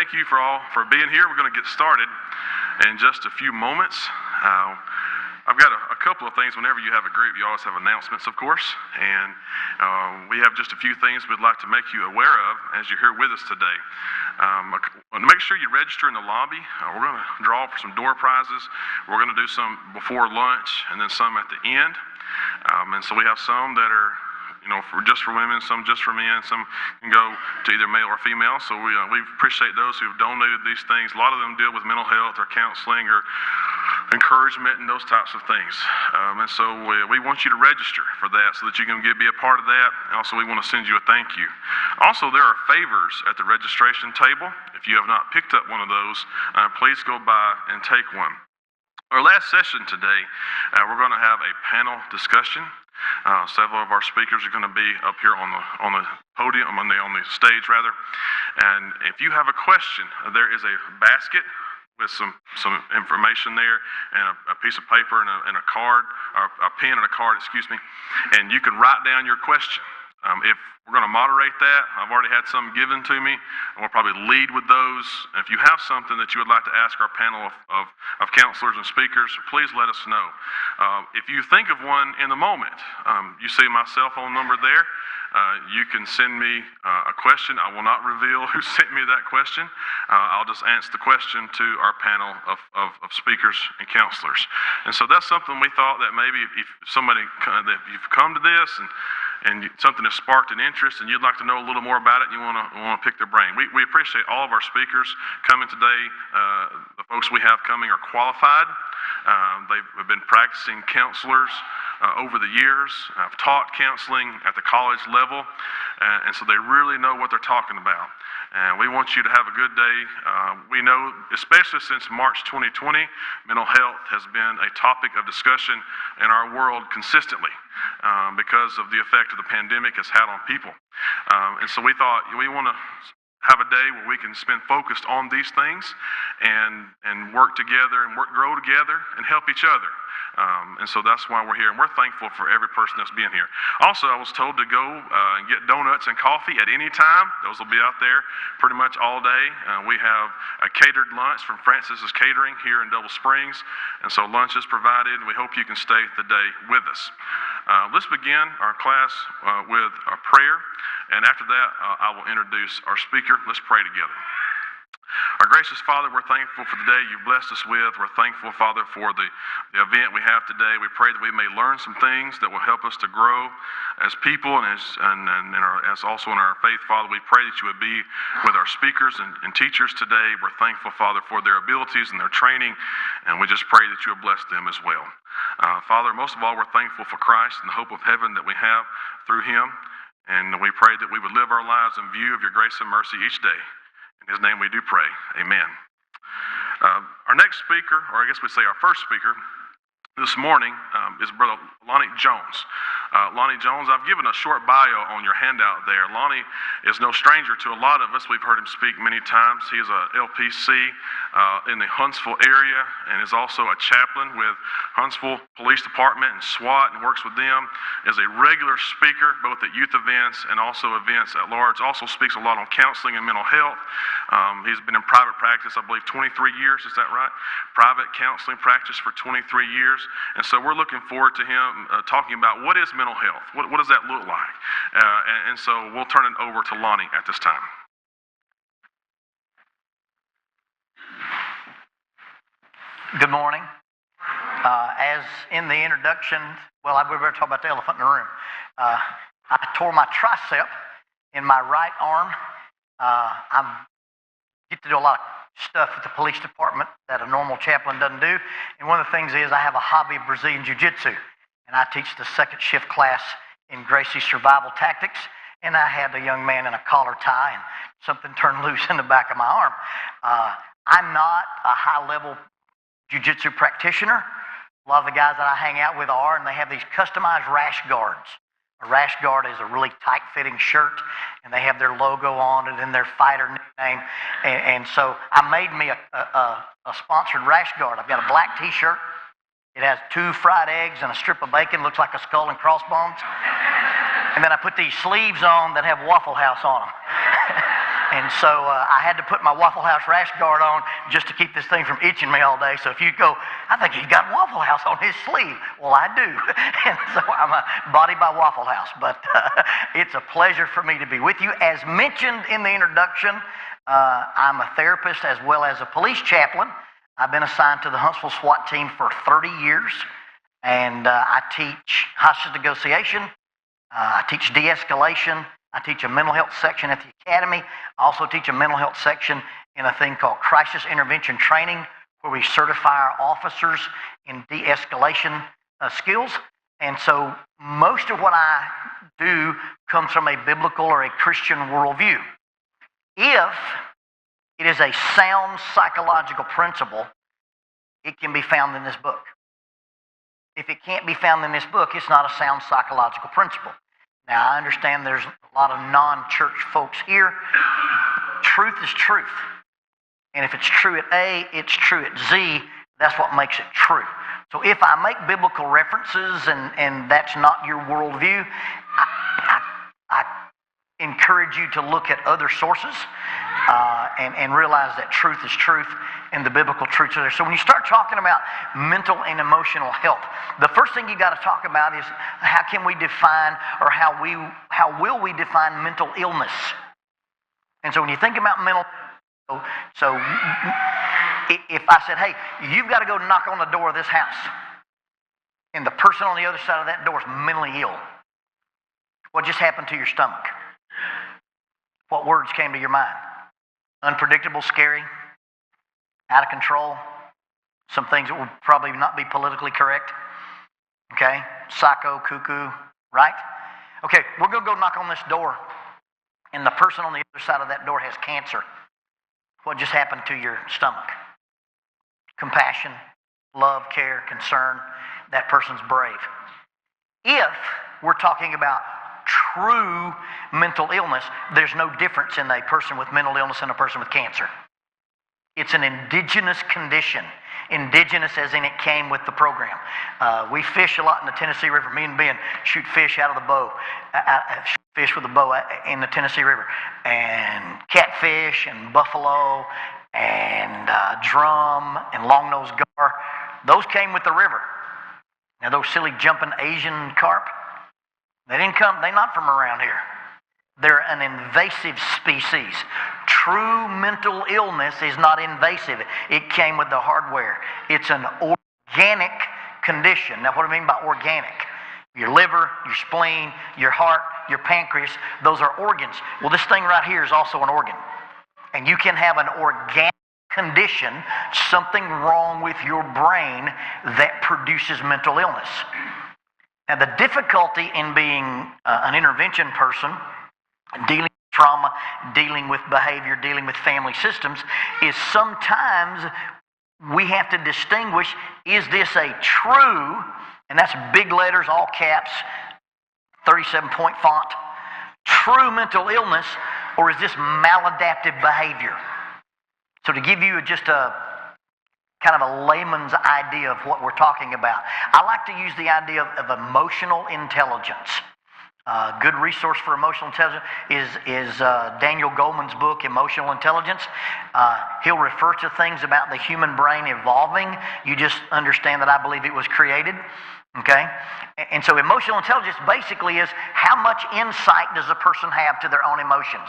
thank you for being here. We're going to get started in just a few moments. I've got a couple of things. Whenever you have a group, you always have announcements, of course, and we have just a few things we'd like to make you aware of as you're here with us today. Make sure you register in the lobby. We're going to draw for some door prizes. We're going to do some before lunch and then some at the end. And so we have some that are just for women, some just for men, some can go to either male or female. So we appreciate those who've donated these things. A lot of them deal with mental health or counseling or encouragement and those types of things. And so we want you to register for that so that you can be a part of that. And also, we want to send you a thank you. Also, there are favors at the registration table. If you have not picked up one of those, please go by and take one. Our last session today, we're going to have a panel discussion. Several of our speakers are going to be up here on the podium, on the stage rather. And if you have a question, there is a basket with some information there, and a piece of paper and a card, or a pen and a card, excuse me, and you can write down your question. If we're going to moderate that, I've already had some given to me, and we'll probably lead with those. And if you have something that you would like to ask our panel of counselors and speakers, please let us know. If you think of one in the moment, you see my cell phone number there. You can send me a question. I will not reveal who sent me that question. I'll just answer the question to our panel of speakers and counselors. And so that's something we thought that maybe if somebody, that you've come to this and something has sparked an interest and you'd like to know a little more about it and you want to pick their brain. We appreciate all of our speakers coming today. The folks we have coming are qualified. They've been practicing counselors over the years. I've taught counseling at the college level, and so they really know what they're talking about. And we want you to have a good day. We know, especially since March 2020, mental health has been a topic of discussion in our world consistently because of the effect of the pandemic has had on people. And so we thought we want to have a day where we can spend focused on these things and work together and grow together and help each other. And so that's why we're here. And we're thankful for every person that's being here. Also, I was told to go and get donuts and coffee at any time. Those will be out there pretty much all day. We have a catered lunch from Francis's Catering here in Double Springs. And so lunch is provided. We hope you can stay the day with us. Let's begin our class with a prayer. And after that, I will introduce our speaker. Let's pray together. Our gracious Father, we're thankful for the day you've blessed us with. We're thankful, Father, for the event we have today. We pray that we may learn some things that will help us to grow as people and as also in our faith, Father. We pray that you would be with our speakers and teachers today. We're thankful, Father, for their abilities and their training, and we just pray that you would bless them as well. Father, most of all, we're thankful for Christ and the hope of heaven that we have through him, and we pray that we would live our lives in view of your grace and mercy each day. In his name we do pray. Amen. Our next speaker, or I guess we'd say our first speaker this morning, is Brother Lonnie Jones. Lonnie Jones, I've given a short bio on your handout there. Lonnie is no stranger to a lot of us. We've heard him speak many times. He is a LPC in the Huntsville area and is also a chaplain with Huntsville Police Department and SWAT and works with them. Is a regular speaker both at youth events and also events at large. Also speaks a lot on counseling and mental health. He's been in private practice, I believe, 23 years. Is that right? Private counseling practice for 23 years. And so we're looking forward to him talking about what is mental health. What does that look like? And so we'll turn it over to Lonnie at this time. Good morning. As in the introduction, well, we better talk about the elephant in the room. I tore my tricep in my right arm. I get to do a lot of stuff with the police department that a normal chaplain doesn't do. And one of the things is I have a hobby of Brazilian Jiu-Jitsu. And I teach the second shift class in Gracie Survival Tactics. And I had a young man in a collar tie and something turned loose in the back of my arm. I'm not a high-level Jiu-Jitsu practitioner. A lot of the guys that I hang out with are, and they have these customized rash guards. A rash guard is a really tight-fitting shirt, and they have their logo on it and their fighter nickname. And so I made me a sponsored rash guard. I've got a black T-shirt. It has 2 fried eggs and a strip of bacon. Looks like a skull and crossbones. And then I put these sleeves on that have Waffle House on them. And And so I had to put my Waffle House rash guard on just to keep this thing from itching me all day. So if you go, I think he's got Waffle House on his sleeve. Well, I do. And so I'm a body by Waffle House. But it's a pleasure for me to be with you. As mentioned in the introduction, I'm a therapist as well as a police chaplain. I've been assigned to the Huntsville SWAT team for 30 years. And I teach hostage negotiation. I teach de-escalation. I teach a mental health section at the academy. I also teach a mental health section in a thing called crisis intervention training, where we certify our officers in de-escalation skills. And so most of what I do comes from a biblical or a Christian worldview. If it is a sound psychological principle, it can be found in this book. If it can't be found in this book, it's not a sound psychological principle. Now, I understand there's a lot of non-church folks here. Truth is truth. And if it's true at A, it's true at Z. That's what makes it true. So if I make biblical references and that's not your worldview, I encourage you to look at other sources and realize that truth is truth and the biblical truths are there. So when you start talking about mental and emotional health, the first thing you got to talk about is how can we define, or how will we define mental illness? And so when you think about mental, so if I said, hey, you've got to go knock on the door of this house, and the person on the other side of that door is mentally ill, what just happened to your stomach? What words came to your mind? Unpredictable, scary, out of control, some things that would probably not be politically correct. Okay? Psycho, cuckoo, right? Okay, we're going to go knock on this door, and the person on the other side of that door has cancer. What just happened to your stomach? Compassion, love, care, concern. That person's brave. If we're talking about true mental illness, there's no difference in a person with mental illness and a person with cancer. It's an indigenous condition. Indigenous as in it came with the program. We fish a lot in the Tennessee River. Me and Ben shoot fish out of the bow, fish with a bow in the Tennessee River. And catfish and buffalo and drum and long-nosed gar, those came with the river. Now those silly jumping Asian carp, they're not from around here. They're an invasive species. True mental illness is not invasive. It came with the hardware. It's an organic condition. Now, what do I mean by organic? Your liver, your spleen, your heart, your pancreas, those are organs. Well, this thing right here is also an organ. And you can have an organic condition, something wrong with your brain that produces mental illness. Now, the difficulty in being an intervention person, dealing with trauma, dealing with behavior, dealing with family systems, is sometimes we have to distinguish, is this a true, and that's big letters, all caps, 37-point font, true mental illness, or is this maladaptive behavior? So to give you just a kind of a layman's idea of what we're talking about, I like to use the idea of emotional intelligence. Good resource for emotional intelligence is Daniel Goleman's book, Emotional Intelligence. He'll refer to things about the human brain evolving. You just understand that I believe it was created. Okay? And so emotional intelligence basically is how much insight does a person have to their own emotions.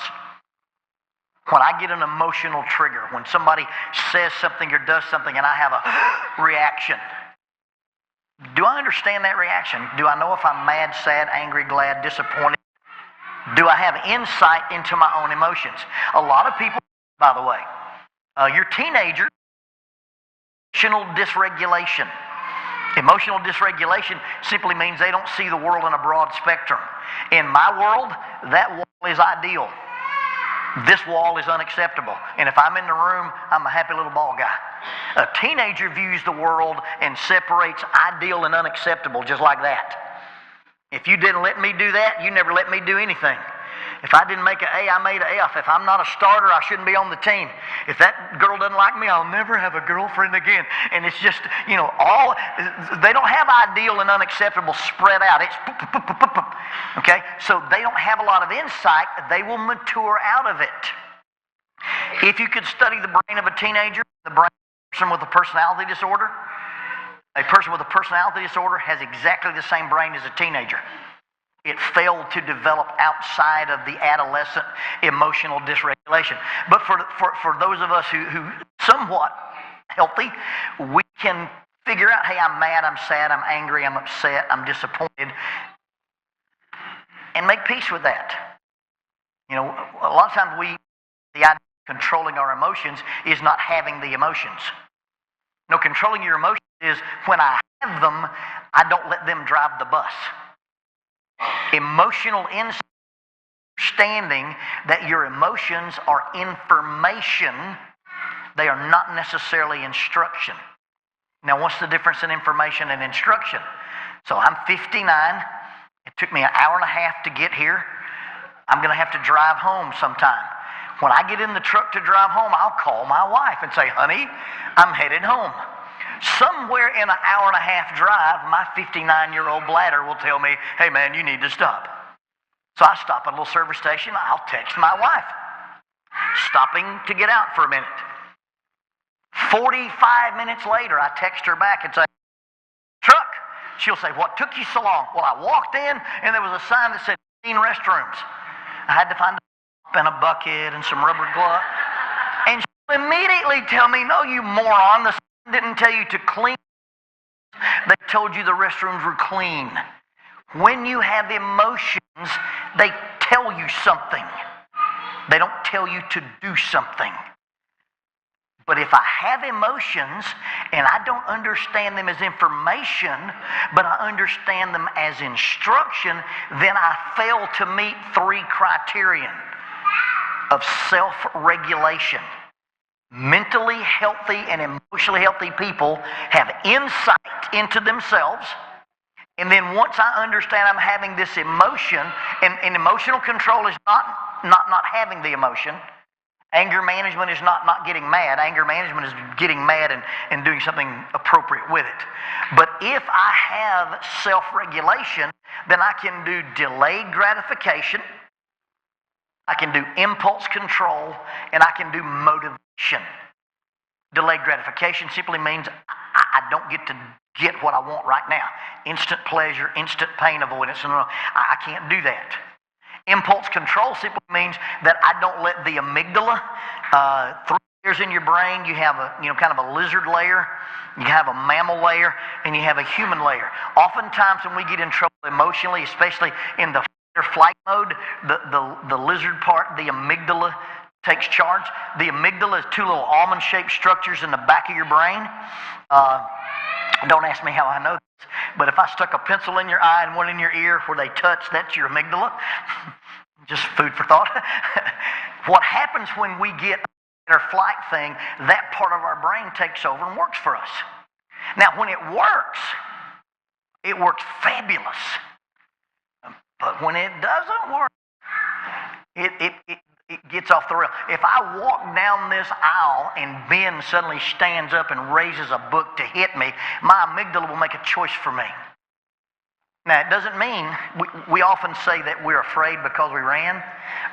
When I get an emotional trigger, when somebody says something or does something and I have a reaction, do I understand that reaction? Do I know if I'm mad, sad, angry, glad, disappointed? Do I have insight into my own emotions? A lot of people, by the way, your teenagers, emotional dysregulation. Emotional dysregulation simply means they don't see the world in a broad spectrum. In my world, that wall is ideal. This wall is unacceptable. And if I'm in the room, I'm a happy little ball guy. A teenager views the world and separates ideal and unacceptable just like that. If you didn't let me do that, you never let me do anything. If I didn't make an A, I made an F. If I'm not a starter, I shouldn't be on the team. If that girl doesn't like me, I'll never have a girlfriend again. And it's just, they don't have ideal and unacceptable spread out. It's okay? So they don't have a lot of insight. They will mature out of it. If you could study the brain of a teenager, the brain of a person with a personality disorder, a person with a personality disorder has exactly the same brain as a teenager. It failed to develop outside of the adolescent emotional dysregulation. But for those of us who somewhat healthy, we can figure out, hey, I'm mad, I'm sad, I'm angry, I'm upset, I'm disappointed, and make peace with that. You know, a lot of times the idea of controlling our emotions is not having the emotions. No, controlling your emotions is when I have them, I don't let them drive the bus. Emotional insight, understanding that your emotions are information, they are not necessarily instruction. Now, what's the difference in information and instruction? So I'm 59. It took me an hour and a half to get here. I'm going to have to drive home sometime. When I get in the truck to drive home, I'll call my wife and say, honey, I'm headed home. Somewhere in an hour and a half drive, my 59-year-old bladder will tell me, hey man, you need to stop. So I stop at a little service station. I'll text my wife, stopping to get out for a minute. 45 minutes later, I text her back and say, truck. She'll say, what took you so long? Well, I walked in and there was a sign that said 15 restrooms. I had to find a mop and a bucket and some rubber gloves. And she'll immediately tell me, no, you moron, the sign didn't tell you to clean. They told you the restrooms were clean. When you have emotions, they tell you something. They don't tell you to do something. But if I have emotions and I don't understand them as information, but I understand them as instruction, then I fail to meet 3 criterion of self-regulation. Mentally healthy and emotionally healthy people have insight into themselves. And then once I understand I'm having this emotion, and emotional control is not having the emotion. Anger management is not getting mad. Anger management is getting mad and doing something appropriate with it. But if I have self-regulation, then I can do delayed gratification, I can do impulse control, and I can do motivation. Delayed gratification simply means I don't get to get what I want right now. Instant pleasure, instant pain avoidance. No, I can't do that. Impulse control simply means that I don't let the amygdala, 3 layers in your brain. You have kind of a lizard layer, you have a mammal layer, and you have a human layer. Oftentimes when we get in trouble emotionally, especially in the flight mode, the lizard part, the amygdala, takes charge. The amygdala is 2 little almond-shaped structures in the back of your brain. Don't ask me how I know this, but if I stuck a pencil in your eye and one in your ear where they touch, that's your amygdala. Just food for thought. What happens when we get our flight thing, that part of our brain takes over and works for us. Now, when it works fabulous. But when it doesn't work, it gets off the rail. If I walk down this aisle and Ben suddenly stands up and raises a book to hit me, my amygdala will make a choice for me. Now, it doesn't mean, we often say that we're afraid because we ran,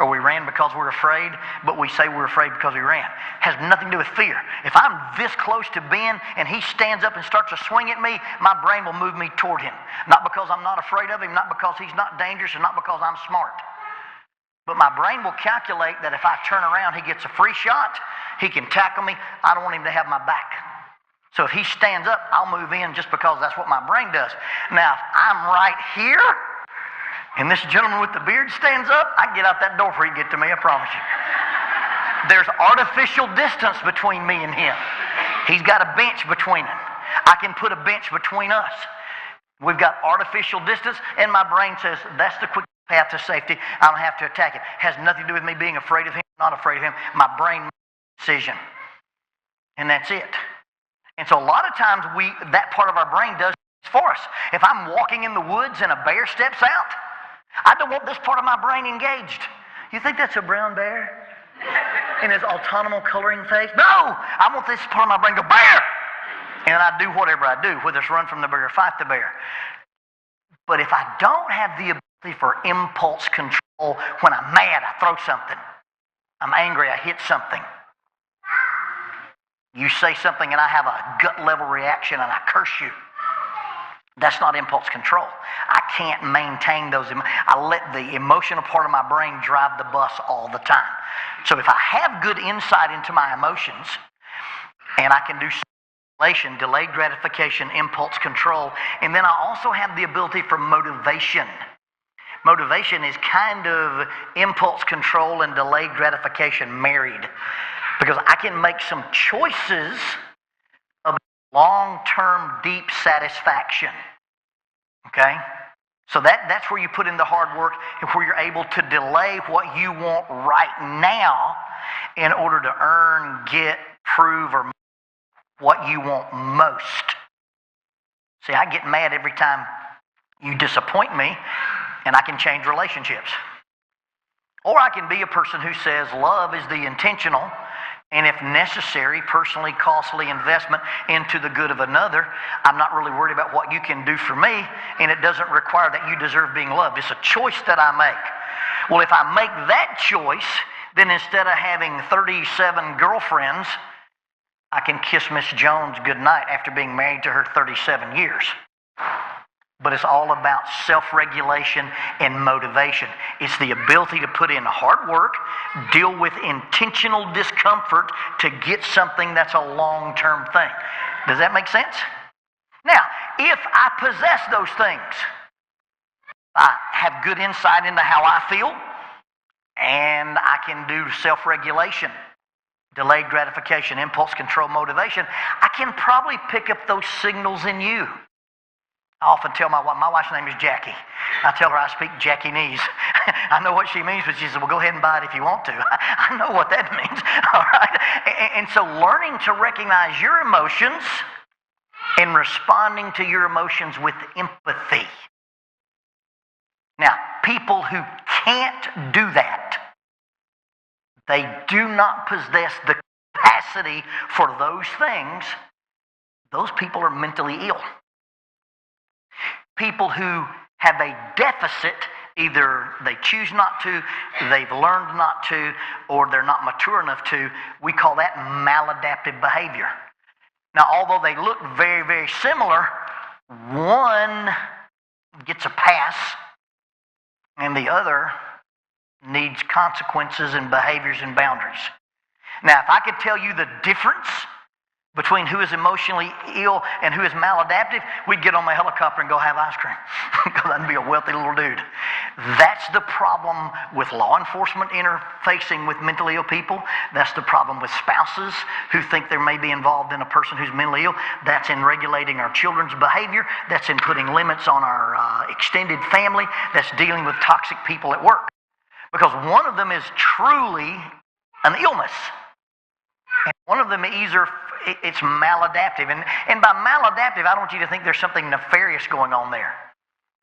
or we ran because we're afraid, but we say we're afraid because we ran. It has nothing to do with fear. If I'm this close to Ben and he stands up and starts to swing at me, my brain will move me toward him. Not because I'm not afraid of him, not because he's not dangerous, and not because I'm smart. But my brain will calculate that if I turn around, he gets a free shot, he can tackle me, I don't want him to have my back. So if he stands up, I'll move in just because that's what my brain does. Now, if I'm right here, and this gentleman with the beard stands up, I can get out that door before he can get to me, I promise you. There's artificial distance between me and him. He's got a bench between him. I can put a bench between us. We've got artificial distance, and my brain says, that's the quick path to safety. I don't have to attack him. Has nothing to do with me being afraid of him, not afraid of him. My brain makes a decision. And that's it. And so a lot of times that part of our brain does for us. If I'm walking in the woods and a bear steps out, I don't want this part of my brain engaged. You think that's a brown bear? In his autonomous coloring face? No! I want this part of my brain to go, bear! And I do whatever I do, whether it's run from the bear or fight the bear. But if I don't have the ability for impulse control, when I'm mad, I throw something. I'm angry, I hit something. You say something and I have a gut level reaction and I curse you. That's not impulse control. I can't maintain those. I let the emotional part of my brain drive the bus all the time. So if I have good insight into my emotions and I can do stimulation, delayed gratification, impulse control, and then I also have the ability for motivation. Motivation is kind of impulse control and delayed gratification married, because I can make some choices about long-term deep satisfaction. Okay? So that's where you put in the hard work and where you're able to delay what you want right now in order to earn, get, prove, or what you want most. See, I get mad every time you disappoint me, and I can change relationships. Or I can be a person who says love is the intentional and, if necessary, personally costly investment into the good of another. I'm not really worried about what you can do for me, and it doesn't require that you deserve being loved. It's a choice that I make. Well, if I make that choice, then instead of having 37 girlfriends, I can kiss Miss Jones goodnight after being married to her 37 years. But it's all about self-regulation and motivation. It's the ability to put in hard work, deal with intentional discomfort to get something that's a long-term thing. Does that make sense? Now, if I possess those things, I have good insight into how I feel, and I can do self-regulation, delayed gratification, impulse control, motivation, I can probably pick up those signals in you. I often tell my wife's name is Jackie. I tell her I speak Jackinese. I know what she means, but she says, well, go ahead and buy it if you want to. I know what that means, all right? And so learning to recognize your emotions and responding to your emotions with empathy. Now, people who can't do that, they do not possess the capacity for those things. Those people are mentally ill. People who have a deficit, either they choose not to, they've learned not to, or they're not mature enough to, we call that maladaptive behavior. Now, although they look very, very similar, one gets a pass and the other needs consequences and behaviors and boundaries. Now, if I could tell you the difference between who is emotionally ill and who is maladaptive, we'd get on my helicopter and go have ice cream, because I'd be a wealthy little dude. That's the problem with law enforcement interfacing with mentally ill people. That's the problem with spouses who think they may be involved in a person who's mentally ill. That's in regulating our children's behavior. That's in putting limits on our extended family. That's dealing with toxic people at work. Because one of them is truly an illness. And one of them either it's maladaptive. And by maladaptive, I don't want you to think there's something nefarious going on there.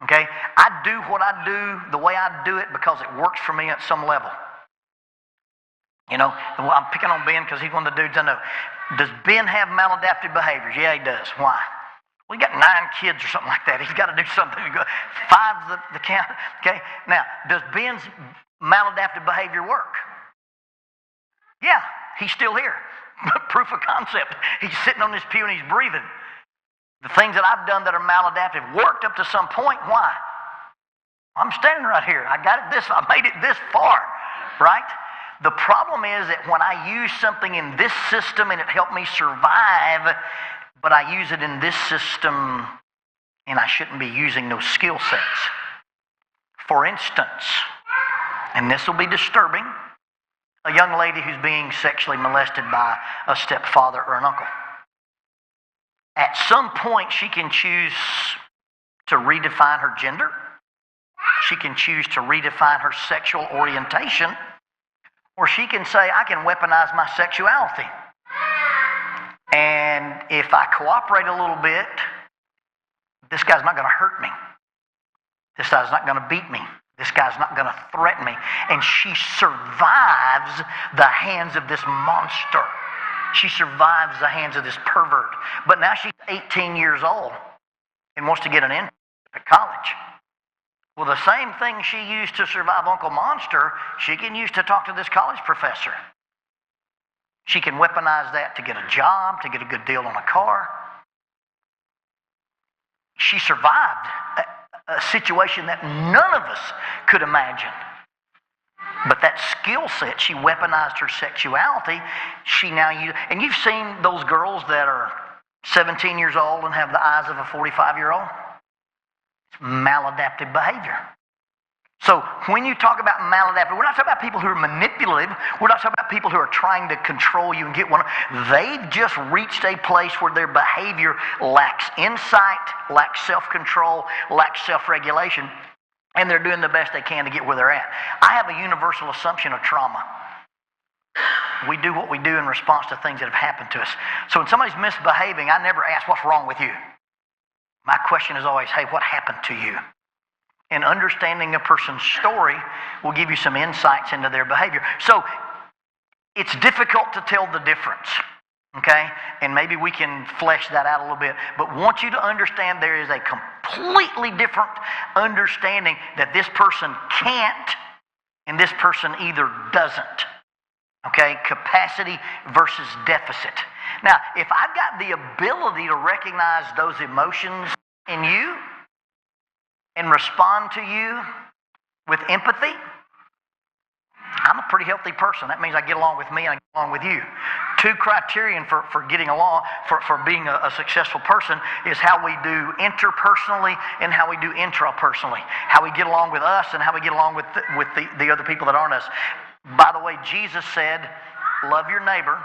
Okay? I do what I do the way I do it because it works for me at some level. You know, I'm picking on Ben because he's one of the dudes I know. Does Ben have maladaptive behaviors? Yeah, he does. Why? Well, he got 9 kids or something like that. He's got to do something. 5's the count. Okay? Now, does Ben's maladaptive behavior work? Yeah, he's still here. Proof of concept. He's sitting on this pew and he's breathing. The things that I've done that are maladaptive worked up to some point. Why? I'm standing right here. I made it this far, right? The problem is that when I use something in this system and it helped me survive, but I use it in this system and I shouldn't be using those skill sets. For instance, and this will be disturbing, a young lady who's being sexually molested by a stepfather or an uncle. At some point, she can choose to redefine her gender. She can choose to redefine her sexual orientation. Or she can say, I can weaponize my sexuality. And if I cooperate a little bit, this guy's not going to hurt me. This guy's not going to beat me. This guy's not going to threaten me. And she survives the hands of this monster. She survives the hands of this pervert. But now she's 18 years old and wants to get an internship at college. Well, the same thing she used to survive Uncle Monster, she can use to talk to this college professor. She can weaponize that to get a job, to get a good deal on a car. She survived a situation that none of us could imagine. But that skill set, she weaponized her sexuality. She now uses, and you've seen those girls that are 17 years old and have the eyes of a 45-year-old. It's maladaptive behavior. So when you talk about maladaptive, we're not talking about people who are manipulative. We're not talking about people who are trying to control you and get one. They've just reached a place where their behavior lacks insight, lacks self-control, lacks self-regulation, and they're doing the best they can to get where they're at. I have a universal assumption of trauma. We do what we do in response to things that have happened to us. So when somebody's misbehaving, I never ask, what's wrong with you? My question is always, hey, what happened to you? And understanding a person's story will give you some insights into their behavior. So it's difficult to tell the difference, okay? And maybe we can flesh that out a little bit. But want you to understand there is a completely different understanding that this person can't and this person either doesn't, okay? Capacity versus deficit. Now, if I've got the ability to recognize those emotions in you, and respond to you with empathy, I'm a pretty healthy person. That means I get along with me and I get along with you. Two criterion for getting along, for being a successful person, is how we do interpersonally and how we do intrapersonally. How we get along with us and how we get along with the other people that aren't us. By the way, Jesus said, love your neighbor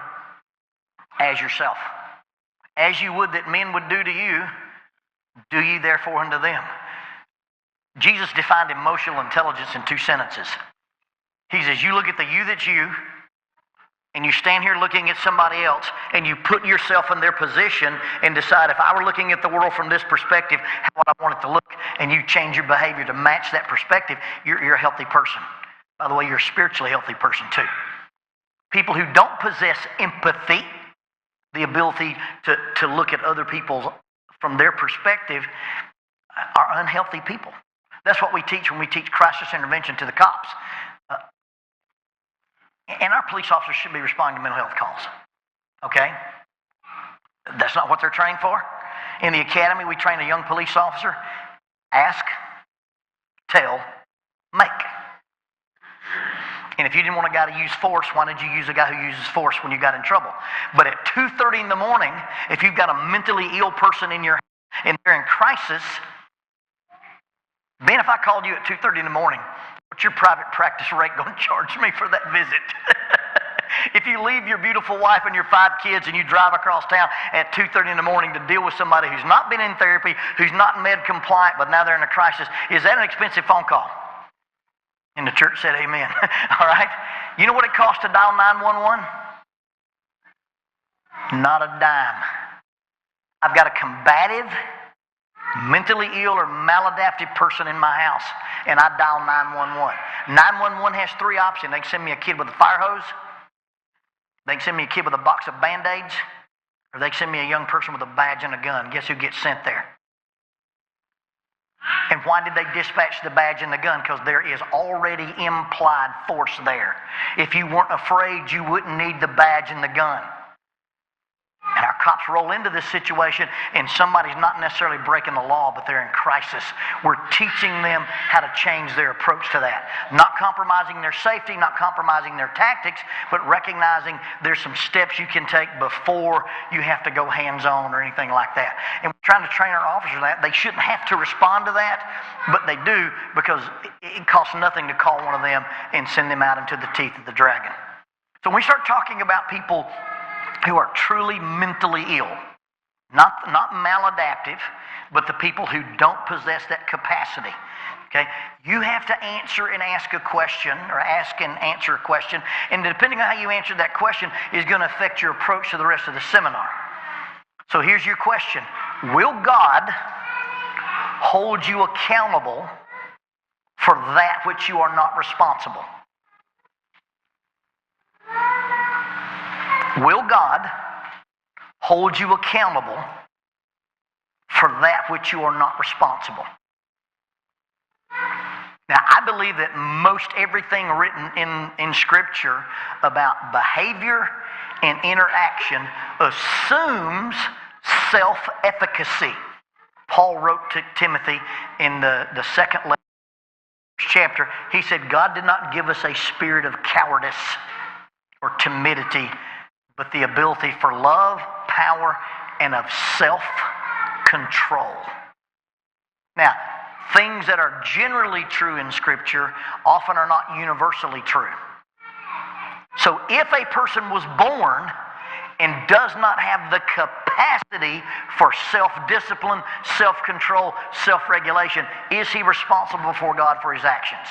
as yourself. As you would that men would do to you, do ye therefore unto them. Jesus defined emotional intelligence in 2 sentences. He says, you look at the you that's you, and you stand here looking at somebody else, and you put yourself in their position and decide, if I were looking at the world from this perspective, how would I want it to look? And you change your behavior to match that perspective, you're a healthy person. By the way, you're a spiritually healthy person too. People who don't possess empathy, the ability to look at other people from their perspective, are unhealthy people. That's what we teach when we teach crisis intervention to the cops. And our police officers should be responding to mental health calls. Okay? That's not what they're trained for. In the academy, we train a young police officer. Ask, tell, make. And if you didn't want a guy to use force, why did you use a guy who uses force when you got in trouble? But at 2:30 in the morning, if you've got a mentally ill person in your house and they're in crisis, Ben, if I called you at 2:30 in the morning, what's your private practice rate going to charge me for that visit? If you leave your beautiful wife and your 5 kids and you drive across town at 2:30 in the morning to deal with somebody who's not been in therapy, who's not med compliant, but now they're in a crisis, is that an expensive phone call? And the church said amen. All right? You know what it costs to dial 911? Not a dime. I've got a combative, mentally ill or maladaptive person in my house, and I dial 911. 911 has 3 options. They can send me a kid with a fire hose, they can send me a kid with a box of Band-Aids, or they can send me a young person with a badge and a gun. Guess who gets sent there? And why did they dispatch the badge and the gun? Because there is already implied force there. If you weren't afraid, you wouldn't need the badge and the gun. And our cops roll into this situation, and somebody's not necessarily breaking the law, but they're in crisis. We're teaching them how to change their approach to that. Not compromising their safety, not compromising their tactics, but recognizing there's some steps you can take before you have to go hands-on or anything like that. And we're trying to train our officers that. They shouldn't have to respond to that, but they do, because it costs nothing to call one of them and send them out into the teeth of the dragon. So when we start talking about people who are truly mentally ill, not maladaptive, but the people who don't possess that capacity. Okay? You have to answer and ask a question, or ask and answer a question, and depending on how you answer that question is going to affect your approach to the rest of the seminar. So here's your question. Will God hold you accountable for that which you are not responsible? Will God hold you accountable for that which you are not responsible? Now, I believe that most everything written in Scripture about behavior in interaction assumes self-efficacy. Paul wrote to Timothy in the second chapter, he said, God did not give us a spirit of cowardice or timidity, but the ability for love, power, and of self-control. Now, things that are generally true in Scripture often are not universally true. So if a person was born and does not have the capacity for self-discipline, self-control, self-regulation, is he responsible before God for his actions?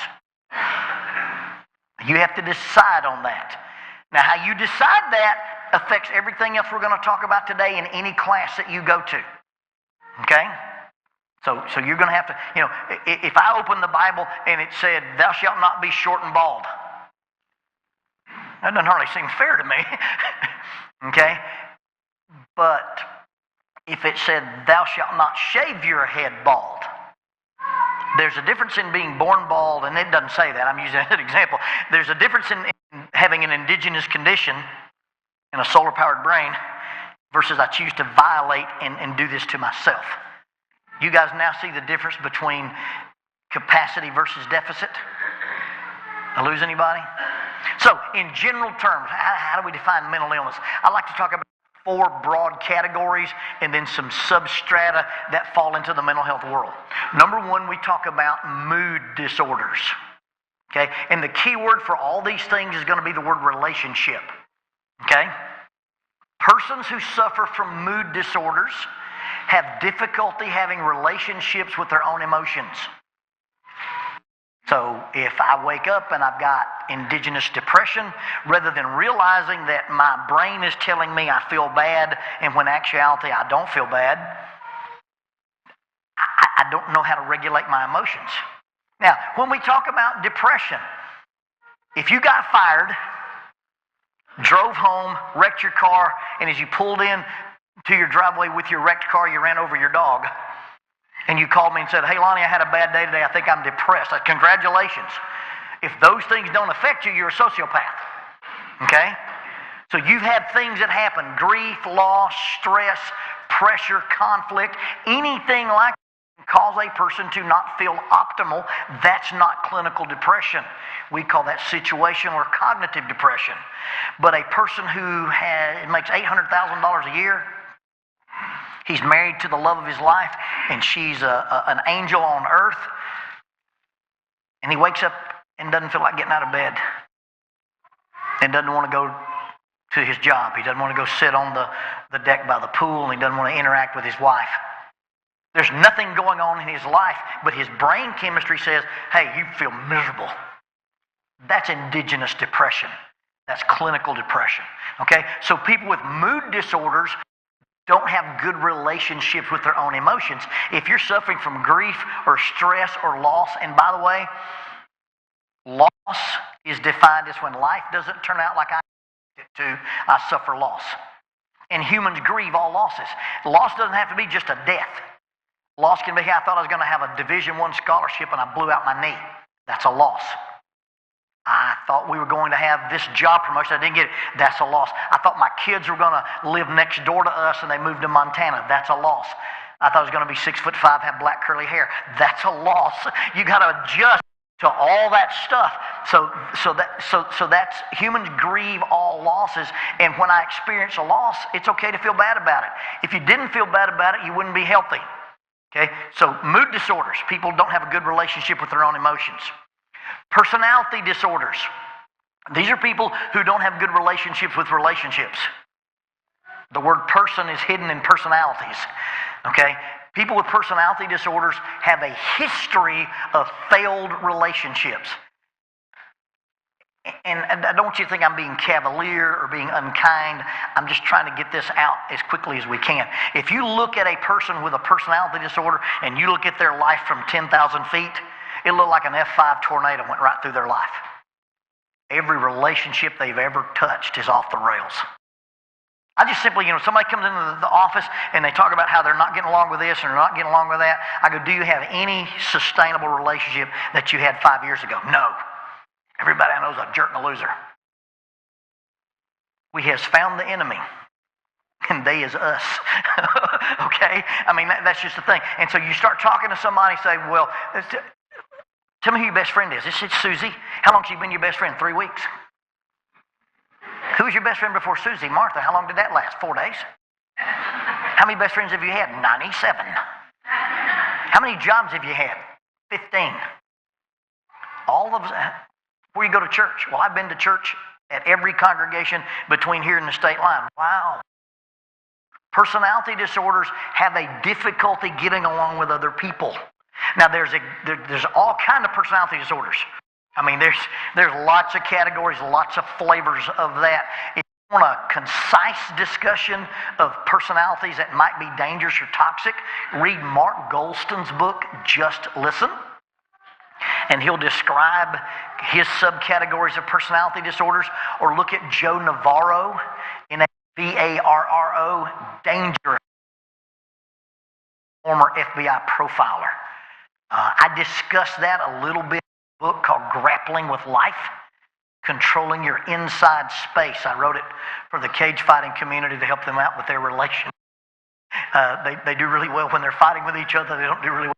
You have to decide on that. Now, how you decide that affects everything else we're going to talk about today in any class that you go to. Okay? So you're going to have to, if I open the Bible and it said, thou shalt not be short and bald, that doesn't hardly seem fair to me. Okay? But if it said, thou shalt not shave your head bald, there's a difference in being born bald, and it doesn't say that, I'm using an example. There's a difference in having an indigenous condition and a solar-powered brain versus I choose to violate and do this to myself. You guys now see the difference between capacity versus deficit? I lose anybody? So, in general terms, how do we define mental illness? I like to talk about 4 broad categories and then some substrata that fall into the mental health world. Number 1, we talk about mood disorders. Okay? And the key word for all these things is going to be the word relationship. Okay? Persons who suffer from mood disorders have difficulty having relationships with their own emotions. So if I wake up and I've got indigenous depression, rather than realizing that my brain is telling me I feel bad, and when in actuality I don't feel bad, I don't know how to regulate my emotions. Now, when we talk about depression, if you got fired, drove home, wrecked your car, and as you pulled in to your driveway with your wrecked car, you ran over your dog, and you called me and said, hey, Lonnie, I had a bad day today. I think I'm depressed. Congratulations. If those things don't affect you, you're a sociopath. Okay? So you've had things that happen, grief, loss, stress, pressure, conflict, anything like that can cause a person to not feel optimal. That's not clinical depression. We call that situational or cognitive depression. But a person who makes $800,000 a year, he's married to the love of his life, and she's an angel on earth, and he wakes up and doesn't feel like getting out of bed and doesn't want to go to his job. He doesn't want to go sit on the deck by the pool, and he doesn't want to interact with his wife. There's nothing going on in his life, but his brain chemistry says, hey, you feel miserable. That's indigenous depression. That's clinical depression. Okay? So people with mood disorders don't have good relationships with their own emotions. If you're suffering from grief or stress or loss, and by the way, loss is defined as when life doesn't turn out like I expect it to, I suffer loss. And humans grieve all losses. Loss doesn't have to be just a death. Loss can be, hey, I thought I was going to have a Division I scholarship and I blew out my knee. That's a loss. I thought we were going to have this job promotion. I didn't get it. That's a loss. I thought my kids were going to live next door to us and they moved to Montana. That's a loss. I thought I was going to be 6'5", have black curly hair. That's a loss. You got to adjust to all that stuff. So that's humans grieve all losses. And when I experience a loss, it's okay to feel bad about it. If you didn't feel bad about it, you wouldn't be healthy. Okay? So mood disorders. People don't have a good relationship with their own emotions. Personality disorders. These are people who don't have good relationships with relationships. The word person is hidden in personalities. Okay? People with personality disorders have a history of failed relationships. And I don't want you to think I'm being cavalier or being unkind. I'm just trying to get this out as quickly as we can. If you look at a person with a personality disorder and you look at their life from 10,000 feet, it looked like an F5 tornado went right through their life. Every relationship they've ever touched is off the rails. I just simply, somebody comes into the office and they talk about how they're not getting along with this and they're not getting along with that. I go, do you have any sustainable relationship that you had 5 years ago? No. Everybody I know is a jerk and a loser. We has found the enemy, and they is us. Okay? I mean, that's just the thing. And so you start talking to somebody and say, well, tell me who your best friend is. It's Susie. How long has she been your best friend? 3 weeks. Who was your best friend before Susie? Martha. How long did that last? 4 days. How many best friends have you had? 97. How many jobs have you had? 15. All of that. Where you go to church? Well, I've been to church at every congregation between here and the state line. Wow. Personality disorders have a difficulty getting along with other people. Now, there's all kind of personality disorders. I mean, there's lots of categories, lots of flavors of that. If you want a concise discussion of personalities that might be dangerous or toxic, read Mark Goldstein's book, Just Listen. And he'll describe his subcategories of personality disorders, or look at Joe Navarro, Navarro, dangerous, former FBI profiler. I discussed that a little bit in a book called Grappling with Life, Controlling Your Inside Space. I wrote it for the cage fighting community to help them out with their relationship. They do really well when they're fighting with each other. They don't do really well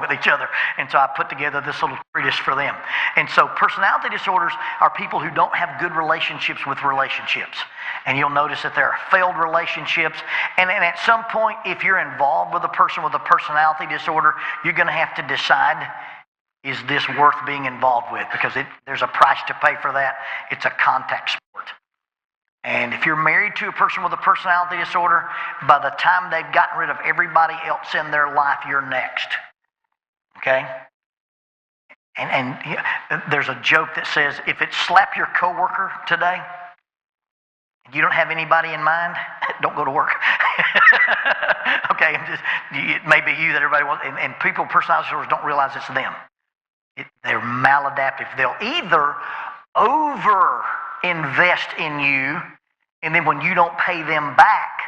with each other. And so I put together this little treatise for them. And so personality disorders are people who don't have good relationships with relationships. And you'll notice that there are failed relationships. And at some point, if you're involved with a person with a personality disorder, you're going to have to decide, is this worth being involved with? Because there's a price to pay for that. It's a contact sport. And if you're married to a person with a personality disorder, by the time they've gotten rid of everybody else in their life, you're next. Okay? And there's a joke that says, if it slap your coworker today, and you don't have anybody in mind, don't go to work. Okay? It may be you that everybody wants, and people with personality disorders don't realize it's them. They're maladaptive. They'll either over-invest in you, and then when you don't pay them back,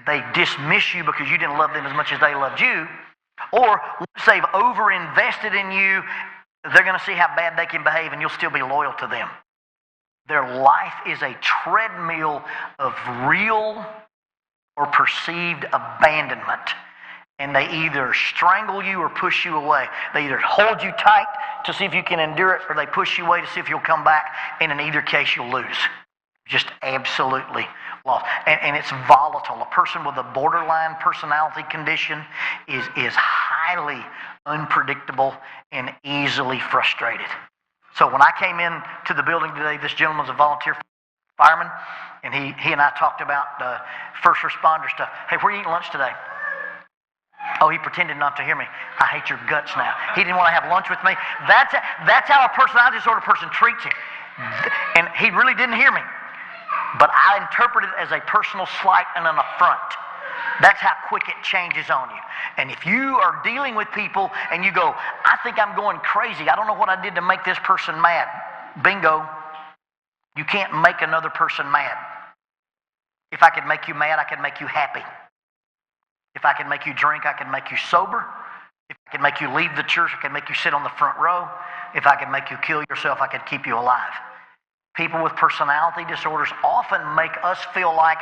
they dismiss you because you didn't love them as much as they loved you. Or once they've over-invested in you, they're going to see how bad they can behave, and you'll still be loyal to them. Their life is a treadmill of real or perceived abandonment. And they either strangle you or push you away. They either hold you tight to see if you can endure it, or they push you away to see if you'll come back. And in either case, you'll lose. Just absolutely lost. And it's volatile. A person with a borderline personality condition is highly unpredictable and easily frustrated. So when I came in to the building today, this gentleman's a volunteer fireman, and he and I talked about first responder stuff. Hey, where are you eating lunch today? Oh, he pretended not to hear me. I hate your guts now. He didn't want to have lunch with me. That's how a personality disorder person treats him. And he really didn't hear me. But I interpret it as a personal slight and an affront. That's how quick it changes on you. And if you are dealing with people and you go, I think I'm going crazy. I don't know what I did to make this person mad. Bingo. You can't make another person mad. If I could make you mad, I could make you happy. If I could make you drink, I could make you sober. If I could make you leave the church, I could make you sit on the front row. If I could make you kill yourself, I could keep you alive. People with personality disorders often make us feel like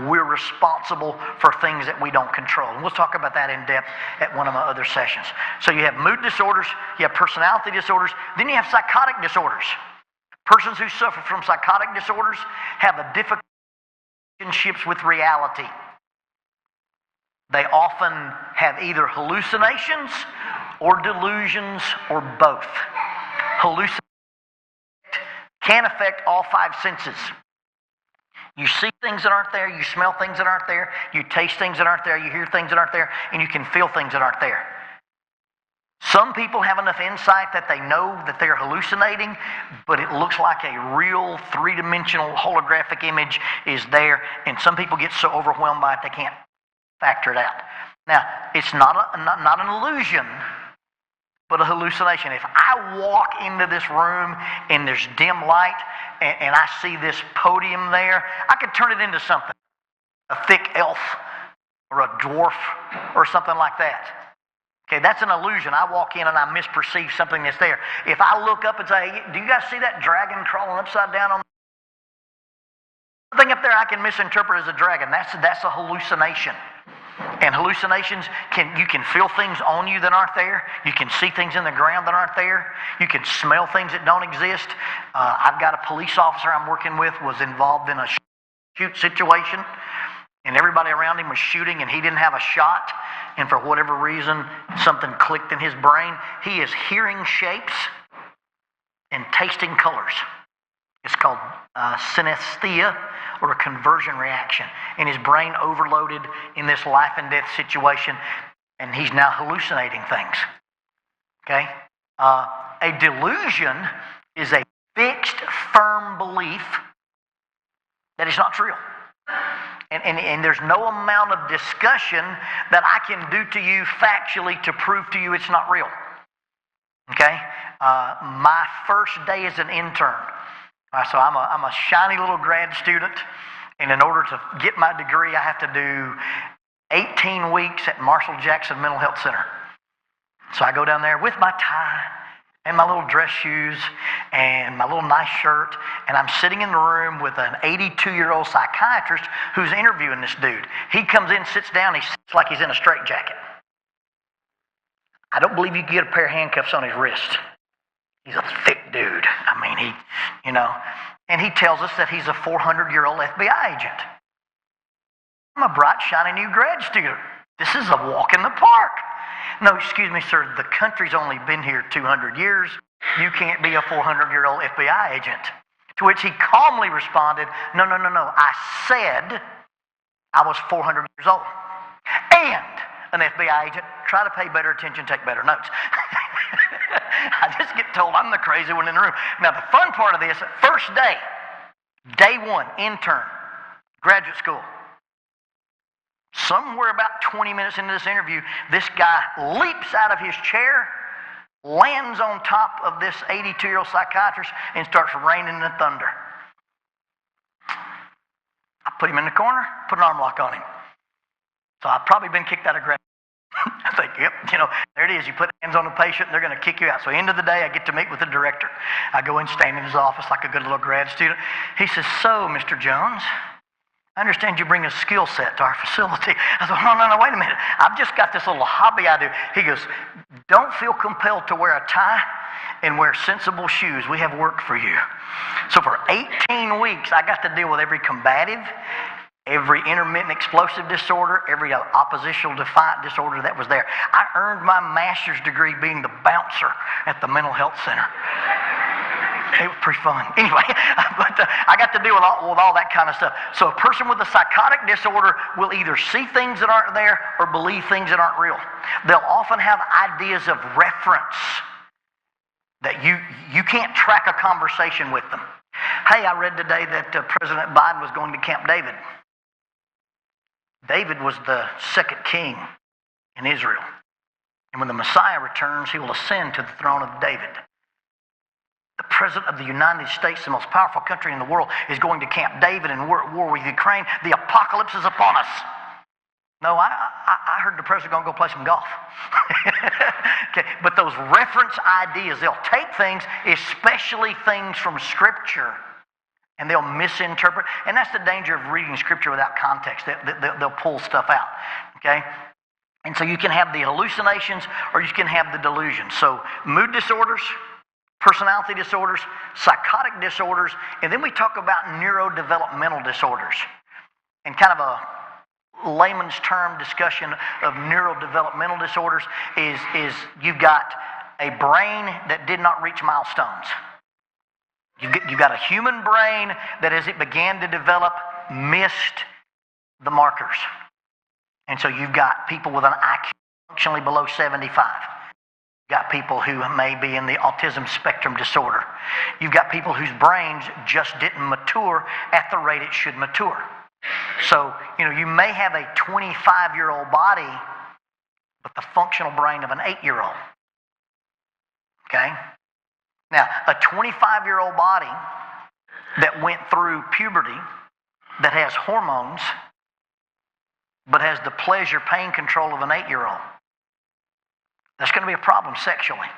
we're responsible for things that we don't control. And we'll talk about that in depth at one of my other sessions. So you have mood disorders, you have personality disorders, then you have psychotic disorders. Persons who suffer from psychotic disorders have a difficult relationships with reality. They often have either hallucinations or delusions or both. Hallucinations can affect all five senses. You see things that aren't there, you smell things that aren't there, you taste things that aren't there, you hear things that aren't there, and you can feel things that aren't there. Some people have enough insight that they know that they're hallucinating, but it looks like a real three-dimensional holographic image is there, and some people get so overwhelmed by it they can't factor it out. Now, it's not an illusion, but a hallucination. If I walk into this room and there's dim light and I see this podium there, I could turn it into something. A thick elf or a dwarf or something like that. Okay, that's an illusion. I walk in and I misperceive something that's there. If I look up and say, do you guys see that dragon crawling upside down on The thing up there I can misinterpret as a dragon. That's a hallucination. And hallucinations, you can feel things on you that aren't there. You can see things in the ground that aren't there. You can smell things that don't exist. I've got a police officer I'm working with was involved in a shoot situation, and everybody around him was shooting, and he didn't have a shot. And for whatever reason, something clicked in his brain. He is hearing shapes and tasting colors. It's called synesthesia, or a conversion reaction. And his brain overloaded in this life and death situation, and he's now hallucinating things. Okay? A delusion is a fixed, firm belief that it's not real. And there's no amount of discussion that I can do to you factually to prove to you it's not real. Okay? My first day as an intern, so I'm a shiny little grad student, and in order to get my degree, I have to do 18 weeks at Marshall Jackson Mental Health Center. So I go down there with my tie and my little dress shoes and my little nice shirt, and I'm sitting in the room with an 82-year-old psychiatrist who's interviewing this dude. He comes in, sits down, he sits like he's in a straitjacket. I don't believe you can get a pair of handcuffs on his wrist. He's a thick dude. I mean, and he tells us that he's a 400-year-old FBI agent. I'm a bright, shiny new grad student. This is a walk in the park. No, excuse me, sir, the country's only been here 200 years. You can't be a 400-year-old FBI agent. To which he calmly responded, no. I said I was 400 years old. And an FBI agent, try to pay better attention, take better notes. I just get told I'm the crazy one in the room. Now, the fun part of this, first day one, intern, graduate school. Somewhere about 20 minutes into this interview, this guy leaps out of his chair, lands on top of this 82-year-old psychiatrist, and starts raining the thunder. I put him in the corner, put an arm lock on him. So I've probably been kicked out of grad. I think, yep, there it is. You put hands on the patient, and they're going to kick you out. So end of the day, I get to meet with the director. I go in, stand in his office like a good little grad student. He says, so, Mr. Jones, I understand you bring a skill set to our facility. I thought, no, wait a minute. I've just got this little hobby I do. He goes, don't feel compelled to wear a tie and wear sensible shoes. We have work for you. So for 18 weeks, I got to deal with every combative, every intermittent explosive disorder, every oppositional defiant disorder that was there. I earned my master's degree being the bouncer at the mental health center. It was pretty fun. Anyway, but I got to deal with all that kind of stuff. So a person with a psychotic disorder will either see things that aren't there or believe things that aren't real. They'll often have ideas of reference that you can't track a conversation with them. Hey, I read today that President Biden was going to Camp David. David was the second king in Israel. And when the Messiah returns, he will ascend to the throne of David. The President of the United States, the most powerful country in the world, is going to Camp David and we're at war with Ukraine. The apocalypse is upon us. No, I heard the President going to go play some golf. Okay, but those reference ideas, they'll take things, especially things from Scripture, and they'll misinterpret. And that's the danger of reading Scripture without context. They'll pull stuff out. Okay? And so you can have the hallucinations or you can have the delusions. So mood disorders, personality disorders, psychotic disorders, and then we talk about neurodevelopmental disorders. And kind of a layman's term discussion of neurodevelopmental disorders is you've got a brain that did not reach milestones. You've got a human brain that as it began to develop missed the markers. And so you've got people with an IQ functionally below 75. You've got people who may be in the autism spectrum disorder. You've got people whose brains just didn't mature at the rate it should mature. So, you may have a 25-year-old body, but the functional brain of an 8-year-old. Okay? Now, a 25-year-old body that went through puberty, that has hormones, but has the pleasure-pain control of an 8-year-old, that's going to be a problem sexually.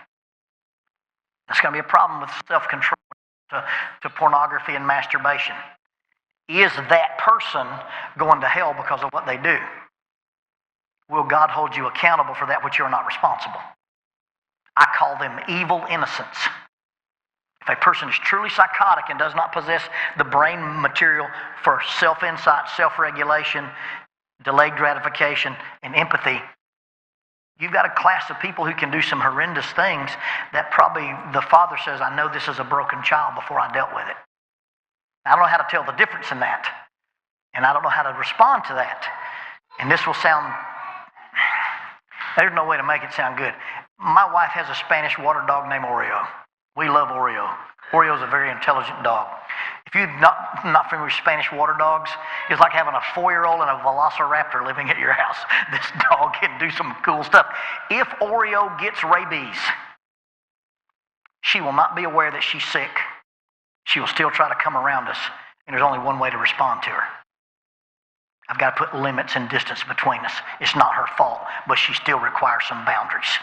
That's going to be a problem with self-control to pornography and masturbation. Is that person going to hell because of what they do? Will God hold you accountable for that which you are not responsible? I call them evil innocents. If a person is truly psychotic and does not possess the brain material for self-insight, self-regulation, delayed gratification, and empathy, you've got a class of people who can do some horrendous things that probably the father says, I know this is a broken child before I dealt with it. I don't know how to tell the difference in that. And I don't know how to respond to that. And this will sound, there's no way to make it sound good. My wife has a Spanish water dog named Oreo. We love Oreo. Oreo is a very intelligent dog. If you're not familiar with Spanish water dogs, it's like having a 4-year-old and a velociraptor living at your house. This dog can do some cool stuff. If Oreo gets rabies, she will not be aware that she's sick. She will still try to come around us, and there's only one way to respond to her. I've got to put limits and distance between us. It's not her fault, but she still requires some boundaries.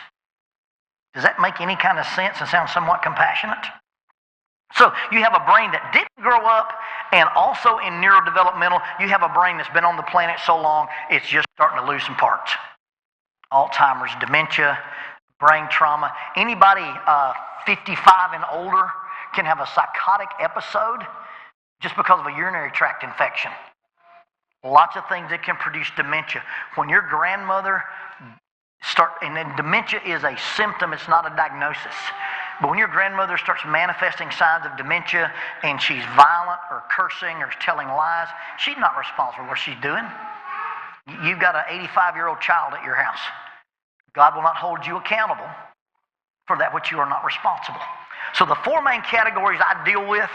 Does that make any kind of sense and sound somewhat compassionate? So you have a brain that didn't grow up, and also in neurodevelopmental, you have a brain that's been on the planet so long, it's just starting to lose some parts. Alzheimer's, dementia, brain trauma. Anybody 55 and older can have a psychotic episode just because of a urinary tract infection. Lots of things that can produce dementia. When your grandmother and then dementia is a symptom, it's not a diagnosis. But when your grandmother starts manifesting signs of dementia and she's violent or cursing or telling lies, she's not responsible for what she's doing. You've got an 85-year-old child at your house. God will not hold you accountable for that which you are not responsible. So the 4 main categories I deal with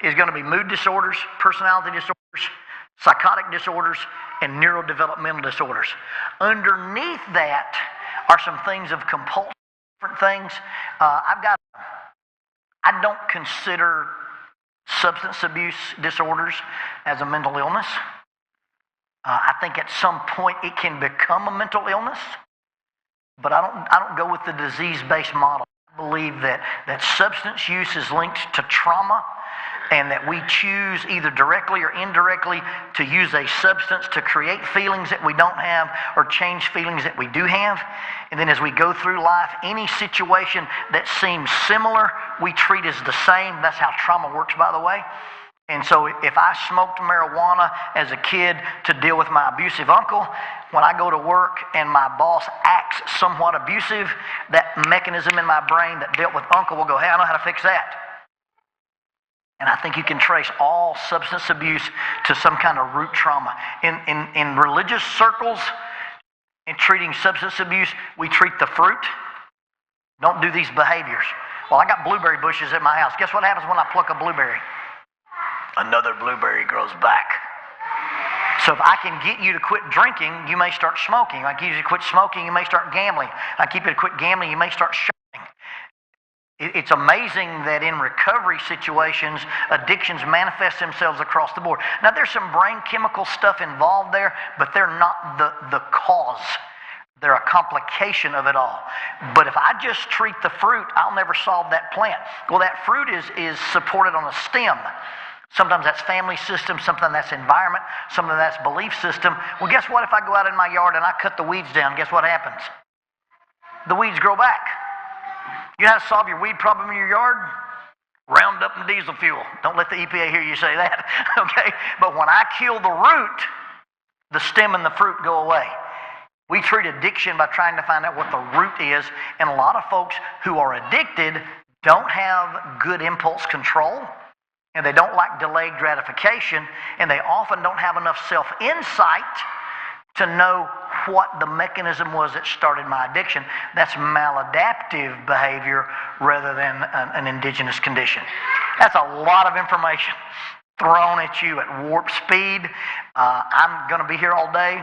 is going to be mood disorders, personality disorders, psychotic disorders, and neurodevelopmental disorders. Underneath that are some things of compulsion, different things. I don't consider substance abuse disorders as a mental illness. I think at some point it can become a mental illness, but I don't go with the disease-based model. I believe that substance use is linked to trauma, and that we choose either directly or indirectly to use a substance to create feelings that we don't have or change feelings that we do have. And then as we go through life, any situation that seems similar, we treat as the same. That's how trauma works, by the way. And so if I smoked marijuana as a kid to deal with my abusive uncle, when I go to work and my boss acts somewhat abusive, that mechanism in my brain that dealt with uncle will go, hey, I know how to fix that. And I think you can trace all substance abuse to some kind of root trauma. In religious circles, in treating substance abuse, we treat the fruit. Don't do these behaviors. Well, I got blueberry bushes at my house. Guess what happens when I pluck a blueberry? Another blueberry grows back. So if I can get you to quit drinking, you may start smoking. I get you to quit smoking, you may start gambling. I keep you to quit gambling, you may start shopping. It's amazing that in recovery situations, addictions manifest themselves across the board. Now, there's some brain chemical stuff involved there, but they're not the cause. They're a complication of it all. But if I just treat the fruit, I'll never solve that plant. Well, that fruit is supported on a stem. Sometimes that's family system, sometimes that's environment, sometimes that's belief system. Well, guess what? If I go out in my yard and I cut the weeds down, guess what happens? The weeds grow back. You know how to solve your weed problem in your yard? Roundup and diesel fuel. Don't let the EPA hear you say that, okay? But when I kill the root, the stem and the fruit go away. We treat addiction by trying to find out what the root is, and a lot of folks who are addicted don't have good impulse control, and they don't like delayed gratification, and they often don't have enough self-insight to know what the mechanism was that started my addiction. That's maladaptive behavior rather than an indigenous condition. That's a lot of information thrown at you at warp speed. I'm going to be here all day.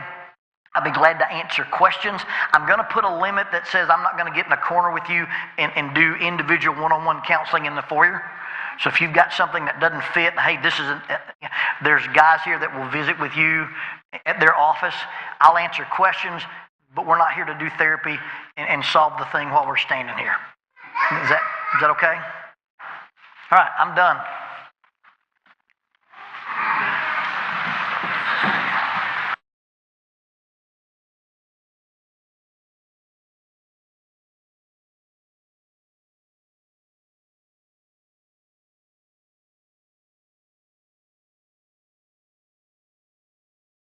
I'll be glad to answer questions. I'm going to put a limit that says I'm not going to get in a corner with you and do individual one-on-one counseling in the foyer. So if you've got something that doesn't fit, hey, there's guys here that will visit with you at their office. I'll answer questions, but we're not here to do therapy and solve the thing while we're standing here. Is that okay? All right, I'm done.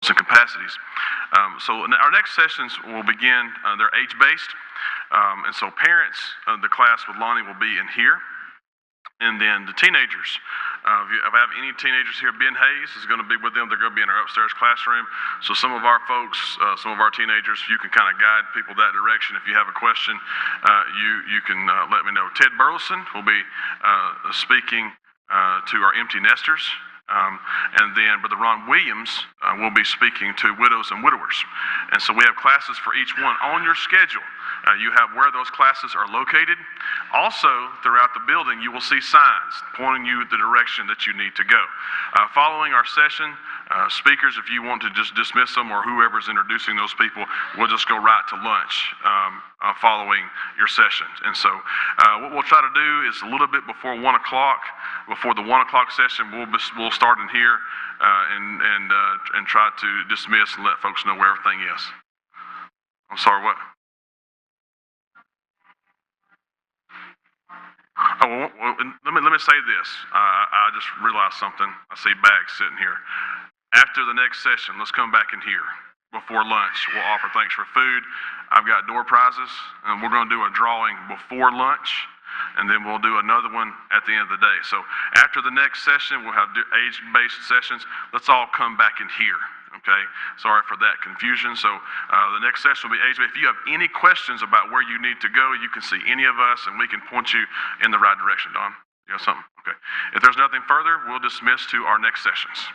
and capacities. So our next sessions will begin, they're age-based. And so parents of the class with Lonnie will be in here. And then the teenagers, if I have any teenagers here, Ben Hayes is going to be with them. They're going to be in our upstairs classroom. So some of our folks, some of our teenagers, you can kind of guide people that direction. If you have a question, you can let me know. Ted Burleson will be speaking to our empty nesters. And then Brother Ron Williams will be speaking to widows and widowers. And so we have classes for each one on your schedule. You have where those classes are located. Also, throughout the building, you will see signs pointing you the direction that you need to go. Following our session, speakers, if you want to just dismiss them or whoever's introducing those people, we'll just go right to lunch following your session. And so what we'll try to do is a little bit before 1 o'clock, before the 1 o'clock session, we'll start in here and try to dismiss and let folks know where everything is. I'm sorry, what? Oh, well, let me say this. I just realized something. I see bags sitting here. After the next session, let's come back in here. Before lunch, we'll offer thanks for food. I've got door prizes, and we're going to do a drawing before lunch, and then we'll do another one at the end of the day. So after the next session, we'll have age-based sessions. Let's all come back in here. Okay, sorry for that confusion. So the next session will be age-based. If you have any questions about where you need to go, you can see any of us, and we can point you in the right direction. Don, you got something? Okay. If there's nothing further, we'll dismiss to our next sessions.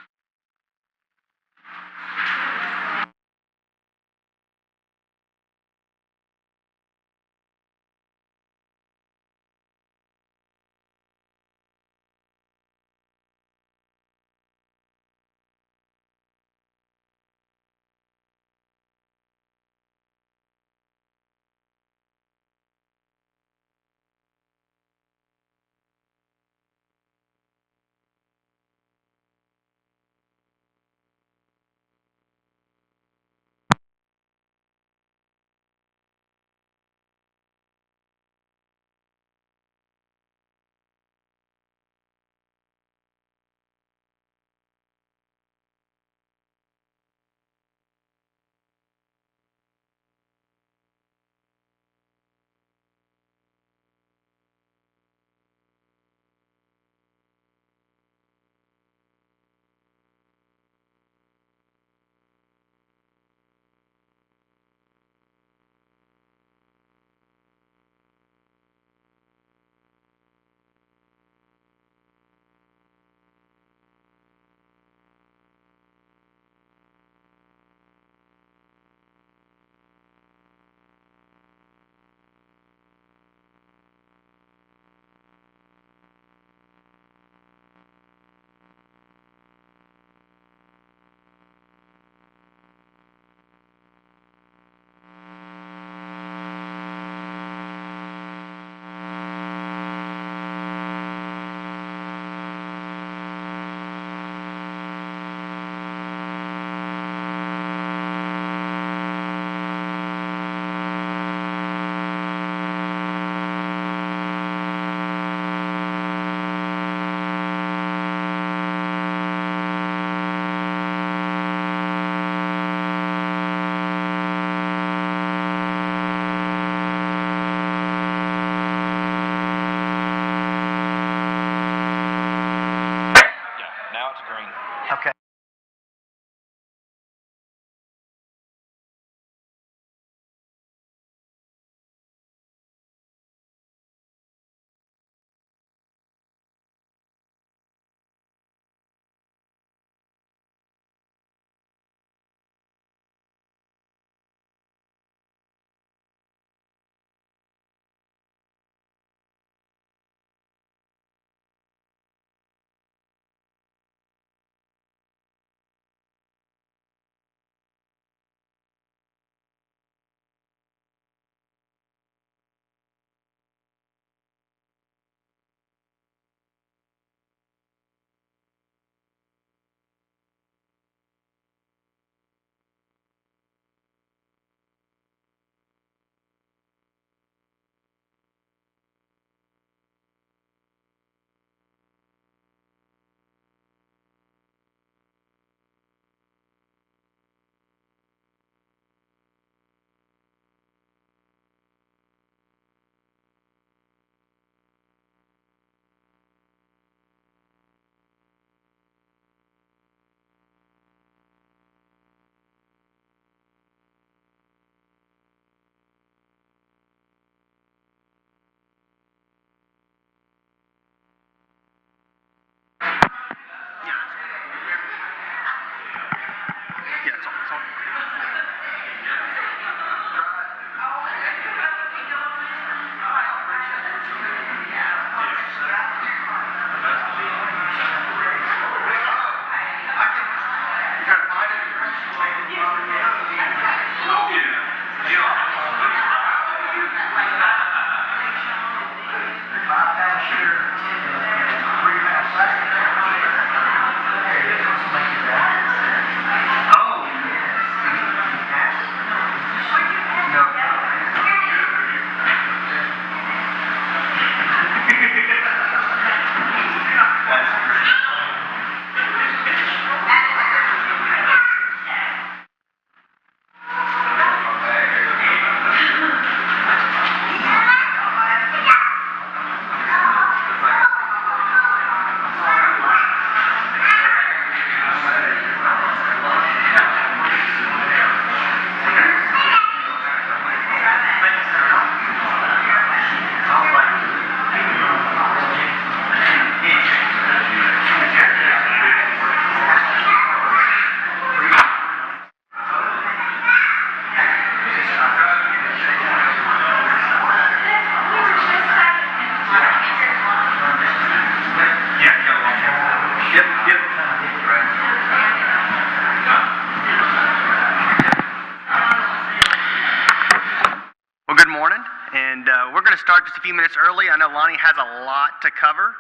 we're going to start just a few minutes early. I know Lonnie has a lot to cover,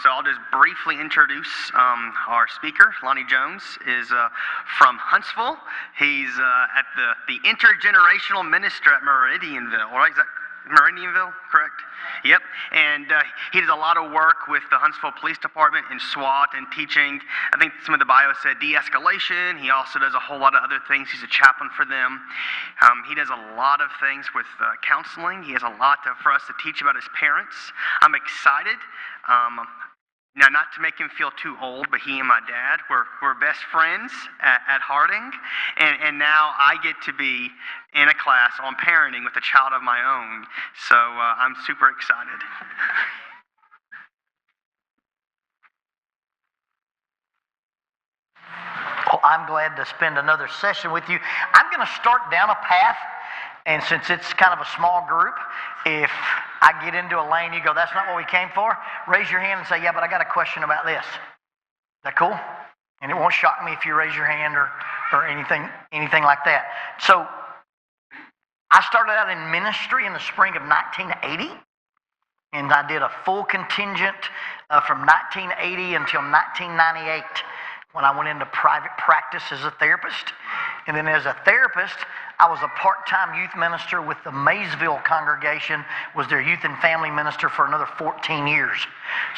so I'll just briefly introduce our speaker. Lonnie Jones is from Huntsville. He's at the intergenerational minister at Meridianville, right? Is that Meridianville, correct? Yep. And he does a lot of work with the Huntsville Police Department in SWAT and teaching. I think some of the bio said de-escalation. He also does a whole lot of other things. He's a chaplain for them. He does a lot of things with counseling. He has a lot for us to teach about his parents. I'm excited. Now, not to make him feel too old, but he and my dad were best friends at Harding, and now I get to be in a class on parenting with a child of my own, so I'm super excited. Well, I'm glad to spend another session with you. I'm going to start down a path, and since it's kind of a small group, if I get into a lane, you go, that's not what we came for, raise your hand and say, yeah, but I got a question about this. Is that cool? And it won't shock me if you raise your hand or anything like that. So I started out in ministry in the spring of 1980, and I did a full contingent from 1980 until 1998 when I went into private practice as a therapist. And then as a therapist, I was a part-time youth minister with the Maysville congregation, was their youth and family minister for another 14 years.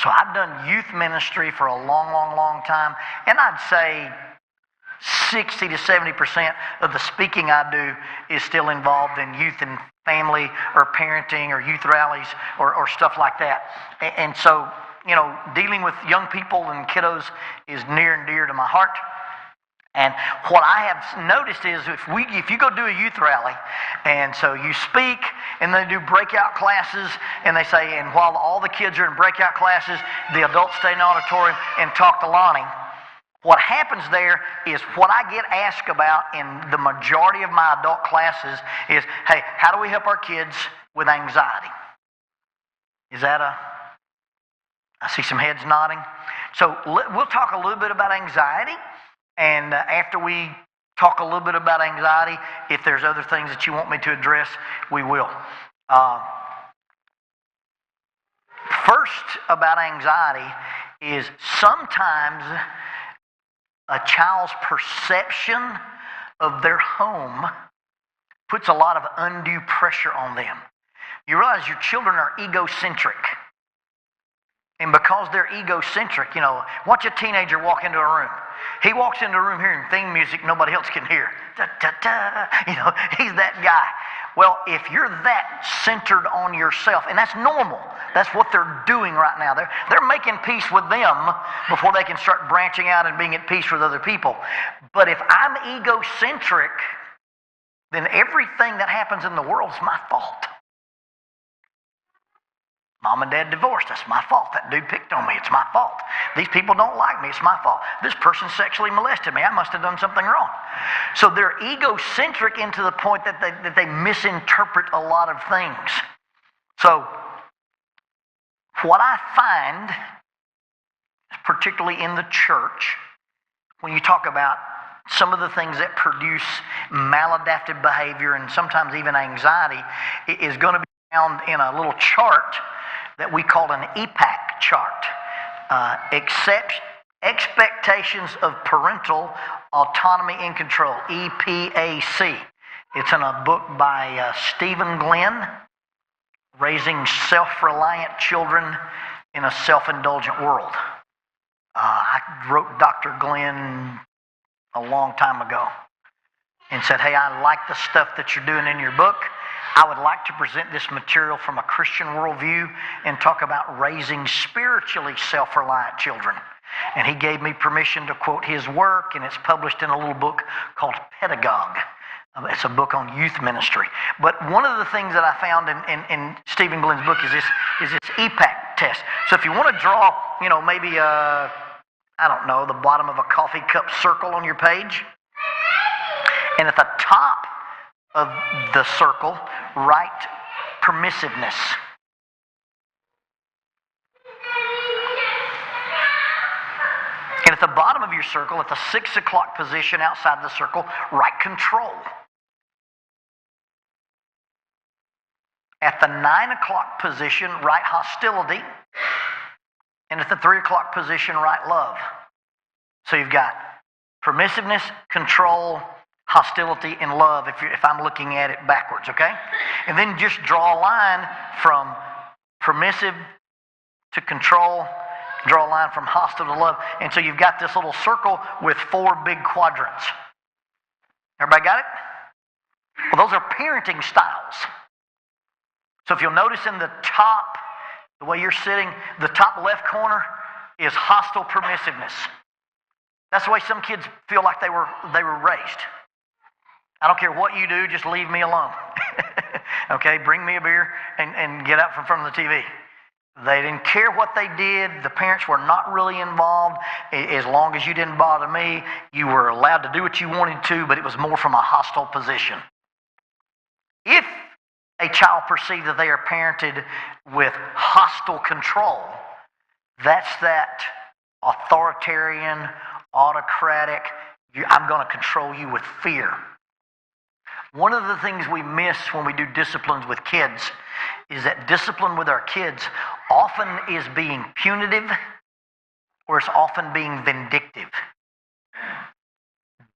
So I've done youth ministry for a long time, and I'd say 60 to 70% of the speaking I do is still involved in youth and family or parenting or youth rallies or stuff like that. And so, you know, dealing with young people and kiddos is near and dear to my heart. And what I have noticed is if you go do a youth rally, and so you speak, and they do breakout classes, and they say, and while all the kids are in breakout classes, the adults stay in the auditorium and talk to Lonnie. What happens there is what I get asked about in the majority of my adult classes is, hey, how do we help our kids with anxiety? Is that I see some heads nodding. So we'll talk a little bit about anxiety. And after we talk a little bit about anxiety, if there's other things that you want me to address, we will. First, about anxiety is sometimes a child's perception of their home puts a lot of undue pressure on them. You realize your children are egocentric. And because they're egocentric, you know, watch a teenager walk into a room. He walks into a room hearing theme music nobody else can hear. Da, da, da. You know, he's that guy. Well, if you're that centered on yourself, and that's normal, that's what they're doing right now. They're making peace with them before they can start branching out and being at peace with other people. But if I'm egocentric, then everything that happens in the world is my fault. Mom and dad divorced, that's my fault. That dude picked on me, it's my fault. These people don't like me, it's my fault. This person sexually molested me, I must have done something wrong. So they're egocentric into the point that they misinterpret a lot of things. So what I find, particularly in the church, when you talk about some of the things that produce maladaptive behavior and sometimes even anxiety, is going to be found in a little chart that we call an EPAC chart. Expectations of Parental Autonomy and Control, EPAC. It's in a book by Stephen Glenn, Raising Self-Reliant Children in a Self-Indulgent World. I wrote Dr. Glenn a long time ago and said, hey, I like the stuff that you're doing in your book. I would like to present this material from a Christian worldview and talk about raising spiritually self-reliant children. And he gave me permission to quote his work, and it's published in a little book called Pedagogue. It's a book on youth ministry. But one of the things that I found in Stephen Glenn's book is this EPAC test. So if you want to draw, you know, maybe the bottom of a coffee cup circle on your page, and at the top of the circle, write permissiveness. And at the bottom of your circle, at the 6 o'clock position outside the circle, write control. At the 9 o'clock position, write hostility. And at the 3 o'clock position, write love. So you've got permissiveness, control, hostility, and love if I'm looking at it backwards, okay? And then just draw a line from permissive to control, draw a line from hostile to love. And so you've got this little circle with 4 big quadrants. Everybody got it? Well, those are parenting styles. So if you'll notice in the top, the way you're sitting, the top left corner is hostile permissiveness. That's the way some kids feel like they were raised. I don't care what you do, just leave me alone. Okay, bring me a beer and get out from front of the TV. They didn't care what they did. The parents were not really involved. As long as you didn't bother me, you were allowed to do what you wanted to, but it was more from a hostile position. If a child perceives that they are parented with hostile control, that's that authoritarian, autocratic, I'm going to control you with fear. One of the things we miss when we do disciplines with kids is that discipline with our kids often is being punitive or it's often being vindictive.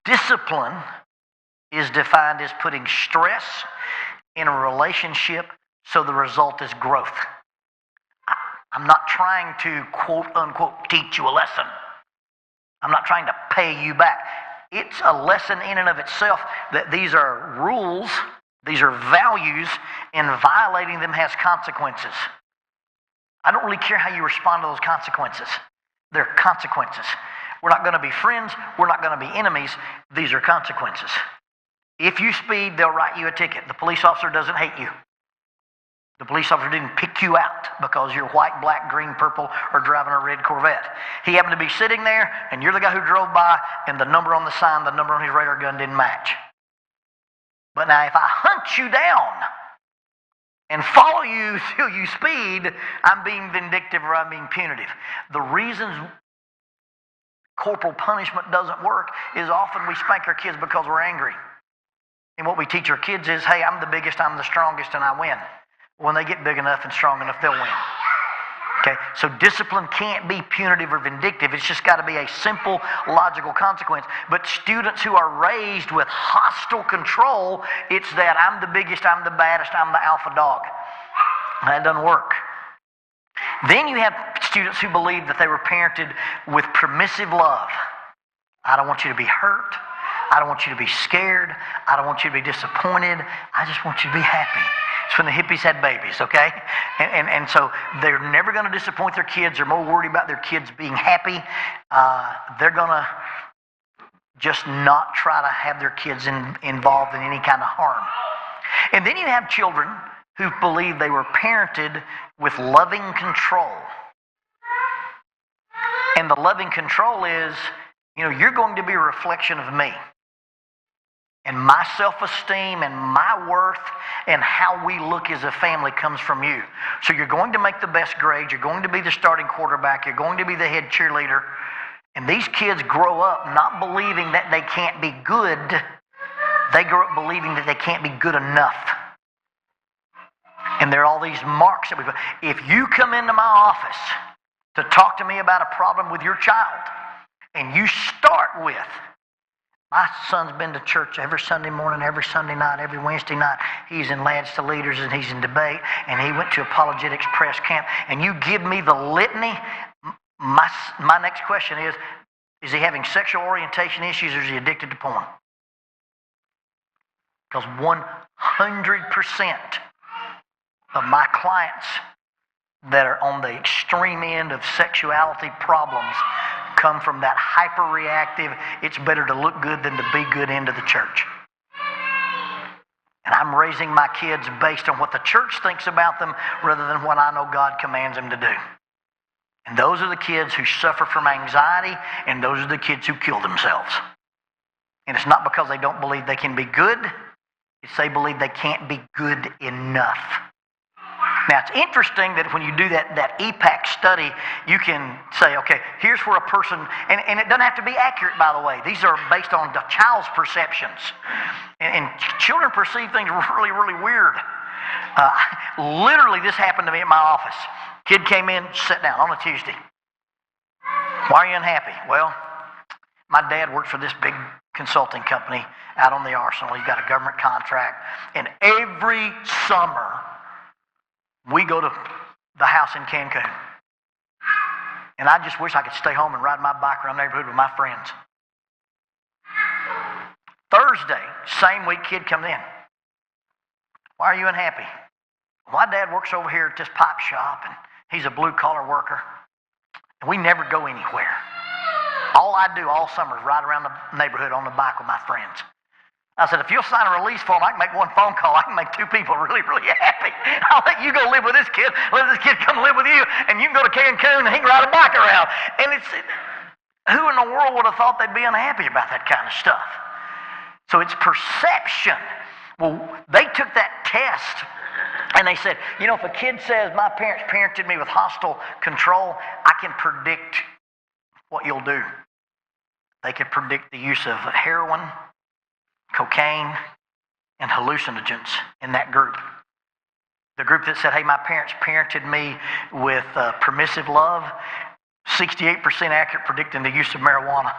Discipline is defined as putting stress in a relationship so the result is growth. I'm not trying to quote unquote teach you a lesson. I'm not trying to pay you back. It's a lesson in and of itself that these are rules, these are values, and violating them has consequences. I don't really care how you respond to those consequences. They're consequences. We're not going to be friends. We're not going to be enemies. These are consequences. If you speed, they'll write you a ticket. The police officer doesn't hate you. The police officer didn't pick you out because you're white, black, green, purple, or driving a red Corvette. He happened to be sitting there, and you're the guy who drove by, and the number on the sign, the number on his radar gun didn't match. But now if I hunt you down and follow you till you speed, I'm being vindictive or I'm being punitive. The reasons corporal punishment doesn't work is often we spank our kids because we're angry. And what we teach our kids is, hey, I'm the biggest, I'm the strongest, and I win. When they get big enough and strong enough, they'll win. Okay, so discipline can't be punitive or vindictive. It's just got to be a simple, logical consequence. But students who are raised with hostile control, it's that I'm the biggest, I'm the baddest, I'm the alpha dog. That doesn't work. Then you have students who believe that they were parented with permissive love. I don't want you to be hurt. I don't want you to be scared. I don't want you to be disappointed. I just want you to be happy. It's when the hippies had babies, okay? And so they're never going to disappoint their kids. They're more worried about their kids being happy. They're going to just not try to have their kids involved in any kind of harm. And then you have children who believe they were parented with loving control. And the loving control is, you're going to be a reflection of me. And my self-esteem and my worth and how we look as a family comes from you. So you're going to make the best grade. You're going to be the starting quarterback. You're going to be the head cheerleader. And these kids grow up not believing that they can't be good. They grow up believing that they can't be good enough. And there are all these marks that we put. If you come into my office to talk to me about a problem with your child, and you start with, my son's been to church every Sunday morning, every Sunday night, every Wednesday night. He's in Lads to Leaders and he's in debate and he went to Apologetics Press Camp. And you give me the litany, my next question is he having sexual orientation issues or is he addicted to porn? Because 100% of my clients that are on the extreme end of sexuality problems come from that hyper-reactive, it's better to look good than to be good end of the church. And I'm raising my kids based on what the church thinks about them rather than what I know God commands them to do. And those are the kids who suffer from anxiety, and those are the kids who kill themselves. And it's not because they don't believe they can be good, it's they believe they can't be good enough. Now, it's interesting that when you do that EPAC study, you can say, okay, here's where a person, and it doesn't have to be accurate, by the way. These are based on the child's perceptions. And children perceive things really, really weird. Literally, this happened to me at my office. Kid came in, sat down on a Tuesday. Why are you unhappy? Well, my dad worked for this big consulting company out on the arsenal. He's got a government contract. And every summer, we go to the house in Cancun. And I just wish I could stay home and ride my bike around the neighborhood with my friends. Thursday, same week, kid comes in. Why are you unhappy? My dad works over here at this pipe shop, and he's a blue-collar worker. And we never go anywhere. All I do all summer is ride around the neighborhood on the bike with my friends. I said, if you'll sign a release form, I can make one phone call. I can make two people really, really happy. I'll let you go live with this kid. Let this kid come live with you, and you can go to Cancun, and he can ride a bike around. And who in the world would have thought they'd be unhappy about that kind of stuff? So it's perception. Well, they took that test, and they said, you know, if a kid says, my parents parented me with hostile control, I can predict what you'll do. They could predict the use of heroin, cocaine, and hallucinogens in that group. The group that said, hey, my parents parented me with permissive love, 68% accurate predicting the use of marijuana.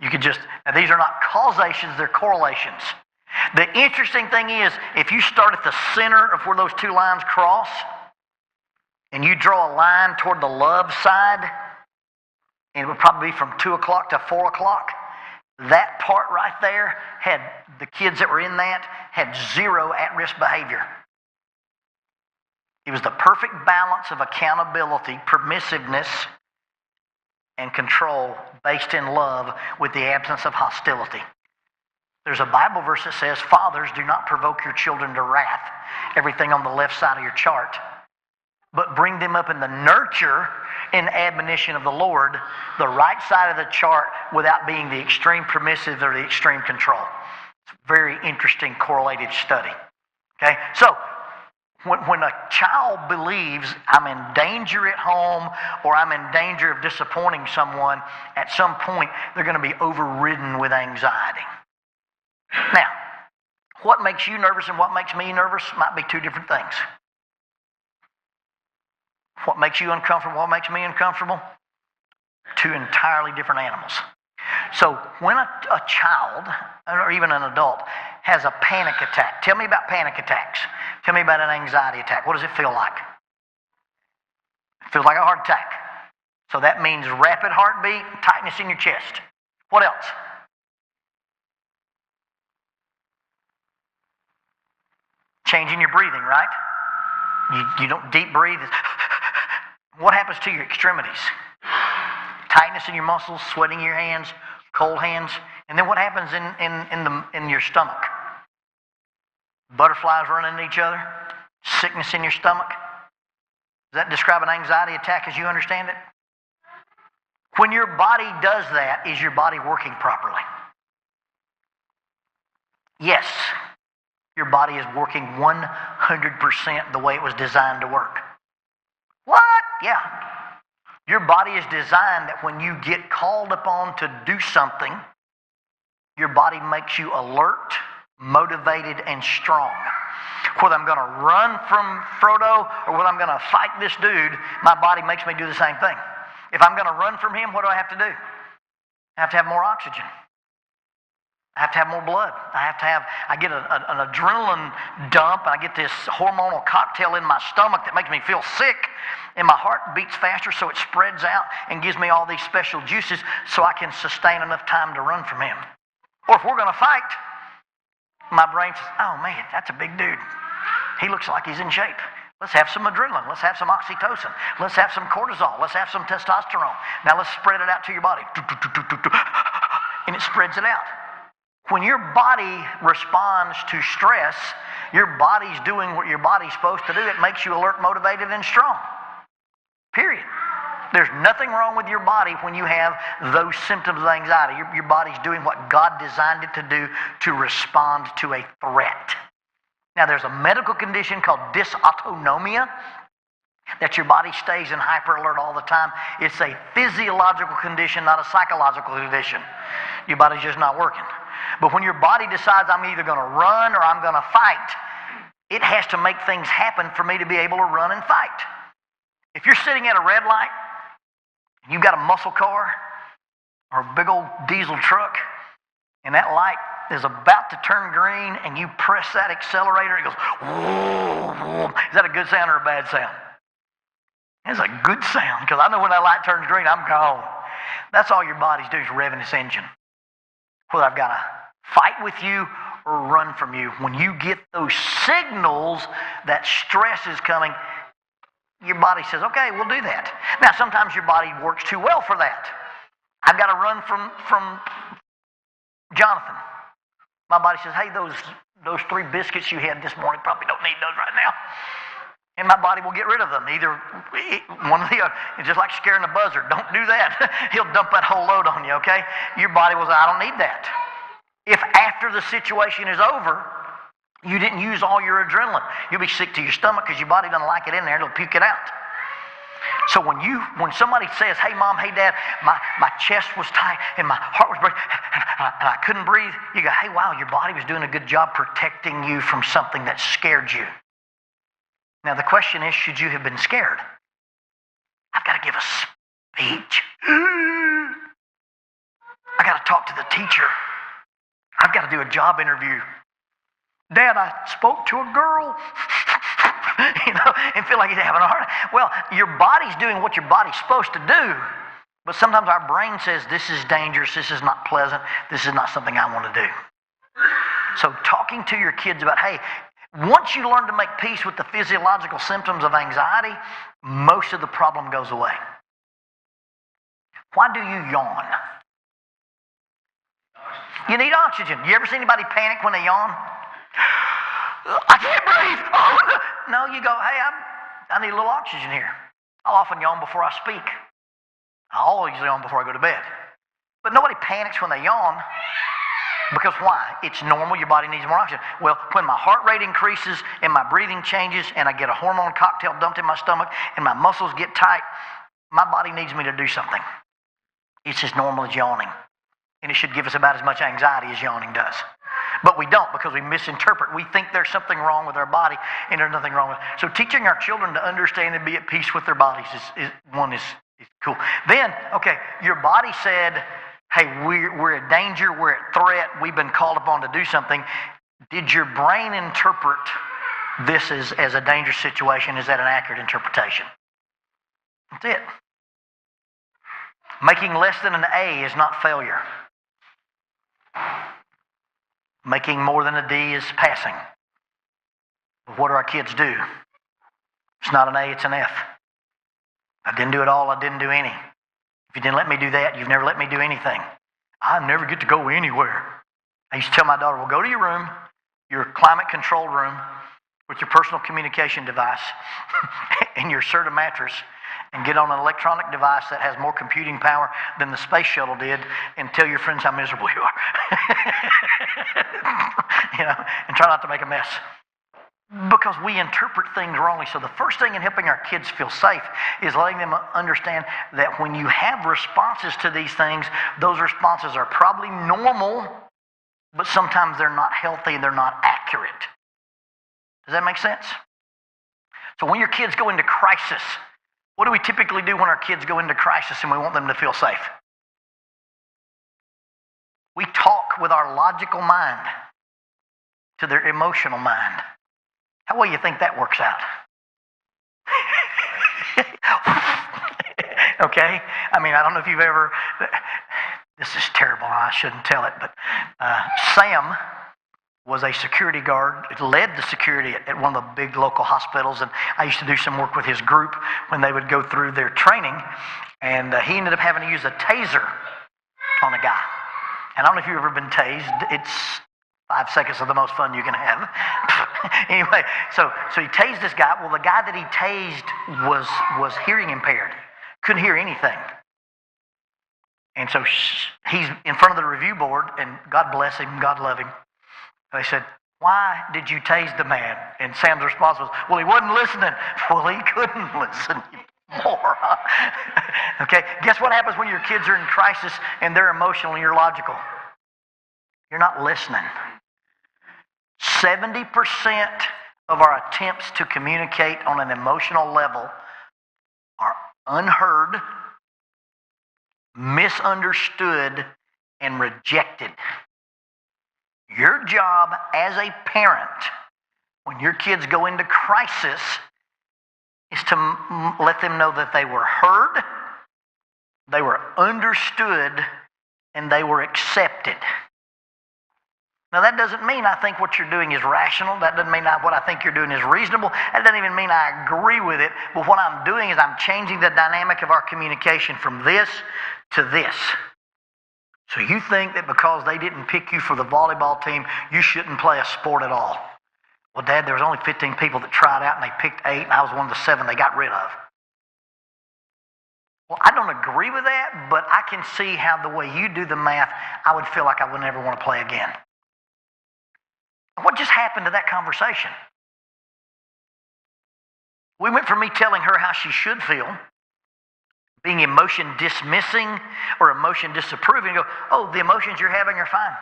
You could just, now these are not causations, they're correlations. The interesting thing is, if you start at the center of where those two lines cross, and you draw a line toward the love side, and it would probably be from 2 o'clock to 4 o'clock, that part right there had, the kids that were in that had zero at-risk behavior. It was the perfect balance of accountability, permissiveness, and control based in love with the absence of hostility. There's a Bible verse that says, fathers, do not provoke your children to wrath, everything on the left side of your chart, but bring them up in the nurture and admonition of the Lord, the right side of the chart, without being the extreme permissive or the extreme control. It's a very interesting correlated study. Okay, so when a child believes I'm in danger at home or I'm in danger of disappointing someone, at some point they're going to be overridden with anxiety. Now, what makes you nervous and what makes me nervous might be two different things. What makes you uncomfortable, what makes me uncomfortable? Two entirely different animals. So when a child, or even an adult, has a panic attack, tell me about panic attacks. Tell me about an anxiety attack. What does it feel like? It feels like a heart attack. So that means rapid heartbeat, tightness in your chest. What else? Changing your breathing, right? You don't deep breathe. What happens to your extremities? Tightness in your muscles, sweating in your hands, cold hands. And then what happens in your stomach? Butterflies running into each other? Sickness in your stomach? Does that describe an anxiety attack as you understand it? When your body does that, is your body working properly? Yes. Your body is working 100% the way it was designed to work. What? Yeah. Your body is designed that when you get called upon to do something, your body makes you alert, motivated, and strong. Whether I'm going to run from Frodo or whether I'm going to fight this dude, my body makes me do the same thing. If I'm going to run from him, what do I have to do? I have to have more oxygen. I have to have more blood. I get an adrenaline dump, and I get this hormonal cocktail in my stomach that makes me feel sick, and my heart beats faster, so it spreads out and gives me all these special juices so I can sustain enough time to run from him. Or if we're going to fight, my brain says, oh man, that's a big dude. He looks like he's in shape. Let's have some adrenaline. Let's have some oxytocin. Let's have some cortisol. Let's have some testosterone. Now let's spread it out to your body. And it spreads it out. When your body responds to stress, your body's doing what your body's supposed to do. It makes you alert, motivated, and strong. Period. There's nothing wrong with your body when you have those symptoms of anxiety. Your body's doing what God designed it to do to respond to a threat. Now, there's a medical condition called dysautonomia that your body stays in hyper alert all the time. It's a physiological condition, not a psychological condition. Your body's just not working. But when your body decides I'm either going to run or I'm going to fight, It has to make things happen for me to be able to run and fight. If you're sitting at a red light, and you've got a muscle car or a big old diesel truck, and that light is about to turn green, and you press that accelerator, it goes, whoa. Is that a good sound or a bad sound? It's a good sound, because I know when that light turns green, I'm gone. That's all your body's doing is revving this engine. Whether I've got to fight with you or run from you, when you get those signals that stress is coming, your body says, okay, we'll do that. Now, sometimes your body works too well for that. I've got to run from Jonathan. My body says, hey, those 3 biscuits you had this morning, probably don't need those right now. And my body will get rid of them. Either one or the other. It's just like scaring a buzzard. Don't do that. He'll dump that whole load on you, okay? Your body will say, I don't need that. If after the situation is over, you didn't use all your adrenaline, you'll be sick to your stomach because your body doesn't like it in there. It'll puke it out. So when somebody says, hey, Mom, hey, Dad, my chest was tight and my heart was breaking and I couldn't breathe, you go, hey, wow, your body was doing a good job protecting you from something that scared you. Now, the question is, should you have been scared? I've got to give a speech. I got to talk to the teacher. I've got to do a job interview. Dad, I spoke to a girl, and feel like he's having a heart attack. Well, your body's doing what your body's supposed to do, but sometimes our brain says, this is dangerous, this is not pleasant, this is not something I want to do. So talking to your kids about, hey, once you learn to make peace with the physiological symptoms of anxiety, most of the problem goes away. Why do you yawn? You need oxygen. You ever see anybody panic when they yawn? I can't breathe. Oh. No, you go, hey, I need a little oxygen here. I'll often yawn before I speak. I always yawn before I go to bed. But nobody panics when they yawn. Because why? It's normal. Your body needs more oxygen. Well, when my heart rate increases and my breathing changes and I get a hormone cocktail dumped in my stomach and my muscles get tight, my body needs me to do something. It's as normal as yawning. And it should give us about as much anxiety as yawning does. But we don't, because we misinterpret. We think there's something wrong with our body, and there's nothing wrong with it. So teaching our children to understand and be at peace with their bodies is cool. Then, okay, your body said, hey, we're at danger, we're at threat, we've been called upon to do something. Did your brain interpret this as a dangerous situation? Is that an accurate interpretation? That's it. Making less than an A is not failure. Making more than a D is passing. But what do our kids do? It's not an A, it's an F. I didn't do it all, I didn't do any. If you didn't let me do that, you've never let me do anything. I never get to go anywhere. I used to tell my daughter, well, go to your room, your climate-controlled room, with your personal communication device and your Serta mattress, and get on an electronic device that has more computing power than the space shuttle did, and tell your friends how miserable you are. And try not to make a mess. Because we interpret things wrongly. So the first thing in helping our kids feel safe is letting them understand that when you have responses to these things, those responses are probably normal, but sometimes they're not healthy and they're not accurate. Does that make sense? So when your kids go into crisis, what do we typically do when our kids go into crisis and we want them to feel safe? We talk with our logical mind to their emotional mind. How well you think that works out? Okay? I mean, I don't know if you've ever... This is terrible. I shouldn't tell it, but Sam was a security guard. It led the security at one of the big local hospitals, and I used to do some work with his group when they would go through their training, and he ended up having to use a taser on a guy. And I don't know if you've ever been tased. It's 5 seconds of the most fun you can have. Anyway, so he tased this guy. Well, the guy that he tased was hearing impaired. Couldn't hear anything. And so he's in front of the review board, and God bless him, God love him. They said, why did you tase the man? And Sam's response was, well, he wasn't listening. Well, he couldn't listen, you moron. Okay, guess what happens when your kids are in crisis and they're emotional and you're logical? You're not listening. 70% of our attempts to communicate on an emotional level are unheard, misunderstood, and rejected. Your job as a parent, when your kids go into crisis, is to let them know that they were heard, they were understood, and they were accepted. Now, that doesn't mean I think what you're doing is rational. That doesn't mean what I think you're doing is reasonable. That doesn't even mean I agree with it. But what I'm doing is I'm changing the dynamic of our communication from this to this. So you think that because they didn't pick you for the volleyball team, you shouldn't play a sport at all. Well, Dad, there was only 15 people that tried out, and they picked 8, and I was one of the 7 they got rid of. Well, I don't agree with that, but I can see how the way you do the math, I would feel like I would never want to play again. What just happened to that conversation? We went from me telling her how she should feel, being emotion dismissing or emotion disapproving, go, oh, the emotions you're having are fine.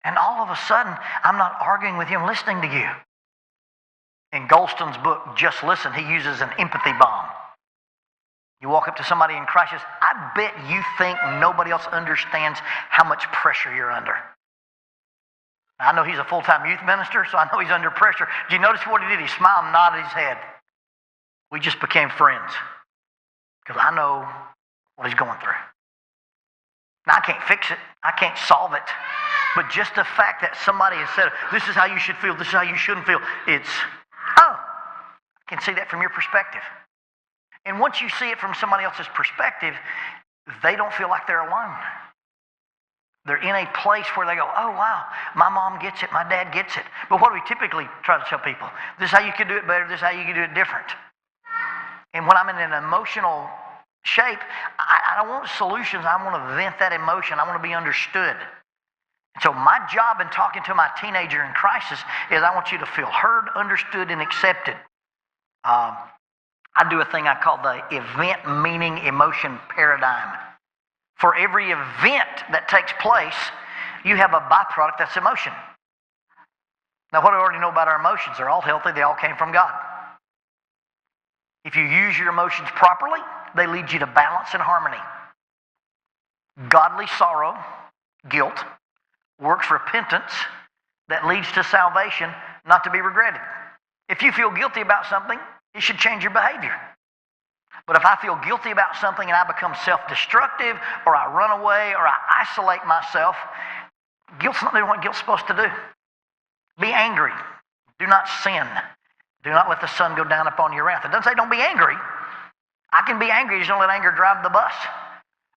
And all of a sudden, I'm not arguing with you, I'm listening to you. In Goldstone's book, Just Listen, he uses an empathy bomb. You walk up to somebody in crisis, I bet you think nobody else understands how much pressure you're under. I know he's a full-time youth minister, so I know he's under pressure. Did you notice what he did? He smiled and nodded his head. We just became friends because I know what he's going through. Now, I can't fix it. I can't solve it. But just the fact that somebody has said, this is how you should feel, this is how you shouldn't feel, it's, oh, I can see that from your perspective. And once you see it from somebody else's perspective, they don't feel like they're alone. They're in a place where they go, oh, wow, my mom gets it, my dad gets it. But what do we typically try to tell people? This is how you could do it better, this is how you could do it different. And when I'm in an emotional shape, I don't want solutions, I want to vent that emotion, I want to be understood. And so my job in talking to my teenager in crisis is I want you to feel heard, understood, and accepted. I do a thing I call the event meaning emotion paradigm. For every event that takes place, you have a byproduct that's emotion. Now, what do we already know about our emotions? They're all healthy. They all came from God. If you use your emotions properly, they lead you to balance and harmony. Godly sorrow, guilt, works repentance that leads to salvation, not to be regretted. If you feel guilty about something, it should change your behavior. But if I feel guilty about something and I become self-destructive, or I run away, or I isolate myself, guilt's not what guilt's supposed to do. Be angry. Do not sin. Do not let the sun go down upon your wrath. It doesn't say don't be angry. I can be angry, just don't let anger drive the bus.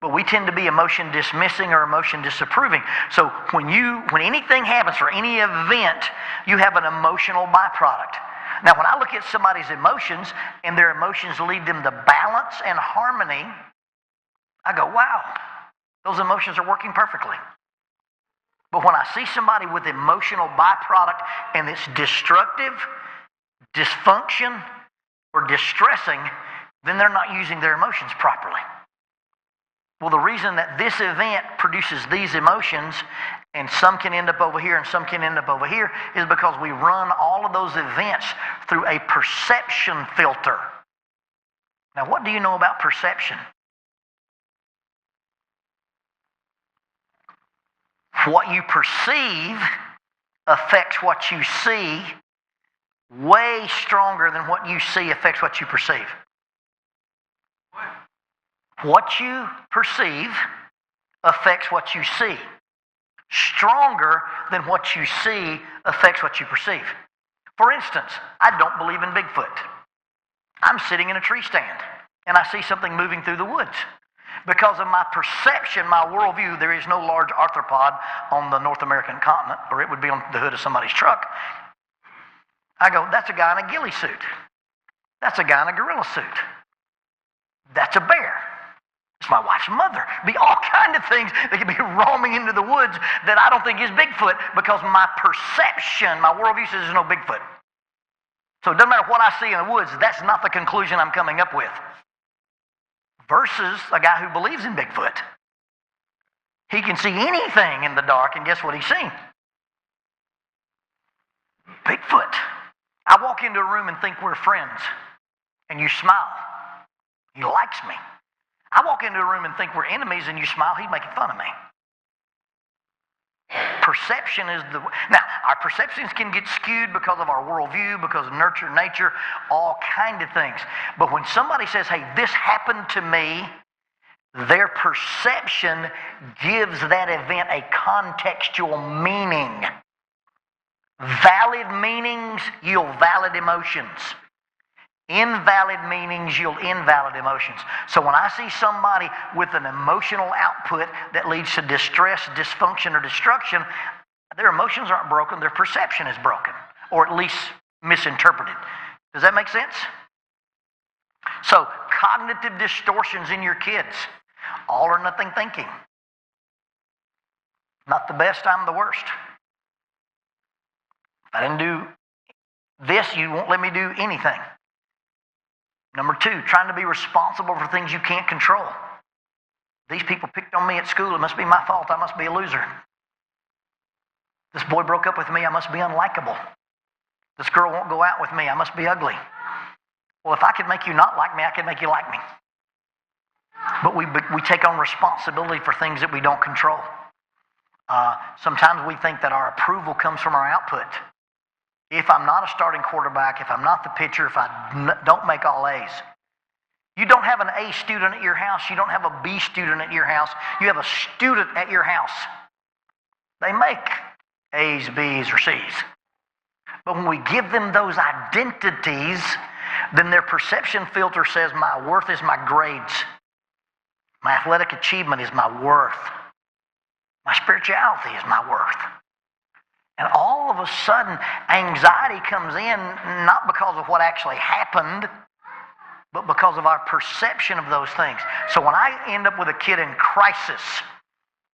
But we tend to be emotion dismissing or emotion disapproving. So when anything happens or any event, you have an emotional byproduct. Now, when I look at somebody's emotions and their emotions lead them to balance and harmony, I go, wow, those emotions are working perfectly. But when I see somebody with emotional byproduct and it's destructive, dysfunction, or distressing, then they're not using their emotions properly. Well, the reason that this event produces these emotions, and some can end up over here and some can end up over here, is because we run all of those events through a perception filter. Now, what do you know about perception? What you perceive affects what you see way stronger than what you see affects what you perceive. What you perceive affects what you see. Stronger than what you see affects what you perceive. For instance, I don't believe in Bigfoot. I'm sitting in a tree stand and I see something moving through the woods. Because of my perception, my worldview, there is no large arthropod on the North American continent, or it would be on the hood of somebody's truck. I go, that's a guy in a ghillie suit. That's a guy in a gorilla suit. That's a bear. It's my wife's mother. Be all kind of things that could be roaming into the woods that I don't think is Bigfoot, because my perception, my worldview says there's no Bigfoot. So it doesn't matter what I see in the woods, that's not the conclusion I'm coming up with. Versus a guy who believes in Bigfoot. He can see anything in the dark, and guess what he's seen? Bigfoot. I walk into a room and think we're friends, and you smile. He likes me. I walk into a room and think we're enemies, and you smile. He's making fun of me. Perception is the... Now, our perceptions can get skewed because of our worldview, because of nurture, nature, all kind of things. But when somebody says, hey, this happened to me, their perception gives that event a contextual meaning. Valid meanings yield valid emotions. Invalid meanings yield invalid emotions. So when I see somebody with an emotional output that leads to distress, dysfunction, or destruction, their emotions aren't broken, their perception is broken, or at least misinterpreted. Does that make sense? So cognitive distortions in your kids, all or nothing thinking. Not the best, I'm the worst. If I didn't do this, you won't let me do anything. Number 2, trying to be responsible for things you can't control. These people picked on me at school. It must be my fault. I must be a loser. This boy broke up with me. I must be unlikable. This girl won't go out with me. I must be ugly. Well, if I could make you not like me, I could make you like me. But we take on responsibility for things that we don't control. Sometimes we think that our approval comes from our output. If I'm not a starting quarterback, if I'm not the pitcher, if I don't make all A's. You don't have an A student at your house. You don't have a B student at your house. You have a student at your house. They make A's, B's, or C's. But when we give them those identities, then their perception filter says my worth is my grades. My athletic achievement is my worth. My spirituality is my worth. And all of a sudden, anxiety comes in not because of what actually happened, but because of our perception of those things. So when I end up with a kid in crisis,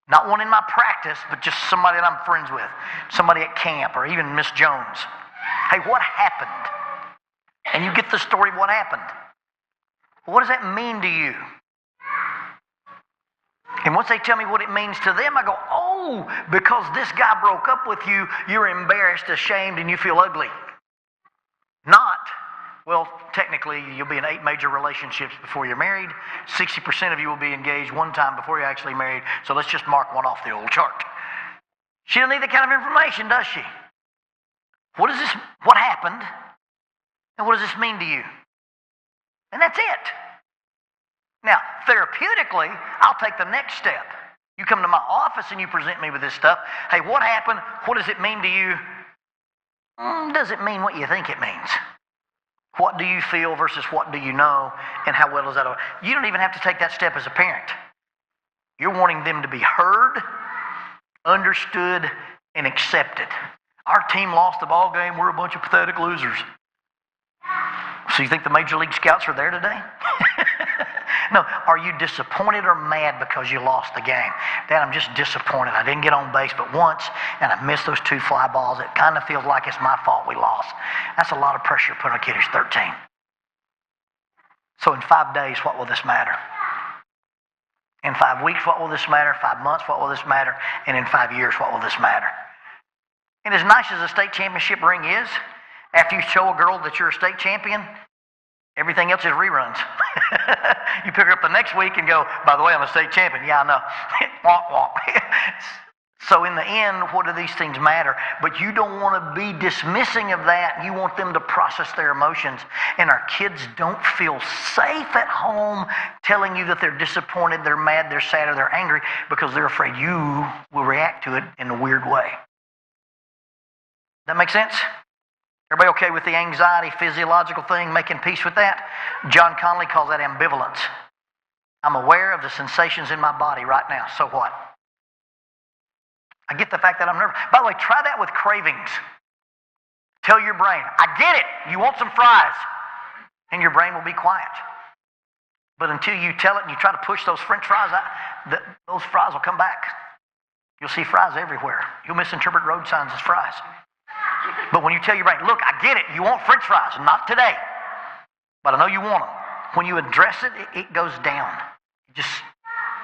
not one in my practice, but just somebody that I'm friends with, somebody at camp, or even Miss Jones, hey, what happened? And you get the story of what happened. What does that mean to you? And once they tell me what it means to them, I go, oh, because this guy broke up with you, you're embarrassed, ashamed, and you feel ugly. Not, well, technically, you'll be in 8 major relationships before you're married. 60% of you will be engaged one time before you're actually married, so let's just mark one off the old chart. She doesn't need that kind of information, does she? What happened, and what does this mean to you? And that's it. Now, therapeutically, I'll take the next step. You come to my office and you present me with this stuff. Hey, what happened? What does it mean to you? Does it mean what you think it means? What do you feel versus what do you know? And how well is that? You don't even have to take that step as a parent. You're wanting them to be heard, understood, and accepted. Our team lost the ball game. We're a bunch of pathetic losers. So you think the Major League Scouts are there today? No, are you disappointed or mad because you lost the game? Dad, I'm just disappointed. I didn't get on base but once, and I missed those 2 fly balls. It kind of feels like it's my fault we lost. That's a lot of pressure put on a kid who's 13. So in 5 days, what will this matter? In 5 weeks, what will this matter? 5 months, what will this matter? And in 5 years, what will this matter? And as nice as a state championship ring is, after you show a girl that you're a state champion, everything else is reruns. You pick her up the next week and go, by the way, I'm a state champion. Yeah, I know. Wonk, wonk. So in the end, what do these things matter? But you don't want to be dismissing of that. You want them to process their emotions. And our kids don't feel safe at home telling you that they're disappointed, they're mad, they're sad, or they're angry because they're afraid you will react to it in a weird way. That make sense? Everybody okay with the anxiety, physiological thing, making peace with that? John Connolly calls that ambivalence. I'm aware of the sensations in my body right now, so what? I get the fact that I'm nervous. By the way, try that with cravings. Tell your brain, I get it, you want some fries. And your brain will be quiet. But until you tell it and you try to push those French fries out, those fries will come back. You'll see fries everywhere. You'll misinterpret road signs as fries. But when you tell your brain, look, I get it, you want French fries, not today, but I know you want them. When you address it, it goes down. It just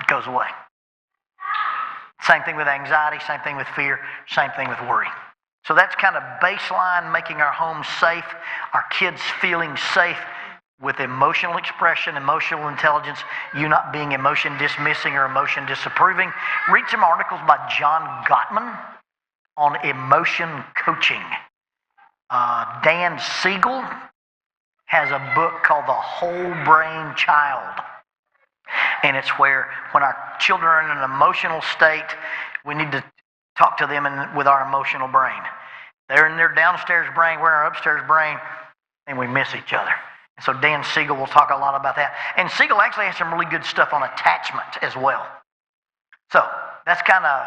goes away. Same thing with anxiety, same thing with fear, same thing with worry. So that's kind of baseline, making our homes safe, our kids feeling safe with emotional expression, emotional intelligence, you not being emotion dismissing or emotion disapproving. Read some articles by John Gottman on emotion coaching. Dan Siegel has a book called The Whole Brain Child. And it's where when our children are in an emotional state, we need to talk to them with our emotional brain. They're in their downstairs brain, we're in our upstairs brain, and we miss each other. And so Dan Siegel will talk a lot about that. And Siegel actually has some really good stuff on attachment as well. So that's kind of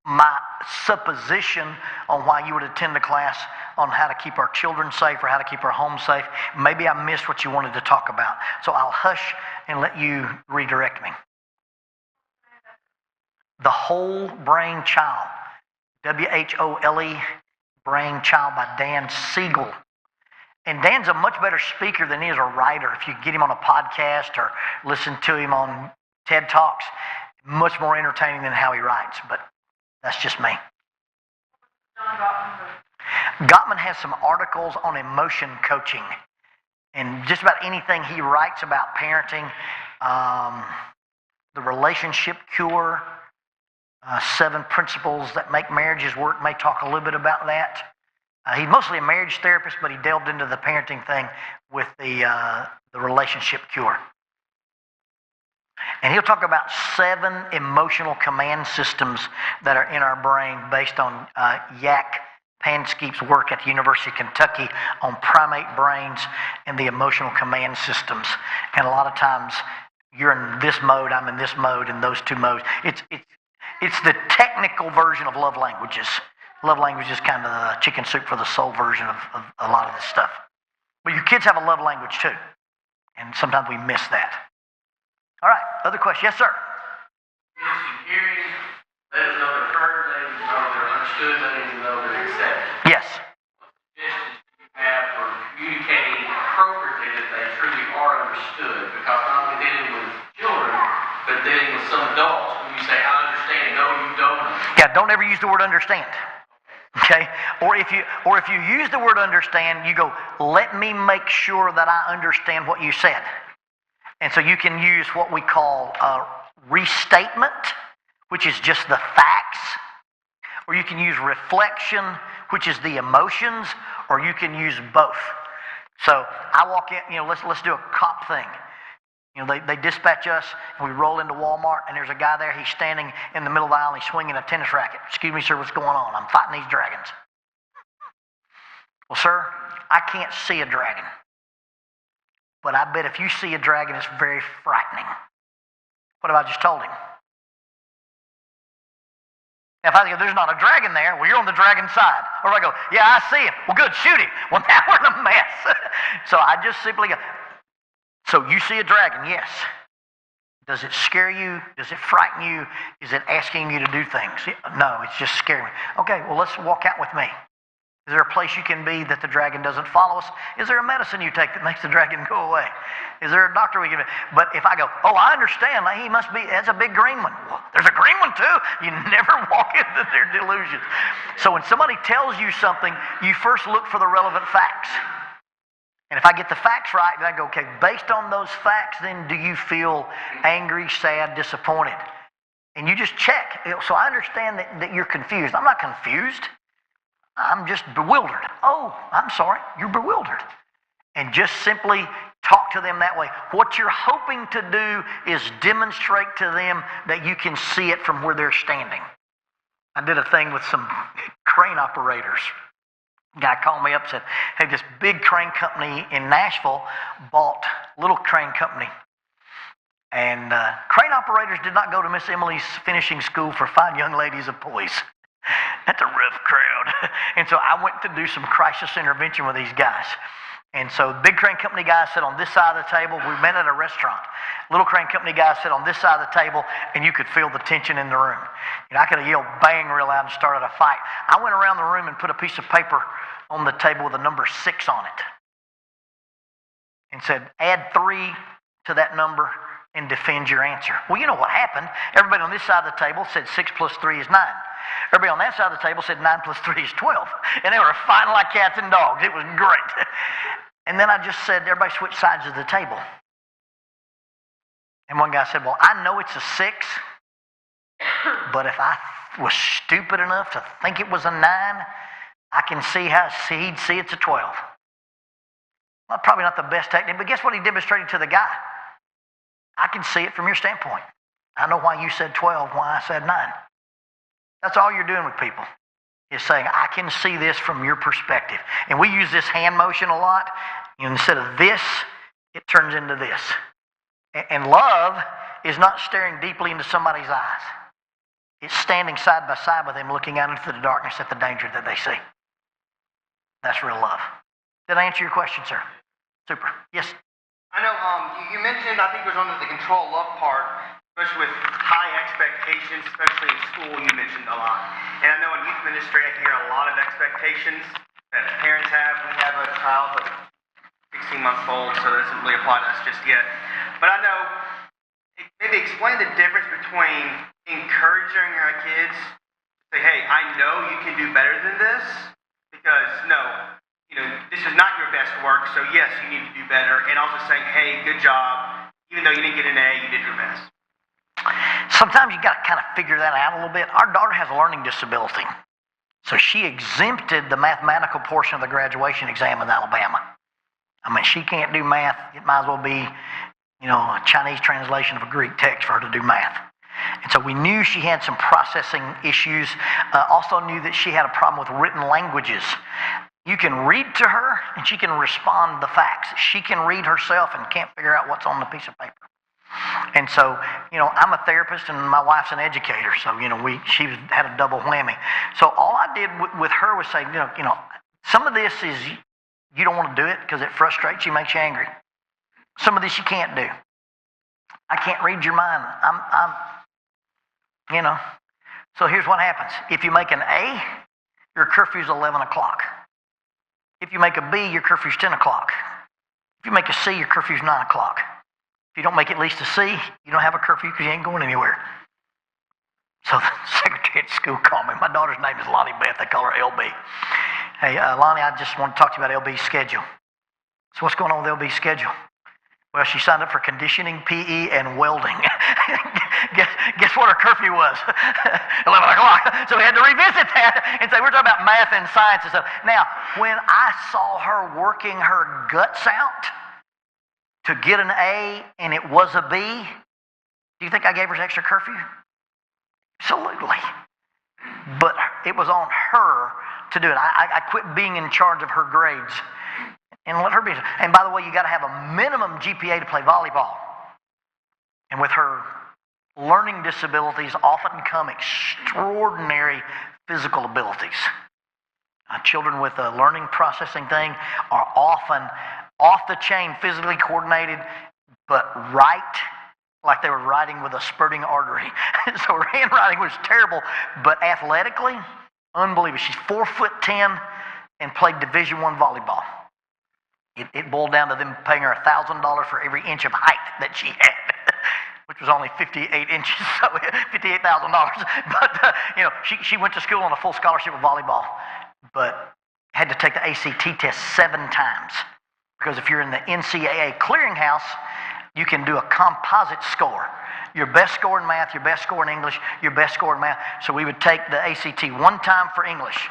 my supposition on why you would attend a class on how to keep our children safe or how to keep our home safe. Maybe I missed what you wanted to talk about. So I'll hush and let you redirect me. The Whole Brain Child. W-H-O-L-E, Brain Child by Dan Siegel. And Dan's a much better speaker than he is a writer. If you get him on a podcast or listen to him on TED Talks, much more entertaining than how he writes. But that's just me. Gottman has some articles on emotion coaching. And just about anything he writes about parenting, the relationship cure, 7 principles that make marriages work, may talk a little bit about that. He's mostly a marriage therapist, but he delved into the parenting thing with the relationship cure. And he'll talk about 7 emotional command systems that are in our brain based on Jack Panskeep's work at the University of Kentucky on primate brains and the emotional command systems. And a lot of times you're in this mode, I'm in this mode, in those 2 modes. It's the technical version of love languages. Love language is kind of the chicken soup for the soul version of a lot of this stuff. But your kids have a love language too. And sometimes we miss that. All right, other question. Yes, sir. Mentioned hearing, let them know they're heard, let them know they're understood, let them know they're accepted. Yes. What suggestions do you have for communicating appropriately that they truly are understood? Because not only dealing with children, but dealing with some adults, when you say, I understand, no, you don't understand. Yeah, don't ever use the word understand. Okay? Or if you use the word understand, you go, let me make sure that I understand what you said. And so you can use what we call a restatement, which is just the facts. Or you can use reflection, which is the emotions. Or you can use both. So I walk in, let's do a cop thing. They dispatch us, and we roll into Walmart, and there's a guy there. He's standing in the middle of the aisle, and he's swinging a tennis racket. Excuse me, sir, what's going on? I'm fighting these dragons. Well, sir, I can't see a dragon. But I bet if you see a dragon, it's very frightening. What have I just told him? If I go, there's not a dragon there, well, you're on the dragon side. Or if I go, yeah, I see him. Well, good, shoot him. Well, now we're in a mess. So I just simply go, so you see a dragon, yes. Does it scare you? Does it frighten you? Is it asking you to do things? No, it's just scaring me. Okay, well, let's walk out with me. Is there a place you can be that the dragon doesn't follow us? Is there a medicine you take that makes the dragon go away? Is there a doctor we can... But if I go, oh, I understand, he must be, that's a big green one. Well, there's a green one too? You never walk into their delusions. So when somebody tells you something, you first look for the relevant facts. And if I get the facts right, then I go, okay, based on those facts, then do you feel angry, sad, disappointed? And you just check. So I understand that you're confused. I'm not confused. I'm just bewildered. Oh, I'm sorry, you're bewildered. And just simply talk to them that way. What you're hoping to do is demonstrate to them that you can see it from where they're standing. I did a thing with some crane operators. A guy called me up and said, hey, this big crane company in Nashville bought a little crane company. And crane operators did not go to Miss Emily's finishing school for fine young ladies of police. That's a rough crowd. And so I went to do some crisis intervention with these guys. And so the big crane company guy sat on this side of the table. We met at a restaurant. Little crane company guy sat on this side of the table, and you could feel the tension in the room. I could have yelled bang real loud and started a fight. I went around the room and put a piece of paper on the table with a number 6 on it. And said, add 3 to that number and defend your answer. Well, you know what happened. Everybody on this side of the table said 6 plus 3 is 9. Everybody on that side of the table said 9 plus 3 is 12. And they were fighting like cats and dogs. It was great. And then I just said, everybody switch sides of the table. And one guy said, well, I know it's a 6, but if I was stupid enough to think it was a 9, I can see how he'd see it's a 12. Well, probably not the best technique, but guess what he demonstrated to the guy? I can see it from your standpoint. I know why you said 12, why I said 9. That's all you're doing with people, is saying, I can see this from your perspective. And we use this hand motion a lot. Instead of this, it turns into this. And love is not staring deeply into somebody's eyes. It's standing side by side with them, looking out into the darkness at the danger that they see. That's real love. Did I answer your question, sir? Super. Yes? I know you mentioned, I think it was under the control love part, especially with high expectations, especially in school, you mentioned a lot. And I know in youth ministry, I hear a lot of expectations that parents have. We have a child that's 16 months old, so that doesn't really apply to us just yet. But I know, maybe explain the difference between encouraging our kids to say, hey, I know you can do better than this, because this is not your best work, so yes, you need to do better, and also saying, hey, good job, even though you didn't get an A, you did your best. Sometimes you got to kind of figure that out a little bit. Our daughter has a learning disability, so she exempted the mathematical portion of the graduation exam in Alabama. I mean, she can't do math. It might as well be, a Chinese translation of a Greek text for her to do math. And so we knew she had some processing issues. Also knew that she had a problem with written languages. You can read to her, and she can respond the facts. She can read herself and can't figure out what's on the piece of paper. And so, I'm a therapist, and my wife's an educator. So, she had a double whammy. So all I did with her was say, some of this is you don't want to do it because it frustrates you, makes you angry. Some of this you can't do. I can't read your mind. So here's what happens. If you make an A, your curfew's 11 o'clock. If you make a B, your curfew's 10 o'clock. If you make a C, your curfew's 9 o'clock. If you don't make at least a C, you don't have a curfew because you ain't going anywhere. So the secretary at school called me. My daughter's name is Lonnie Beth. They call her LB. Hey, Lonnie, I just want to talk to you about LB's schedule. So what's going on with LB's schedule? Well, she signed up for conditioning, PE, and welding. Guess what her curfew was? 11 o'clock. So we had to revisit that and say, we're talking about math and science and stuff. Now, when I saw her working her guts out to get an A and it was a B, do you think I gave her extra curfew? Absolutely. But it was on her to do it. I quit being in charge of her grades and let her be. And by the way, you got to have a minimum GPA to play volleyball. And with her learning disabilities often come extraordinary physical abilities. Children with a learning processing thing are often off the chain, physically coordinated, but write like they were writing with a spurting artery. So her handwriting was terrible, but athletically, unbelievable. She's 4'10" and played Division I volleyball. It boiled down to them paying her $1,000 for every inch of height that she had, which was only 58 inches, so $58,000. But she went to school on a full scholarship of volleyball, but had to take the ACT test 7 times, because if you're in the NCAA clearinghouse, you can do a composite score. Your best score in math, your best score in English, your best score in math. So we would take the ACT 1 time for English,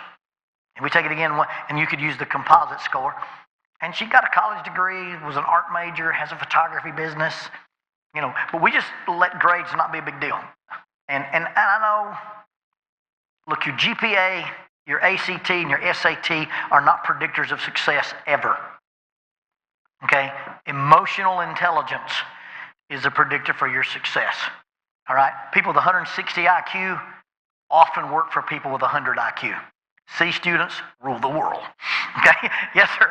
and we take it again, and you could use the composite score. And she got a college degree, was an art major, has a photography business, but we just let grades not be a big deal. And I know, look, your GPA, your ACT, and your SAT are not predictors of success ever. Okay? Emotional intelligence is a predictor for your success. All right? People with 160 IQ often work for people with 100 IQ. C students rule the world. Okay? Yes, sir.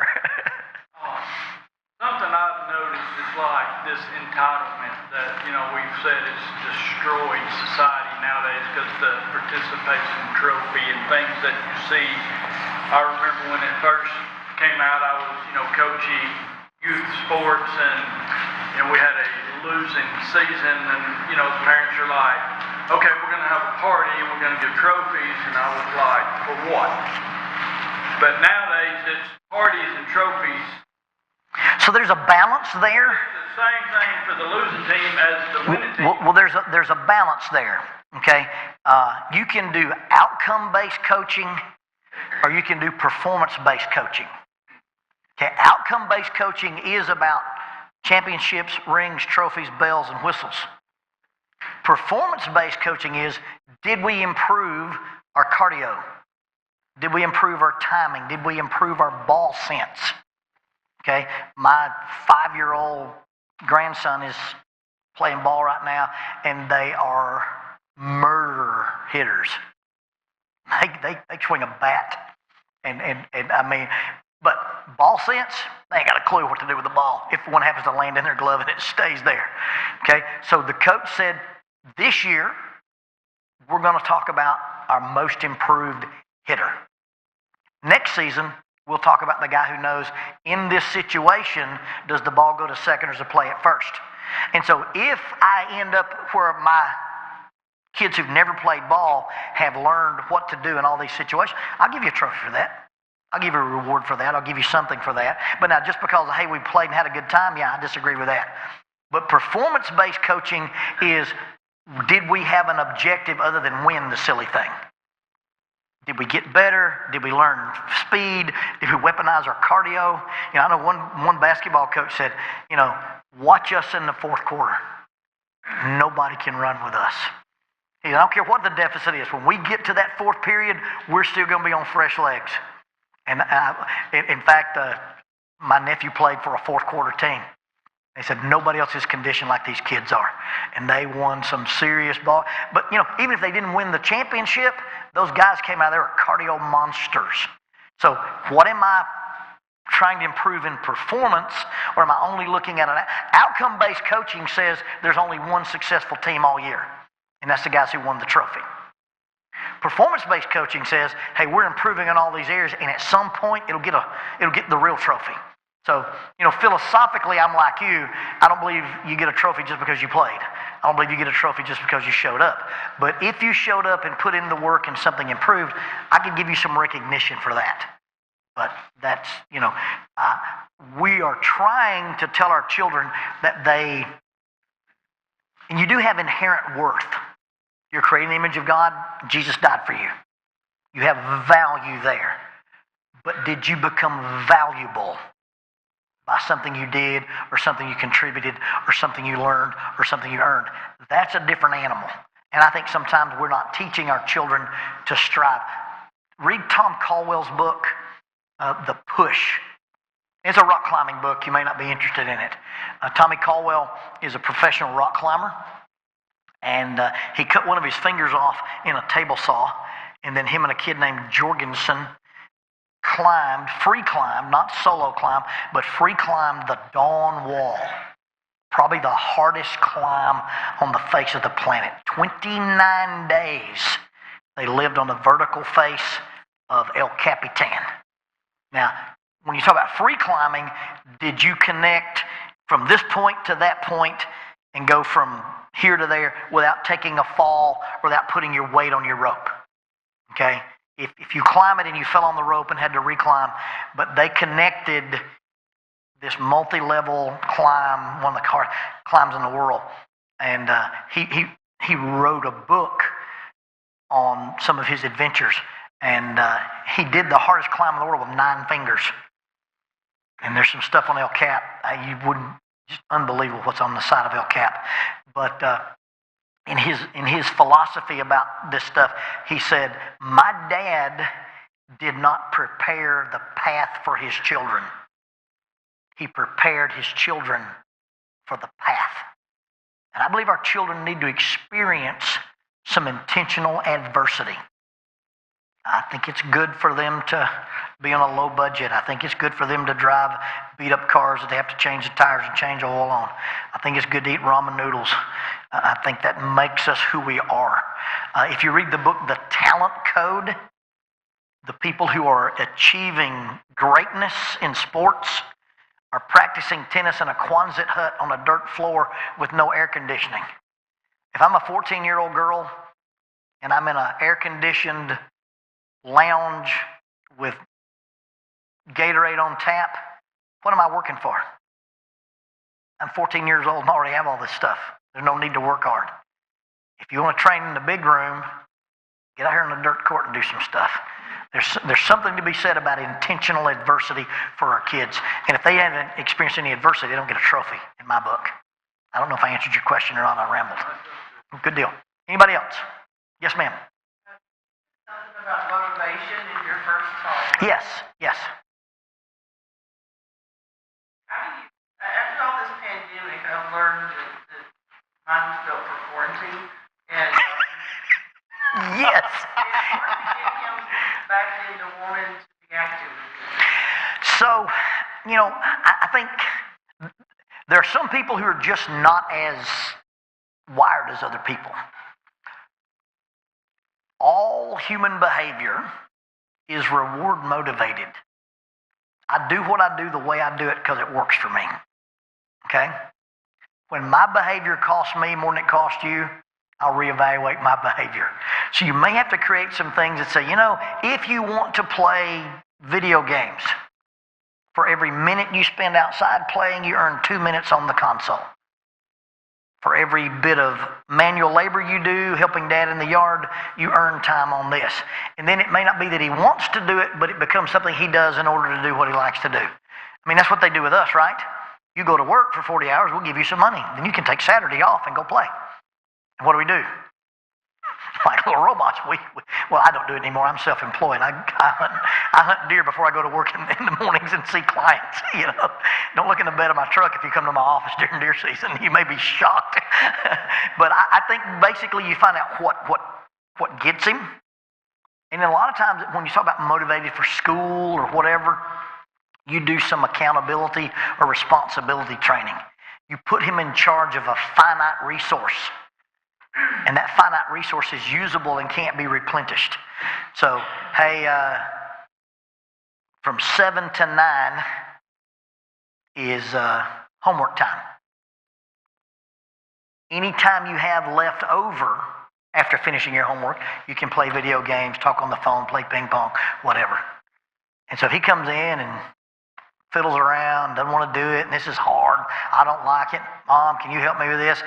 Something I've noticed is like this entitlement that, we've said it's destroyed society nowadays because the participation trophy and things that you see. I remember when it first came out, I was, coaching youth sports, and we had a losing season, and the parents are like, okay, we're going to have a party and we're going to give trophies, and I was like, for what? But nowadays, it's parties and trophies. So there's a balance there. It's the same thing for the losing team as the winning team. Well, there's a balance there. Okay, you can do outcome-based coaching, or you can do performance-based coaching. Okay, outcome-based coaching is about championships, rings, trophies, bells, and whistles. Performance-based coaching is, did we improve our cardio? Did we improve our timing? Did we improve our ball sense? Okay, my 5-year-old grandson is playing ball right now, and they are murder hitters. They swing a bat, and I mean, but ball sense, they ain't got a clue what to do with the ball if one happens to land in their glove and it stays there. Okay, so the coach said, this year, we're going to talk about our most improved hitter. Next season, we'll talk about the guy who knows, in this situation, does the ball go to second or does it play at first? And so if I end up where my kids who've never played ball have learned what to do in all these situations, I'll give you a trophy for that. I'll give you a reward for that. I'll give you something for that. But now, just because, hey, we played and had a good time, yeah, I disagree with that. But performance-based coaching is, did we have an objective other than win the silly thing? Did we get better? Did we learn speed? Did we weaponize our cardio? You know, I know one basketball coach said, you know, watch us in the fourth quarter. Nobody can run with us. He said, I don't care what the deficit is. When we get to that fourth period, we're still going to be on fresh legs. And in fact, my nephew played for a fourth quarter team. They said nobody else is conditioned like these kids are. And they won some serious ball. But, you know, even if they didn't win the championship, those guys came out, they were cardio monsters. So what am I trying to improve in performance, or am I only looking at an outcome-based coaching says there's only one successful team all year, and that's the guys who won the trophy. Performance-based coaching says, hey, we're improving in all these areas, and at some point it'll get the real trophy. So, you know, philosophically, I'm like you. I don't believe you get a trophy just because you played. I don't believe you get a trophy just because you showed up. But if you showed up and put in the work and something improved, I could give you some recognition for that. But that's, you know, we are trying to tell our children that and you do have inherent worth. You're created in the image of God. Jesus died for you. You have value there. But did you become valuable by something you did, or something you contributed, or something you learned, or something you earned? That's a different animal. And I think sometimes we're not teaching our children to strive. Read Tom Caldwell's book, The Push. It's a rock climbing book. You may not be interested in it. Tommy Caldwell is a professional rock climber, and he cut one of his fingers off in a table saw, and then him and a kid named Jorgensen free climbed, not solo climb, but free climbed the Dawn Wall. Probably the hardest climb on the face of the planet. 29 days they lived on the vertical face of El Capitan. Now, when you talk about free climbing, did you connect from this point to that point and go from here to there without taking a fall, or without putting your weight on your rope? Okay? If you climb it and you fell on the rope and had to reclimb, but they connected this multi-level climb, one of the hardest climbs in the world, and he wrote a book on some of his adventures, and he did the hardest climb in the world with 9 fingers. And there's some stuff on El Cap, you wouldn't, just unbelievable what's on the side of El Cap. But in his philosophy about this stuff, he said, my dad did not prepare the path for his children. He prepared his children for the path. And I believe our children need to experience some intentional adversity. I think it's good for them to be on a low budget. I think it's good for them to drive beat-up cars that they have to change the tires and change oil on. I think it's good to eat ramen noodles. I think that makes us who we are. If you read the book, The Talent Code, the people who are achieving greatness in sports are practicing tennis in a Quonset hut on a dirt floor with no air conditioning. If I'm a 14-year-old girl and I'm in an air-conditioned lounge with Gatorade on tap, what am I working for? I'm 14 years old and already have all this stuff. There's no need to work hard. If you want to train in the big room, get out here in the dirt court and do some stuff. There's something to be said about intentional adversity for our kids. And if they haven't experienced any adversity, they don't get a trophy in my book. I don't know if I answered your question or not. I rambled. Good deal. Anybody else? Yes, ma'am. Something about motivation in your first talk. Yes, yes. How do you, after all this pandemic, I've learned that mine was built for quarantine. And Yes. it's hard to get him back into wanting to be active. So, I think there are some people who are just not as wired as other people. All human behavior is reward motivated. I do what I do the way I do it because it works for me. Okay? When my behavior costs me more than it costs you, I'll reevaluate my behavior. So you may have to create some things that say, if you want to play video games, for every minute you spend outside playing, you earn 2 minutes on the console. For every bit of manual labor you do, helping dad in the yard, you earn time on this. And then it may not be that he wants to do it, but it becomes something he does in order to do what he likes to do. I mean, that's what they do with us, right? You go to work for 40 hours, we'll give you some money. Then you can take Saturday off and go play. And what do? Like little robots. Well, I don't do it anymore. I'm self-employed. I hunt deer before I go to work in the mornings and see clients. Don't look in the bed of my truck if you come to my office during deer season. You may be shocked. But I think basically you find out what gets him. And then a lot of times when you talk about motivated for school or whatever, you do some accountability or responsibility training. You put him in charge of a finite resource. And that finite resource is usable and can't be replenished. So, hey, from 7 to 9 is homework time. Any time you have left over after finishing your homework, you can play video games, talk on the phone, play ping pong, whatever. And so if he comes in and fiddles around, doesn't want to do it, and this is hard, I don't like it, Mom, can you help me with this?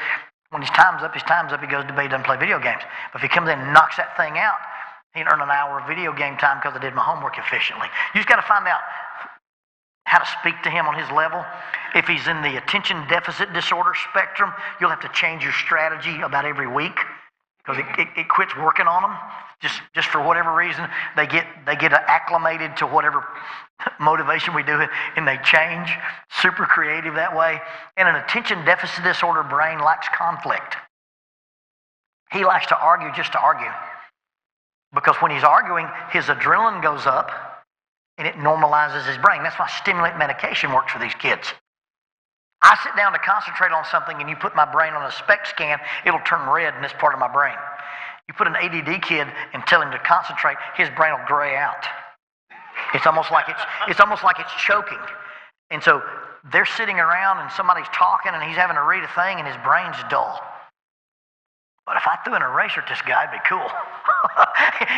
When his time's up, he goes to bed, doesn't play video games. But if he comes in and knocks that thing out, he can earn an hour of video game time because I did my homework efficiently. You just got to find out how to speak to him on his level. If he's in the attention deficit disorder spectrum, you'll have to change your strategy about every week because it quits working on them. Just for whatever reason, they get acclimated to whatever motivation we do, and they change. Super creative that way. And an attention deficit disorder brain likes conflict. He likes to argue just to argue. Because when he's arguing, his adrenaline goes up, and it normalizes his brain. That's why stimulant medication works for these kids. I sit down to concentrate on something, and you put my brain on a SPECT scan, it'll turn red in this part of my brain. You put an ADD kid and tell him to concentrate, his brain will gray out. It's almost like it's choking. And so they're sitting around and somebody's talking and he's having to read a thing and his brain's dull. But if I threw an eraser at this guy, it'd be cool.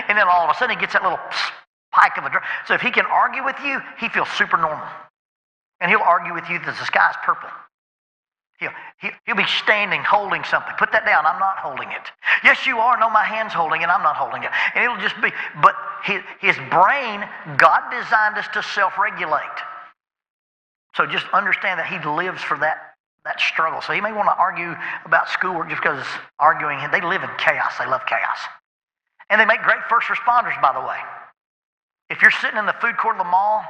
And then all of a sudden he gets that little spike of adrenaline. So if he can argue with you, he feels super normal. And he'll argue with you that the sky's purple. He'll be standing holding something. Put that down. I'm not holding it. Yes, you are. No, my hand's holding it. I'm not holding it. And it'll just be, but his brain, God designed us to self-regulate. So just understand that he lives for that struggle. So he may want to argue about schoolwork just because arguing, they live in chaos. They love chaos. And they make great first responders, by the way. If you're sitting in the food court of the mall,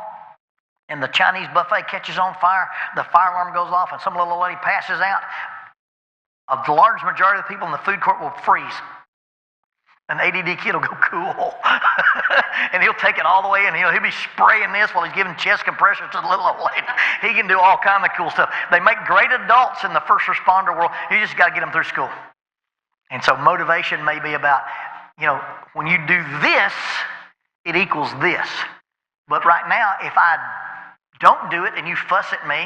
and the Chinese buffet catches on fire, the fire alarm goes off, and some little lady passes out, a large majority of the people in the food court will freeze. An ADD kid will go, cool. And he'll take it all the way in. He'll be spraying this while he's giving chest compressions to the little old lady. He can do all kind of cool stuff. They make great adults in the first responder world. You just got to get them through school. And so motivation may be about, when you do this, it equals this. But right now, if I don't do it and you fuss at me,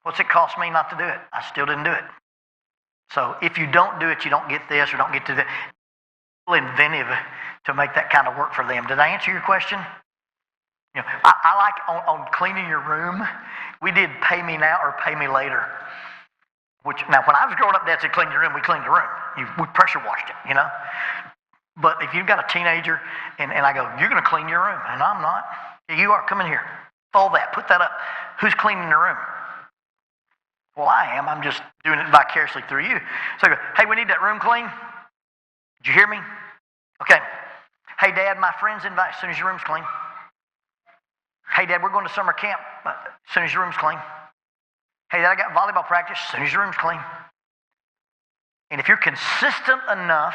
what's it cost me not to do it? I still didn't do it. So if you don't do it, you don't get this or don't get to that. Inventive to make that kind of work for them. Did I answer your question? I like on cleaning your room, we did pay me now or pay me later. Now, when I was growing up, Dad said clean your room, we cleaned the room. We pressure washed it, But if you've got a teenager and I go, you're going to clean your room, and I'm not. Yeah, you are. Come in here. Fold that. Put that up. Who's cleaning the room? Well, I am. I'm just doing it vicariously through you. So I go, hey, we need that room clean. Did you hear me? Okay. Hey, Dad, my friend's invited as soon as your room's clean. Hey, Dad, we're going to summer camp as soon as your room's clean. Hey, Dad, I got volleyball practice as soon as your room's clean. And if you're consistent enough,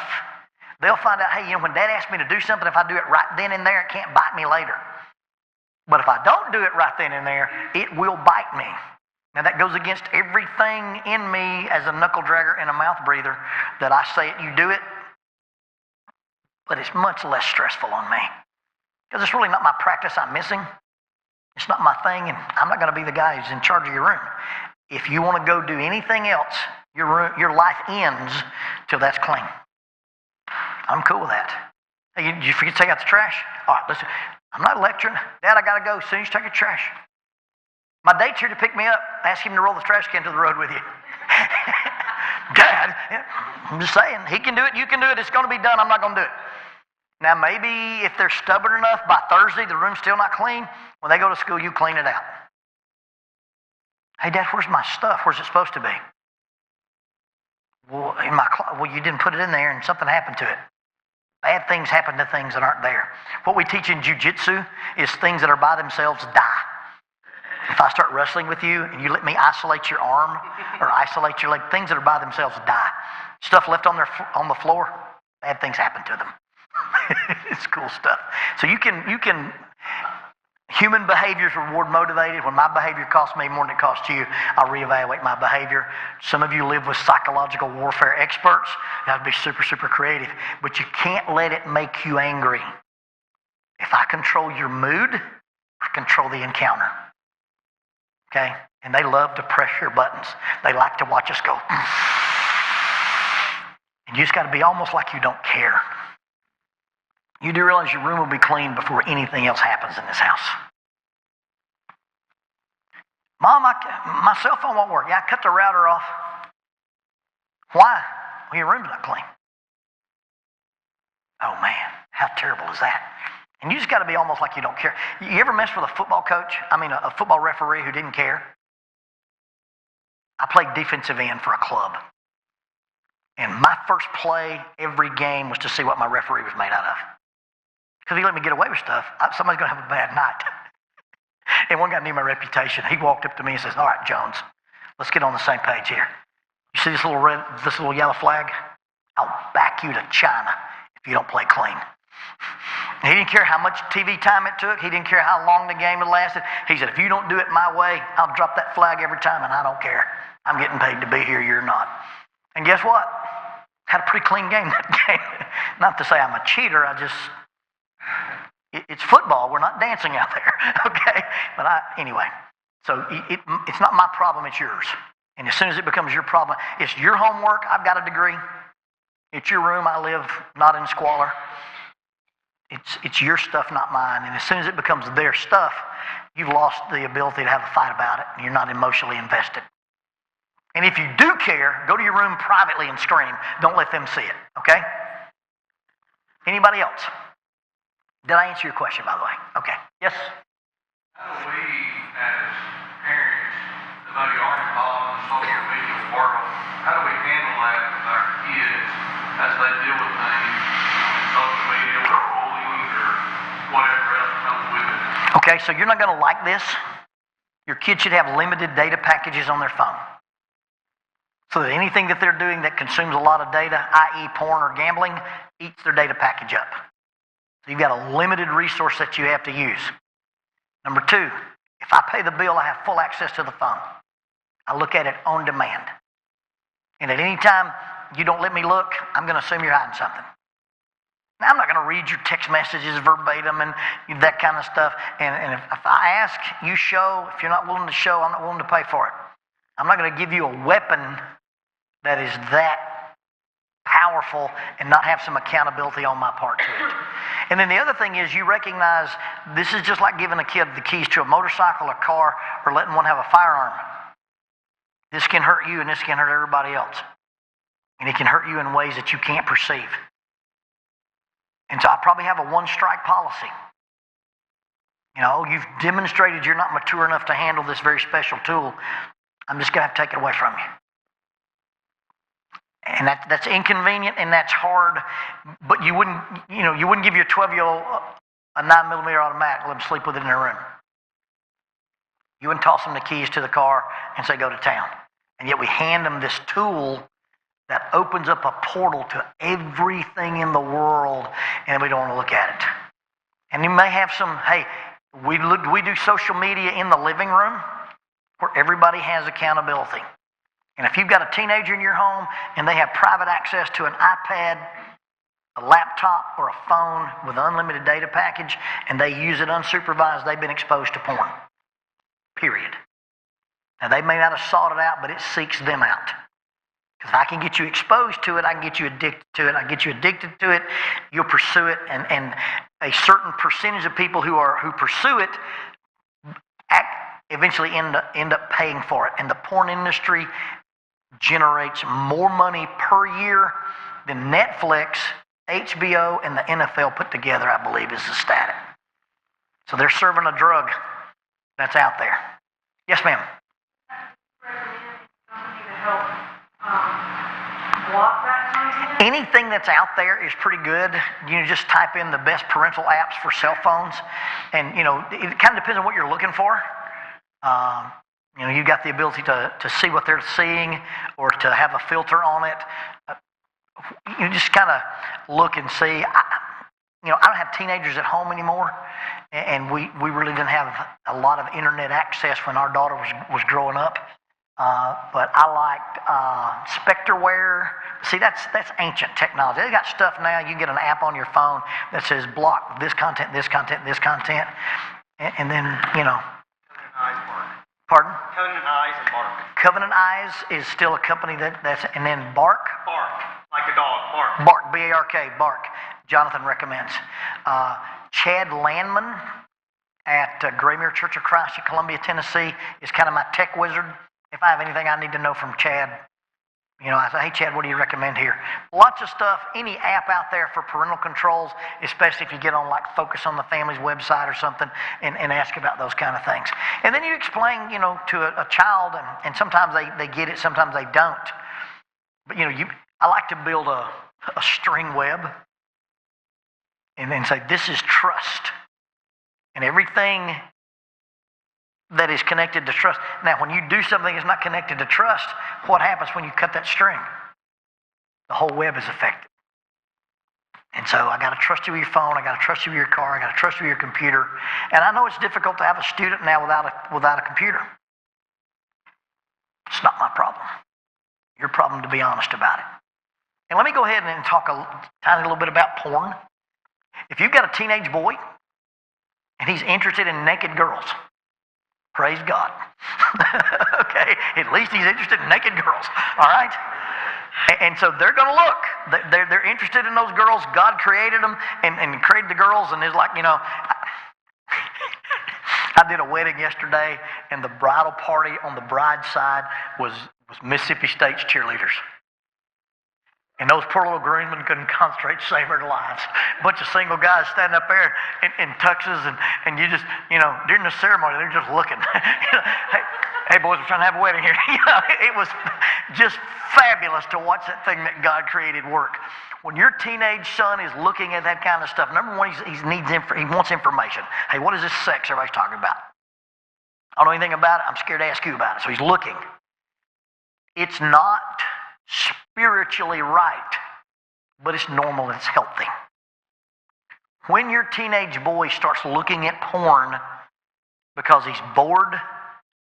they'll find out, hey, when Dad asks me to do something, if I do it right then and there, it can't bite me later. But if I don't do it right then and there, it will bite me. Now, that goes against everything in me as a knuckle dragger and a mouth breather that I say it, you do it, but it's much less stressful on me. Because it's really not my practice I'm missing. It's not my thing, and I'm not going to be the guy who's in charge of your room. If you want to go do anything else, your life ends till that's clean. I'm cool with that. Hey, did you forget to take out the trash? All right, listen, I'm not lecturing. Dad, I got to go as soon as you take your trash. My date's here to pick me up. Ask him to roll the trash can to the road with you. Dad, I'm just saying, he can do it, you can do it, it's going to be done, I'm not going to do it. Now, maybe if they're stubborn enough, by Thursday the room's still not clean. When they go to school, you clean it out. Hey, Dad, where's my stuff? Where's it supposed to be? Well, you didn't put it in there and something happened to it. Bad things happen to things that aren't there. What we teach in jiu-jitsu is things that are by themselves die. If I start wrestling with you and you let me isolate your arm or isolate your leg, things that are by themselves die. Stuff left on the floor, bad things happen to them. It's cool stuff. So you can. Human behavior is reward motivated. When my behavior costs me more than it costs you, I'll reevaluate my behavior. Some of you live with psychological warfare experts. You have to be super, super creative. But you can't let it make you angry. If I control your mood, I control the encounter. Okay? And they love to press your buttons. They like to watch us go. And you just got to be almost like you don't care. You do realize your room will be clean before anything else happens in this house. Mom, my cell phone won't work. Yeah, I cut the router off. Why? Well, your room's not clean. Oh, man, how terrible is that? And you just got to be almost like you don't care. You ever mess with a football coach? A football referee who didn't care? I played defensive end for a club. And my first play every game was to see what my referee was made out of. Because if he let me get away with stuff, somebody's going to have a bad night. And one guy knew my reputation. He walked up to me and says, all right, Jones, let's get on the same page here. You see this little yellow flag? I'll back you to China if you don't play clean. And he didn't care how much TV time it took. He didn't care how long the game had lasted. He said, if you don't do it my way, I'll drop that flag every time, and I don't care. I'm getting paid to be here, you're not. And guess what? Had a pretty clean game that game. Not to say I'm a cheater, it's football. We're not dancing out there, okay? But anyway, so it's not my problem, it's yours. And as soon as it becomes your problem, it's your homework, I've got a degree. It's your room, I live not in squalor. It's your stuff, not mine. And as soon as it becomes their stuff, you've lost the ability to have a fight about it, and you're not emotionally invested. And if you do care, go to your room privately and scream. Don't let them see it, okay? Anybody else? Did I answer your question, by the way? Okay. Yes? How do we, as parents, maybe aren't involved in the social media world, how do we handle that with our kids as they deal with things in social media or bullying or whatever else comes with it? Okay, so you're not going to like this. Your kids should have limited data packages on their phone. So that anything that they're doing that consumes a lot of data, i.e. porn or gambling, eats their data package up. So you've got a limited resource that you have to use. Number two, if I pay the bill, I have full access to the phone. I look at it on demand. And at any time you don't let me look, I'm going to assume you're hiding something. Now, I'm not going to read your text messages verbatim and that kind of stuff. And if I ask, you show. If you're not willing to show, I'm not willing to pay for it. I'm not going to give you a weapon that is that powerful and not have some accountability on my part to it. And then the other thing is you recognize this is just like giving a kid the keys to a motorcycle, a car, or letting one have a firearm. This can hurt you and this can hurt everybody else. And it can hurt you in ways that you can't perceive. And so I probably have a one-strike policy. You know, you've demonstrated you're not mature enough to handle this very special tool. I'm just going to have to take it away from you. And that's inconvenient and that's hard, but you wouldn't give your 12-year-old a 9mm automatic, let them sleep with it in their room. You wouldn't toss them the keys to the car and say, go to town. And yet we hand them this tool that opens up a portal to everything in the world, and we don't want to look at it. And you may have some, hey, we do social media in the living room where everybody has accountability. And if you've got a teenager in your home and they have private access to an iPad, a laptop, or a phone with an unlimited data package, and they use it unsupervised, they've been exposed to porn. Period. Now, they may not have sought it out, but it seeks them out. Because if I can get you exposed to it, I can get you addicted to it. I get you addicted to it, you'll pursue it. And a certain percentage of people who pursue it eventually end up paying for it. And the porn industry generates more money per year than Netflix, HBO, and the NFL put together, I believe, is the stat. So they're serving a drug that's out there. Yes, ma'am. Block that content? Anything that's out there is pretty good. You just type in the best parental apps for cell phones, and it kind of depends on what you're looking for. You've got the ability to see what they're seeing or to have a filter on it. You just kind of look and see. I don't have teenagers at home anymore, and we really didn't have a lot of internet access when our daughter was growing up. But I liked Spectreware. See, that's ancient technology. They got stuff now. You get an app on your phone that says block this content, this content, this content, and then Pardon? Covenant Eyes and Bark. Covenant Eyes is still a company that's, and then Bark. Bark, like a dog. Bark. Bark, B-A-R-K, Bark. Jonathan recommends. Chad Landman at Graymere Church of Christ in Columbia, Tennessee is kind of my tech wizard. If I have anything I need to know from Chad, I say, hey, Chad, what do you recommend here? Lots of stuff, any app out there for parental controls, especially if you get on like Focus on the Family's website or something and ask about those kind of things. And then you explain, to a child, and sometimes they get it, sometimes they don't. But, I like to build a string web and then say, this is trust. And everything that is connected to trust. Now, when you do something that's not connected to trust, what happens when you cut that string? The whole web is affected. And so I got to trust you with your phone. I got to trust you with your car. I got to trust you with your computer. And I know it's difficult to have a student now without a computer. It's not my problem. Your problem to be honest about it. And let me go ahead and talk a tiny little bit about porn. If you've got a teenage boy and he's interested in naked girls, praise God. Okay, at least he's interested in naked girls. All right? And so they're going to look. They're interested in those girls. God created them and created the girls, and it's like, I did a wedding yesterday, and the bridal party on the bride's side was Mississippi State's cheerleaders. And those poor little groomsmen couldn't concentrate to save their lives. A bunch of single guys standing up there in tuxes, and you just, during the ceremony, they're just looking. hey, boys, we're trying to have a wedding here. It was just fabulous to watch that thing that God created work. When your teenage son is looking at that kind of stuff, number one, he wants information. Hey, what is this sex everybody's talking about? I don't know anything about it. I'm scared to ask you about it. So he's looking. It's not spiritually right, but it's normal and it's healthy. When your teenage boy starts looking at porn because he's bored,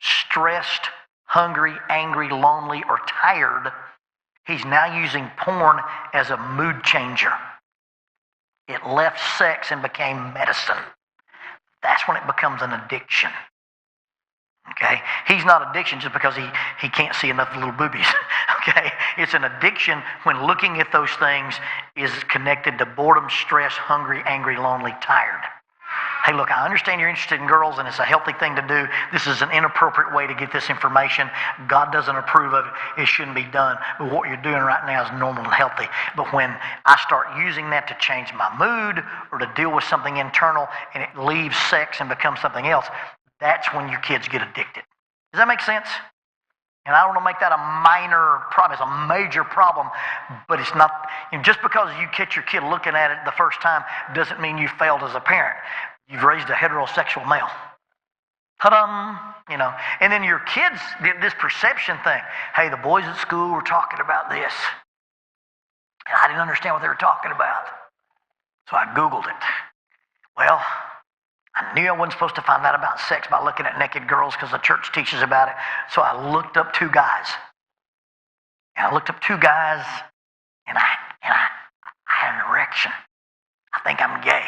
stressed, hungry, angry, lonely, or tired, he's now using porn as a mood changer. It left sex and became medicine. That's when it becomes an addiction. Okay? He's not addiction just because he can't see enough little boobies. Okay? It's an addiction when looking at those things is connected to boredom, stress, hungry, angry, lonely, tired. Hey, look, I understand you're interested in girls and it's a healthy thing to do. This is an inappropriate way to get this information. God doesn't approve of it. It shouldn't be done. But what you're doing right now is normal and healthy. But when I start using that to change my mood or to deal with something internal and it leaves sex and becomes something else, that's when your kids get addicted. Does that make sense? And I don't want to make that a minor problem. It's a major problem, but it's not. Just because you catch your kid looking at it the first time doesn't mean you failed as a parent. You've raised a heterosexual male. Ta-dum! And then your kids get this perception thing. Hey, the boys at school were talking about this. And I didn't understand what they were talking about. So I Googled it. Well, I knew I wasn't supposed to find out about sex by looking at naked girls because the church teaches about it. So I looked up two guys. And I looked up two guys, and I had an erection. I think I'm gay.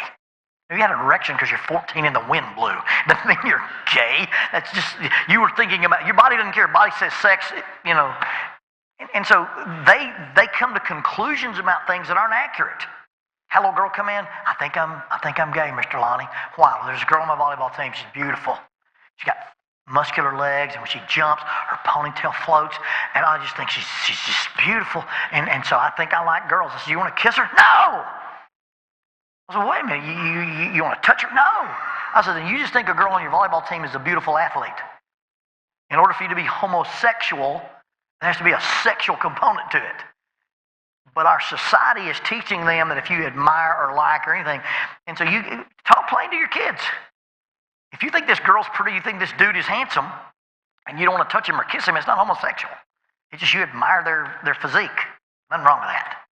You had an erection because you're 14 and the wind blew. Doesn't mean you're gay. That's just, you were thinking about, your body doesn't care. Your body says sex, And so they come to conclusions about things that aren't accurate. Had a little girl come in, I think I'm gay, Mr. Lonnie. Why? Well, there's a girl on my volleyball team. She's beautiful. She's got muscular legs, and when she jumps, her ponytail floats, and I just think she's just beautiful. And so I think I like girls. I said, you want to kiss her? No! I said, wait a minute, you want to touch her? No. I said, then you just think a girl on your volleyball team is a beautiful athlete. In order for you to be homosexual, there has to be a sexual component to it. But our society is teaching them that if you admire or like or anything, and so you talk plain to your kids. If you think this girl's pretty, you think this dude is handsome, and you don't want to touch him or kiss him, it's not homosexual. It's just you admire their physique. Nothing wrong with that.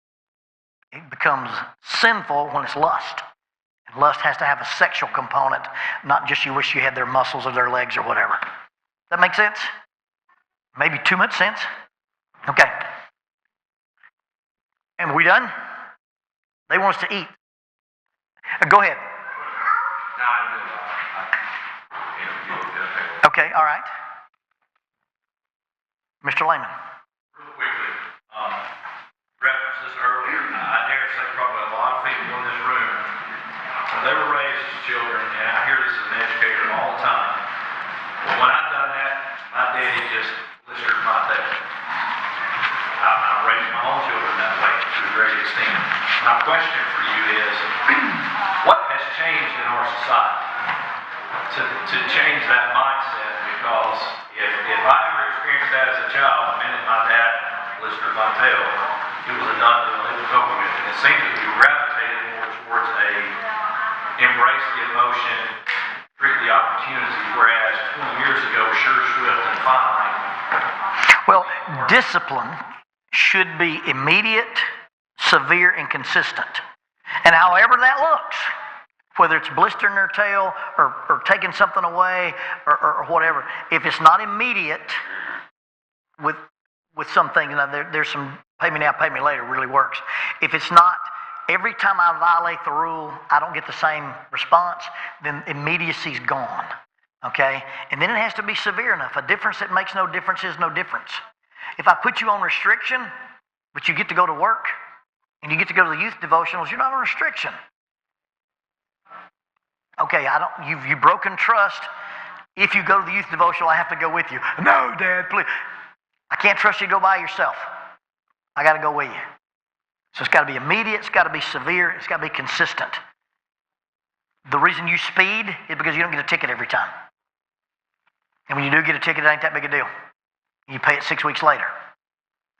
It becomes sinful when it's lust. And lust has to have a sexual component, not just you wish you had their muscles or their legs or whatever. Does that make sense? Maybe too much sense? Okay. And we done? They want us to eat. Go ahead. Okay, all right. Mr. Lehman. Real quickly, referenced this earlier. I dare say probably a lot of people in this room, when they were raised as children, and I hear this as an educator all the time, but when I've done that, my daddy just blistered my tail. I raised my own children that way to a great extent. My question for you is, what has changed in our society to change that mindset? Because if I ever experienced that as a child, the minute my dad blistered my tail, it was a done deal, it was over with. And it seems that we gravitated more towards a embrace the emotion, treat the opportunity, whereas 20 years ago, sure, swift, and fine. Well, discipline should be immediate, severe, and consistent. And however that looks, whether it's blistering their tail or taking something away or whatever, if it's not immediate with something, there's some pay me now, pay me later really works. If it's not, every time I violate the rule, I don't get the same response, then immediacy's gone. Okay? And then it has to be severe enough. A difference that makes no difference is no difference. If I put you on restriction, but you get to go to work and you get to go to the youth devotionals, you're not on restriction. Okay, you've broken trust. If you go to the youth devotional, I have to go with you. No, Dad, please. I can't trust you to go by yourself. I got to go with you. So it's got to be immediate, it's got to be severe, it's got to be consistent. The reason you speed is because you don't get a ticket every time. And when you do get a ticket, it ain't that big a deal. You pay it 6 weeks later.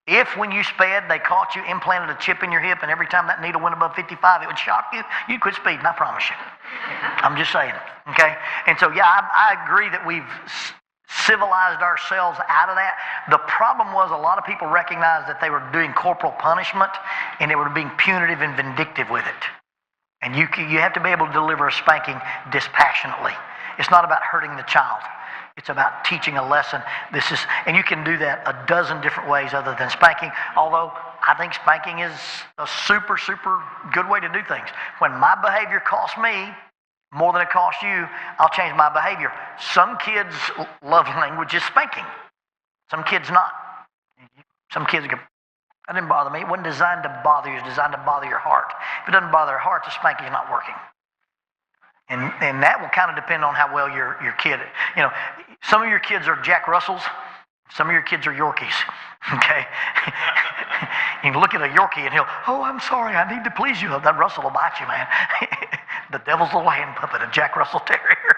If when you sped, they caught you, implanted a chip in your hip, and every time that needle went above 55, it would shock you, you'd quit speeding, I promise you. I'm just saying, okay? And so, yeah, I agree that we've civilized ourselves out of that. The problem was a lot of people recognized that they were doing corporal punishment, and they were being punitive and vindictive with it. And you have to be able to deliver a spanking dispassionately. It's not about hurting the child. It's about teaching a lesson. And you can do that a dozen different ways other than spanking, although I think spanking is a super, super good way to do things. When my behavior costs me More than it costs you, I'll change my behavior. Some kids' love language is spanking. Some kids not. Some kids go, that didn't bother me. It wasn't designed to bother you. It was designed to bother your heart. If it doesn't bother your heart, the spanking's not working. And that will kind of depend on how well your kid, some of your kids are Jack Russells. Some of your kids are Yorkies, okay? You can look at a Yorkie and he'll, oh, I'm sorry, I need to please you. That Russell will bite you, man. The devil's little hand puppet, a Jack Russell Terrier.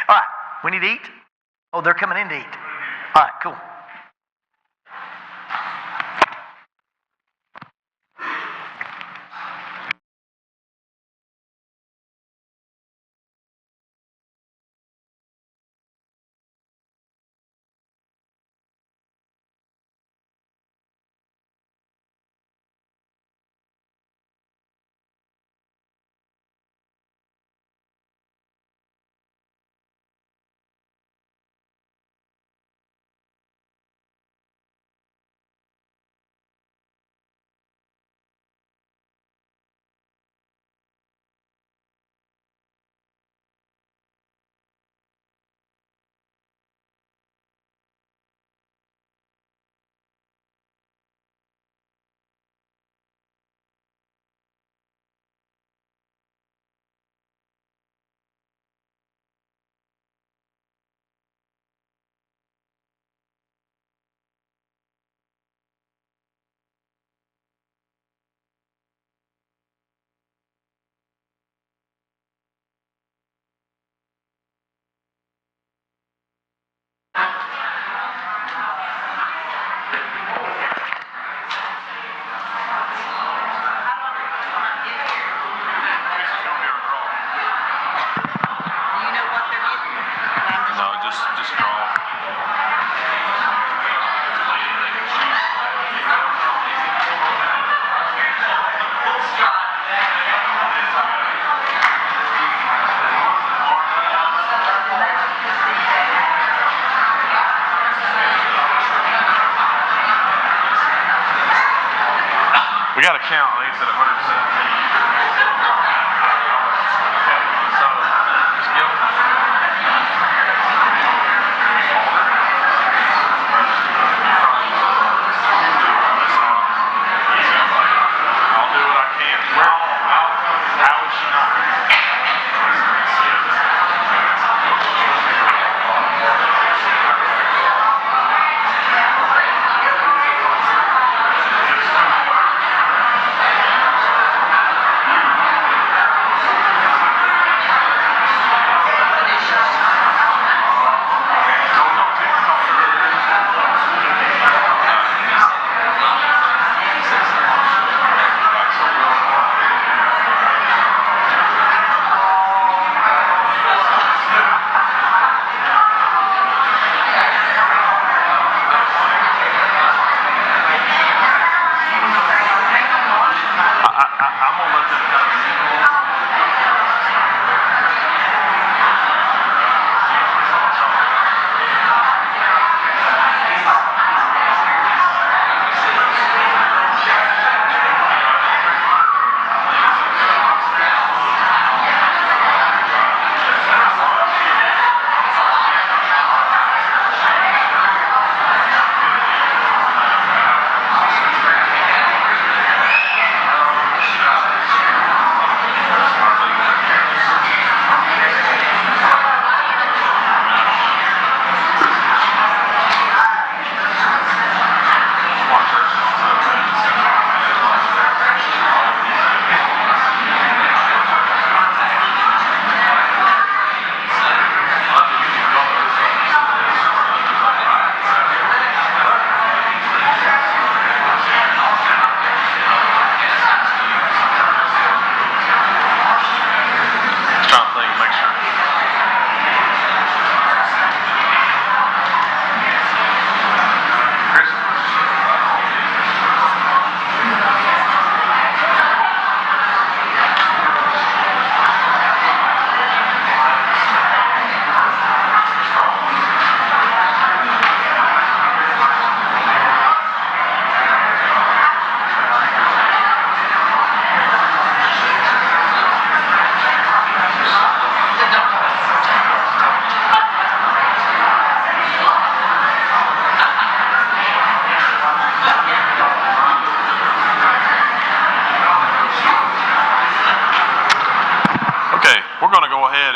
All right, we need to eat. Oh, they're coming in to eat. All right, cool. We got to count. I think it's at 117. So just give them. I'll do what I can. How would she not?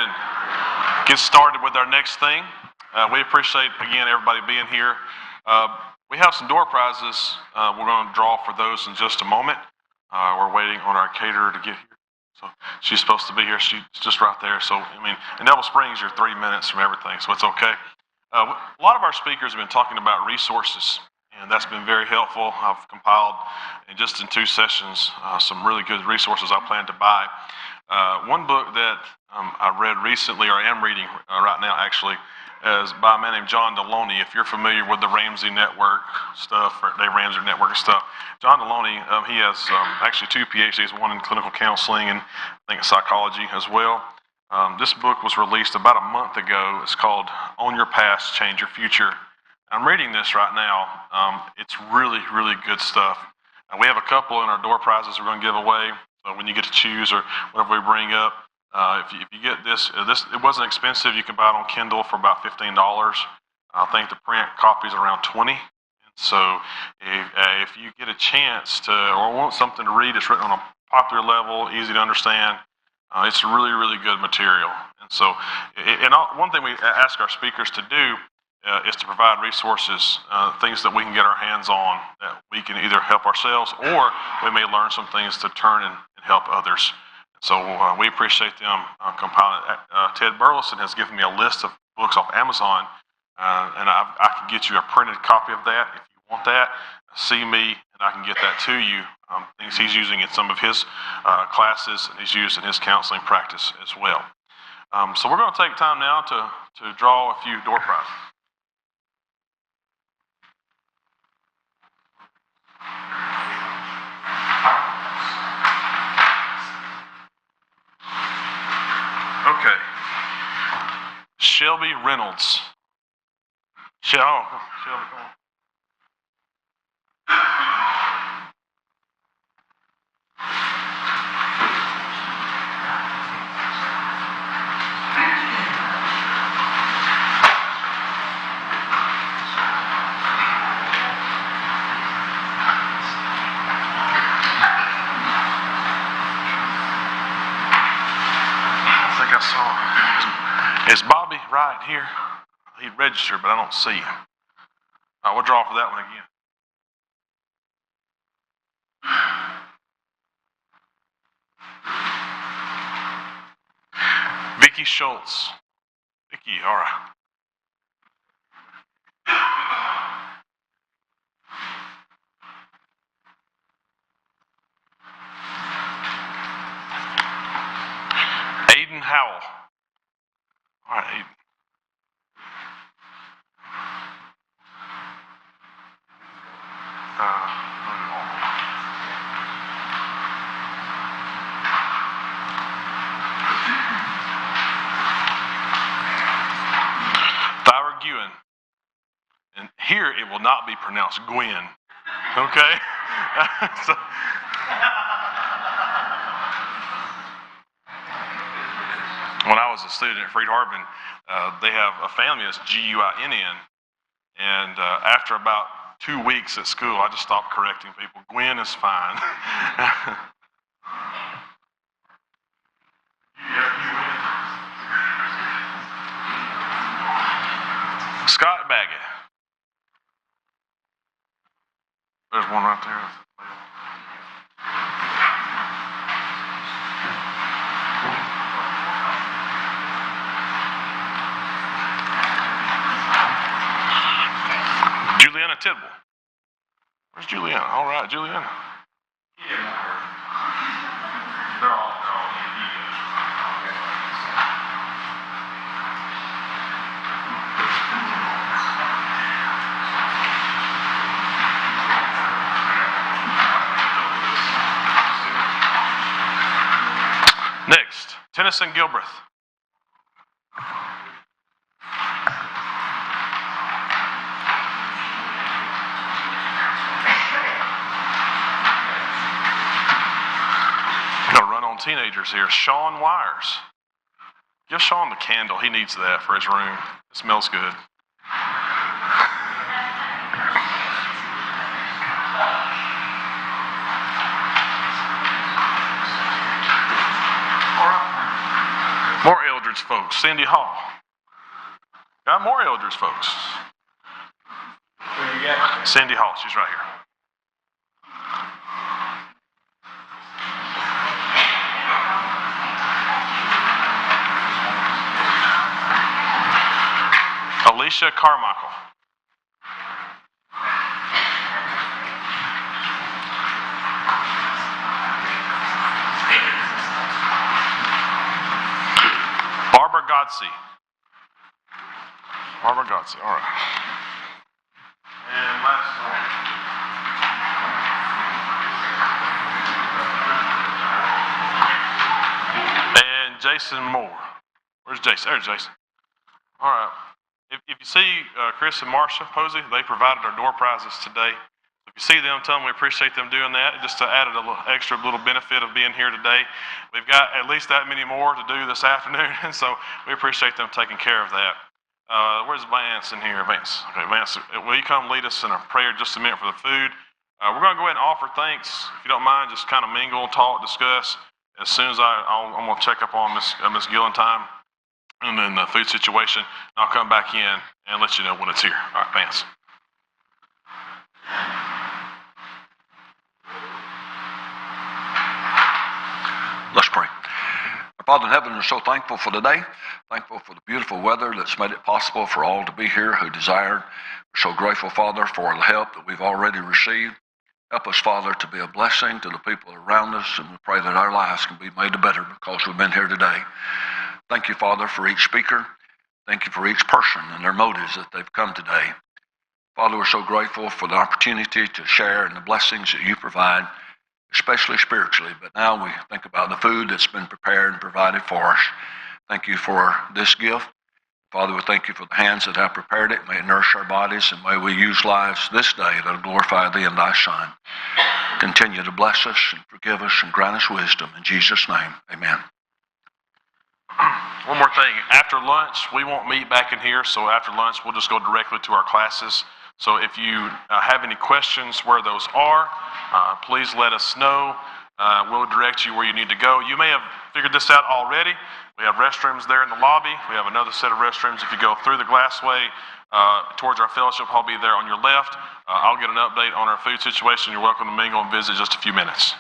and get started with our next thing. We appreciate, again, everybody being here. We have some door prizes. We're going to draw for those in just a moment. We're waiting on our caterer to get here. So she's supposed to be here. She's just right there. So, I mean, in Devil Springs, you're 3 minutes from everything, so it's okay. A lot of our speakers have been talking about resources, and that's been very helpful. I've compiled, just in 2 sessions, some really good resources I plan to buy. One book that I read recently, or am reading right now actually, is by a man named John Lonnie. If you're familiar with the Ramsey Network stuff, or Dave Ramsey Network stuff, John Lonnie, he has actually 2 PhDs, one in clinical counseling and I think psychology as well. This book was released about a month ago. It's called On Your Past, Change Your Future. I'm reading this right now. It's really, really good stuff. We have a couple in our door prizes we're going to give away. So when you get to choose or whatever we bring up, if you get this, it wasn't expensive. You can buy it on Kindle for about $15. I think the print copy is around $20. So if you get a chance to, or want something to read, it's written on a popular level, easy to understand. It's really, really good material. And so, one thing we ask our speakers to do is to provide resources, things that we can get our hands on, that we can either help ourselves or we may learn some things to turn and help others. So we appreciate them compiling. Ted Burleson has given me a list of books off Amazon, and I can get you a printed copy of that if you want that. See me, and I can get that to you. Things he's using in some of his classes, and he's used in his counseling practice as well. So we're going to take time now to draw a few door prizes. Okay. Shelby Reynolds. Shelby, come on. Is Bobby right here? He registered, but I don't see him. We'll draw for that one again. Vicky Schultz. Vicky, all right. Aiden Howell. All right, Aiden. Thyra Guin. And here it will not be pronounced Gwen. Okay? So, when I was a student at Freed Harbin, they have a family that's Guinn. And after about 2 weeks at school, I just stopped correcting people. Gwen is fine. Scott Baggett. There's one right there. Juliana Tidwell. Where's Juliana? All right, Juliana. They're all Next, Tennyson Gilbreth. Teenagers here. Sean Wires. Give Sean the candle. He needs that for his room. It smells good. More Eldridge folks? Cindy Hall. Got more Eldridge folks. Who you got? Cindy Hall, she's right here. Alicia Carmichael. Barbara Godsey. Barbara Godsey, all right. And last one. And Jason Moore. Where's Jason? There's Jason. All right. If you see Chris and Marsha Posey, they provided our door prizes today. If you see them, tell them we appreciate them doing that. Just to add a little extra little benefit of being here today. We've got at least that many more to do this afternoon, and so we appreciate them taking care of that. Where's Vance in here? Vance. Okay, Vance, will you come lead us in a prayer just a minute for the food? We're going to go ahead and offer thanks. If you don't mind, just kind of mingle, talk, discuss. As soon as I'm going to check up on Miss Gillentime and then the food situation, I'll come back in and let you know when it's here. All right, Vance. Let's pray. Our Father in heaven, we're so thankful for today, thankful for the beautiful weather that's made it possible for all to be here who desired. We're so grateful, Father, for the help that we've already received. Help us, Father, to be a blessing to the people around us, and we pray that our lives can be made better because we've been here today. Thank you, Father, for each speaker. Thank you for each person and their motives that they've come today. Father, we're so grateful for the opportunity to share in the blessings that you provide, especially spiritually. But now we think about the food that's been prepared and provided for us. Thank you for this gift. Father, we thank you for the hands that have prepared it. May it nourish our bodies, and may we use lives this day that will glorify thee and thy Son. Continue to bless us and forgive us and grant us wisdom. In Jesus' name, amen. One more thing. After lunch, we won't meet back in here, so after lunch, we'll just go directly to our classes. So if you have any questions where those are, please let us know. We'll direct you where you need to go. You may have figured this out already. We have restrooms there in the lobby. We have another set of restrooms if you go through the glassway towards our fellowship hall. Be there on your left. I'll get an update on our food situation. You're welcome to mingle and visit in just a few minutes.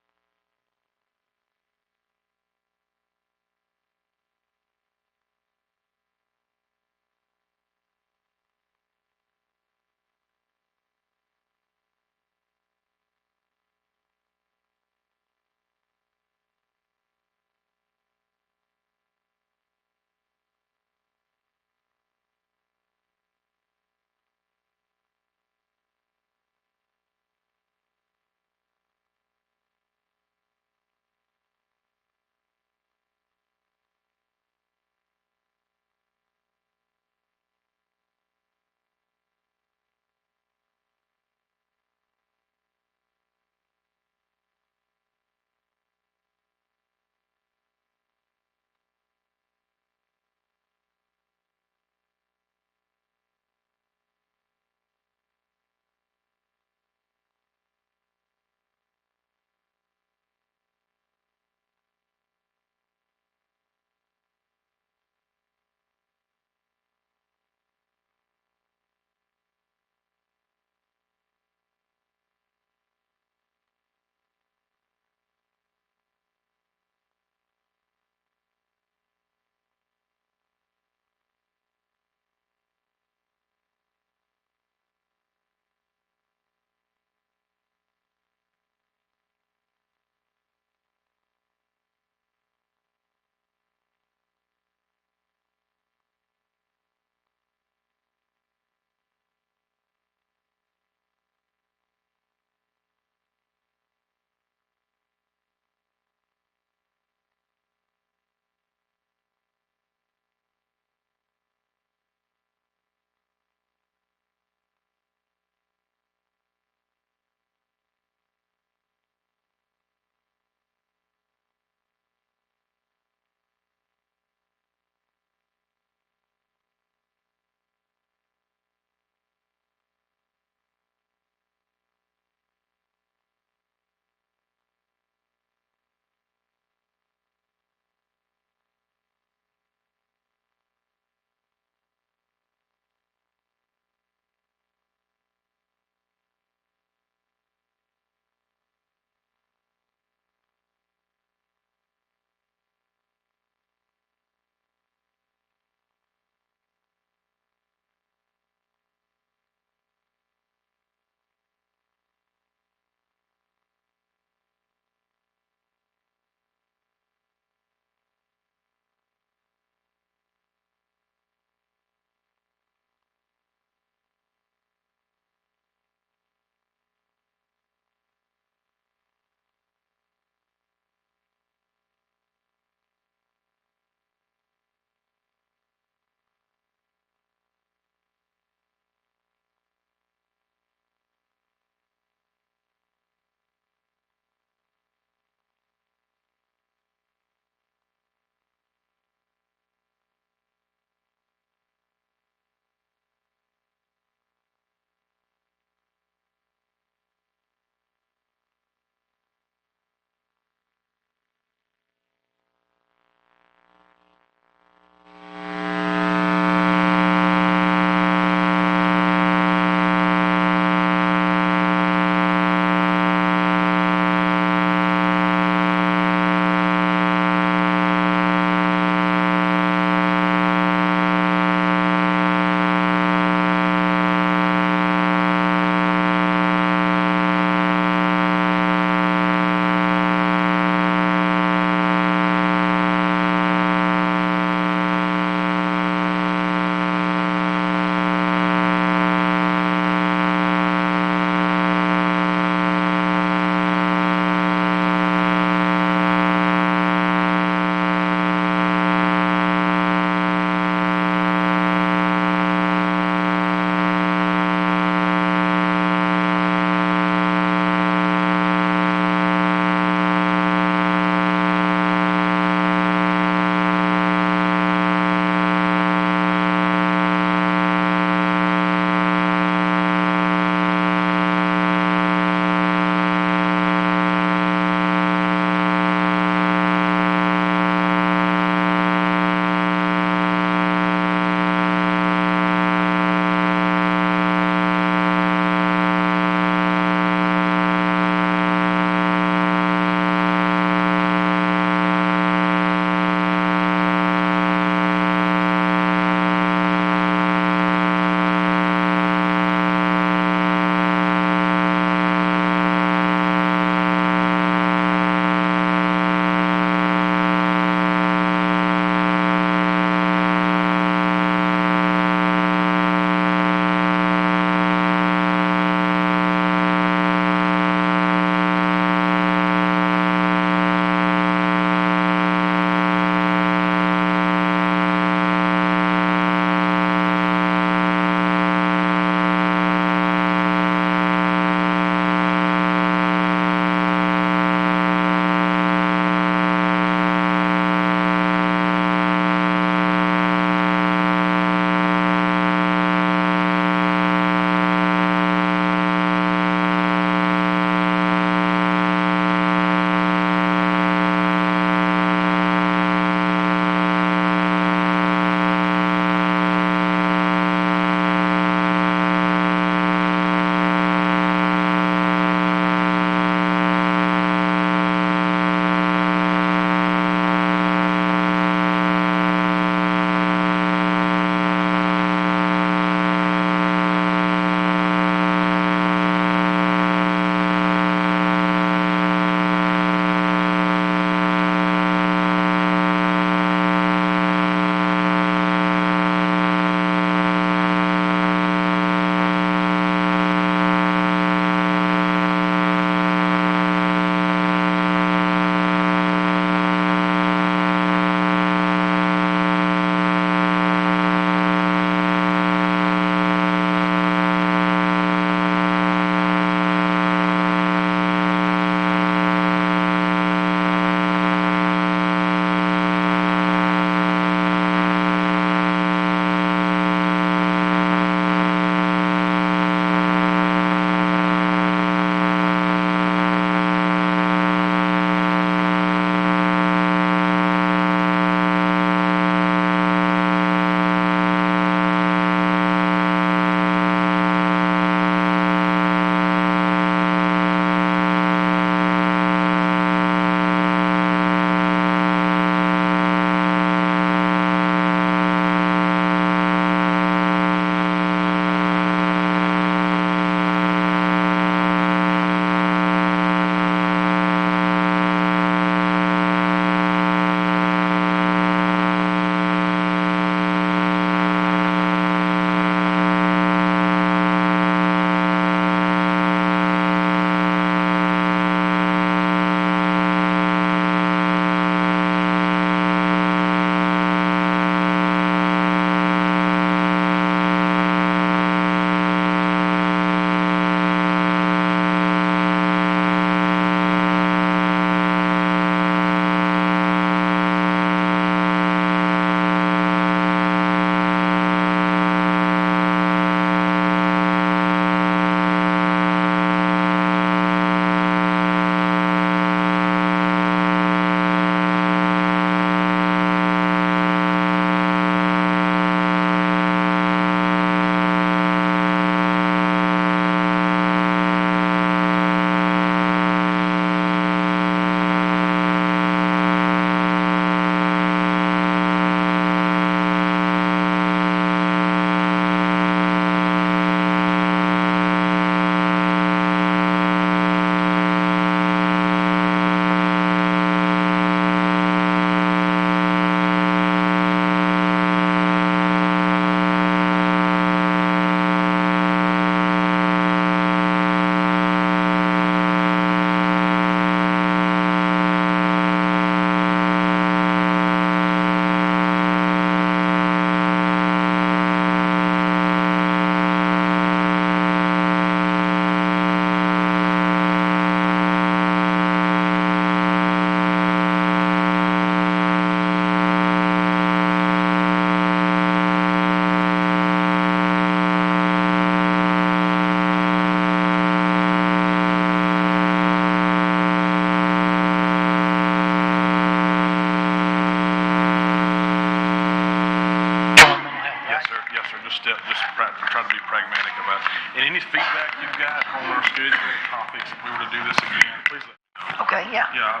pragmatic about it. And any feedback you've got on our schedule, topics, if we were to do this again, please let me know. Okay, yeah. Yeah,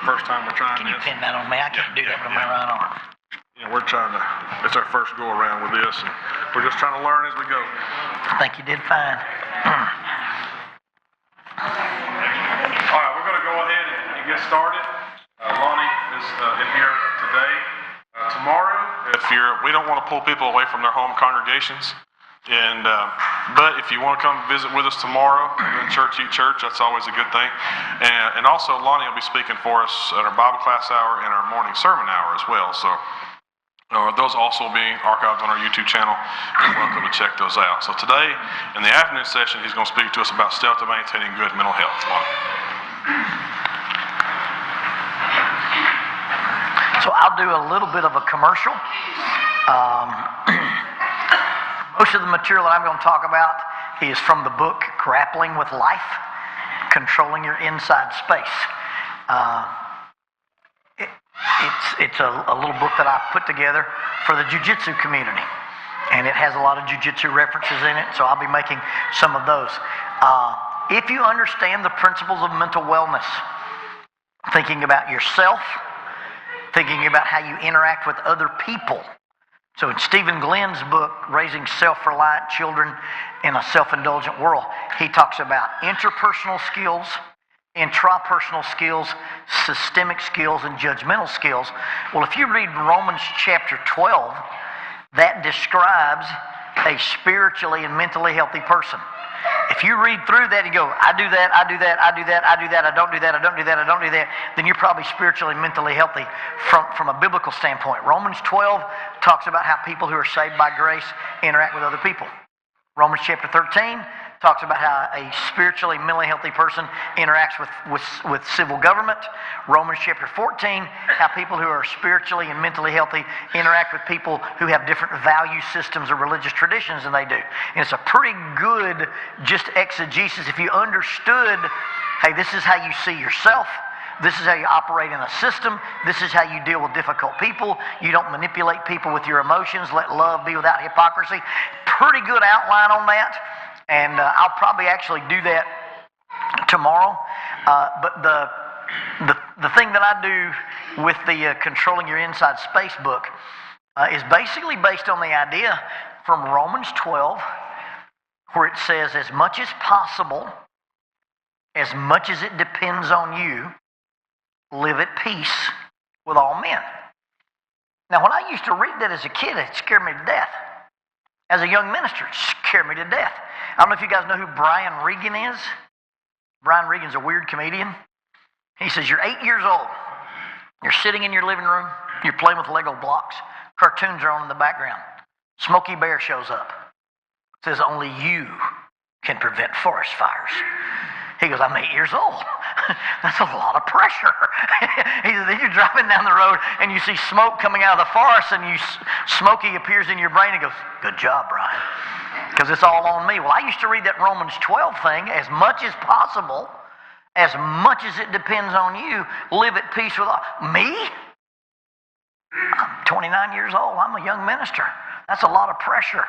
first time we're trying Can you this. pin that on me? I can't do that with my right arm. We're trying to, it's our first go around with this, and we're just trying to learn as we go. I think you did fine. All right, we're going to go ahead and get started. Lonnie is in here today. Tomorrow, we don't want to pull people away from their home congregations, but if you want to come visit with us tomorrow, in church, eat church, that's always a good thing. And also, Lonnie will be speaking for us at our Bible class hour and our morning sermon hour as well. So those also being archived on our YouTube channel. You're welcome to check those out. So today, in the afternoon session, he's going to speak to us about stealth to maintaining good mental health. So I'll do a little bit of a commercial. Most of the material that I'm going to talk about is from the book Grappling with Life, Controlling Your Inside Space. It's a little book that I put together for the jiu-jitsu community, and it has a lot of jiu-jitsu references in it, so I'll be making some of those. If you understand the principles of mental wellness, thinking about yourself, thinking about how you interact with other people. So in Stephen Glenn's book, Raising Self-Reliant Children in a Self-Indulgent World, he talks about interpersonal skills, intrapersonal skills, systemic skills, and judgmental skills. Well, if you read Romans chapter 12, that describes a spiritually and mentally healthy person. If you read through that and go, I do that, I do that, I do that, I do that, I don't do that, I don't do that, I don't do that, then you're probably spiritually and mentally healthy from a biblical standpoint. Romans 12 talks about how people who are saved by grace interact with other people. Romans chapter 13 talks about how a spiritually, mentally healthy person interacts with civil government. Romans chapter 14, how people who are spiritually and mentally healthy interact with people who have different value systems or religious traditions than they do. And it's a pretty good just exegesis. If you understood, hey, this is how you see yourself. This is how you operate in a system. This is how you deal with difficult people. You don't manipulate people with your emotions. Let love be without hypocrisy. Pretty good outline on that. And I'll probably actually do that tomorrow. But the thing that I do with the Controlling Your Inside Space book is basically based on the idea from Romans 12, where it says, as much as possible, as much as it depends on you, live at peace with all men. Now, when I used to read that as a kid, it scared me to death. As a young minister, it scared me to death. I don't know if you guys know who Brian Regan is. Brian Regan's a weird comedian. He says, you're 8 years old. You're sitting in your living room. You're playing with Lego blocks. Cartoons are on in the background. Smokey Bear shows up. Says, only you can prevent forest fires. He goes, I'm 8 years old. That's a lot of pressure. He says, then you're driving down the road and you see smoke coming out of the forest and Smokey appears in your brain and goes, good job, Brian. Because it's all on me. Well, I used to read that Romans 12 thing, as much as possible, as much as it depends on you, live at peace with all. Me? I'm 29 years old. I'm a young minister. That's a lot of pressure.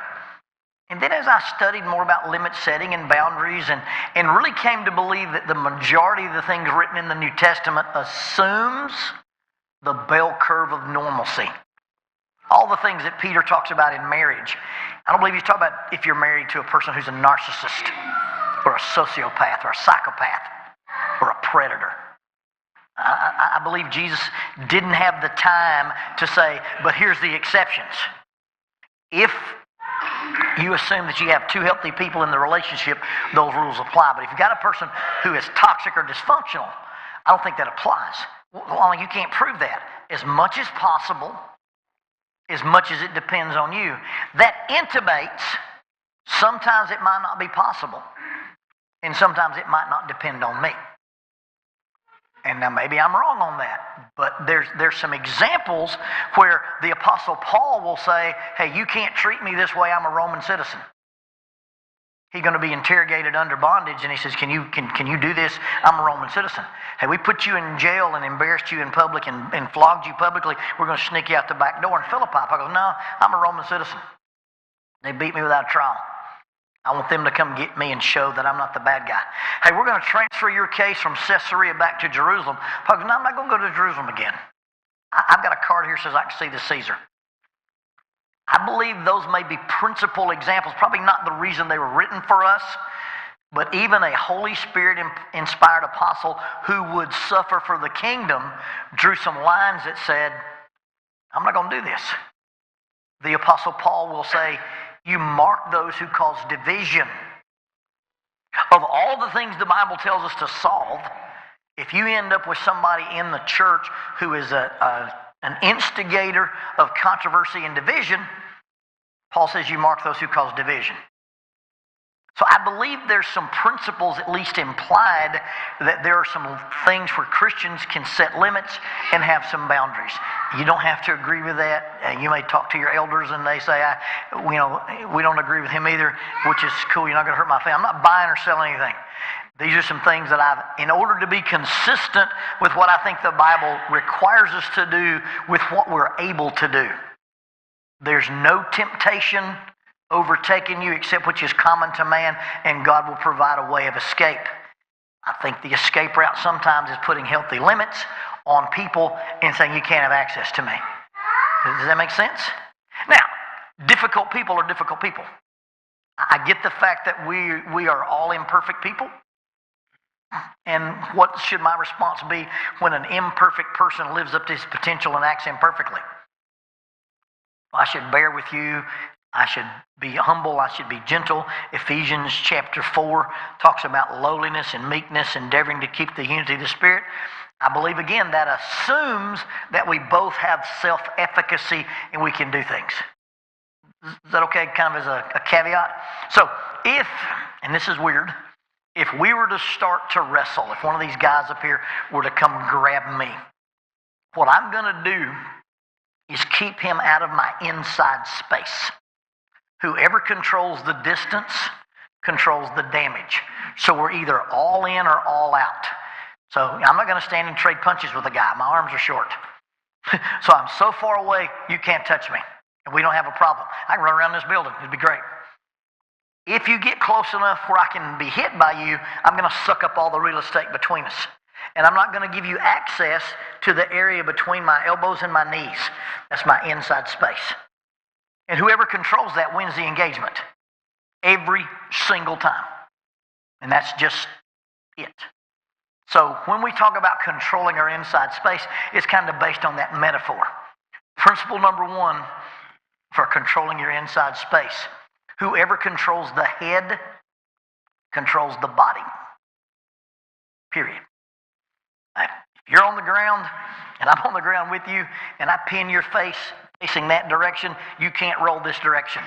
And then as I studied more about limit setting and boundaries and really came to believe that the majority of the things written in the New Testament assumes the bell curve of normalcy. All the things that Peter talks about in marriage. I don't believe he's talking about if you're married to a person who's a narcissist or a sociopath or a psychopath or a predator. I believe Jesus didn't have the time to say, but here's the exceptions. If you assume that you have two healthy people in the relationship, those rules apply. But if you've got a person who is toxic or dysfunctional, I don't think that applies. Well, you can't prove that. As much as possible, as much as it depends on you, that intimates sometimes it might not be possible, and sometimes it might not depend on me. And now maybe I'm wrong on that, but there's some examples where the Apostle Paul will say, hey, you can't treat me this way, I'm a Roman citizen. He's going to be interrogated under bondage, and he says, can you do this? I'm a Roman citizen. Hey, we put you in jail and embarrassed you in public and flogged you publicly. We're going to sneak you out the back door in Philippi. I go, no, I'm a Roman citizen. They beat me without trial. I want them to come get me and show that I'm not the bad guy. Hey, we're going to transfer your case from Caesarea back to Jerusalem. Paul goes, no, I'm not going to go to Jerusalem again. I've got a card here that says I can see the Caesar. I believe those may be principal examples, probably not the reason they were written for us, but even a Holy Spirit-inspired apostle who would suffer for the kingdom drew some lines that said, I'm not going to do this. The Apostle Paul will say, you mark those who cause division. Of all the things the Bible tells us to solve, if you end up with somebody in the church who is an instigator of controversy and division, Paul says you mark those who cause division. So I believe there's some principles at least implied that there are some things where Christians can set limits and have some boundaries. You don't have to agree with that. You may talk to your elders and they say, we don't agree with him either, which is cool. You're not going to hurt my family. I'm not buying or selling anything. These are some things that in order to be consistent with what I think the Bible requires us to do with what we're able to do. There's no temptation overtaking you except which is common to man, and God will provide a way of escape. I think the escape route sometimes is putting healthy limits on people and saying you can't have access to me. Does that make sense? Now, difficult people are difficult people. I get the fact that we are all imperfect people. And what should my response be when an imperfect person lives up to his potential and acts imperfectly? I should bear with you. I should be humble. I should be gentle. Ephesians chapter 4 talks about lowliness and meekness, endeavoring to keep the unity of the Spirit. I believe, again, that assumes that we both have self-efficacy and we can do things. Is that okay, kind of as a caveat? So if, and this is weird, if we were to start to wrestle, if one of these guys up here were to come grab me, what I'm going to do is keep him out of my inside space. Whoever controls the distance controls the damage. So we're either all in or all out. So I'm not going to stand and trade punches with a guy. My arms are short. So I'm so far away, you can't touch me. And we don't have a problem. I can run around this building. It'd be great. If you get close enough where I can be hit by you, I'm going to suck up all the real estate between us. And I'm not going to give you access to the area between my elbows and my knees. That's my inside space. And whoever controls that wins the engagement. Every single time. And that's just it. So when we talk about controlling our inside space, it's kind of based on that metaphor. Principle number 1 for controlling your inside space. Whoever controls the head controls the body. Period. If you're on the ground and I'm on the ground with you and I pin your face facing that direction, you can't roll this direction.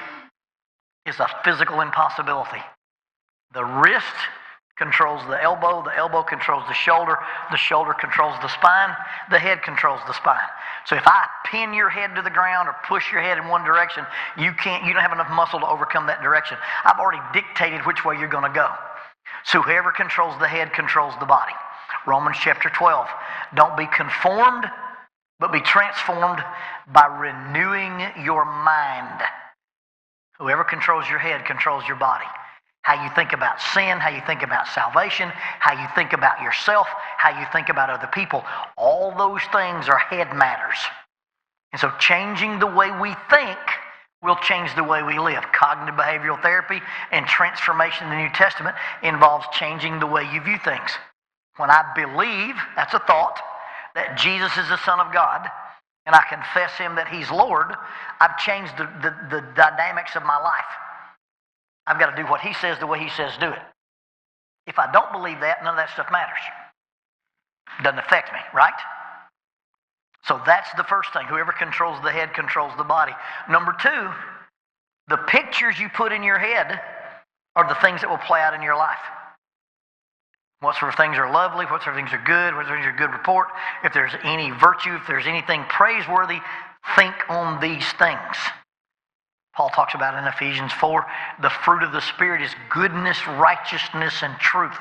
It's a physical impossibility. The wrist controls the elbow controls the shoulder controls the spine, the head controls the spine. So if I pin your head to the ground or push your head in one direction, you don't have enough muscle to overcome that direction. I've already dictated which way you're going to go. So whoever controls the head controls the body. Romans chapter 12. Don't be conformed, but be transformed by renewing your mind. Whoever controls your head controls your body. How you think about sin, how you think about salvation, how you think about yourself, how you think about other people. All those things are head matters. And so changing the way we think will change the way we live. Cognitive behavioral therapy and transformation in the New Testament involves changing the way you view things. When I believe, that's a thought, that Jesus is the Son of God, and I confess Him that He's Lord, I've changed the dynamics of my life. I've got to do what He says the way He says do it. If I don't believe that, none of that stuff matters. Doesn't affect me, right? So that's the first thing. Whoever controls the head controls the body. Number 2, the pictures you put in your head are the things that will play out in your life. What sort of things are lovely? What sort of things are good? What sort of things are good report? If there's any virtue, if there's anything praiseworthy, think on these things. Paul talks about in Ephesians 4, the fruit of the Spirit is goodness, righteousness, and truth.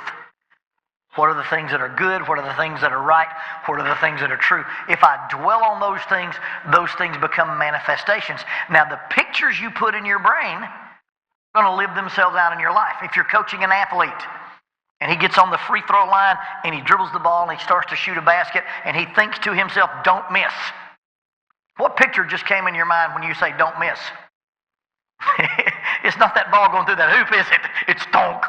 What are the things that are good? What are the things that are right? What are the things that are true? If I dwell on those things become manifestations. Now, the pictures you put in your brain going to live themselves out in your life. If you're coaching an athlete and he gets on the free throw line and he dribbles the ball and he starts to shoot a basket and he thinks to himself, don't miss. What picture just came in your mind when you say don't miss? It's not that ball going through that hoop, is it? It's donk.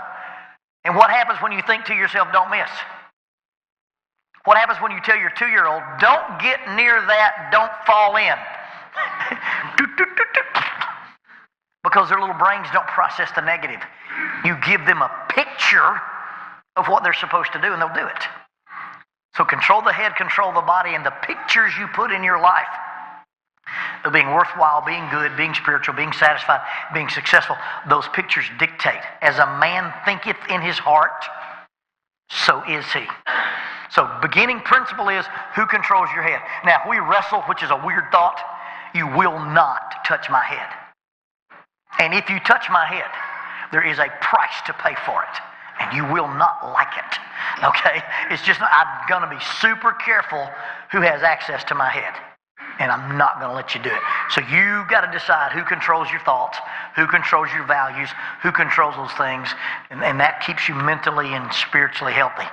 And what happens when you think to yourself, don't miss? What happens when you tell your 2-year-old, don't get near that, don't fall in? Because their little brains don't process the negative. You give them a picture of what they're supposed to do, and they'll do it. So control the head, control the body, and the pictures you put in your life of being worthwhile, being good, being spiritual, being satisfied, being successful, those pictures dictate. As a man thinketh in his heart, so is he. So beginning principle is who controls your head. Now, if we wrestle, which is a weird thought, you will not touch my head. And if you touch my head, there is a price to pay for it. And you will not like it. Okay? It's just, I'm going to be super careful who has access to my head. And I'm not going to let you do it. So you got to decide who controls your thoughts, who controls your values, who controls those things. And that keeps you mentally and spiritually healthy.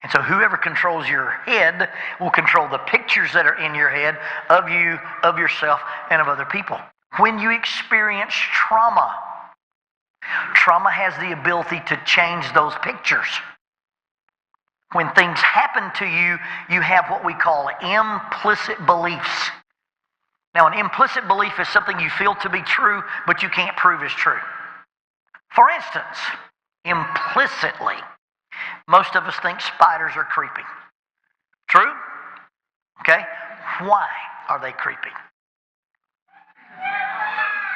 And so whoever controls your head will control the pictures that are in your head of you, of yourself, and of other people. When you experience trauma, trauma has the ability to change those pictures. When things happen to you, you have what we call implicit beliefs. Now, an implicit belief is something you feel to be true, but you can't prove is true. For instance, implicitly, most of us think spiders are creepy. True? Okay. Why are they creepy?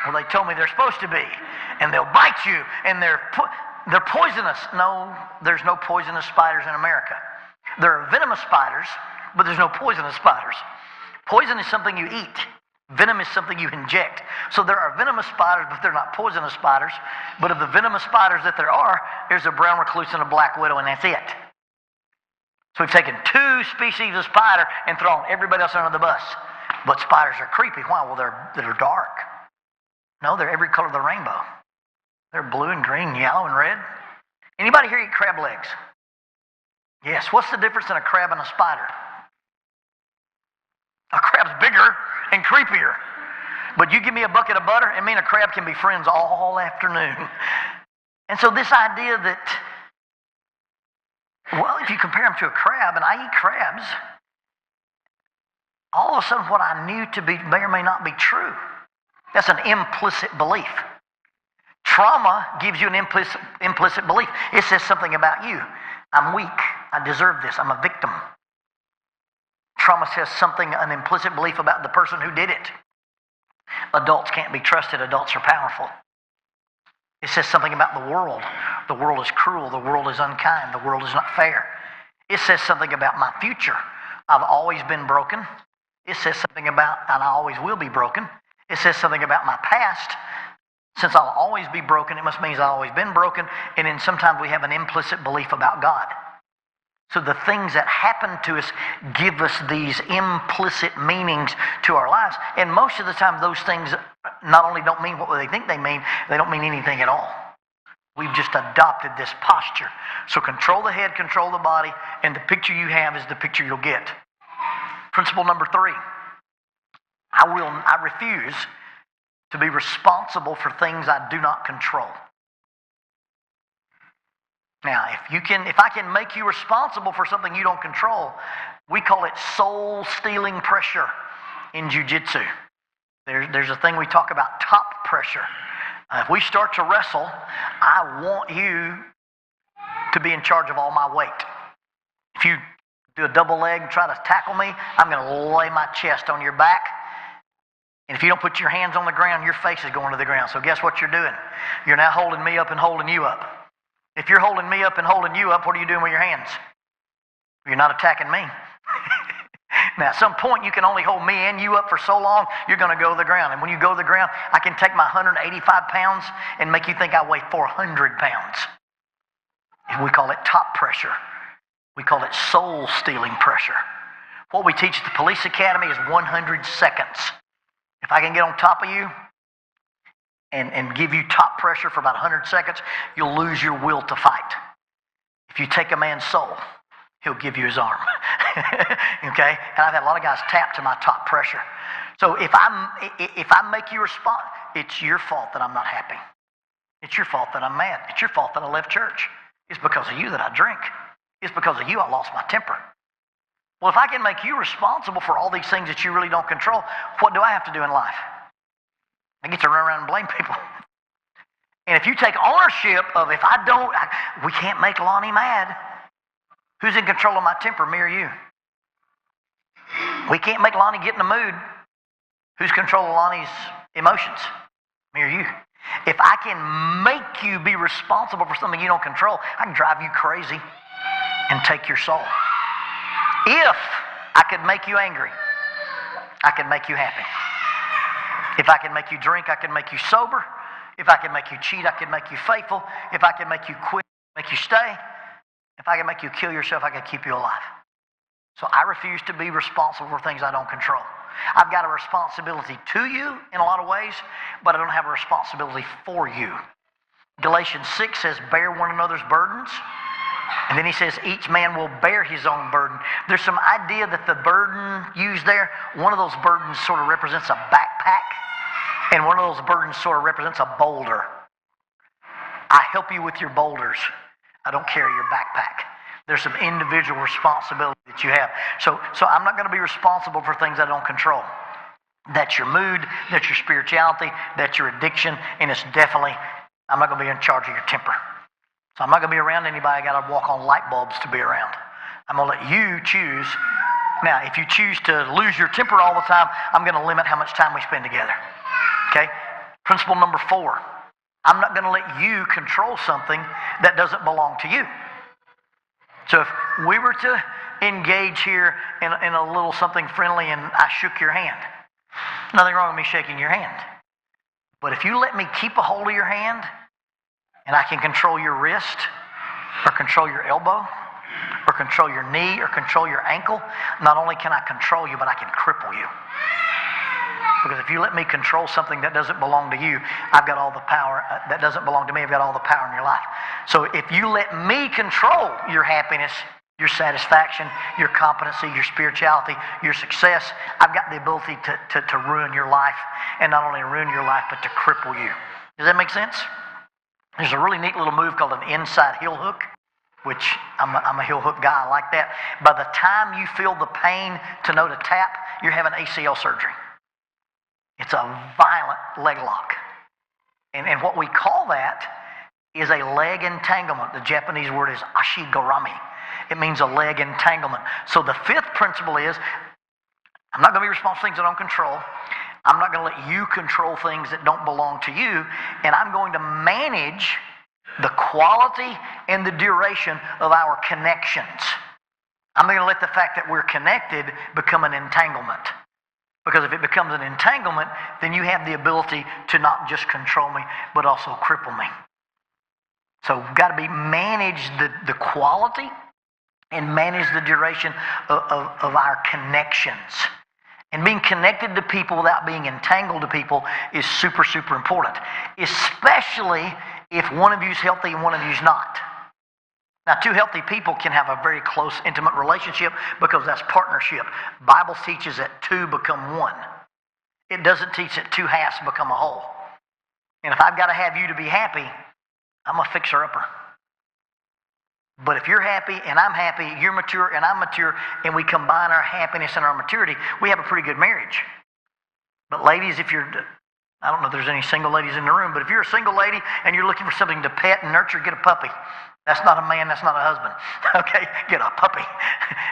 Well, they told me they're supposed to be, and they'll bite you, and they're poisonous. No, there's no poisonous spiders in America. There are venomous spiders, but there's no poisonous spiders. Poison is something you eat. Venom is something you inject. So there are venomous spiders, but they're not poisonous spiders. But of the venomous spiders that there are, there's a brown recluse and a black widow, and that's it. So we've taken 2 species of spider and thrown everybody else under the bus. But spiders are creepy. Why? Well, they're dark. No, they're every color of the rainbow. They're blue and green, yellow and red. Anybody here eat crab legs? Yes. What's the difference in a crab and a spider? A crab's bigger and creepier. But you give me a bucket of butter, and me and a crab can be friends all afternoon. And so this idea that, well, if you compare them to a crab, and I eat crabs, all of a sudden what I knew to be may or may not be true. That's an implicit belief. Trauma gives you an implicit belief. It says something about you. I'm weak. I deserve this. I'm a victim. Trauma says something, an implicit belief about the person who did it. Adults can't be trusted. Adults are powerful. It says something about the world. The world is cruel. The world is unkind. The world is not fair. It says something about my future. I've always been broken. It says something about, and I always will be broken. It says something about my past. Since I'll always be broken, it must mean I've always been broken. And then sometimes we have an implicit belief about God. So the things that happen to us give us these implicit meanings to our lives. And most of the time those things not only don't mean what they think they mean, they don't mean anything at all. We've just adopted this posture. So control the head, control the body, and the picture you have is the picture you'll get. Principle number 3. I refuse to be responsible for things I do not control. Now, if I can make you responsible for something you don't control, we call it soul-stealing pressure in jiu-jitsu. There's a thing we talk about, top pressure. If we start to wrestle, I want you to be in charge of all my weight. If you do a double leg and try to tackle me, I'm going to lay my chest on your back. And if you don't put your hands on the ground, your face is going to the ground. So guess what you're doing? You're now holding me up and holding you up. If you're holding me up and holding you up, what are you doing with your hands? You're not attacking me. Now, at some point, you can only hold me and you up for so long, you're going to go to the ground. And when you go to the ground, I can take my 185 pounds and make you think I weigh 400 pounds. And we call it top pressure. We call it soul-stealing pressure. What we teach at the police academy is 100 seconds. If I can get on top of you, and give you top pressure for about 100 seconds, you'll lose your will to fight. If you take a man's soul, he'll give you his arm. Okay? And I've had a lot of guys tap to my top pressure. So if I make you respond, it's your fault that I'm not happy. It's your fault that I'm mad. It's your fault that I left church. It's because of you that I drink. It's because of you I lost my temper. Well, if I can make you responsible for all these things that you really don't control, what do I have to do in life? I get to run around and blame people. And if you take ownership of if I don't, we can't make Lonnie mad. Who's in control of my temper, me or you? We can't make Lonnie get in the mood. Who's controlling Lonnie's emotions, me or you? If I can make you be responsible for something you don't control, I can drive you crazy and take your soul. If I could make you angry, I could make you happy. If I can make you drink, I can make you sober. If I can make you cheat, I can make you faithful. If I can make you quit, make you stay. If I can make you kill yourself, I can keep you alive. So I refuse to be responsible for things I don't control. I've got a responsibility to you in a lot of ways, but I don't have a responsibility for you. Galatians 6 says, bear one another's burdens. And then he says, each man will bear his own burden. There's some idea that the burden used there, one of those burdens sort of represents a backpack, and one of those burdens sort of represents a boulder. I help you with your boulders. I don't carry your backpack. There's some individual responsibility that you have. So I'm not going to be responsible for things I don't control. That's your mood, that's your spirituality, that's your addiction, and it's definitely, I'm not going to be in charge of your temper. So I'm not going to be around anybody I got to walk on light bulbs to be around. I'm going to let you choose. Now, if you choose to lose your temper all the time, I'm going to limit how much time we spend together. Okay? Principle number 4. I'm not going to let you control something that doesn't belong to you. So if we were to engage here in a little something friendly and I shook your hand, nothing wrong with me shaking your hand. But if you let me keep a hold of your hand and I can control your wrist or control your elbow or control your knee or control your ankle, not only can I control you, but I can cripple you. Because if you let me control something that doesn't belong to you, I've got all the power. That doesn't belong to me. I've got all the power in your life. So if you let me control your happiness, your satisfaction, your competency, your spirituality, your success, I've got the ability to ruin your life. And not only ruin your life, but to cripple you. Does that make sense? There's a really neat little move called an inside heel hook, which I'm a heel hook guy. I like that. By the time you feel the pain to know to tap, you're having ACL surgery. It's a violent leg lock. And what we call that is a leg entanglement. The Japanese word is ashigorami. It means a leg entanglement. So the 5th principle is, I'm not going to be responsible for things I don't control. I'm not going to let you control things that don't belong to you. And I'm going to manage the quality and the duration of our connections. I'm going to let the fact that we're connected become an entanglement. Because if it becomes an entanglement, then you have the ability to not just control me, but also cripple me. So we've got to manage the quality and manage the duration of our connections. And being connected to people without being entangled to people is super, super important. Especially if one of you is healthy and one of you is not. Now, 2 healthy people can have a very close, intimate relationship because that's partnership. Bible teaches that 2 become 1. It doesn't teach that 2 halves become a whole. And if I've got to have you to be happy, I'm a fixer-upper. But if you're happy and I'm happy, you're mature and I'm mature, and we combine our happiness and our maturity, we have a pretty good marriage. But ladies, if you're, I don't know if there's any single ladies in the room, but if you're a single lady and you're looking for something to pet and nurture, get a puppy. That's not a man, that's not a husband. Okay, get a puppy.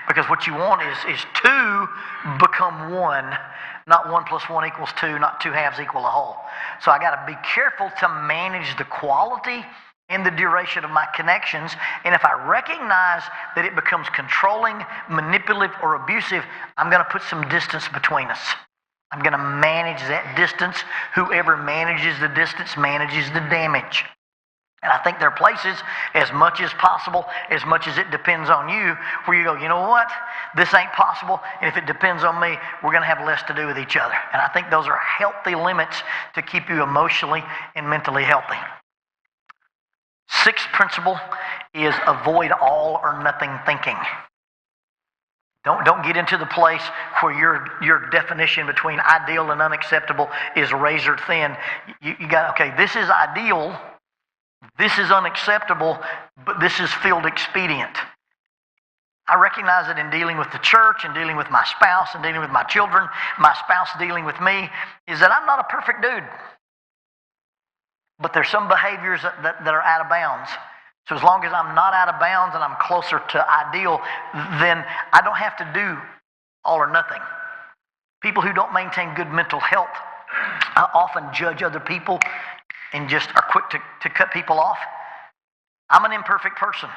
Because what you want is 2 become 1, not 1 + 1 = 2, not 2 halves equal a whole. So I got to be careful to manage the quality and the duration of my connections. And if I recognize that it becomes controlling, manipulative, or abusive, I'm going to put some distance between us. I'm going to manage that distance. Whoever manages the distance manages the damage. And I think there are places, as much as possible, as much as it depends on you, where you go, you know what? This ain't possible, and if it depends on me, we're going to have less to do with each other. And I think those are healthy limits to keep you emotionally and mentally healthy. Sixth principle is avoid all or nothing thinking. Don't get into the place where your definition between ideal and unacceptable is razor thin. You got, okay, this is ideal, this is unacceptable, but this is field expedient. I recognize it in dealing with the church and dealing with my spouse and dealing with my children, my spouse dealing with me, is that I'm not a perfect dude. But there's some behaviors that are out of bounds. So as long as I'm not out of bounds and I'm closer to ideal, then I don't have to do all or nothing. People who don't maintain good mental health often judge other people and just are quick to cut people off. I'm an imperfect person.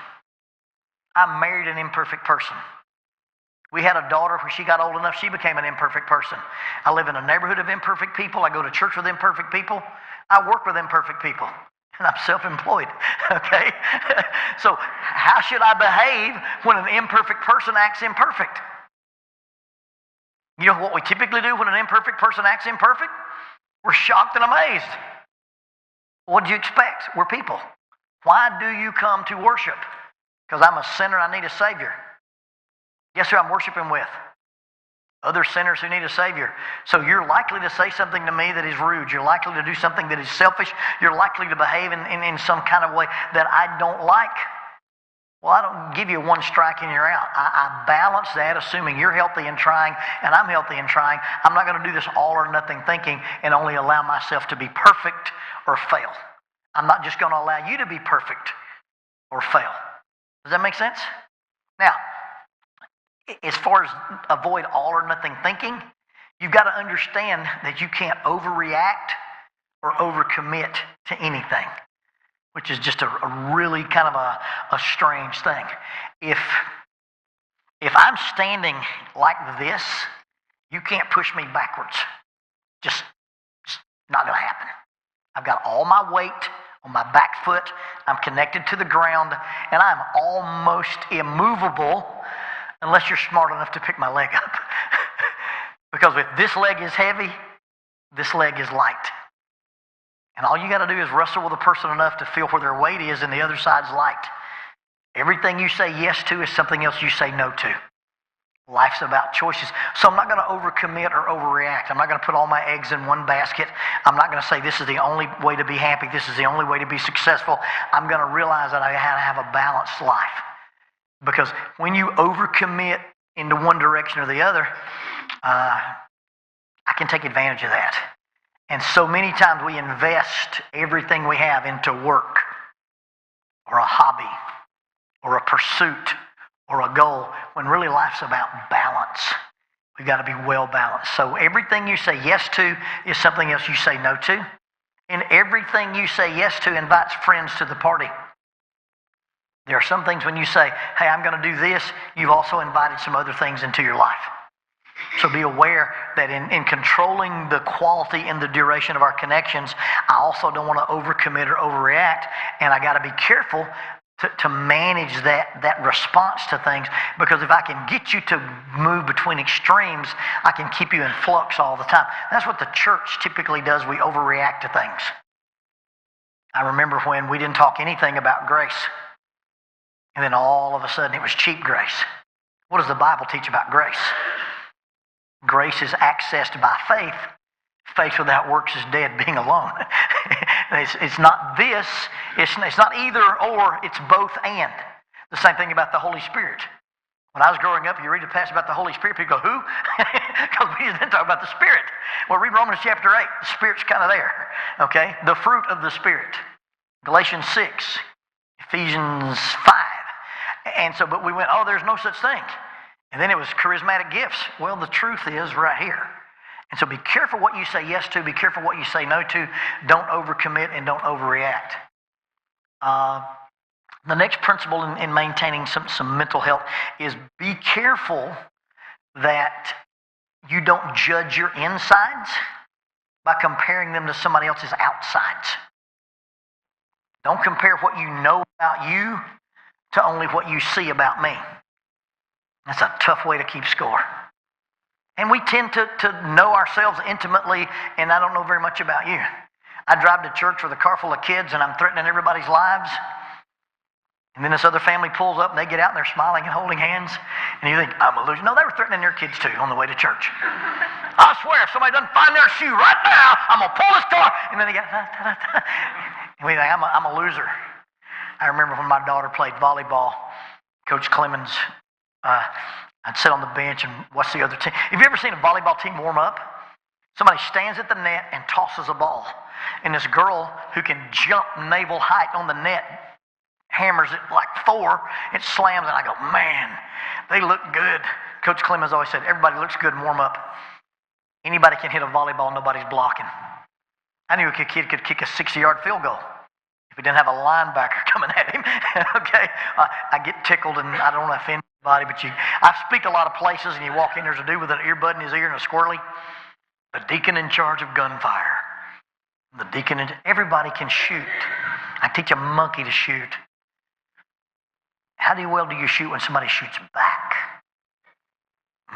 I married an imperfect person. We had a daughter when she got old enough, she became an imperfect person. I live in a neighborhood of imperfect people. I go to church with imperfect people. I work with imperfect people. And I'm self-employed, okay? So how should I behave when an imperfect person acts imperfect? You know what we typically do when an imperfect person acts imperfect? We're shocked and amazed. What do you expect? We're people. Why do you come to worship? Because I'm a sinner, I need a Savior. Guess who I'm worshiping with? Other sinners who need a Savior. So you're likely to say something to me that is rude. You're likely to do something that is selfish. You're likely to behave in some kind of way that I don't like. Well, I don't give you one strike and you're out. I balance that, assuming you're healthy and trying, and I'm healthy and trying. I'm not going to do this all or nothing thinking and only allow myself to be perfect or fail. I'm not just going to allow you to be perfect or fail. Does that make sense? Now, as far as avoid all or nothing thinking, you've got to understand that you can't overreact or overcommit to anything, which is just a really kind of a strange thing. If I'm standing like this, you can't push me backwards. Just not going to happen. I've got all my weight on my back foot. I'm connected to the ground, and I'm almost immovable unless you're smart enough to pick my leg up. Because if this leg is heavy, this leg is light. And all you got to do is wrestle with a person enough to feel where their weight is and the other side's light. Everything you say yes to is something else you say no to. Life's about choices. So I'm not going to overcommit or overreact. I'm not going to put all my eggs in one basket. I'm not going to say this is the only way to be happy. This is the only way to be successful. I'm going to realize that I have to have a balanced life. Because when you overcommit into one direction or the other, I can take advantage of that. And so many times we invest everything we have into work or a hobby or a pursuit or a goal when really life's about balance. We've got to be well balanced. So everything you say yes to is something else you say no to. And everything you say yes to invites friends to the party. There are some things when you say, hey, I'm going to do this, you've also invited some other things into your life. So be aware that in controlling the quality and the duration of our connections, I also don't want to overcommit or overreact, and I got to be careful to manage that response to things, because if I can get you to move between extremes, I can keep you in flux all the time. That's what the church typically does. We overreact to things. I remember when we didn't talk anything about grace. And then all of a sudden it was cheap grace. What does the Bible teach about grace? Grace is accessed by faith. Faith without works is dead, being alone. It's not this, it's not either or, it's both and. The same thing about the Holy Spirit. When I was growing up, you read a passage about the Holy Spirit, people go, who? Because we didn't talk about the Spirit. Well, read Romans chapter 8. The Spirit's kind of there, okay? The fruit of the Spirit. Galatians 6, Ephesians 5. And so, but we went, oh, there's no such thing. And then it was charismatic gifts. Well, the truth is right here. And so be careful what you say yes to. Be careful what you say no to. Don't overcommit and don't overreact. The next principle in maintaining some mental health is be careful that you don't judge your insides by comparing them to somebody else's outsides. Don't compare what you know about you to only what you see about me. That's a tough way to keep score. And we tend to know ourselves intimately, and I don't know very much about you. I drive to church with a car full of kids, and I'm threatening everybody's lives. And then this other family pulls up, and they get out, and they're smiling and holding hands. And you think, I'm a loser. No, they were threatening their kids, too, on the way to church. I swear, if somebody doesn't find their shoe right now, I'm going to pull this car. And then they get, and we think, I'm a loser. I remember when my daughter played volleyball, Coach Clemens, I'd sit on the bench and watch the other team. Have you ever seen a volleyball team warm up? Somebody stands at the net and tosses a ball. And this girl who can jump navel height on the net hammers it like 4, it slams, and I go, man, they look good. Coach Clemens always said, everybody looks good in warm up. Anybody can hit a volleyball, nobody's blocking. I knew a kid could kick a 60-yard field goal if he didn't have a linebacker coming at him. Okay? I get tickled, and I don't want to offend anybody, but I speak a lot of places, and you walk in, there's a dude with an earbud in his ear and a squirrely. The deacon in charge of gunfire. Everybody can shoot. I teach a monkey to shoot. How well do you shoot when somebody shoots back?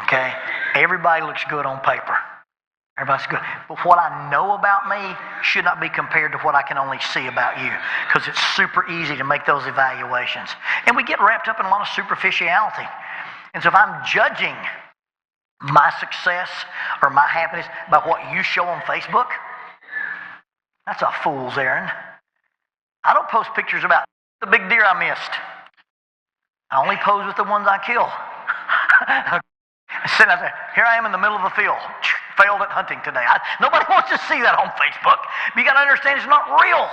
Okay? Everybody looks good on paper. Everybody's good. But what I know about me should not be compared to what I can only see about you, because it's super easy to make those evaluations. And we get wrapped up in a lot of superficiality. And so if I'm judging my success or my happiness by what you show on Facebook, that's a fool's errand. I don't post pictures about the big deer I missed. I only pose with the ones I kill. Sitting out there, here I am in the middle of the field. Failed at hunting today. Nobody wants to see that on Facebook. But you got to understand it's not real.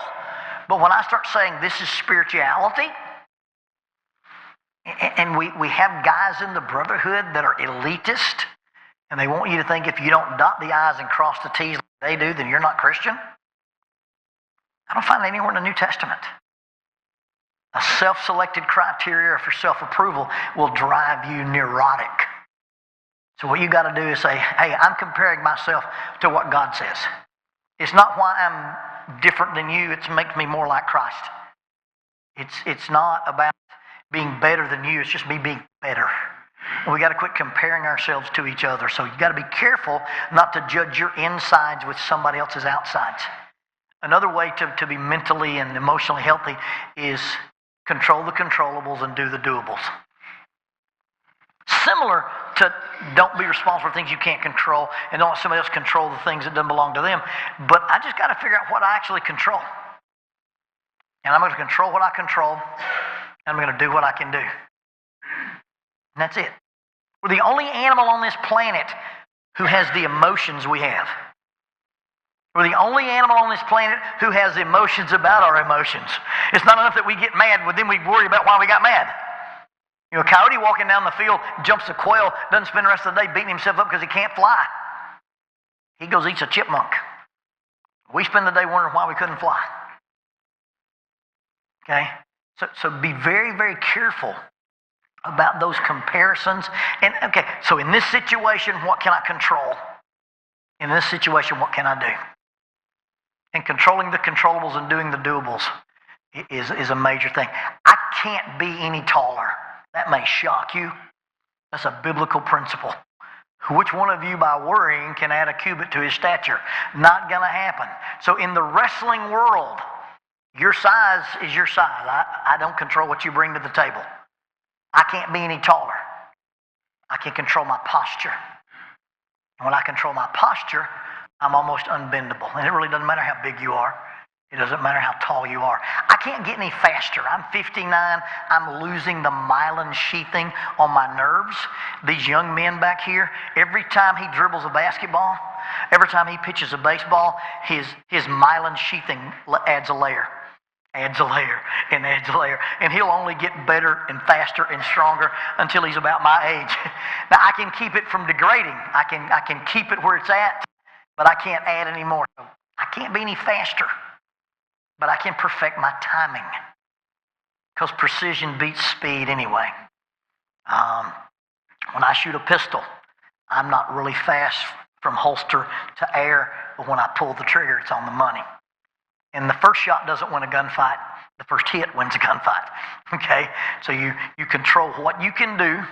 But when I start saying this is spirituality, and we have guys in the brotherhood that are elitist, and they want you to think if you don't dot the I's and cross the T's like they do, then you're not Christian. I don't find it anywhere in the New Testament. A self-selected criteria for self-approval will drive you neurotic. So what you got to do is say, hey, I'm comparing myself to what God says. It's not why I'm different than you. It makes me more like Christ. It's not about being better than you. It's just me being better. And we got to quit comparing ourselves to each other. So you got to be careful not to judge your insides with somebody else's outsides. Another way to be mentally and emotionally healthy is control the controllables and do the doables. Similar to don't be responsible for things you can't control and don't let somebody else control the things that don't belong to them. But I just got to figure out what I actually control. And I'm going to control what I control, and I'm going to do what I can do. And that's it. We're the only animal on this planet who has the emotions we have. We're the only animal on this planet who has emotions about our emotions. It's not enough that we get mad, but then we worry about why we got mad. You know, a coyote walking down the field, jumps a quail, doesn't spend the rest of the day beating himself up because he can't fly. He goes eats a chipmunk. We spend the day wondering why we couldn't fly. Okay? So be very, very careful about those comparisons. And okay, so in this situation, what can I control? In this situation, what can I do? And controlling the controllables and doing the doables is a major thing. I can't be any taller. That may shock you. That's a biblical principle. Which one of you, by worrying, can add a cubit to his stature? Not going to happen. So in the wrestling world, your size is your size. I don't control what you bring to the table. I can't be any taller. I can control my posture. And when I control my posture, I'm almost unbendable. And it really doesn't matter how big you are. It doesn't matter how tall you are. I can't get any faster. I'm 59. I'm losing the myelin sheathing on my nerves. These young men back here, every time he dribbles a basketball, every time he pitches a baseball, his myelin sheathing adds a layer. Adds a layer and adds a layer. And he'll only get better and faster and stronger until he's about my age. Now, I can keep it from degrading. I can keep it where it's at, but I can't add any more. I can't be any faster, but I can perfect my timing because precision beats speed anyway. When I shoot a pistol, I'm not really fast from holster to air, but when I pull the trigger, it's on the money. And the first shot doesn't win a gunfight. The first hit wins a gunfight. Okay? So you control what you can do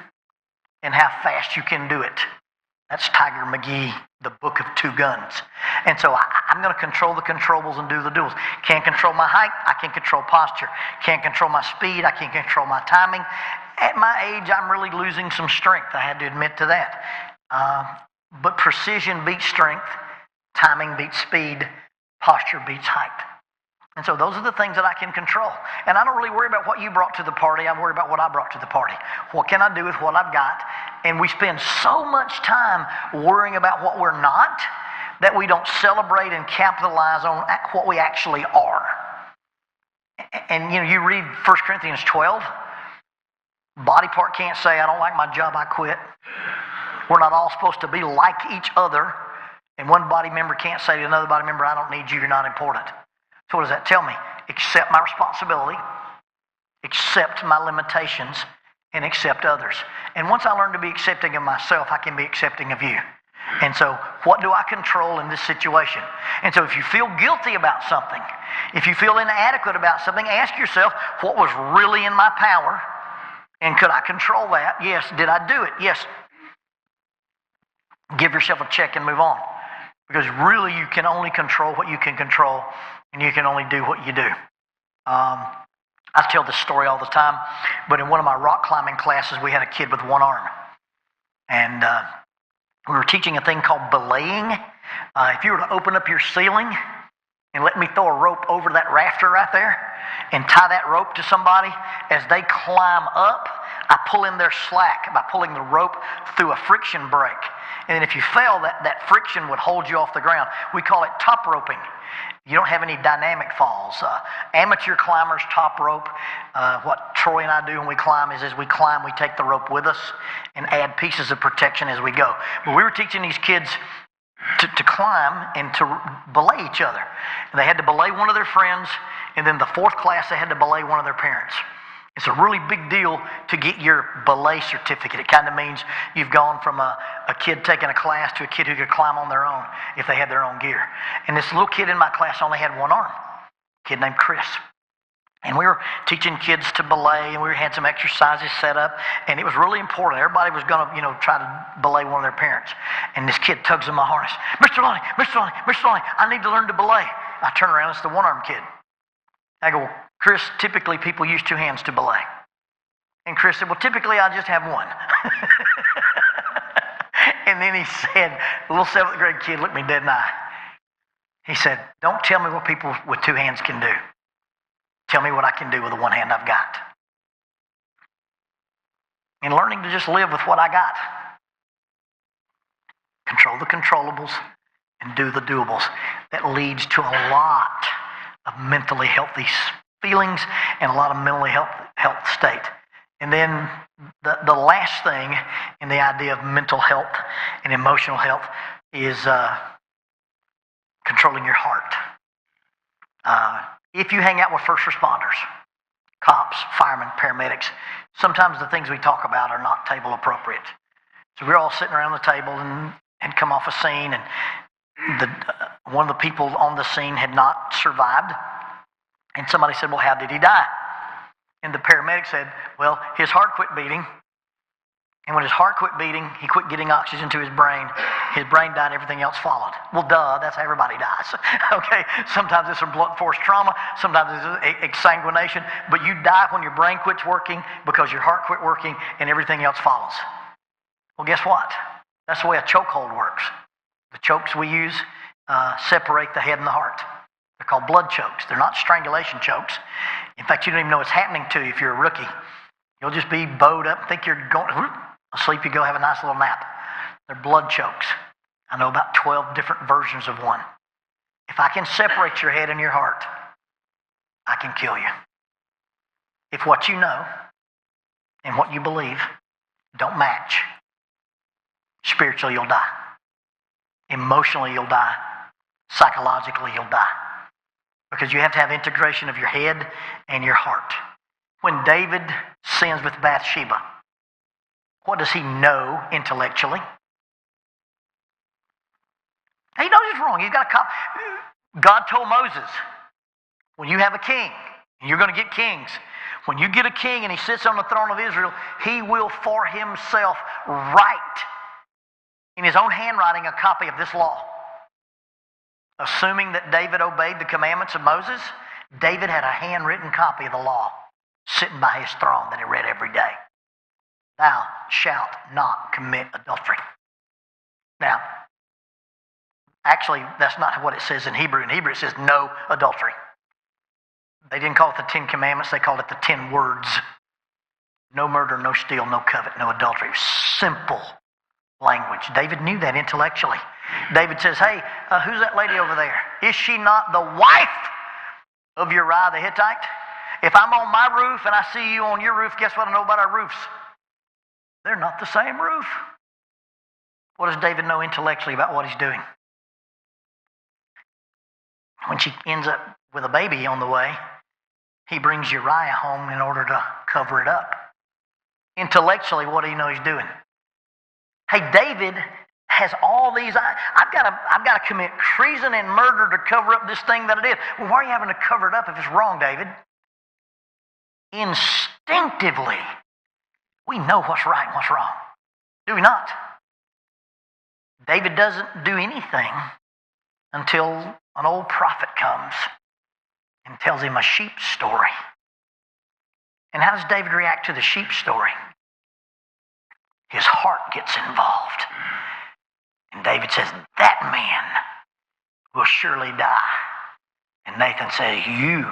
and how fast you can do it. That's Tiger McGee, the book of two guns. And so I'm going to control the controllables and do the doables. Can't control my height, I can control posture. Can't control my speed, I can control my timing. At my age, I'm really losing some strength. I had to admit to that. But precision beats strength, timing beats speed, posture beats height. And so those are the things that I can control. And I don't really worry about what you brought to the party. I worry about what I brought to the party. What can I do with what I've got? And we spend so much time worrying about what we're not that we don't celebrate and capitalize on what we actually are. And you read 1 Corinthians 12. Body part can't say, I don't like my job, I quit. We're not all supposed to be like each other. And one body member can't say to another body member, I don't need you, you're not important. So what does that tell me? Accept my responsibility, accept my limitations, and accept others. And once I learn to be accepting of myself, I can be accepting of you. And so what do I control in this situation? And so if you feel guilty about something, if you feel inadequate about something, ask yourself, what was really in my power? And could I control that? Yes. Did I do it? Yes. Give yourself a check and move on. Because really you can only control what you can control, and you can only do what you do. I tell this story all the time, but in one of my rock climbing classes, we had a kid with one arm. And we were teaching a thing called belaying. If you were to open up your ceiling and let me throw a rope over that rafter right there and tie that rope to somebody, as they climb up, I pull in their slack by pulling the rope through a friction break. And then if you fell, that friction would hold you off the ground. We call it top roping. You don't have any dynamic falls. Amateur climbers top rope. What Troy and I do when we climb is as we climb, we take the rope with us and add pieces of protection as we go. But we were teaching these kids to climb and to belay each other. And they had to belay one of their friends, and then the fourth class, they had to belay one of their parents. It's a really big deal to get your belay certificate. It kind of means you've gone from a kid taking a class to a kid who could climb on their own if they had their own gear. And this little kid in my class only had one arm, a kid named Chris. And we were teaching kids to belay, and we had some exercises set up, and it was really important. Everybody was going to, try to belay one of their parents. And this kid tugs on my harness. Mr. Lonnie, I need to learn to belay. I turn around, it's the one-armed kid. I go, Chris, typically people use two hands to belay. And Chris said, well, typically I just have one. And then he said, the little 7th grade kid looked me dead in the eye. He said, don't tell me what people with two hands can do. Tell me what I can do with the one hand I've got. And learning to just live with what I got. Control the controllables and do the doables. That leads to a lot of mentally healthy feelings and a lot of mentally health state. And then the last thing in the idea of mental health and emotional health is controlling your heart. If you hang out with first responders, cops, firemen, paramedics, sometimes the things we talk about are not table appropriate. So we're all sitting around the table and come off a scene, and one of the people on the scene had not survived. And somebody said, well, how did he die? And the paramedic said, well, his heart quit beating. And when his heart quit beating, he quit getting oxygen to his brain. His brain died, everything else followed. Well, duh, that's how everybody dies. Okay? Sometimes it's from blunt force trauma, sometimes it's exsanguination, but you die when your brain quits working because your heart quit working and everything else follows. Well, guess what? That's the way a chokehold works. The chokes we use separate the head and the heart. They're called blood chokes. They're not strangulation chokes. In fact, you don't even know what's happening to you if you're a rookie. You'll just be bowed up, think you're going asleep, you go have a nice little nap. They're blood chokes. I know about 12 different versions of one. If I can separate your head and your heart, I can kill you. If what you know and what you believe don't match, spiritually you'll die. Emotionally you'll die. Psychologically you'll die. Because you have to have integration of your head and your heart. When David sins with Bathsheba, what does he know intellectually? He knows it's wrong. He's got a cop. God told Moses, when you have a king, And you're going to get kings. When you get a king and he sits on the throne of Israel, he will for himself write in his own handwriting a copy of this law. Assuming that David obeyed the commandments of Moses, David had a handwritten copy of the law sitting by his throne that he read every day. Thou shalt not commit adultery. Now, actually, that's not what it says in Hebrew. In Hebrew, it says no adultery. They didn't call it the 10 Commandments. They called it the 10 words. No murder, no steal, no covet, no adultery. Simple language. David knew that intellectually. David says, hey, who's that lady over there? Is she not the wife of Uriah the Hittite? If I'm on my roof and I see you on your roof, guess what I know about our roofs? They're not the same roof. What does David know intellectually about what he's doing? When she ends up with a baby on the way, he brings Uriah home in order to cover it up. Intellectually, what do you know he's doing? Hey, David has all these. I've got to commit treason and murder to cover up this thing that I did. Well, why are you having to cover it up if it's wrong, David? Instinctively, we know what's right and what's wrong. Do we not? David doesn't do anything until an old prophet comes and tells him a sheep story. And how does David react to the sheep story? His heart gets involved. And David says, that man will surely die. And Nathan says, you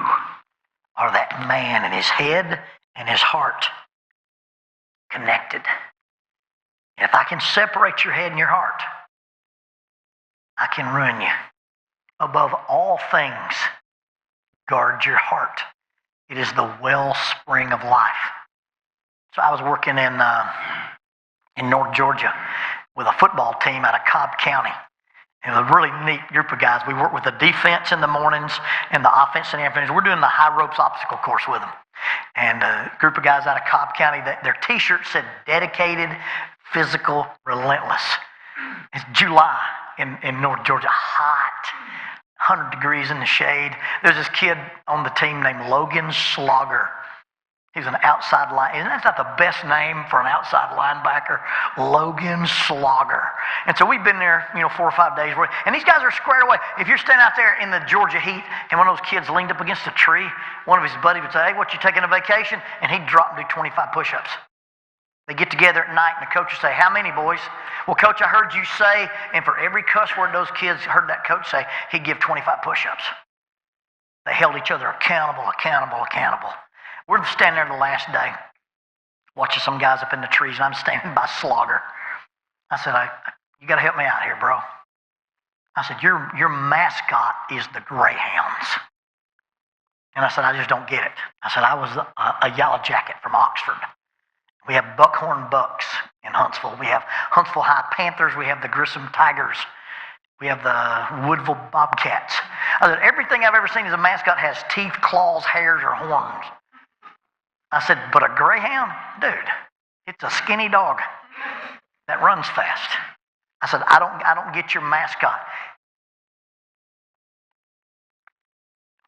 are that man, and his head and his heart connected. And if I can separate your head and your heart, I can ruin you. Above all things, guard your heart. It is the wellspring of life. So I was working in North Georgia with a football team out of Cobb County. It was a really neat group of guys. We worked with the defense in the mornings and the offense in the afternoons. We're doing the high ropes obstacle course with them. And a group of guys out of Cobb County, their t-shirts said dedicated, physical, relentless. It's July in North Georgia, hot, 100 degrees in the shade. There's this kid on the team named Logan Slogger. He's an outside line. Isn't that not the best name for an outside linebacker? Logan Slogger. And so we've been there, 4 or 5 days. And these guys are squared away. If you're standing out there in the Georgia heat and one of those kids leaned up against a tree, one of his buddies would say, hey, what, you taking a vacation? And he'd drop and do 25 push-ups. They get together at night and the coach would say, how many, boys? Well, coach, I heard you say, and for every cuss word those kids heard that coach say, he'd give 25 push-ups. They held each other accountable. We're standing there the last day, watching some guys up in the trees, and I'm standing by Slogger. I said, you got to help me out here, bro. I said, your mascot is the Greyhounds. And I said, I just don't get it. I said, I was a Yellow Jacket from Oxford. We have Buckhorn Bucks in Huntsville. We have Huntsville High Panthers. We have the Grissom Tigers. We have the Woodville Bobcats. I said, everything I've ever seen as a mascot has teeth, claws, hairs, or horns. I said, but a greyhound? Dude, it's a skinny dog that runs fast. I said, I don't get your mascot.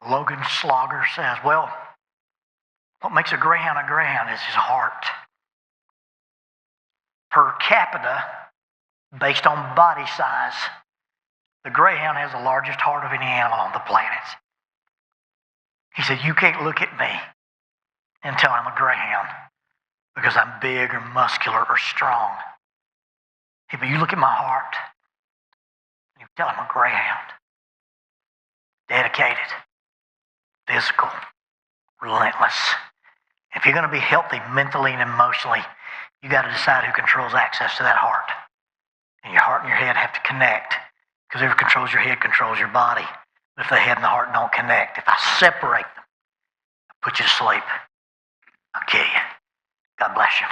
Logan Slogger says, well, what makes a greyhound is his heart. Per capita, based on body size, the greyhound has the largest heart of any animal on the planet. He said, you can't look at me and tell I'm a greyhound because I'm big or muscular or strong. He said, but you look at my heart and you tell I'm a greyhound. Dedicated, physical, relentless. If you're going to be healthy mentally and emotionally, you got to decide who controls access to that heart. And your heart and your head have to connect, because whoever controls your head controls your body. But if the head and the heart don't connect, if I separate them, I put you to sleep. I'll kill you. God bless you.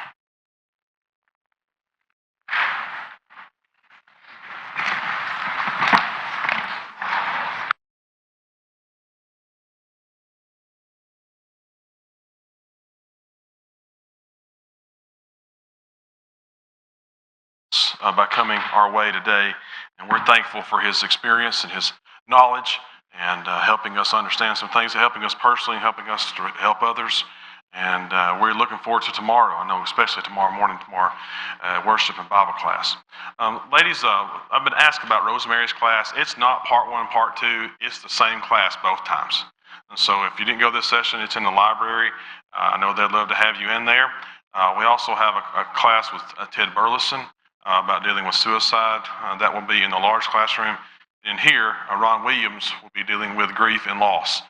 By coming our way today, and we're thankful for his experience and his knowledge and helping us understand some things, helping us personally, helping us to help others. And we're looking forward to tomorrow. I know, especially tomorrow morning, worship and Bible class. Ladies, I've been asked about Rosemary's class. It's not part 1 and part 2. It's the same class both times. And so if you didn't go this session, it's in the library. I know they'd love to have you in there. We also have a class with Ted Burleson about dealing with suicide. That will be in the large classroom. In here, Ron Williams will be dealing with grief and loss.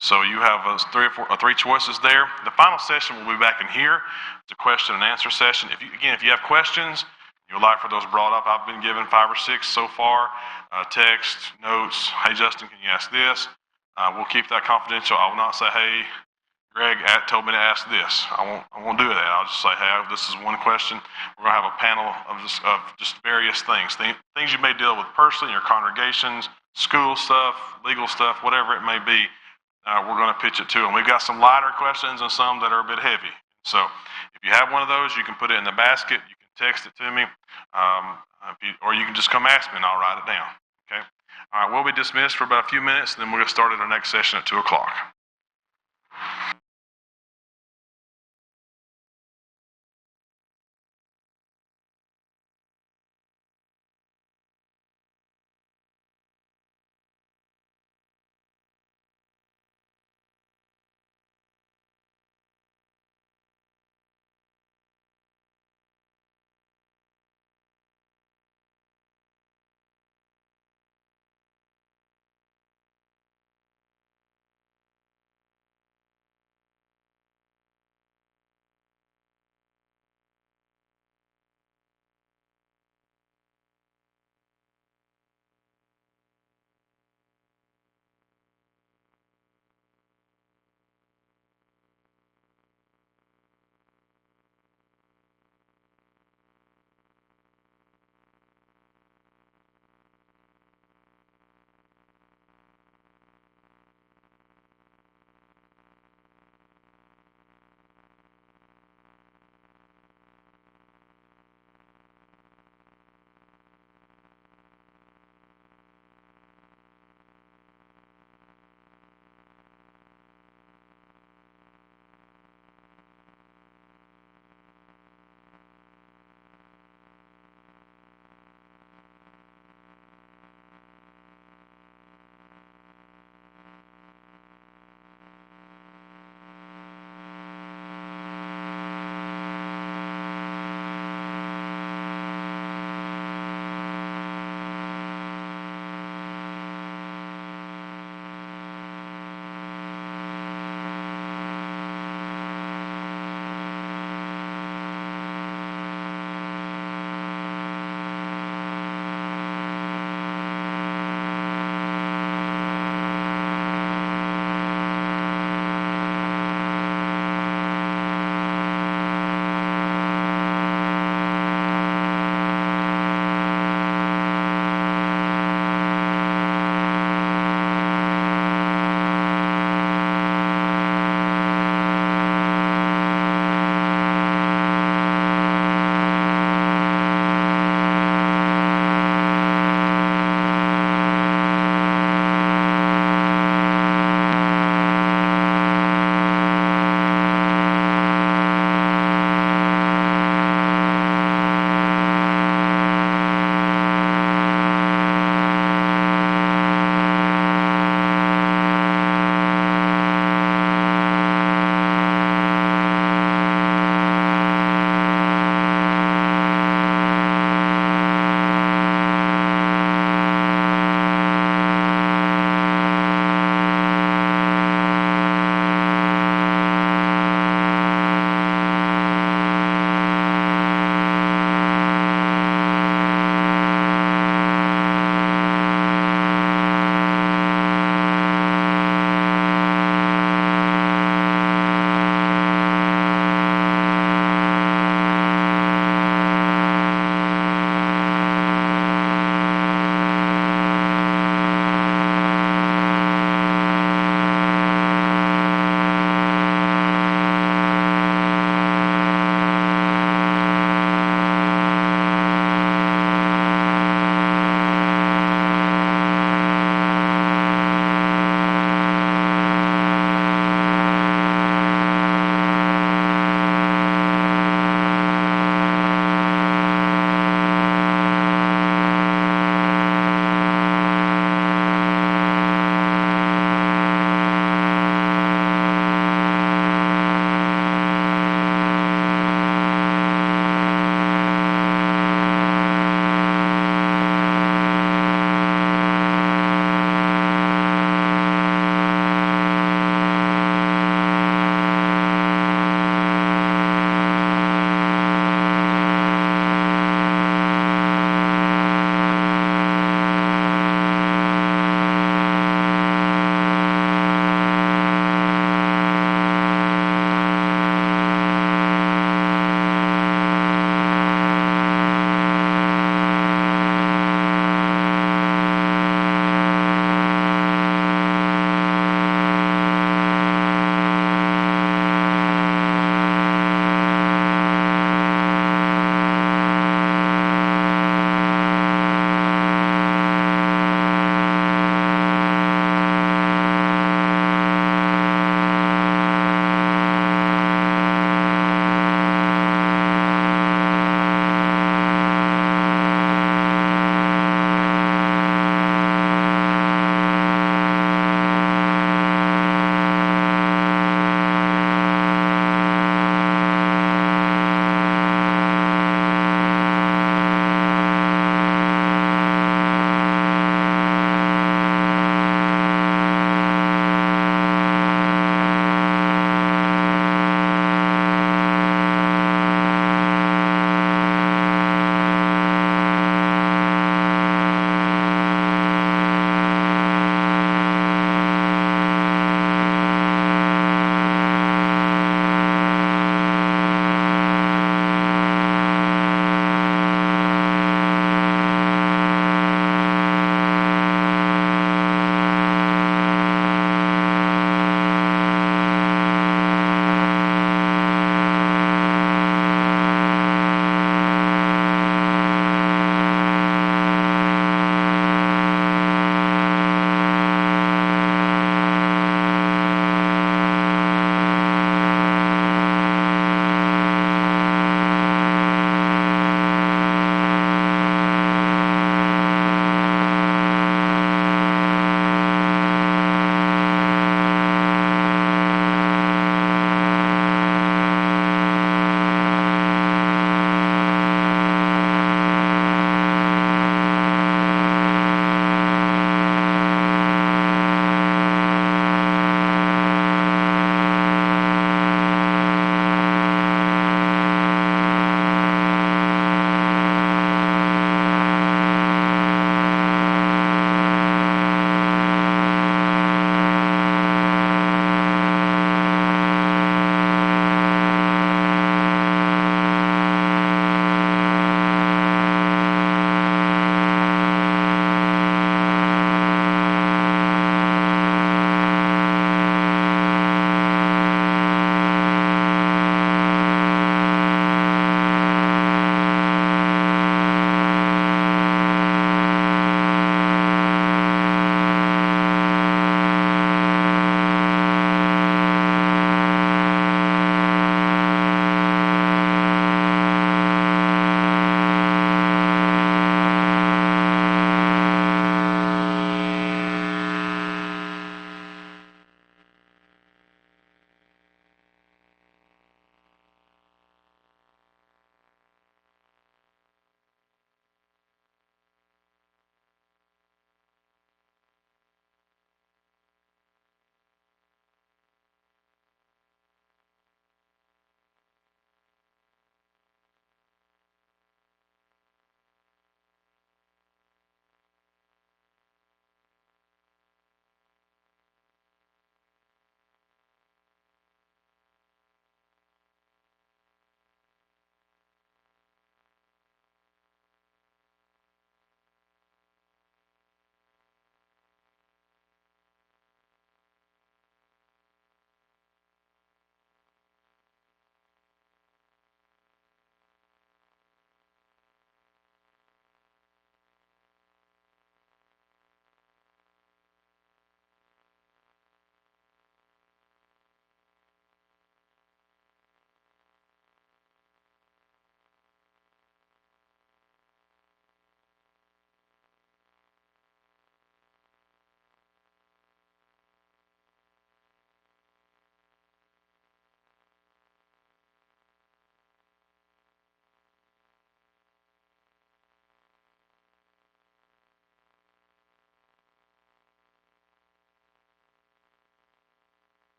So you have three choices there. The final session will be back in here. It's a question and answer session. If you have questions, you would like for those brought up, I've been given 5 or 6 so far. Text, notes, hey Justin, can you ask this? We'll keep that confidential. I will not say, hey, Greg told me to ask this. I won't do that. I'll just say, hey, this is one question. We're going to have a panel of just various things you may deal with personally in your congregations, school stuff, legal stuff, whatever it may be. We're going to pitch it to them. We've got some lighter questions and some that are a bit heavy. So if you have one of those, you can put it in the basket. You can text it to me, or you can just come ask me and I'll write it down. Okay. All right. We'll be dismissed for about a few minutes, and then we'll get started our next session at 2 o'clock.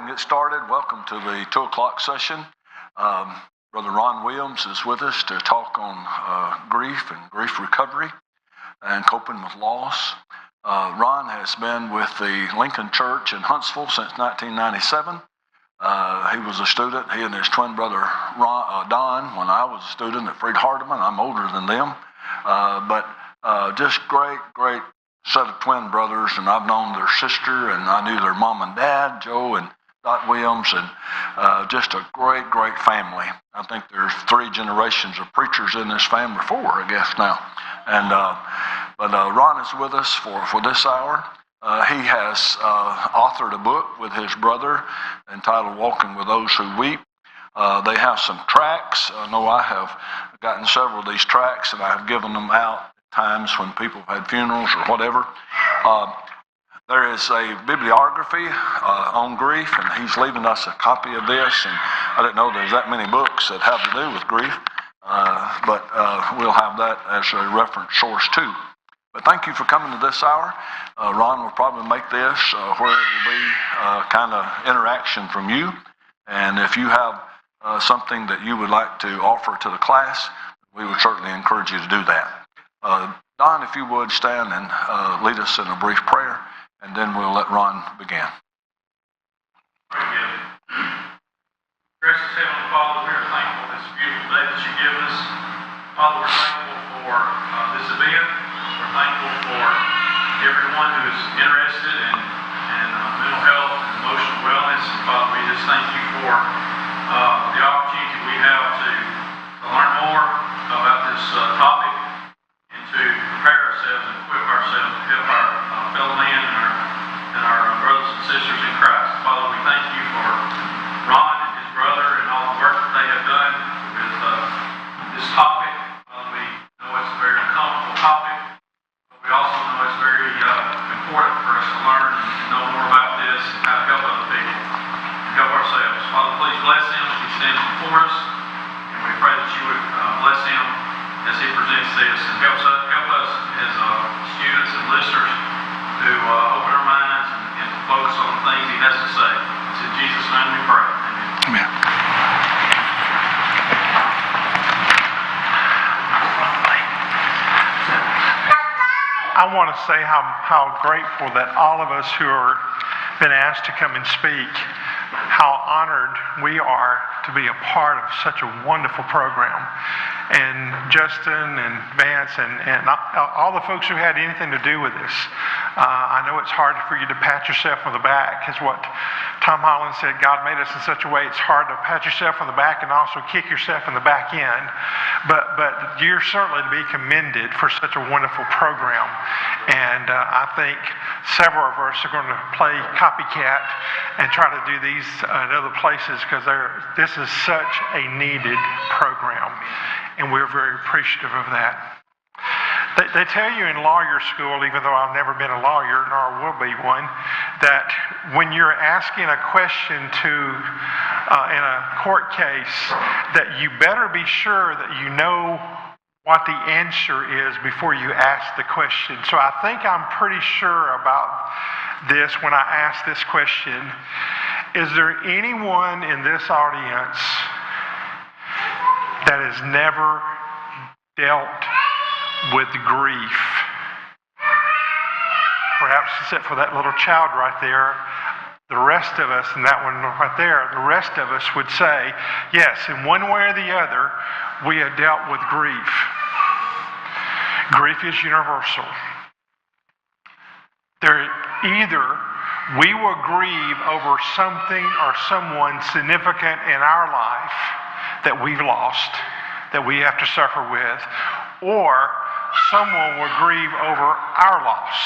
get started, welcome to the 2 o'clock session. Brother Ron Williams is with us to talk on grief and grief recovery and coping with loss. Ron has been with the Lincoln Church in Huntsville since 1997. He was a student, he and his twin brother Don, when I was a student at Freed Hardeman. I'm older than them. But just great set of twin brothers, and I've known their sister, and I knew their mom and dad, Joe and Dot Williams, and just a great family. I think there's 3 generations of preachers in this family, 4, I guess now. And but Ron is with us for this hour. He has authored a book with his brother entitled "Walking with Those Who Weep." They have some tracts. I know I have gotten several of these tracts, and I have given them out at times when people have had funerals or whatever. There is a bibliography on grief, and he's leaving us a copy of this. And I didn't know there's that many books that have to do with grief, but we'll have that as a reference source too. But thank you for coming to this hour. Ron will probably make this where it will be kind of interaction from you. And if you have something that you would like to offer to the class, we would certainly encourage you to do that. Don, if you would stand and lead us in a brief prayer, and then we'll let Ron begin. Very good. Gracious Heavenly Father, we are thankful for this beautiful day that you've given us. Father, we're thankful for this event. We're thankful for everyone who is interested in mental health and emotional wellness. And Father, we just thank you for the opportunity we have to learn more about this topic and to prepare ourselves and equip ourselves to help our fellow men and our brothers and sisters in Christ. Father, we thank you for Ron and his brother and all the work that they have done with this topic. Father, we know it's a very uncomfortable topic, but we also know it's very important for us to learn and know more about this and how to help other people and help ourselves. Father, please bless him as he stands before us, and we pray that you would bless him as he presents this and help us as students and listeners to open our minds and to focus on the things he has to say. It's in Jesus' name we pray. Amen. I want to say how grateful that all of us who are been asked to come and speak, how honored we are to be a part of such a wonderful program. And Justin and Vance and all the folks who had anything to do with this. I know it's hard for you to pat yourself on the back, is what Tom Holland said. God made us in such a way it's hard to pat yourself on the back and also kick yourself in the back end. But you're certainly to be commended for such a wonderful program. And I think several of us are going to play copycat and try to do these at other places because this is such a needed program. And we're very appreciative of that. They tell you in lawyer school, even though I've never been a lawyer, nor will be one, that when you're asking a question in a court case, that you better be sure that you know what the answer is before you ask the question. So I think I'm pretty sure about this when I ask this question. Is there anyone in this audience that has never dealt with grief? Perhaps except for that little child right there. The rest of us, and that one right there, the rest of us would say, yes, in one way or the other, we have dealt with grief. Grief is universal. Either we will grieve over something or someone significant in our life that we've lost, that we have to suffer with, or someone will grieve over our loss.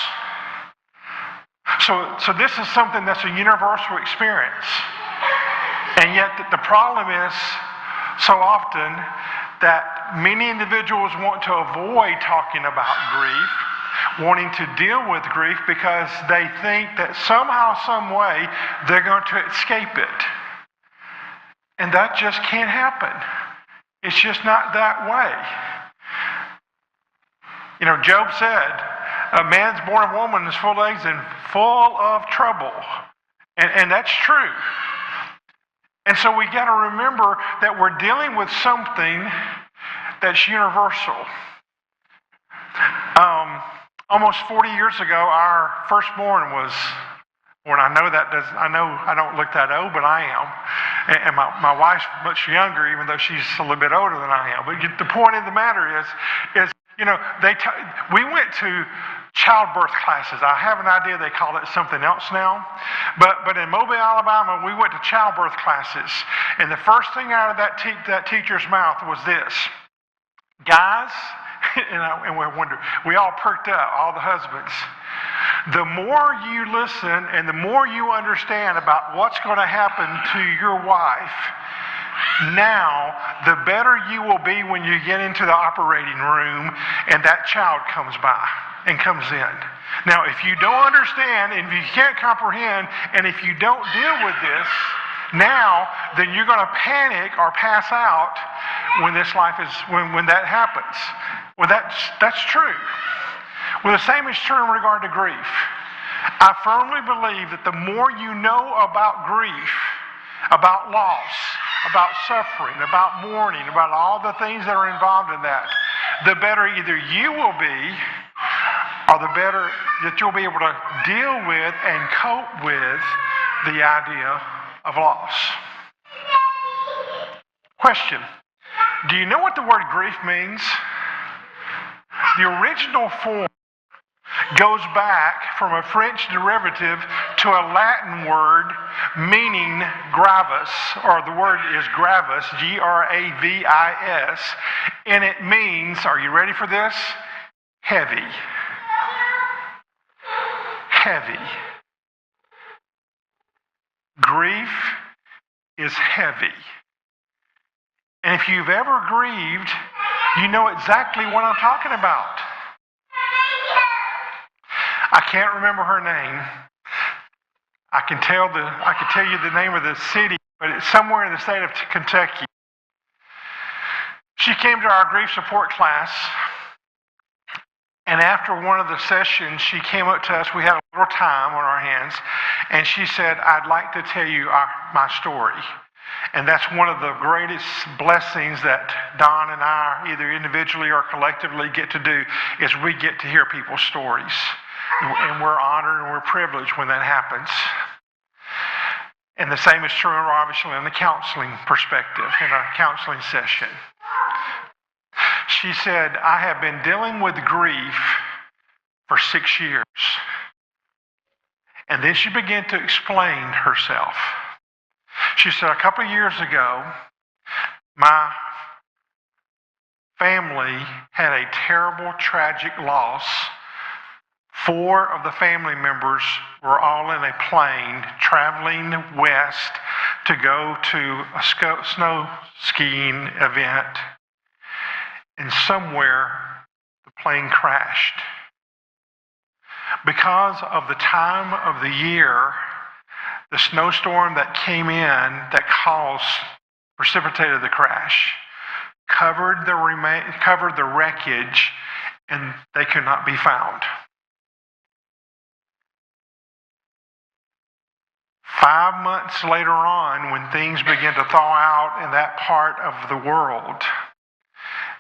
So this is something that's a universal experience. And yet the problem is so often that many individuals want to avoid talking about grief, wanting to deal with grief because they think that somehow, some way, they're going to escape it. And that just can't happen. It's just not that way. You know, Job said, a man's born of woman is full of eggs and full of trouble. And that's true. And so we got to remember that we're dealing with something that's universal. Almost 40 years ago, our firstborn was born. I know I don't look that old, but I am. And my wife's much younger, even though she's a little bit older than I am. But the point of the matter is we went to childbirth classes. I have an idea they call it something else now. But in Mobile, Alabama, we went to childbirth classes. And the first thing out of that teacher's mouth was this: guys, and we wondered, we all perked up, all the husbands. The more you listen and the more you understand about what's going to happen to your wife, now the better you will be when you get into the operating room and that child comes by and comes in. Now, if you don't understand and if you can't comprehend and if you don't deal with this now, then you're going to panic or pass out when when that happens. Well, that's true. Well, the same is true in regard to grief. I firmly believe that the more you know about grief, about loss, about suffering, about mourning, about all the things that are involved in that, the better either you will be or the better that you'll be able to deal with and cope with the idea of loss. Question: do you know what the word grief means? The original form goes back from a French derivative to a Latin word meaning gravis, or the word is gravis, Gravis, and it means, are you ready for this? Heavy. Heavy. Grief is heavy. And if you've ever grieved, you know exactly what I'm talking about. I can't remember her name. I can tell you the name of the city, but it's somewhere in the state of Kentucky. She came to our grief support class, and after one of the sessions, she came up to us. We had a little time on our hands, and she said, "I'd like to tell you my story." And that's one of the greatest blessings that Don and I, either individually or collectively, get to do, is we get to hear people's stories. And we're honored and we're privileged when that happens. And the same is true, obviously, in the counseling perspective, in our counseling session. She said, "I have been dealing with grief for 6 years." And then she began to explain herself. She said, "A couple of years ago, my family had a terrible, tragic loss. 4 of the family members were all in a plane traveling west to go to a snow skiing event. And somewhere, the plane crashed. Because of the time of the year, the snowstorm that came in that precipitated the crash, covered the wreckage, and they could not be found. 5 months later on, when things began to thaw out in that part of the world,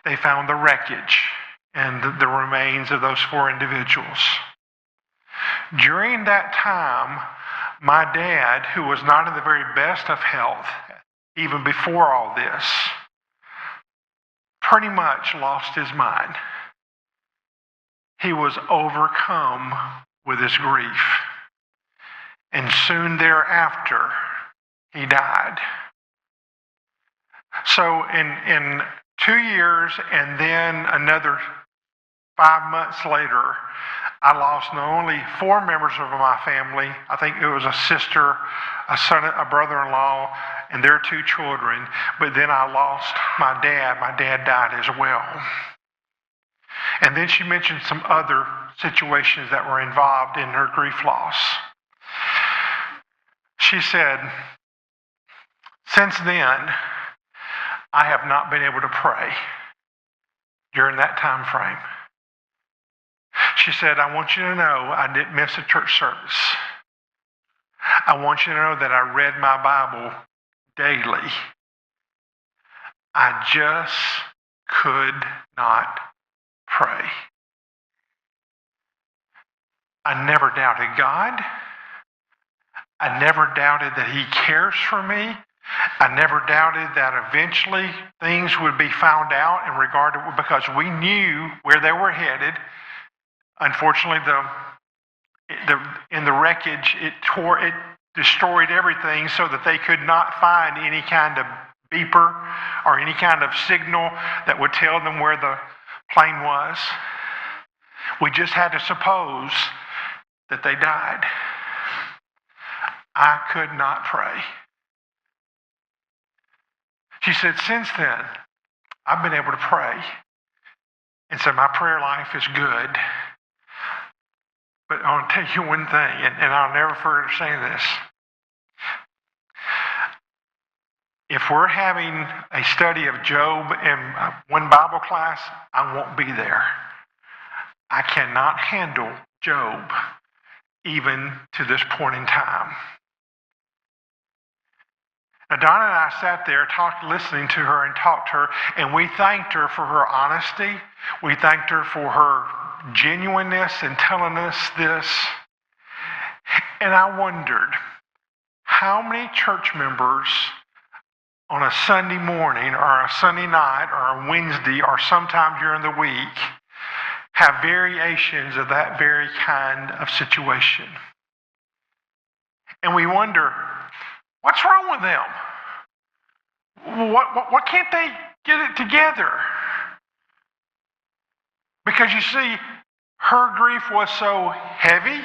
they found the wreckage and the remains of those 4 individuals. During that time, my dad, who was not in the very best of health, even before all this, pretty much lost his mind. He was overcome with his grief. And soon thereafter, he died. So in 2 years and then another 5 months later, I lost not only 4 members of my family, I think it was a sister, a son, a brother-in-law, and their 2 children, but then I lost my dad. My dad died as well. And then she mentioned some other situations that were involved in her grief loss. She said, "Since then, I have not been able to pray during that time frame." She said, "I want you to know I didn't miss a church service. I want you to know that I read my Bible daily. I just could not pray. I never doubted God. I never doubted that He cares for me. I never doubted that eventually things would be found out in regard to, because we knew where they were headed. Unfortunately, in the wreckage, it destroyed everything so that they could not find any kind of beeper or any kind of signal that would tell them where the plane was. We just had to suppose that they died. I could not pray. She said, since then, I've been able to pray. And so my prayer life is good. But I'll tell you one thing, and I'll never forget saying this. If we're having a study of Job in one Bible class, I won't be there. I cannot handle Job even to this point in time. Now, Donna and I sat there listening to her and talked to her, and we thanked her for her honesty. We thanked her for her genuineness in telling us this. And I wondered, how many church members on a Sunday morning or a Sunday night or a Wednesday or sometime during the week have variations of that very kind of situation? And we wonder, what's wrong with them? What can't they get it together? Because you see, her grief was so heavy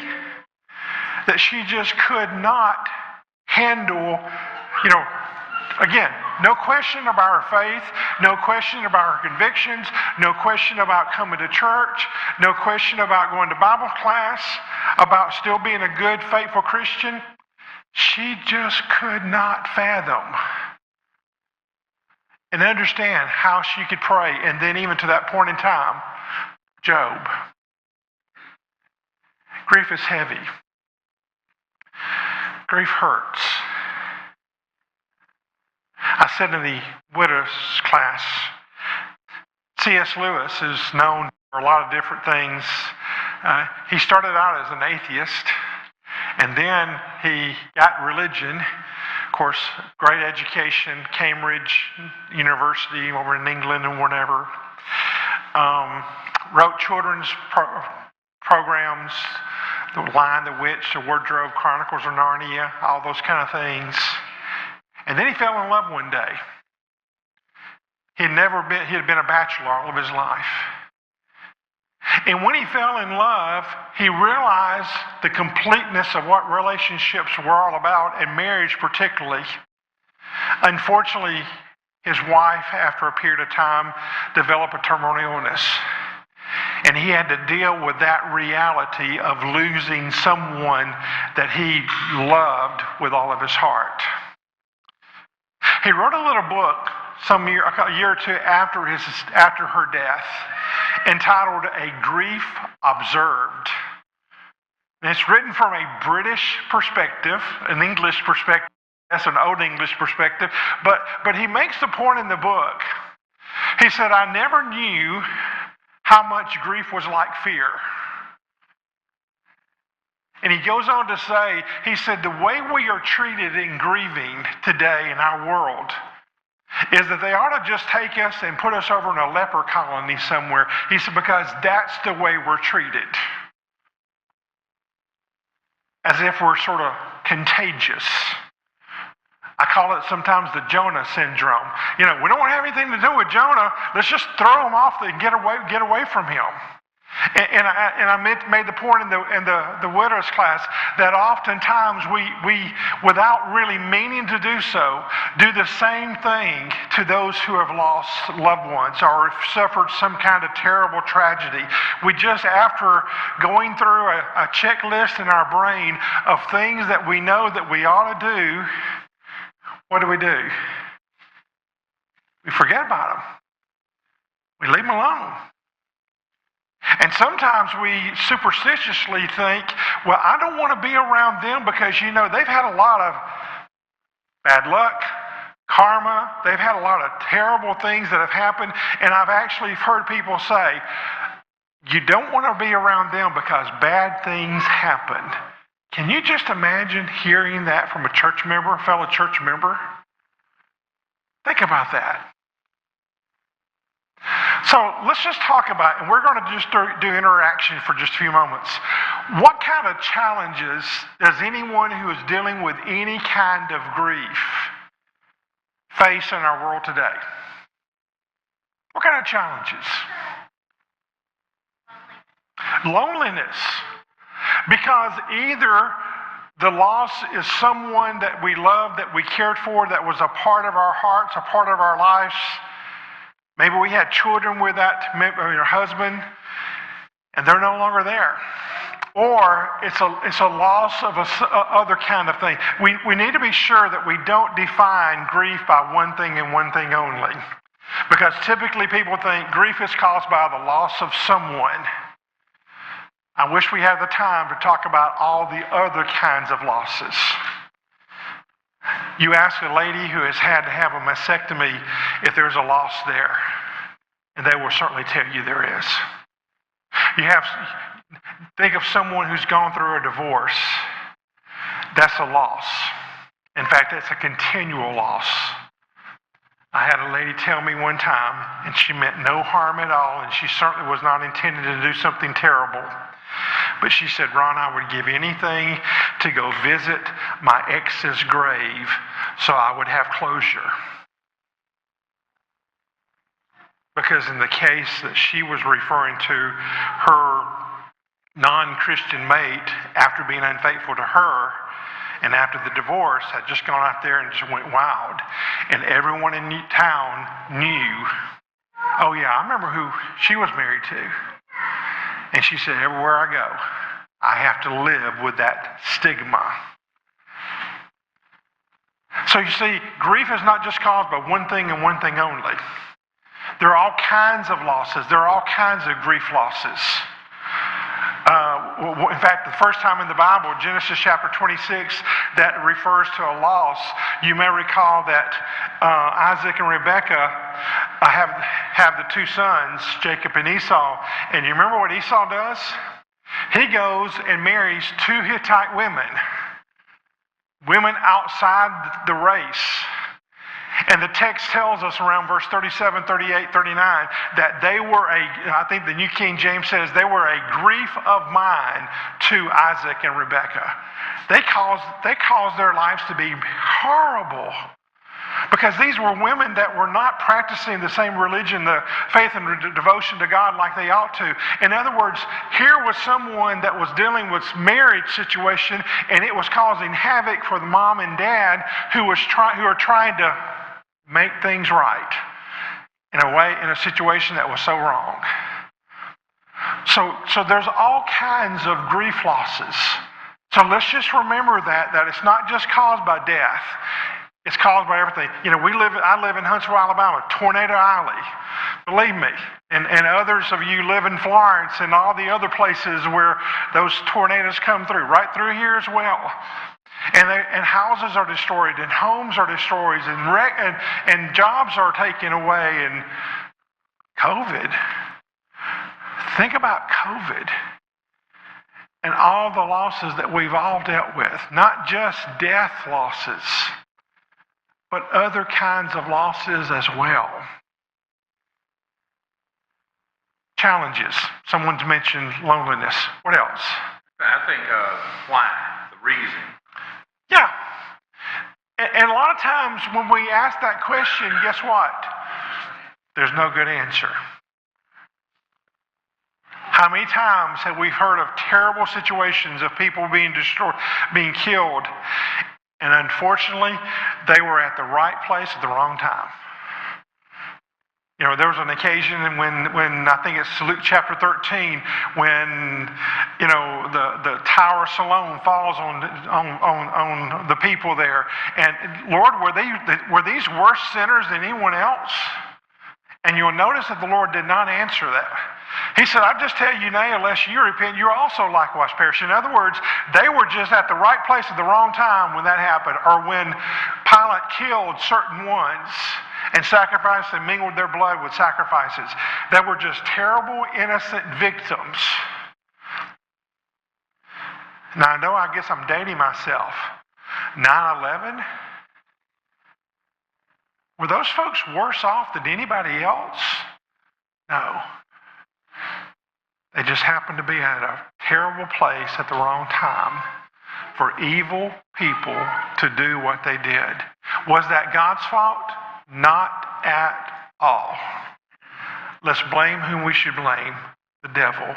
that she just could not handle, again, no question about her faith, no question about her convictions, no question about coming to church, no question about going to Bible class, about still being a good, faithful Christian. She just could not fathom and understand how she could pray. And then even to that point in time, Job. Grief is heavy. Grief hurts. I said in the widow's class, C.S. Lewis is known for a lot of different things. He started out as an atheist, and then he got religion. Of course, great education, Cambridge University over in England and whatever. Wrote children's programs, The Lion, the Witch, The Wardrobe, Chronicles of Narnia, all those kind of things. And then he fell in love one day. He had been a bachelor all of his life. And when he fell in love, he realized the completeness of what relationships were all about, and marriage particularly. Unfortunately, his wife, after a period of time, developed a terminal illness. And he had to deal with that reality of losing someone that he loved with all of his heart. He wrote a little book a year or two after her death, entitled A Grief Observed. And it's written from a British perspective, an English perspective. That's an old English perspective. But he makes the point in the book. He said, I never knew how much grief was like fear. And he goes on to say, he said, the way we are treated in grieving today in our world is that they ought to just take us and put us over in a leper colony somewhere. He said, because that's the way we're treated. As if we're sort of contagious. I call it sometimes the Jonah syndrome. We don't have anything to do with Jonah. Let's just throw him off and get away from him. And I made the point in the widow's class that oftentimes we, without really meaning to do so, do the same thing to those who have lost loved ones or have suffered some kind of terrible tragedy. We just, after going through a checklist in our brain of things that we know that we ought to do, what do? We forget about them. We leave them alone. And sometimes we superstitiously think, well, I don't want to be around them because, they've had a lot of bad luck, karma. They've had a lot of terrible things that have happened. And I've actually heard people say, you don't want to be around them because bad things happen. Can you just imagine hearing that from a church member, a fellow church member? Think about that. So let's just talk about, and we're going to just do interaction for just a few moments. What kind of challenges does anyone who is dealing with any kind of grief face in our world today? What kind of challenges? Loneliness. Because either the loss is someone that we loved, that we cared for, that was a part of our hearts, a part of our lives. Maybe we had children with that husband, and they're no longer there. Or it's a loss of other kind of thing. We need to be sure that we don't define grief by one thing and one thing only. Because typically people think grief is caused by the loss of someone. I wish we had the time to talk about all the other kinds of losses. You ask a lady who has had to have a mastectomy if there's a loss there, and they will certainly tell you there is. Think of someone who's gone through a divorce. That's a loss. In fact, it's a continual loss. I had a lady tell me one time, and she meant no harm at all, and she certainly was not intending to do something terrible. But she said, Ron, I would give anything to go visit my ex's grave so I would have closure. Because in the case that she was referring to, her non-Christian mate, after being unfaithful to her, and after the divorce, had just gone out there and just went wild. And everyone in town knew, oh yeah, I remember who she was married to. And she said, everywhere I go, I have to live with that stigma. So you see, grief is not just caused by one thing and one thing only. There are all kinds of losses. There are all kinds of grief losses. In fact, the first time in the Bible, Genesis chapter 26, that refers to a loss. You may recall that Isaac and Rebekah have the two sons, Jacob and Esau. And you remember what Esau does? He goes and marries two Hittite women outside the race. And the text tells us around verse 37, 38, 39 that they were I think the New King James says, they were a grief of mine to Isaac and Rebekah. They caused their lives to be horrible. Because these were women that were not practicing the same religion, the faith and devotion to God like they ought to. In other words, here was someone that was dealing with marriage situation, and it was causing havoc for the mom and dad who are trying to make things right in a situation that was so wrong. So there's all kinds of grief losses. So let's just remember that it's not just caused by death. It's caused by everything. I live in Huntsville, Alabama, Tornado Alley. Believe me. And others of you live in Florence and all the other places where those tornadoes come through, right through here as well. And houses are destroyed, and homes are destroyed, and jobs are taken away, and COVID. Think about COVID and all the losses that we've all dealt with. Not just death losses, but other kinds of losses as well. Challenges. Someone's mentioned loneliness. What else? I think why, the reason. Yeah. And a lot of times when we ask that question, guess what? There's no good answer. How many times have we heard of terrible situations of people being destroyed, being killed, and unfortunately, they were at the right place at the wrong time? There was an occasion when I think it's Luke chapter 13, when the Tower of Siloam falls on the people there. And Lord, were these worse sinners than anyone else? And you'll notice that the Lord did not answer that. He said, I just tell you now, unless you repent, you're also likewise perish. In other words, they were just at the right place at the wrong time when that happened, or when Pilate killed certain ones and sacrificed and mingled their blood with sacrifices that were just terrible, innocent victims. Now, I know, I guess I'm dating myself. 9/11? Were those folks worse off than anybody else? No. They just happened to be at a terrible place at the wrong time for evil people to do what they did. Was that God's fault? Not at all. Let's blame whom we should blame, the devil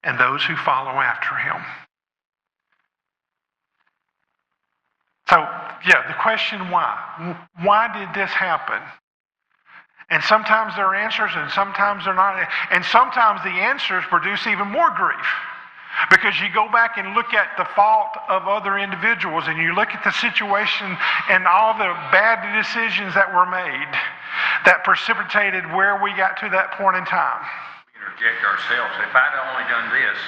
and those who follow after him. So, yeah, the question why? Why did this happen? And sometimes there are answers and sometimes they're not. And sometimes the answers produce even more grief. Because you go back and look at the fault of other individuals and you look at the situation and all the bad decisions that were made that precipitated where we got to that point in time. We interject ourselves. If I'd only done this,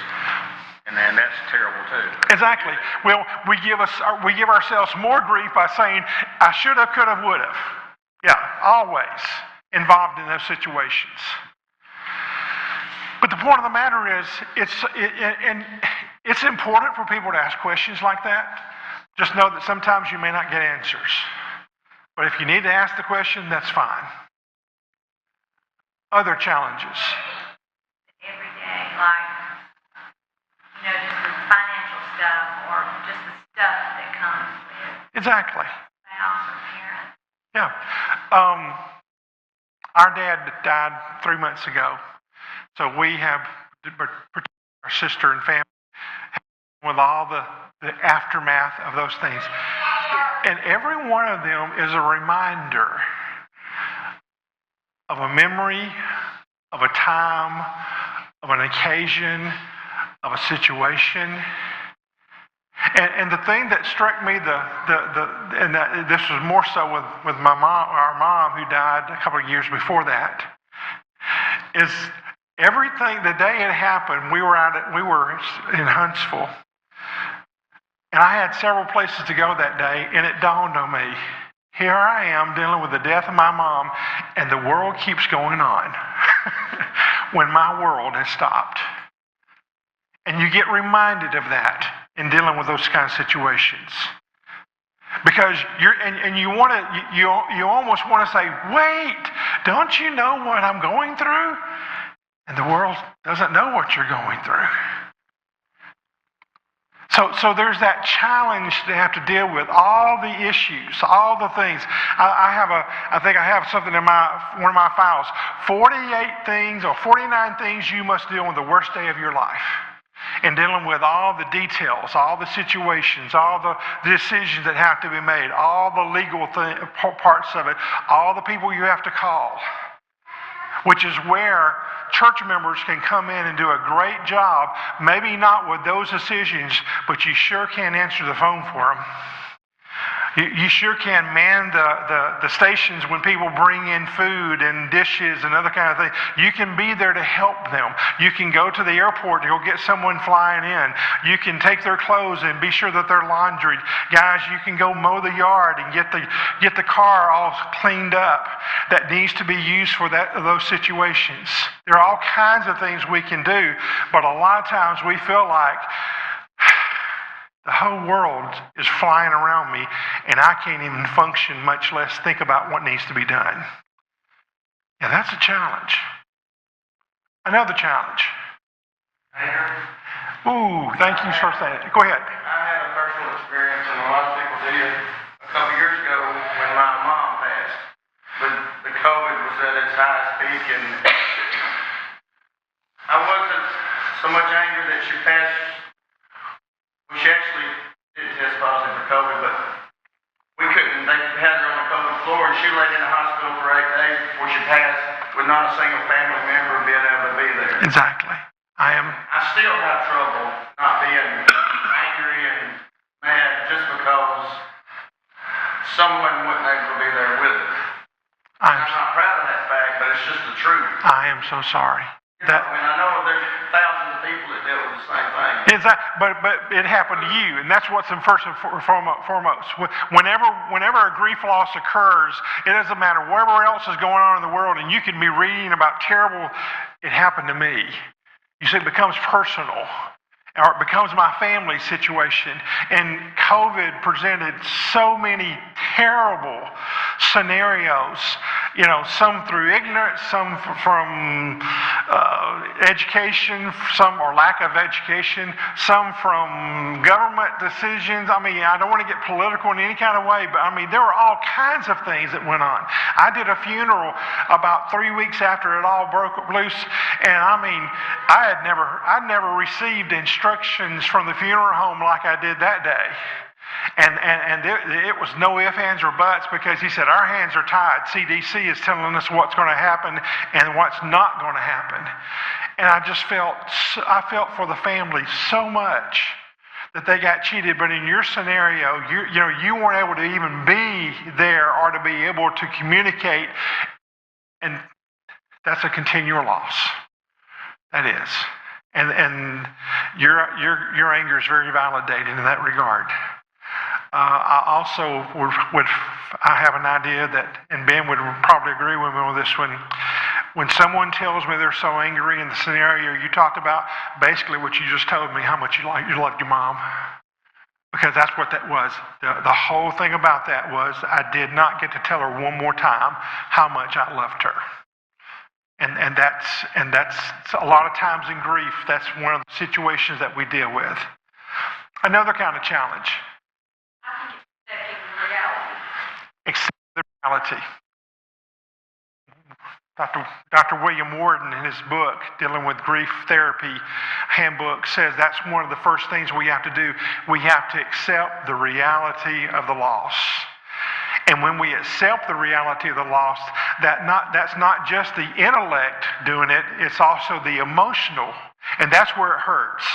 and then that's terrible too. Exactly. Well, we give ourselves more grief by saying, I should have, could have, would have. Yeah, always involved in those situations. But the point of the matter is, it's important for people to ask questions like that. Just know that sometimes you may not get answers. But if you need to ask the question, that's fine. Other challenges. Every day, like, just the financial stuff or just the stuff that comes with Exactly. spouse or parents. Yeah. Our dad died 3 months ago. So we have protected our sister and family with all the aftermath of those things. And every one of them is a reminder of a memory, of a time, of an occasion, of a situation. And the thing that struck me, this was more so with my mom, our mom, who died a couple of years before that, is everything. The day it happened, we were in Huntsville, and I had several places to go that day, and it dawned on me: here I am dealing with the death of my mom, and the world keeps going on when my world has stopped. And you get reminded of that in dealing with those kind of situations, because you almost want to say, "Wait, don't you know what I'm going through?" And the world doesn't know what you're going through. So there's that challenge to have to deal with all the issues, all the things. I think I have something in one of my files. 48 things or 49 things you must deal with the worst day of your life. And dealing with all the details, all the situations, all the decisions that have to be made, all the legal parts of it, all the people you have to call. Which is where church members can come in and do a great job, maybe not with those decisions, but you sure can answer the phone for them. You sure can man the stations when people bring in food and dishes and other kind of things. You can be there to help them. You can go to the airport to go get someone flying in. You can take their clothes and be sure that they're laundried. Guys, you can go mow the yard and get the car all cleaned up that needs to be used for those situations. There are all kinds of things we can do, but a lot of times we feel like the whole world is flying around me, and I can't even function, much less think about what needs to be done. Yeah, that's a challenge. Another challenge. Mayor? Ooh, thank you for saying it. Go ahead. I had a personal experience, and a lot of people did, a couple years ago when my mom passed. But the COVID was at its highest peak, and I wasn't so much angry that she passed. She actually did test positive for COVID, but we couldn't. They had her on the COVID floor, and she laid in the hospital for 8 days before she passed, with not a single family member being able to be there. Exactly. I still have trouble not being angry and mad just because someone wasn't able to be there with her. I'm not proud of that fact, I am so sorry. That, I mean, I know there's thousands of people that deal with the same thing. but it happened to you, and that's what's in first and foremost. Whenever a grief loss occurs, it doesn't matter whatever else is going on in the world, and you can be reading about terrible. It happened to me. You see, it becomes personal, or it becomes my family situation. And COVID presented so many terrible scenarios. You know, some through ignorance, some from education, some or lack of education, some from government decisions. I mean, I don't want to get political in any kind of way, but I mean, there were all kinds of things that went on. I did a funeral about 3 weeks after it all broke loose, and I mean, I'd never received instructions from the funeral home like I did that day. And it was no ifs, ands, or buts, because he said, our hands are tied. CDC is telling us what's going to happen and what's not going to happen. And I felt for the family so much that they got cheated. But in your scenario, you weren't able to even be there or to be able to communicate. And that's a continual loss. That is. And your anger is very validated in that regard. I also I have an idea that, and Ben would probably agree with me on this one, when someone tells me they're so angry in the scenario you talked about, basically what you just told me, how much you loved your mom. Because that's what that was. The whole thing about that was I did not get to tell her one more time how much I loved her. And that's a lot of times in grief, that's one of the situations that we deal with. Another kind of challenge. Accept the reality. Dr. William Warden, in his book, Dealing with Grief Therapy Handbook, says that's one of the first things we have to do. We have to accept the reality of the loss. And when we accept the reality of the loss, that's not just the intellect doing it, it's also the emotional. And that's where it hurts.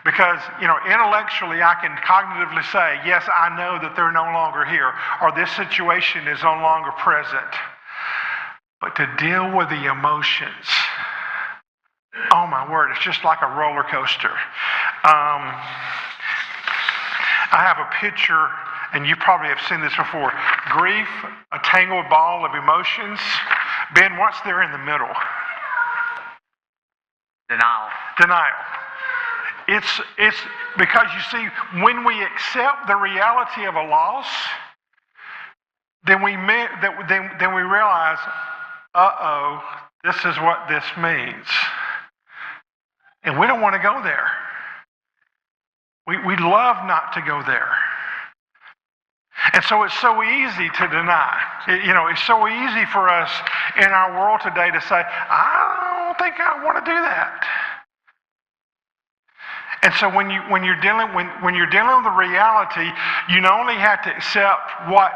Because, intellectually I can cognitively say, yes, I know that they're no longer here, or this situation is no longer present. But to deal with the emotions, oh my word, it's just like a roller coaster. I have a picture, and you probably have seen this before. Grief, a tangled ball of emotions. Ben, what's there in the middle? Denial. It's because you see, when we accept the reality of a loss, then we realize, this is what this means, and we don't want to go there. We love not to go there, and so it's so easy to deny. It's so easy for us in our world today to say, I don't think I want to do that. And so when you're dealing with the reality, you not only have to accept what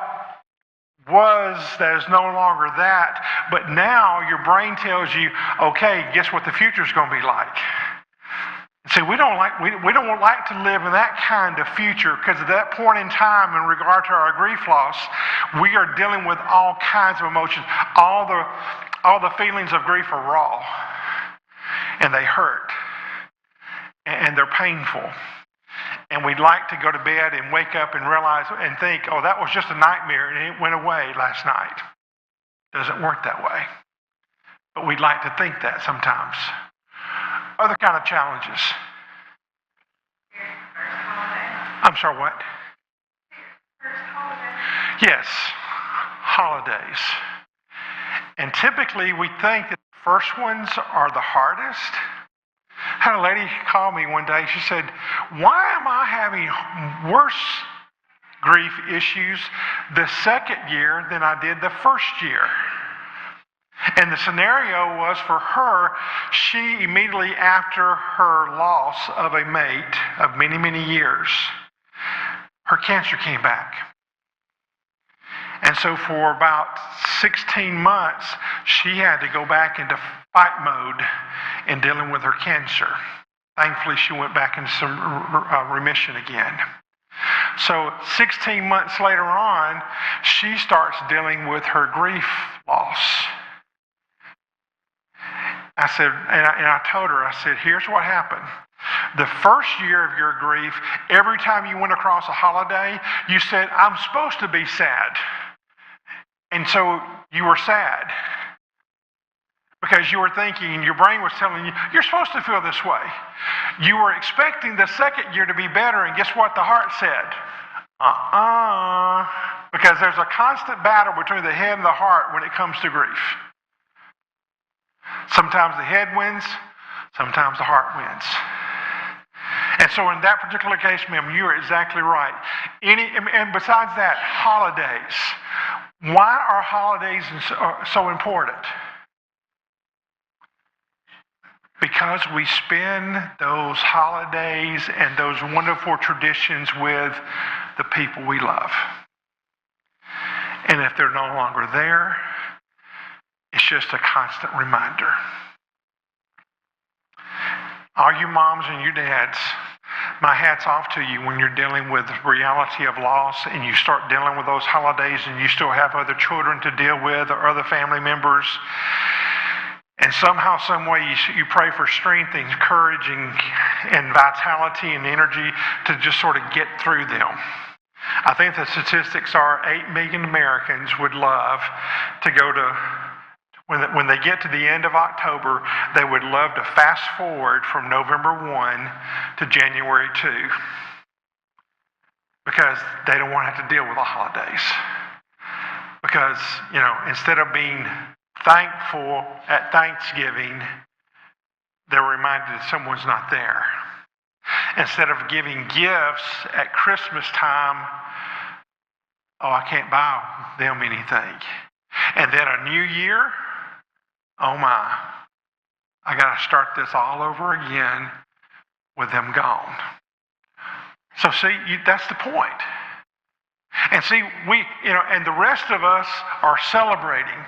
was that is no longer that, but now your brain tells you, okay, guess what the future is going to be like. See, we don't like to live in that kind of future, because at that point in time, in regard to our grief loss, we are dealing with all kinds of emotions. All the feelings of grief are raw, and they hurt. And they're painful. And we'd like to go to bed and wake up and realize and think, oh, that was just a nightmare and it went away last night. Doesn't work that way. But we'd like to think that sometimes. Other kind of challenges. I'm sorry, what? Yes, holidays. And typically we think that the first ones are the hardest. I had a lady call me one day. She said, why am I having worse grief issues the second year than I did the first year? And the scenario was for her, she immediately after her loss of a mate of many, many years, her cancer came back. And so for about 16 months, she had to go back into fight mode in dealing with her cancer. Thankfully, she went back into some remission again. So 16 months later on, she starts dealing with her grief loss. I said, and I told her, I said, here's what happened. The first year of your grief, every time you went across a holiday, you said, I'm supposed to be sad. And so you were sad. Because you were thinking, and your brain was telling you, you're supposed to feel this way. You were expecting the second year to be better, and guess what the heart said? Because there's a constant battle between the head and the heart when it comes to grief. Sometimes the head wins, sometimes the heart wins. And so in that particular case, ma'am, you are exactly right. And besides that, holidays. Why are holidays so important? Because we spend those holidays and those wonderful traditions with the people we love. And if they're no longer there, it's just a constant reminder. All you moms and you dads, my hat's off to you when you're dealing with the reality of loss and you start dealing with those holidays and you still have other children to deal with or other family members. And somehow, some way, you pray for strength and courage and vitality and energy to just sort of get through them. I think the statistics are 8 million Americans would love to go to, when they get to the end of October, they would love to fast forward from November 1 to January 2 because they don't want to have to deal with the holidays. Because, instead of being thankful at Thanksgiving, they're reminded that someone's not there. Instead of giving gifts at Christmas time, I can't buy them anything. And then a new year, oh my, I got to start this all over again with them gone. So see, that's the point. And see, and the rest of us are celebrating.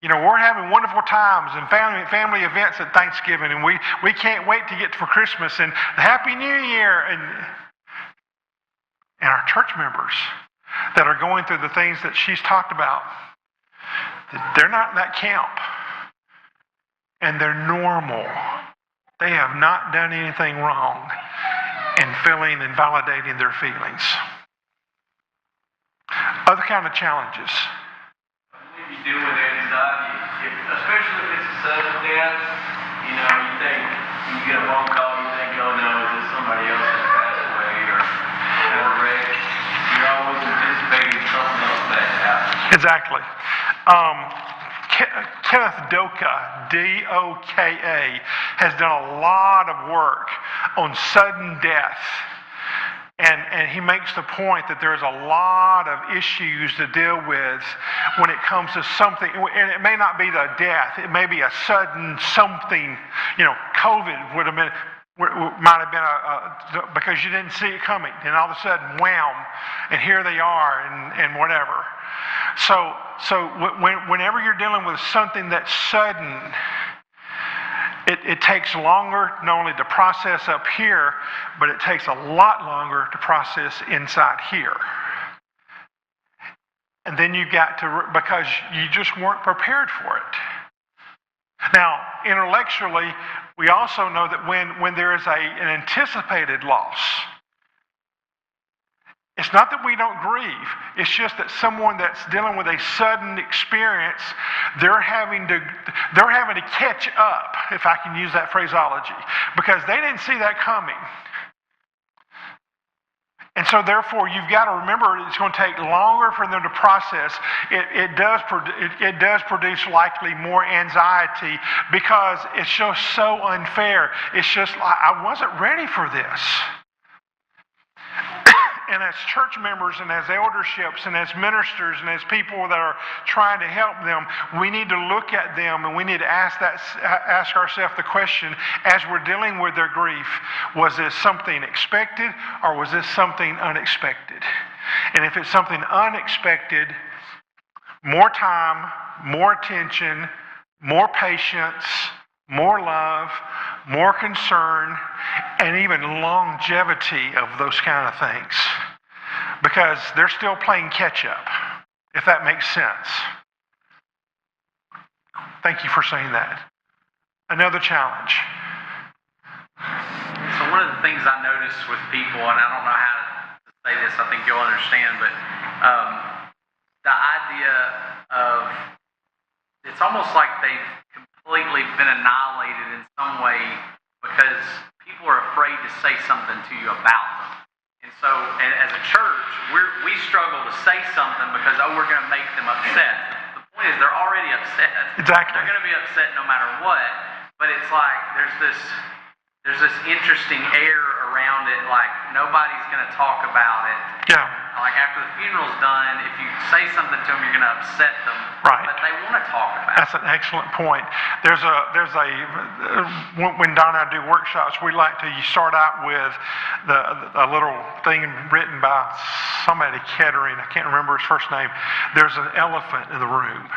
We're having wonderful times and family events at Thanksgiving, and we can't wait to get for Christmas and the Happy New Year. And our church members that are going through the things that she's talked about, they're not in that camp. And they're normal. They have not done anything wrong in feeling and validating their feelings. Other kind of challenges. You deal with anxiety, especially if it's a sudden death. You think, you get a phone call, you think, oh no, is this somebody else that passed away or had a wreck? You're always anticipating something else bad to happen. Exactly. Kenneth Doka, D-O-K-A, has done a lot of work on sudden death. And he makes the point that there's a lot of issues to deal with when it comes to something, and it may not be the death, it may be a sudden something. COVID might have been because you didn't see it coming, and all of a sudden, wham, and here they are, and whatever. So whenever you're dealing with something that's sudden, it takes longer not only to process up here, but it takes a lot longer to process inside here. And then you got to, because you just weren't prepared for it. Now, intellectually, we also know that when there is an anticipated loss, it's not that we don't grieve. It's just that someone that's dealing with a sudden experience, they're having to catch up, if I can use that phraseology, because they didn't see that coming. And so therefore, you've got to remember it's going to take longer for them to process. It does produce likely more anxiety because it's just so unfair. It's just like, I wasn't ready for this. And as church members and as elderships and as ministers and as people that are trying to help them, we need to look at them and we need to ask ourselves the question, as we're dealing with their grief, was this something expected or was this something unexpected? And if it's something unexpected, more time, more attention, more patience, more love, more concern, and even longevity of those kind of things. Because they're still playing catch up, if that makes sense. Thank you for saying that. another challenge. So one of the things I notice with people, and I don't know how to say this, I think you'll understand, but the idea of it's almost like they've completely been annihilated in some way because people are afraid to say something to you about them. And so as a church, we struggle to say something because, we're going to make them upset. The point is they're already upset. Exactly. They're going to be upset no matter what. But it's like there's this interesting air around it, like nobody's going to talk about it. Yeah. Like after the funeral's done, if you say something to them, you're going to upset them. Right. But they want to talk about That's an excellent point. When Don and I do workshops, we like to, you start out with a little thing written by somebody, Kettering, I can't remember his first name. There's an elephant in the room.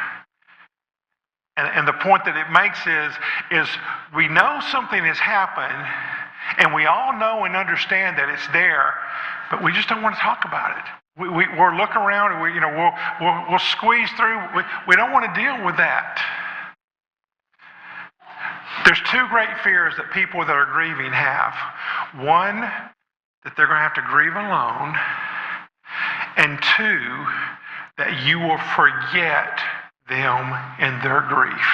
And the point that it makes is we know something has happened, and we all know and understand that it's there, but we just don't want to talk about it. We'll look around and we'll squeeze through. We don't want to deal with that. There's two great fears that people that are grieving have. One, that they're going to have to grieve alone, and two, that you will forget them in their grief.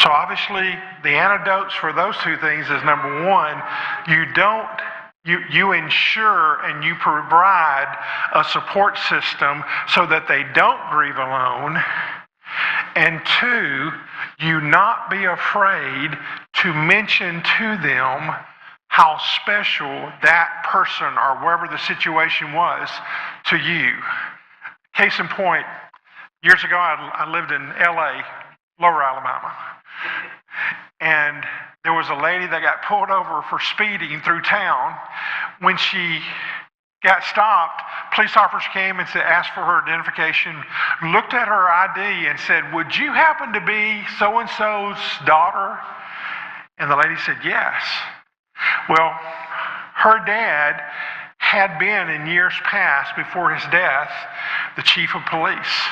So obviously, the antidotes for those two things is, number one, you ensure and you provide a support system so that they don't grieve alone. And two, you not be afraid to mention to them how special that person or wherever the situation was to you. Case in point, years ago I lived in LA, Lower Alabama. And there was a lady that got pulled over for speeding through town. When she got stopped, police officers came and asked for her identification, looked at her ID and said, "Would you happen to be so-and-so's daughter?" And the lady said, "Yes." Well, her dad had been in years past, before his death, the chief of police.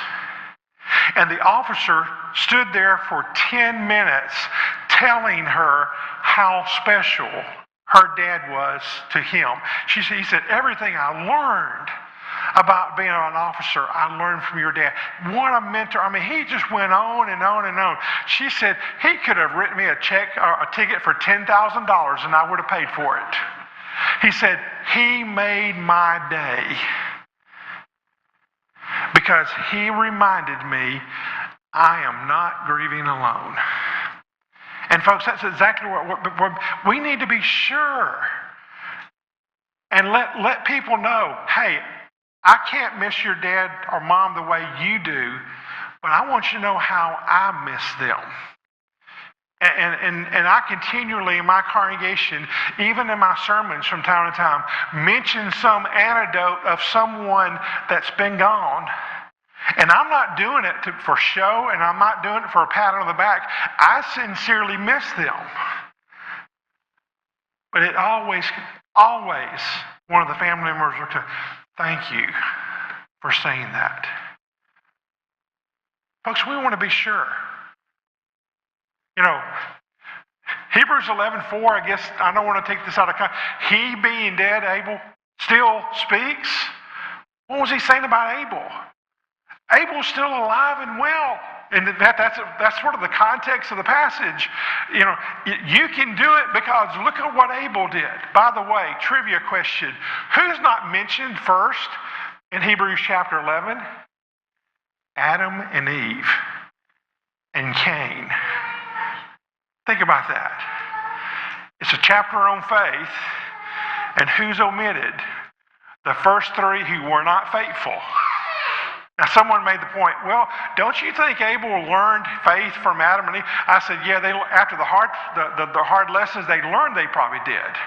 And the officer stood there for 10 minutes telling her how special her dad was to him. He said, "Everything I learned about being an officer, I learned from your dad. What a mentor." I mean, he just went on and on and on. She said, "He could have written me a check or a ticket for $10,000 and I would have paid for it." He said, "He made my day because he reminded me I am not grieving alone." And folks, that's exactly what we need to be sure and let people know, hey, I can't miss your dad or mom the way you do, but I want you to know how I miss them. And I continually in my congregation, even in my sermons from time to time, mention some anecdote of someone that's been gone. And I'm not doing it for show, and I'm not doing it for a pat on the back. I sincerely miss them. But it always, one of the family members will say, "Thank you for saying that." Folks, we want to be sure. Hebrews 11:4, I guess, I don't want to take this out of context. He being dead, Abel, still speaks. What was he saying about Abel? Abel's still alive and well. And that's sort of the context of the passage. You can do it because look at what Abel did. By the way, trivia question. Who's not mentioned first in Hebrews chapter 11? Adam and Eve and Cain. Think about that. It's a chapter on faith, and who's omitted? The first three who were not faithful. Now, someone made the point, well, don't you think Abel learned faith from Adam and Eve? I said, yeah, after the hard lessons they learned, they probably did.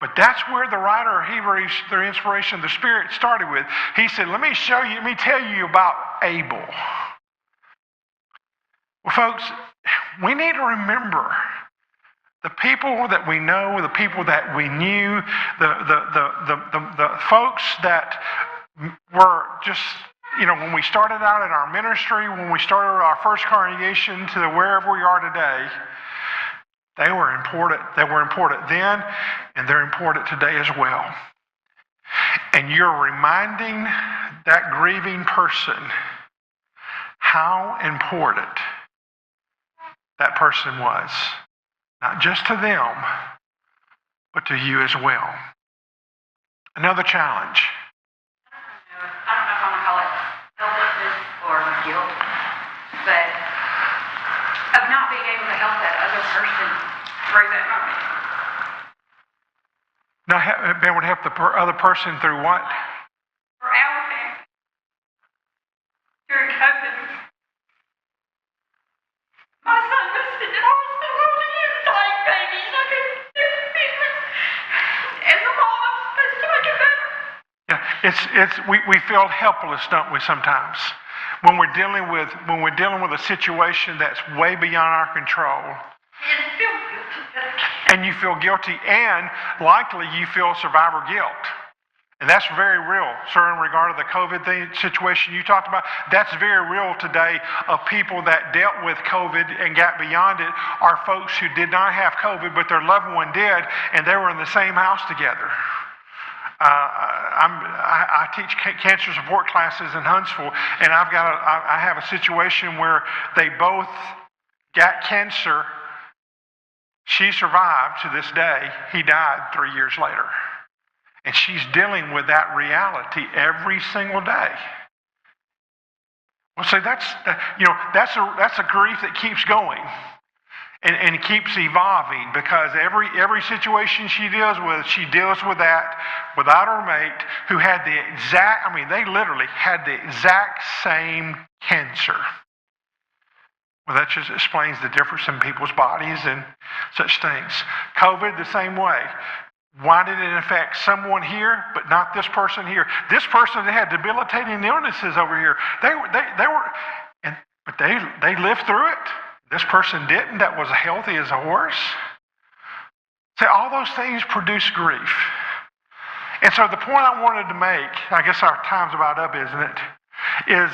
But that's where the writer of Hebrews, through inspiration of the Spirit, started with. He said, let me tell you about Abel. Well, folks, we need to remember the people that we know, the people that we knew, the folks that were just when we started out in our ministry, when we started our first congregation to wherever we are today, they were important. They were important then, and they're important today as well. And you're reminding that grieving person how important that person was, not just to them, but to you as well. Another challenge. I don't know if I'm gonna call it helplessness or guilt, but of not being able to help that other person through that moment. Not being able to help the other person through what? For our family. During COVID. My son was sitting in the hospital and he was dying babies. I couldn't do anything. As a mom, I'm supposed to make it better. Yeah, we feel helpless, don't we, sometimes? When we're dealing with a situation that's way beyond our control. And you feel guilty, and likely you feel survivor guilt. And that's very real, sir, in regard to the COVID situation you talked about. That's very real today of people that dealt with COVID and got beyond it are folks who did not have COVID, but their loved one did, and they were in the same house together. I teach cancer support classes in Huntsville, and I have a situation where they both got cancer. She survived to this day. He died 3 years later. And she's dealing with that reality every single day. Well, see, that's a grief that keeps going and keeps evolving, because every situation she deals with that without her mate who had they literally had the exact same cancer. Well, that just explains the difference in people's bodies and such things. COVID, the same way. Why did it affect someone here, but not this person here? This person that had debilitating illnesses over here, they lived through it. This person didn't. That was healthy as a horse. See, all those things produce grief. And so the point I wanted to make, I guess our time's about up, isn't it? Is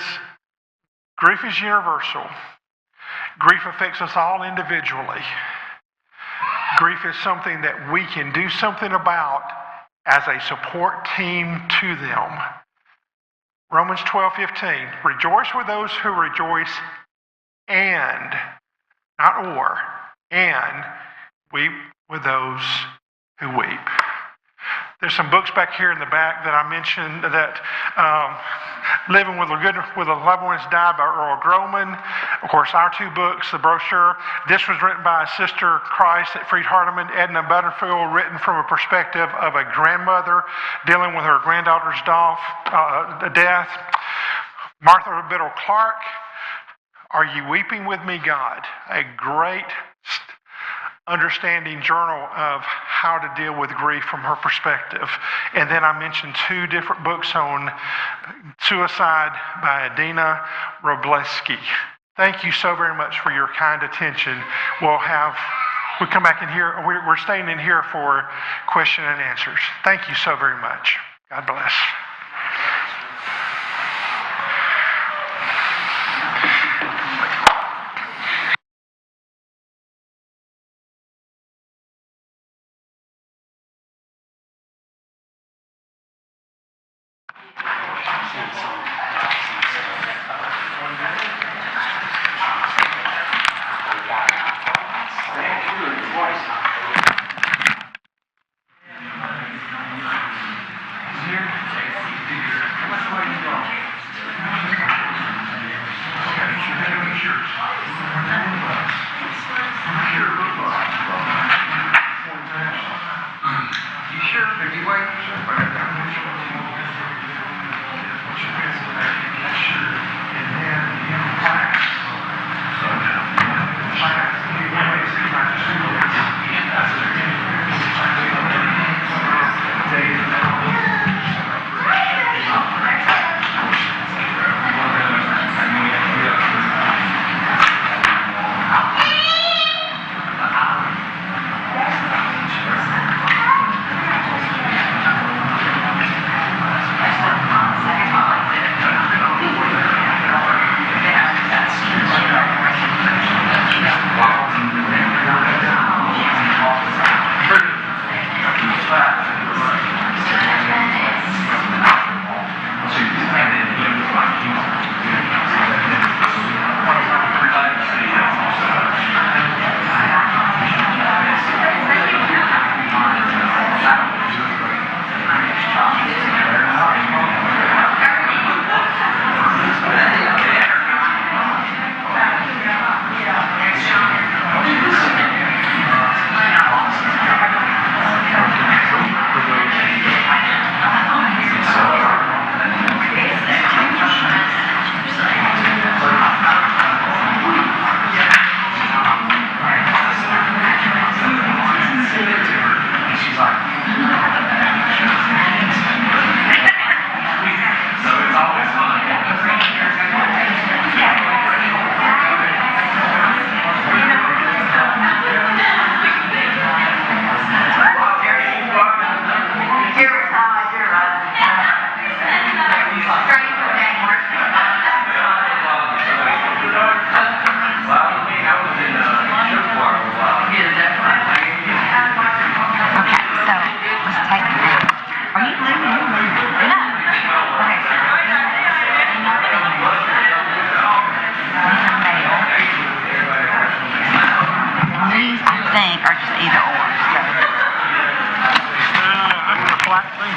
grief is universal. Grief affects us all individually. Grief is something that we can do something about as a support team to them. Romans 12:15. Rejoice with those who rejoice, and, not or, and weep with those who weep. There's some books back here in the back that I mentioned that Living with a Loved One Has Died by Earl Groman. Of course, our two books, the brochure. This was written by a sister Christ at Freed Hardeman, Edna Butterfield, written from a perspective of a grandmother dealing with her granddaughter's death. Martha Biddle Clark, Are You Weeping With Me, God? A great understanding journal of how to deal with grief from her perspective. And then I mentioned two different books on suicide by Adina Robleski. Thank you so very much for your kind attention. We come back in here, we're staying in here for question and answers. Thank you so very much. God bless.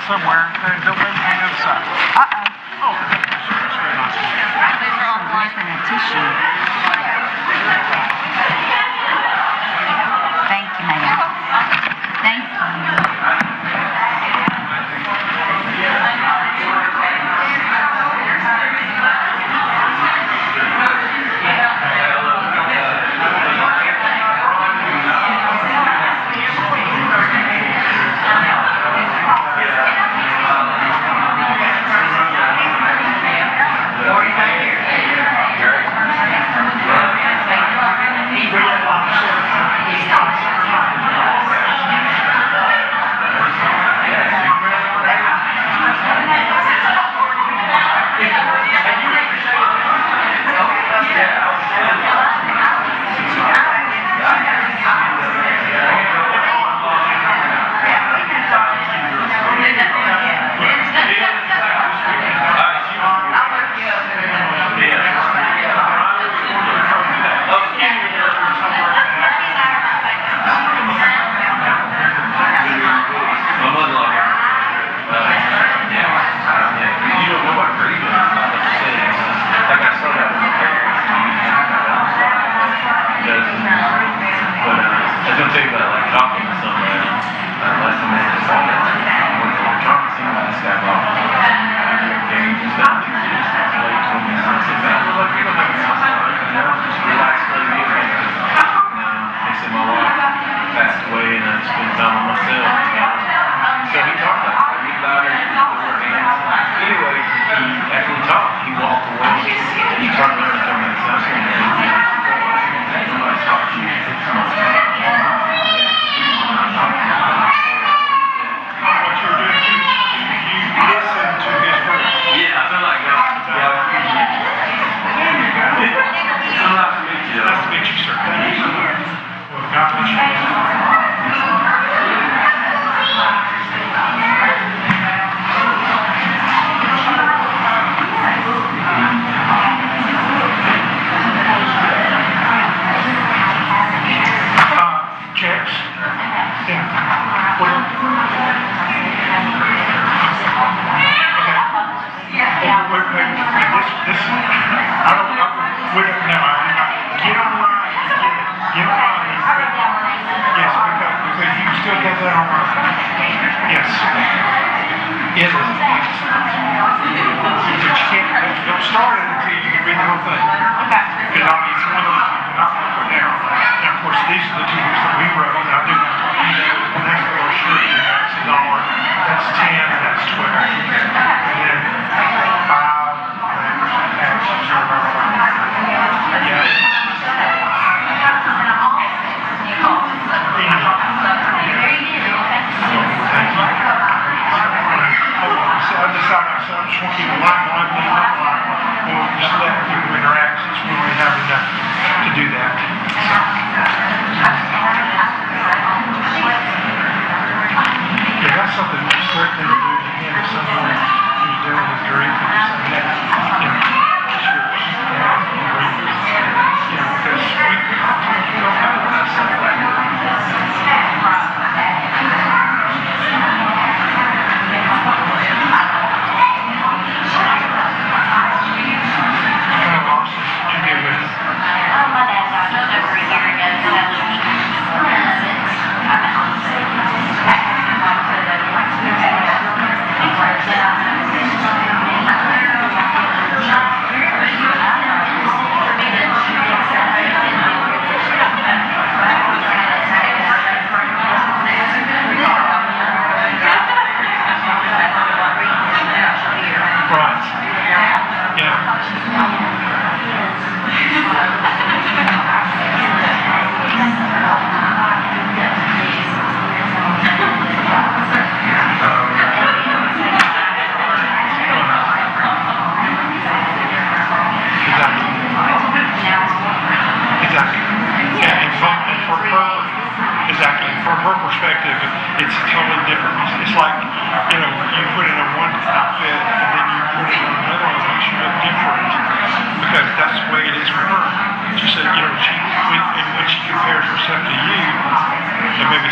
somewhere. Don't let me hang on the side. Oh, that's very nice. These are all white and a tissue. Thank you, ma'am. Thank you.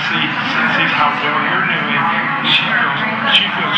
Sees how well you're doing, she feels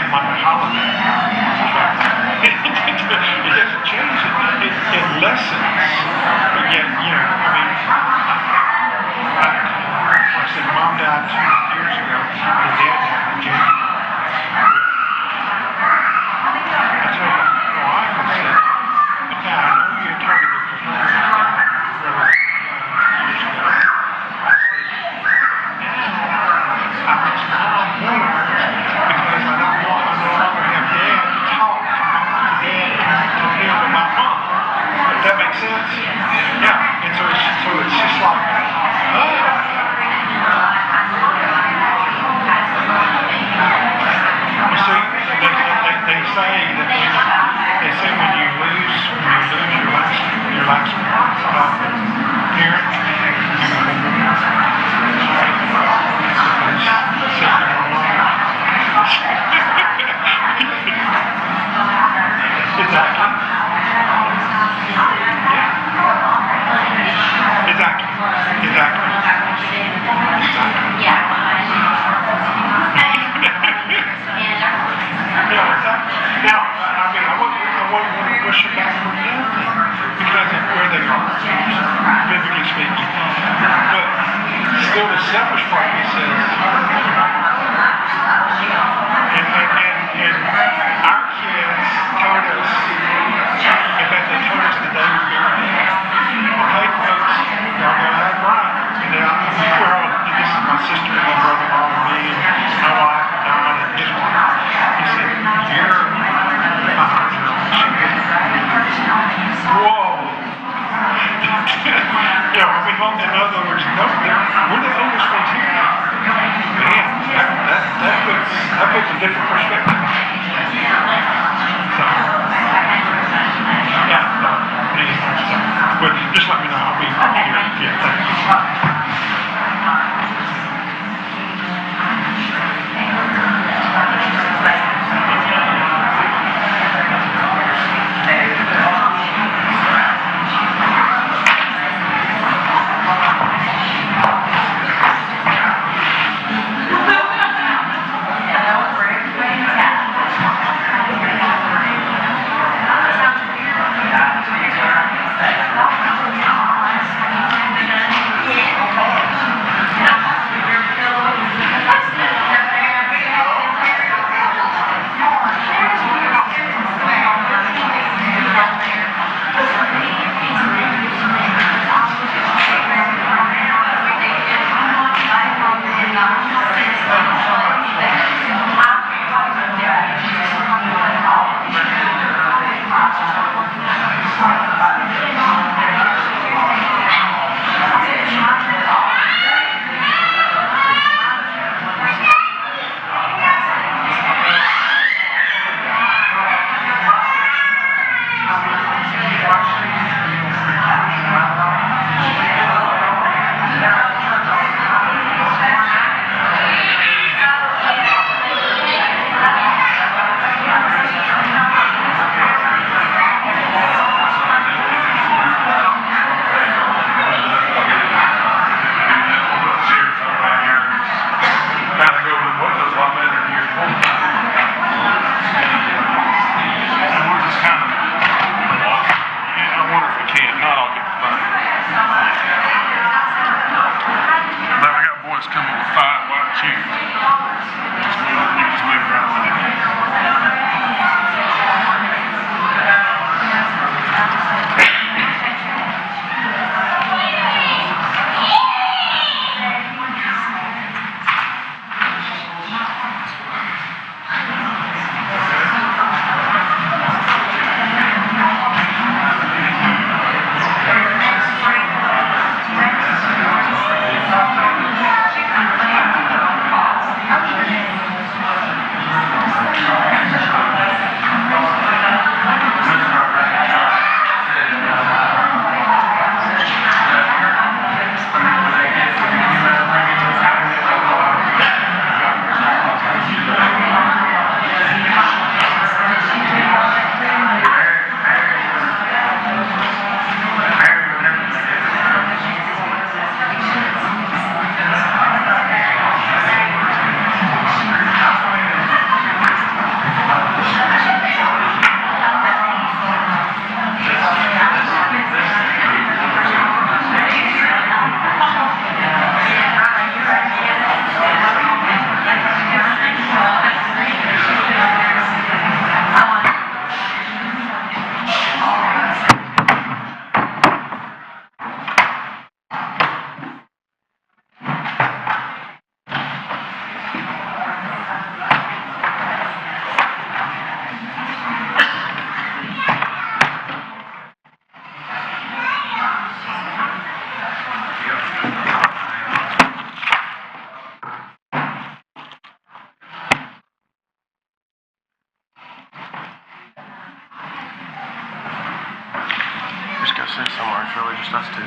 something like a holiday. It doesn't change it. It lessens. But yet, you know, I mean, like I said, Mom died 2 years ago, and Dad died in January. I told my wife, I said, okay, I know you told me that your mother died really years ago. I said, now, I miss Mom more because I no longer have Dad to talk to Dad to him about Mom. Does that make sense? Yeah. And so it's just like, you see, they say when you lose your last parent, exactly. Now, I mean, I want to push it back from nothing because of where they are. sit somewhere. It's really just us two.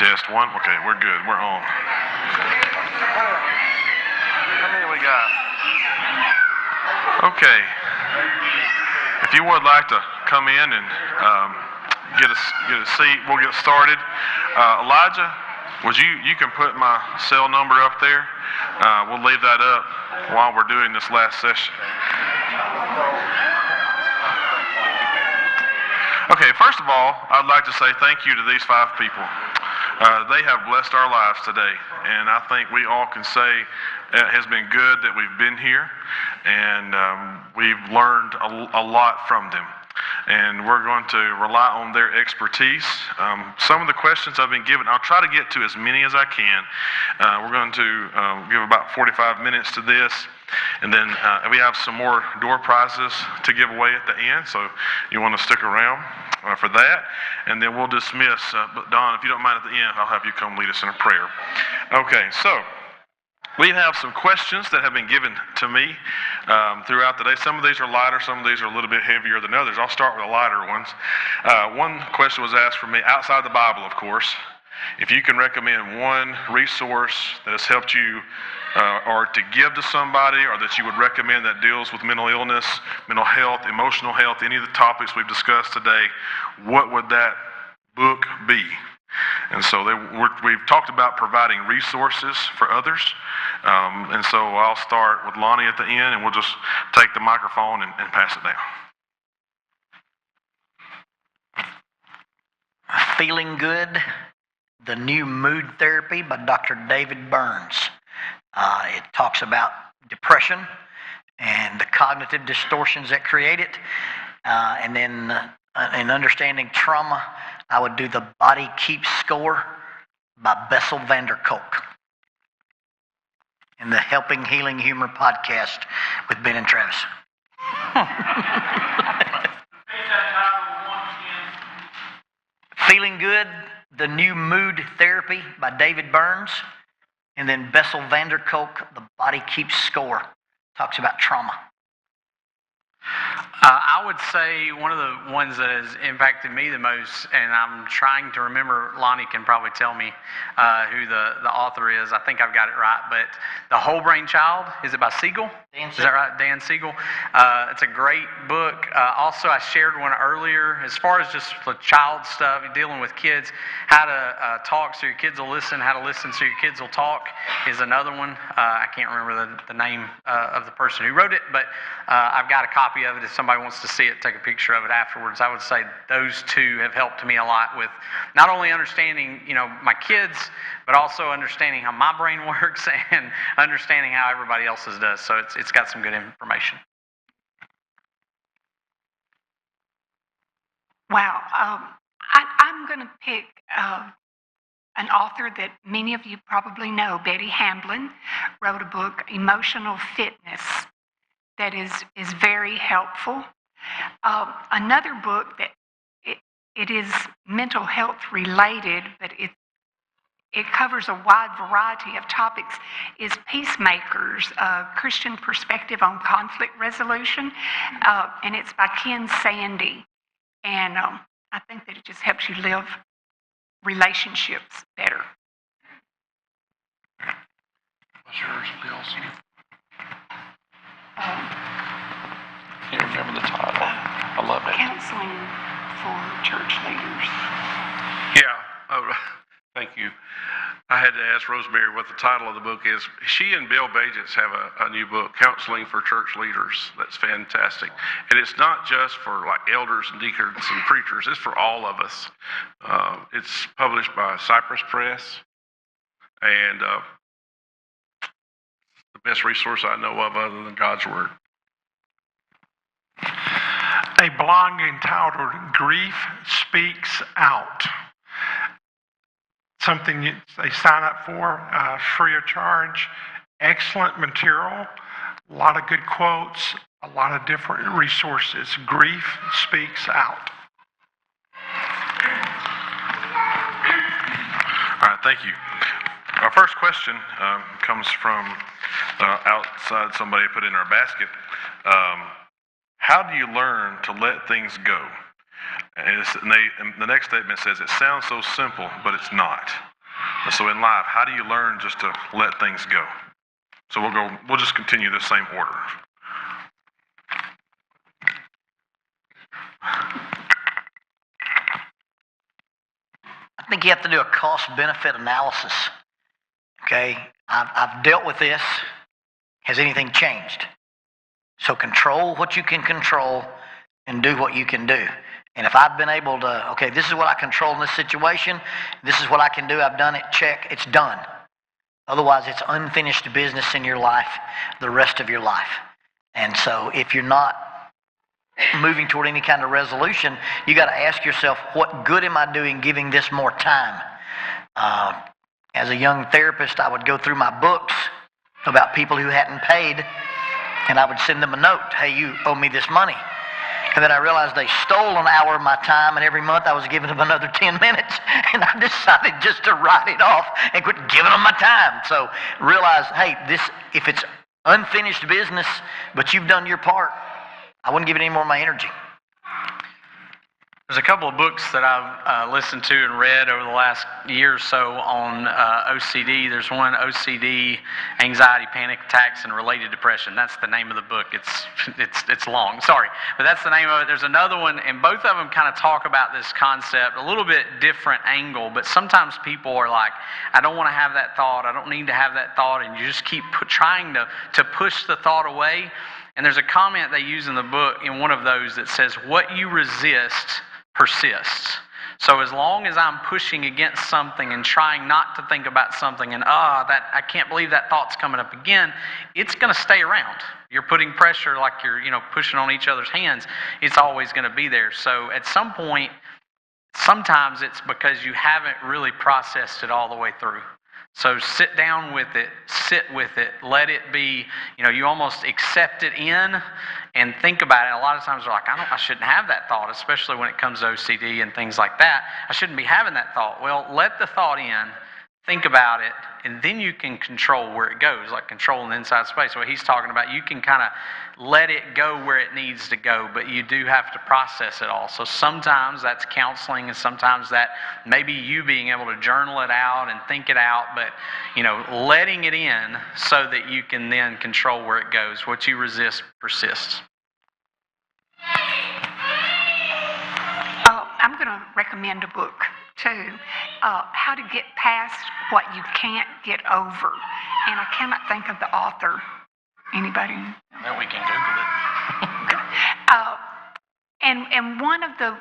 Test one. Okay, we're good. We're on. How many we got? Okay. If you would like to come in and get a seat, we'll get started. Elijah, you can put my cell number up there. We'll leave that up while we're doing this last session. Okay, first of all, I'd like to say thank you to these 5 people. They have blessed our lives today, and I think we all can say it has been good that we've been here, and we've learned a lot from them. And we're going to rely on their expertise. Some of the questions I've been given, I'll try to get to as many as I can. We're going to give about 45 minutes to this. And then we have some more door prizes to give away at the end, so you want to stick around for that. And then we'll dismiss. But Don, if you don't mind at the end, I'll have you come lead us in a prayer. Okay, so we have some questions that have been given to me throughout the day. Some of these are lighter, some of these are a little bit heavier than others. I'll start with the lighter ones. One question was asked for me, outside the Bible, of course. If you can recommend one resource that has helped you or to give to somebody, or that you would recommend that deals with mental illness, mental health, emotional health, any of the topics we've discussed today, what would that book be? And so we've talked about providing resources for others. And so I'll start with Lonnie at the end, and we'll just take the microphone and pass it down. Feeling Good, The New Mood Therapy by Dr. David Burns. It talks about depression and the cognitive distortions that create it. And then in understanding trauma, I would do The Body Keeps Score by Bessel van der Kolk. And the Helping Healing Humor podcast with Ben and Travis. Feeling Good, The New Mood Therapy by David Burns. And then Bessel van der Kolk, The Body Keeps Score, talks about trauma. I would say one of the ones that has impacted me the most, and I'm trying to remember, Lonnie can probably tell me who the author is. I think I've got it right, but The Whole Brain Child, is it by Siegel? Is that right? Dan Siegel. It's a great book. Also, I shared one earlier, as far as just the child stuff, dealing with kids, how to talk so your kids will listen, how to listen so your kids will talk is another one. I can't remember the name of the person who wrote it, but I've got a copy of it. If somebody wants to see it, take a picture of it afterwards. I would say those two have helped me a lot with not only understanding, my kids, but also understanding how my brain works and understanding how everybody else's does. So it's got some good information. Wow. I'm going to pick an author that many of you probably know, Betty Hamblin, wrote a book, Emotional Fitness, that is very helpful. Another book that it is mental health related, but it covers a wide variety of topics, is Peacemakers, a Christian Perspective on Conflict Resolution, and it's by Ken Sandy. And I think that it just helps you live relationships better. What's yours, Bill? Can't remember the title. I love it. Counseling for Church Leaders. Yeah, thank you. I had to ask Rosemary what the title of the book is. She and Bill Bajents have a new book, Counseling for Church Leaders. That's fantastic. And it's not just for like elders and deacons and preachers. It's for all of us. It's published by Cypress Press. And the best resource I know of other than God's Word. A blog entitled Grief Speaks Out. Something they sign up for free of charge. Excellent material, a lot of good quotes, a lot of different resources. Grief Speaks Out. All right, thank you. Our first question comes from outside somebody put in our basket. How do you learn to let things go? And the next statement says, it sounds so simple, but it's not. So in life, how do you learn just to let things go? So we'll just continue the same order. I think you have to do a cost-benefit analysis. Okay, I've dealt with this. Has anything changed? So control what you can control and do what you can do. And if I've been able to, okay, this is what I control in this situation, this is what I can do, I've done it, check, it's done. Otherwise, it's unfinished business in your life the rest of your life. And so if you're not moving toward any kind of resolution, you got to ask yourself, what good am I doing giving this more time? As a young therapist, I would go through my books about people who hadn't paid, and I would send them a note, hey, you owe me this money. And then I realized they stole an hour of my time, and every month I was giving them another 10 minutes. And I decided just to write it off and quit giving them my time. So realize, hey, if it's unfinished business, but you've done your part, I wouldn't give it any more of my energy. There's a couple of books that I've listened to and read over the last year or so on OCD. There's one, OCD, Anxiety, Panic Attacks, and Related Depression. That's the name of the book. It's long, sorry. But that's the name of it. There's another one, and both of them kind of talk about this concept, a little bit different angle, but sometimes people are like, I don't want to have that thought, I don't need to have that thought, and you just keep trying to push the thought away. And there's a comment they use in the book, in one of those, that says, what you resist persists. So as long as I'm pushing against something and trying not to think about something and that I can't believe that thought's coming up again, it's going to stay around. You're putting pressure like you're pushing on each other's hands. It's always going to be there. So at some point, sometimes it's because you haven't really processed it all the way through. So sit down with it, sit with it, let it be, you almost accept it in and think about it. A lot of times we're like, I shouldn't have that thought, especially when it comes to OCD and things like that. I shouldn't be having that thought. Well, let the thought in, think about it, and then you can control where it goes, like controlling the inside space. What he's talking about, you can kind of let it go where it needs to go, but you do have to process it all. So sometimes that's counseling, and sometimes that maybe you being able to journal it out and think it out, but letting it in so that you can then control where it goes. What you resist persists. I'm going to recommend a book too, How to Get Past What You Can't Get Over. And I cannot think of the author. Anybody? Well, we can Google it. And one of the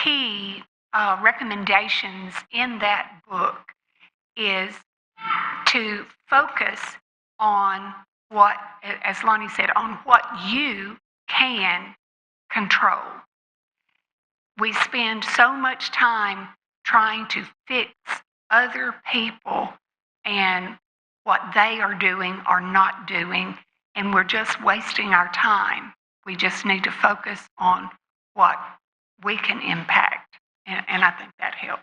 key recommendations in that book is to focus on what, as Lonnie said, on what you can control. We spend so much time trying to fix other people and what they are doing or not doing, and we're just wasting our time. We just need to focus on what we can impact, and I think that helps.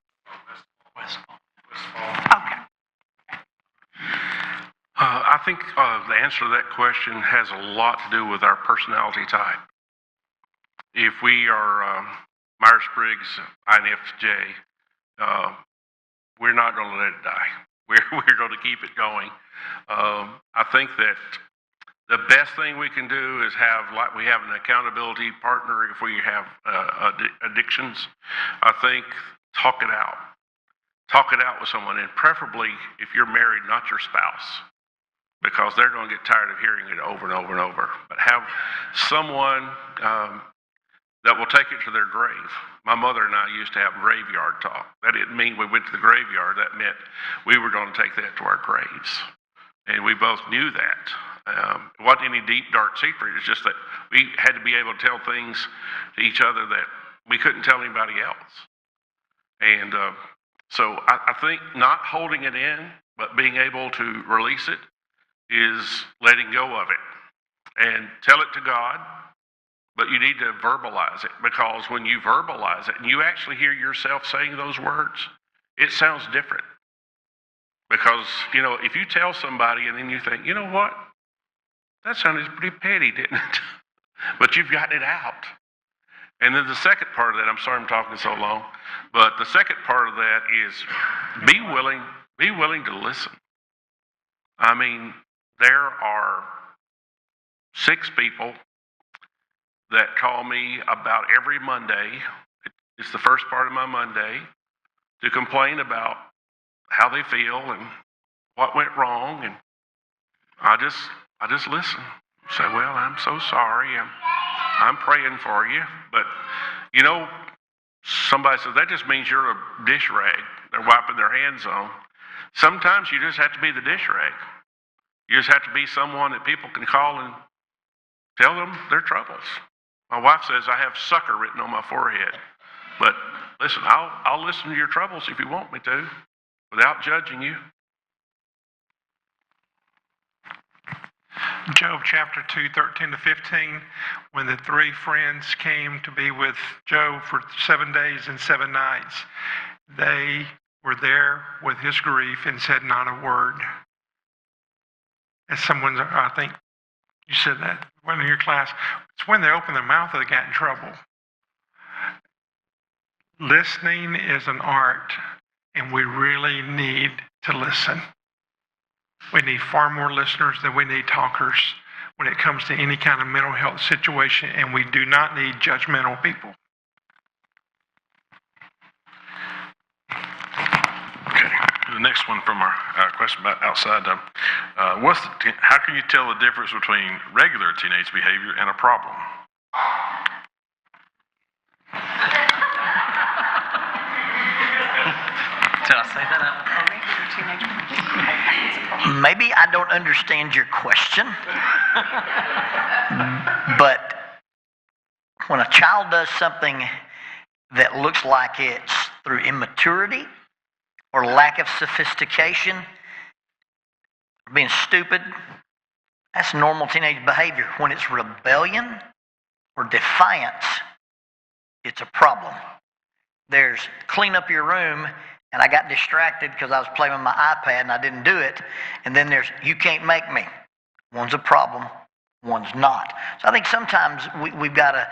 Okay. I think the answer to that question has a lot to do with our personality type. If we are Myers-Briggs INFJ, we're not going to let it die. We're going to keep it going. I think that the best thing we can do is we have an accountability partner if we have addictions. I think talk it out. Talk it out with someone, and preferably if you're married, not your spouse, because they're going to get tired of hearing it over and over and over. But have someone that will take it to their grave. My mother and I used to have graveyard talk. That didn't mean we went to the graveyard. That meant we were going to take that to our graves. And we both knew that. It wasn't any deep, dark secret. It's just that we had to be able to tell things to each other that we couldn't tell anybody else. And so I think not holding it in, but being able to release it is letting go of it. And tell it to God, but you need to verbalize it, because when you verbalize it and you actually hear yourself saying those words, it sounds different. Because, if you tell somebody and then you think, you know what, that sounded pretty petty, didn't it? But you've gotten it out. And then the second part of that, I'm sorry I'm talking so long, but the second part of that is be willing to listen. I mean, there are 6 people that call me about every Monday. It's the first part of my Monday to complain about how they feel and what went wrong, and I just listen. Say, well, I'm so sorry. I'm praying for you, but somebody says that just means you're a dish rag. They're wiping their hands on. Sometimes you just have to be the dish rag. You just have to be someone that people can call and tell them their troubles. My wife says I have sucker written on my forehead, but listen, I'll listen to your troubles if you want me to, without judging you. Job chapter 2, 13 to 15, when the 3 friends came to be with Job for 7 days and 7 nights, they were there with his grief and said not a word. As someone, I think you said that one in your class, it's when they open their mouth that they got in trouble. Listening is an art, and we really need to listen. We need far more listeners than we need talkers when it comes to any kind of mental health situation, and we do not need judgmental people. Okay. The next one from our question about outside. How can you tell the difference between regular teenage behavior and a problem? Did I say that out? Maybe I don't understand your question, but when a child does something that looks like it's through immaturity or lack of sophistication, or being stupid, that's normal teenage behavior. When it's rebellion or defiance, it's a problem. There's clean up your room, and I got distracted because I was playing with my iPad and I didn't do it. And then there's, you can't make me. One's a problem, one's not. So I think sometimes we've got to,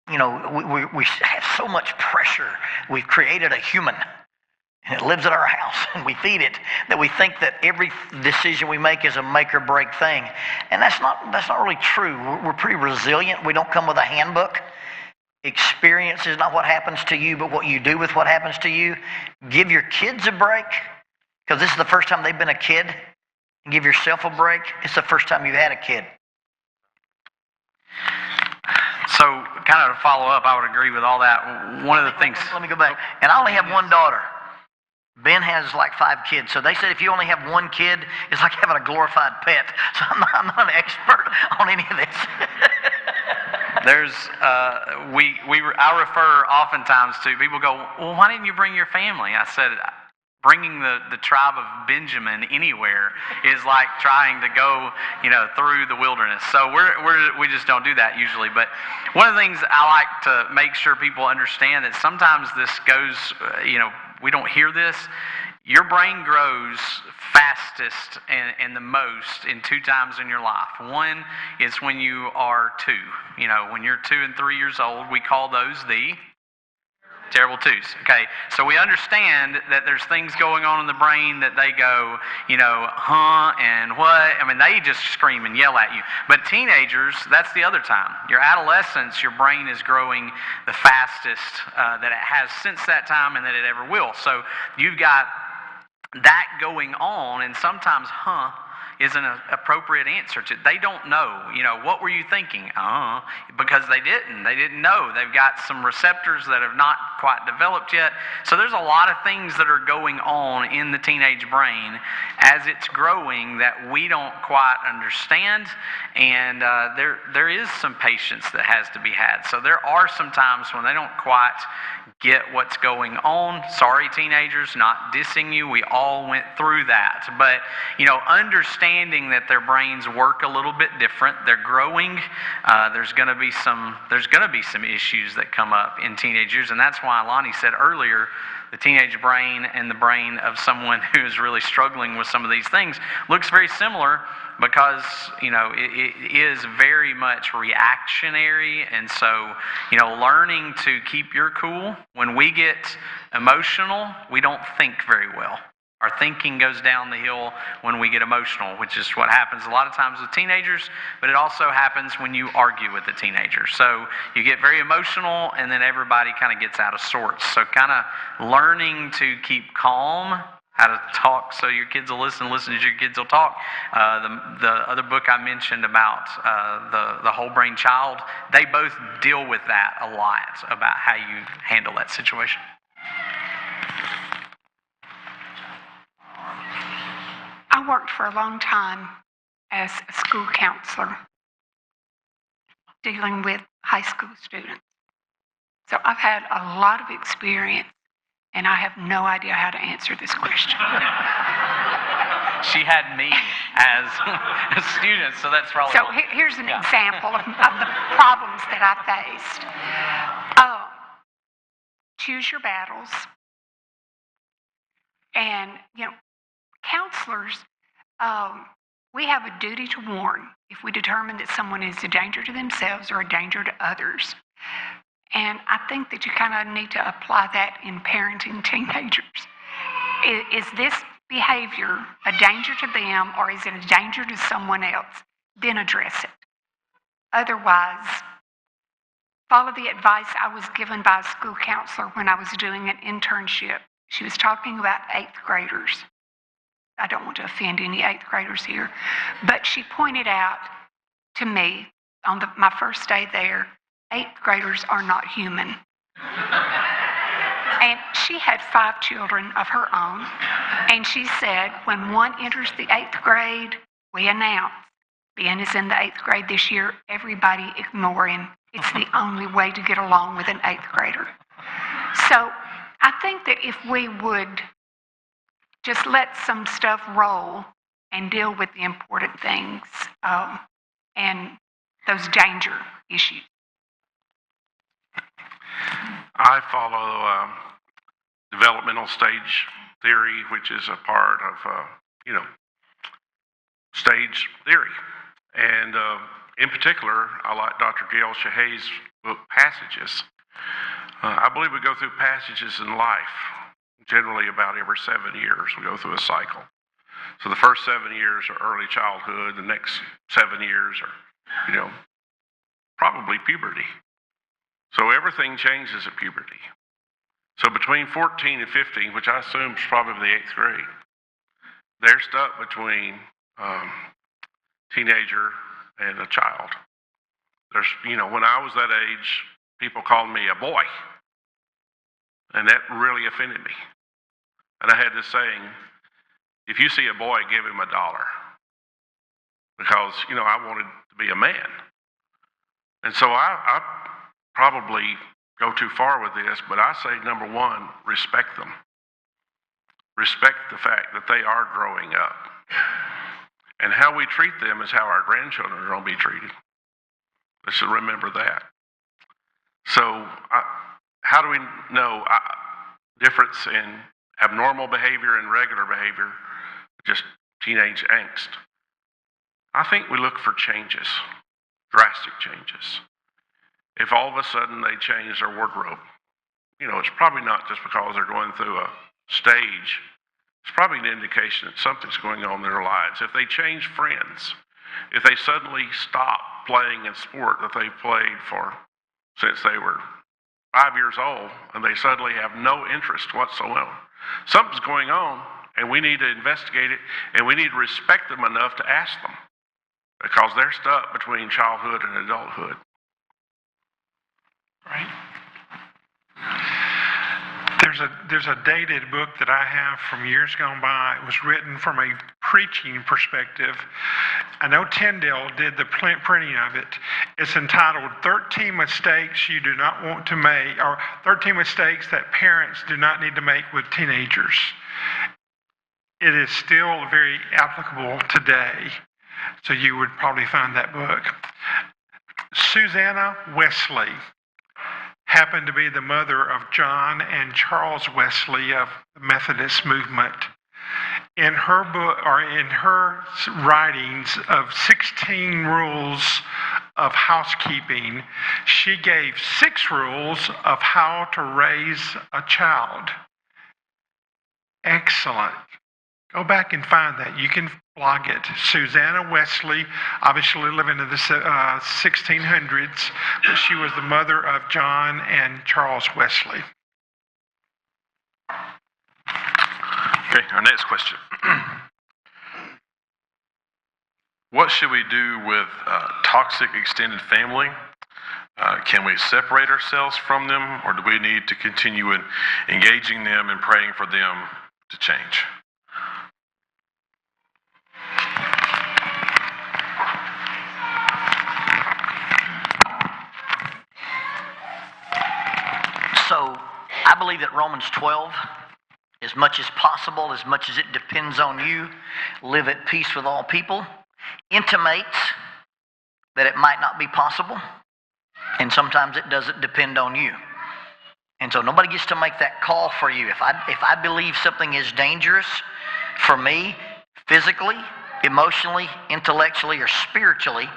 we have so much pressure. We've created a human, and it lives at our house, and we feed it, that we think that every decision we make is a make or break thing. And that's not really true. We're pretty resilient. We don't come with a handbook. Experience is not what happens to you, but what you do with what happens to you. Give your kids a break, because this is the first time they've been a kid. And give yourself a break. It's the first time you've had a kid. So, kind of to follow up, I would agree with all that. One of the things... Let me go back. And I only have one daughter. Ben has like 5 kids. So they said if you only have one kid, it's like having a glorified pet. So I'm not an expert on any of this. There's, I refer oftentimes to people go, well, why didn't you bring your family? I said, bringing the tribe of Benjamin anywhere is like trying to go, through the wilderness. So we just don't do that usually. But one of the things I like to make sure people understand that sometimes this goes, we don't hear this. Your brain grows fastest and the most in 2 times in your life. One is when you are 2. When you're 2 and 3 years old, we call those the terrible twos. Okay, so we understand that there's things going on in the brain that they go, huh, and what. I mean, they just scream and yell at you. But teenagers, that's the other time. Your adolescence, your brain is growing the fastest that it has since that time and that it ever will. So you've got that going on, and sometimes, huh, is an appropriate answer to. They don't know, what were you thinking? Because they didn't know. They've got some receptors that have not quite developed yet. So there's a lot of things that are going on in the teenage brain as it's growing that we don't quite understand, and there is some patience that has to be had. So there are some times when they don't quite get what's going on. Sorry, teenagers, not dissing you. We all went through that. But, understanding that their brains work a little bit different. They're growing. There's going to be some issues that come up in teenage years. And that's why Lonnie said earlier, the teenage brain and the brain of someone who is really struggling with some of these things looks very similar, because it is very much reactionary. And so learning to keep your cool. When we get emotional, we don't think very well. Our thinking goes down the hill when we get emotional, which is what happens a lot of times with teenagers, but it also happens when you argue with a teenager. So you get very emotional, and then everybody kind of gets out of sorts. So kind of learning to keep calm, how to talk so your kids will listen as your kids will talk. The other book I mentioned about the whole brain child, they both deal with that a lot, about how you handle that situation. I worked for a long time as a school counselor dealing with high school students. So I've had a lot of experience, and I have no idea how to answer this question. She had me as a student, so that's probably... So here's an example of the problems that I faced. Choose your battles. And, counselors, we have a duty to warn if we determine that someone is a danger to themselves or a danger to others. And I think that you kind of need to apply that in parenting teenagers. Is this behavior a danger to them, or is it a danger to someone else? Then address it. Otherwise, follow the advice I was given by a school counselor when I was doing an internship. She was talking about 8th graders. I don't want to offend any 8th graders here, but she pointed out to me on my first day there, 8th graders are not human. And she had 5 children of her own, and she said, when one enters the 8th grade, we announce, Ben is in the 8th grade this year, everybody ignore him. It's the only way to get along with an 8th grader. So I think that if we would just let some stuff roll and deal with the important things and those danger issues. I follow developmental stage theory, which is a part of, stage theory. And in particular, I like Dr. Gail Shahay's book, Passages. I believe we go through passages in life, generally about every 7 years. We go through a cycle. So the first 7 years are early childhood. The next 7 years are, probably puberty. So everything changes at puberty. So between 14 and 15, which I assume is probably the 8th grade, they're stuck between teenager and a child. There's, when I was that age, people called me a boy. And that really offended me. And I had this saying, if you see a boy, give him $1. Because, I wanted to be a man. And so I probably go too far with this, but I say, number one, respect them. Respect the fact that they are growing up. And how we treat them is how our grandchildren are going to be treated. Let's just remember that. So how do we know difference in abnormal behavior and regular behavior, just teenage angst? I think we look for changes, drastic changes. If all of a sudden they change their wardrobe, it's probably not just because they're going through a stage. It's probably an indication that something's going on in their lives. If they change friends, if they suddenly stop playing a sport that they've played for since they were 5 years old, and they suddenly have no interest whatsoever, something's going on, and we need to investigate it, and we need to respect them enough to ask them, because they're stuck between childhood and adulthood. Right. There's a dated book that I have from years gone by. It was written from a preaching perspective. I know Tyndale did the printing of it. It's entitled 13 Mistakes You Do Not Want to Make, or 13 Mistakes That Parents Do Not Need to Make with Teenagers. It is still very applicable today, so you would probably find that book. Susanna Wesley happened to be the mother of John and Charles Wesley of the Methodist movement. In her book, or in her writings of 16 rules of housekeeping, she gave 6 rules of how to raise a child. Excellent. Go back and find that. You can blog it. Susanna Wesley, obviously living in the 1600s, but she was the mother of John and Charles Wesley. Okay, our next question. What should we do with toxic extended family? Can we separate ourselves from them, or do we need to continue engaging them and praying for them to change? So I believe that Romans 12, as much as possible, as much as it depends on you, live at peace with all people, intimates that it might not be possible, and sometimes it doesn't depend on you. And so nobody gets to make that call for you. If I believe something is dangerous for me, physically, emotionally, intellectually, or spiritually,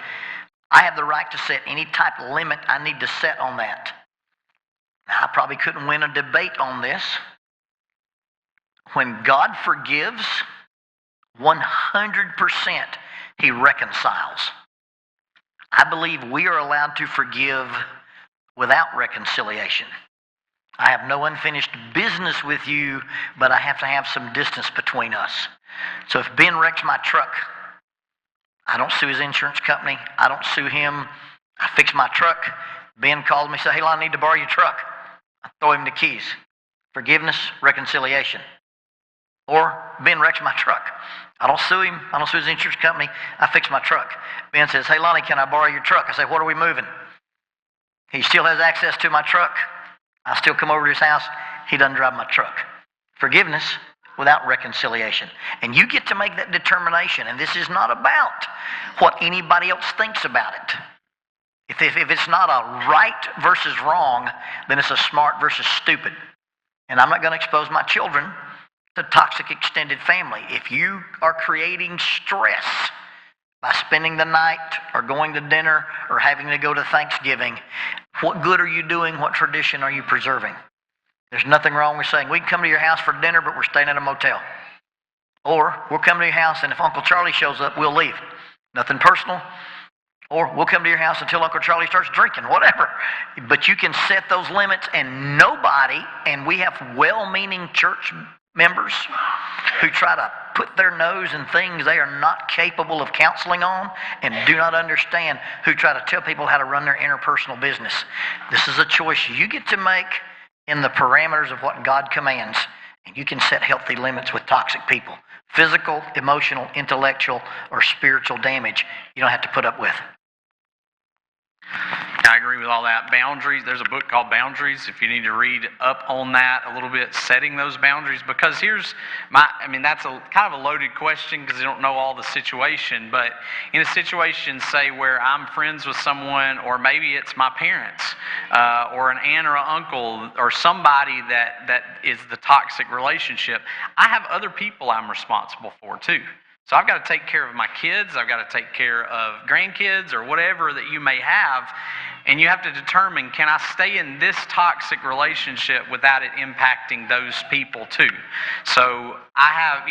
I have the right to set any type of limit I need to set on that. Now, I probably couldn't win a debate on this. When God forgives, 100% He reconciles. I believe we are allowed to forgive without reconciliation. I have no unfinished business with you, but I have to have some distance between us. So if Ben wrecks my truck, I don't sue his insurance company. I don't sue him. I fix my truck. Ben calls me and says, "Hey, Lonnie, I need to borrow your truck." I throw him the keys. Forgiveness, reconciliation. Or Ben wrecks my truck. I don't sue him. I don't sue his insurance company. I fix my truck. Ben says, "Hey, Lonnie, can I borrow your truck?" I say, "What are we moving?" He still has access to my truck. I still come over to his house. He doesn't drive my truck. Forgiveness without reconciliation. And you get to make that determination. And this is not about what anybody else thinks about it. If it's not a right versus wrong, then it's a smart versus stupid. And I'm not going to expose my children to toxic extended family. If you are creating stress by spending the night or going to dinner or having to go to Thanksgiving, what good are you doing? What tradition are you preserving? There's nothing wrong with saying, "We can come to your house for dinner, but we're staying at a motel." Or, "We'll come to your house, and if Uncle Charlie shows up, we'll leave." Nothing personal. Or, "We'll come to your house until Uncle Charlie starts drinking," whatever. But you can set those limits, and nobody, and we have well-meaning church members who try to put their nose in things they are not capable of counseling on and do not understand, who try to tell people how to run their interpersonal business. This is a choice you get to make in the parameters of what God commands, and you can set healthy limits with toxic people. Physical, emotional, intellectual, or spiritual damage you don't have to put up with. I agree with all that. Boundaries, there's a book called Boundaries, if you need to read up on that a little bit, setting those boundaries, because that's a kind of a loaded question because you don't know all the situation, but in a situation, say, where I'm friends with someone, or maybe it's my parents, or an aunt or an uncle, or somebody that is the toxic relationship, I have other people I'm responsible for too. So I've got to take care of my kids, I've got to take care of grandkids, or whatever that you may have, and you have to determine, can I stay in this toxic relationship without it impacting those people too? So I have,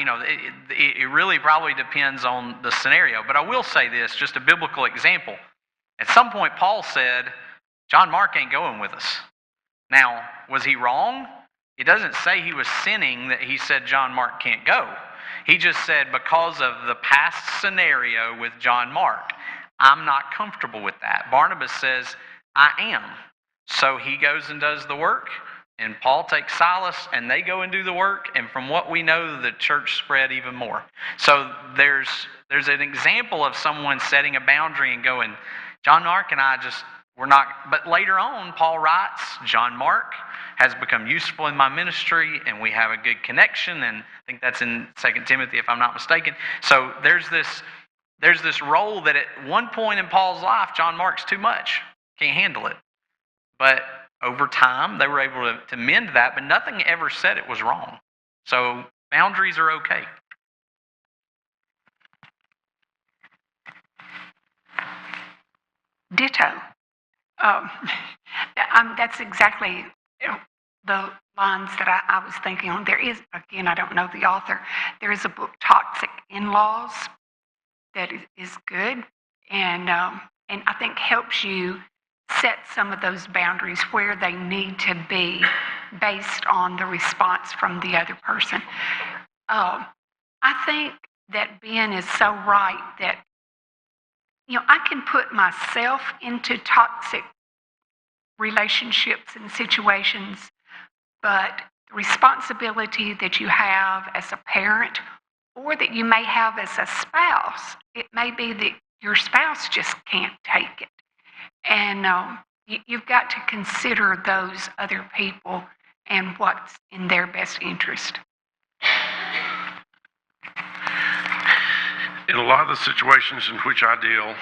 it really probably depends on the scenario, but I will say this, just a biblical example. At some point, Paul said, John Mark ain't going with us. Now, was he wrong? It doesn't say he was sinning that he said John Mark can't go. He just said, because of the past scenario with John Mark, I'm not comfortable with that. Barnabas says, I am. So he goes and does the work, and Paul takes Silas, and they go and do the work, and from what we know, the church spread even more. So there's an example of someone setting a boundary and going, John Mark and I we're not, but later on, Paul writes, John Mark has become useful in my ministry, and we have a good connection, and I think that's in 2 Timothy, if I'm not mistaken. So there's this role that at one point in Paul's life, John Mark's too much, can't handle it. But over time, they were able to mend that, but nothing ever said it was wrong. So boundaries are okay. Ditto. That's exactly the lines that I was thinking on. There is, again, I don't know the author, there is a book, Toxic In-Laws, that is good, and I think helps you set some of those boundaries where they need to be based on the response from the other person. I think that Ben is so right that, I can put myself into toxic relationships and situations, but the responsibility that you have as a parent, or that you may have as a spouse, it may be that your spouse just can't take it. And you've got to consider those other people and what's in their best interest. In a lot of the situations in which I deal,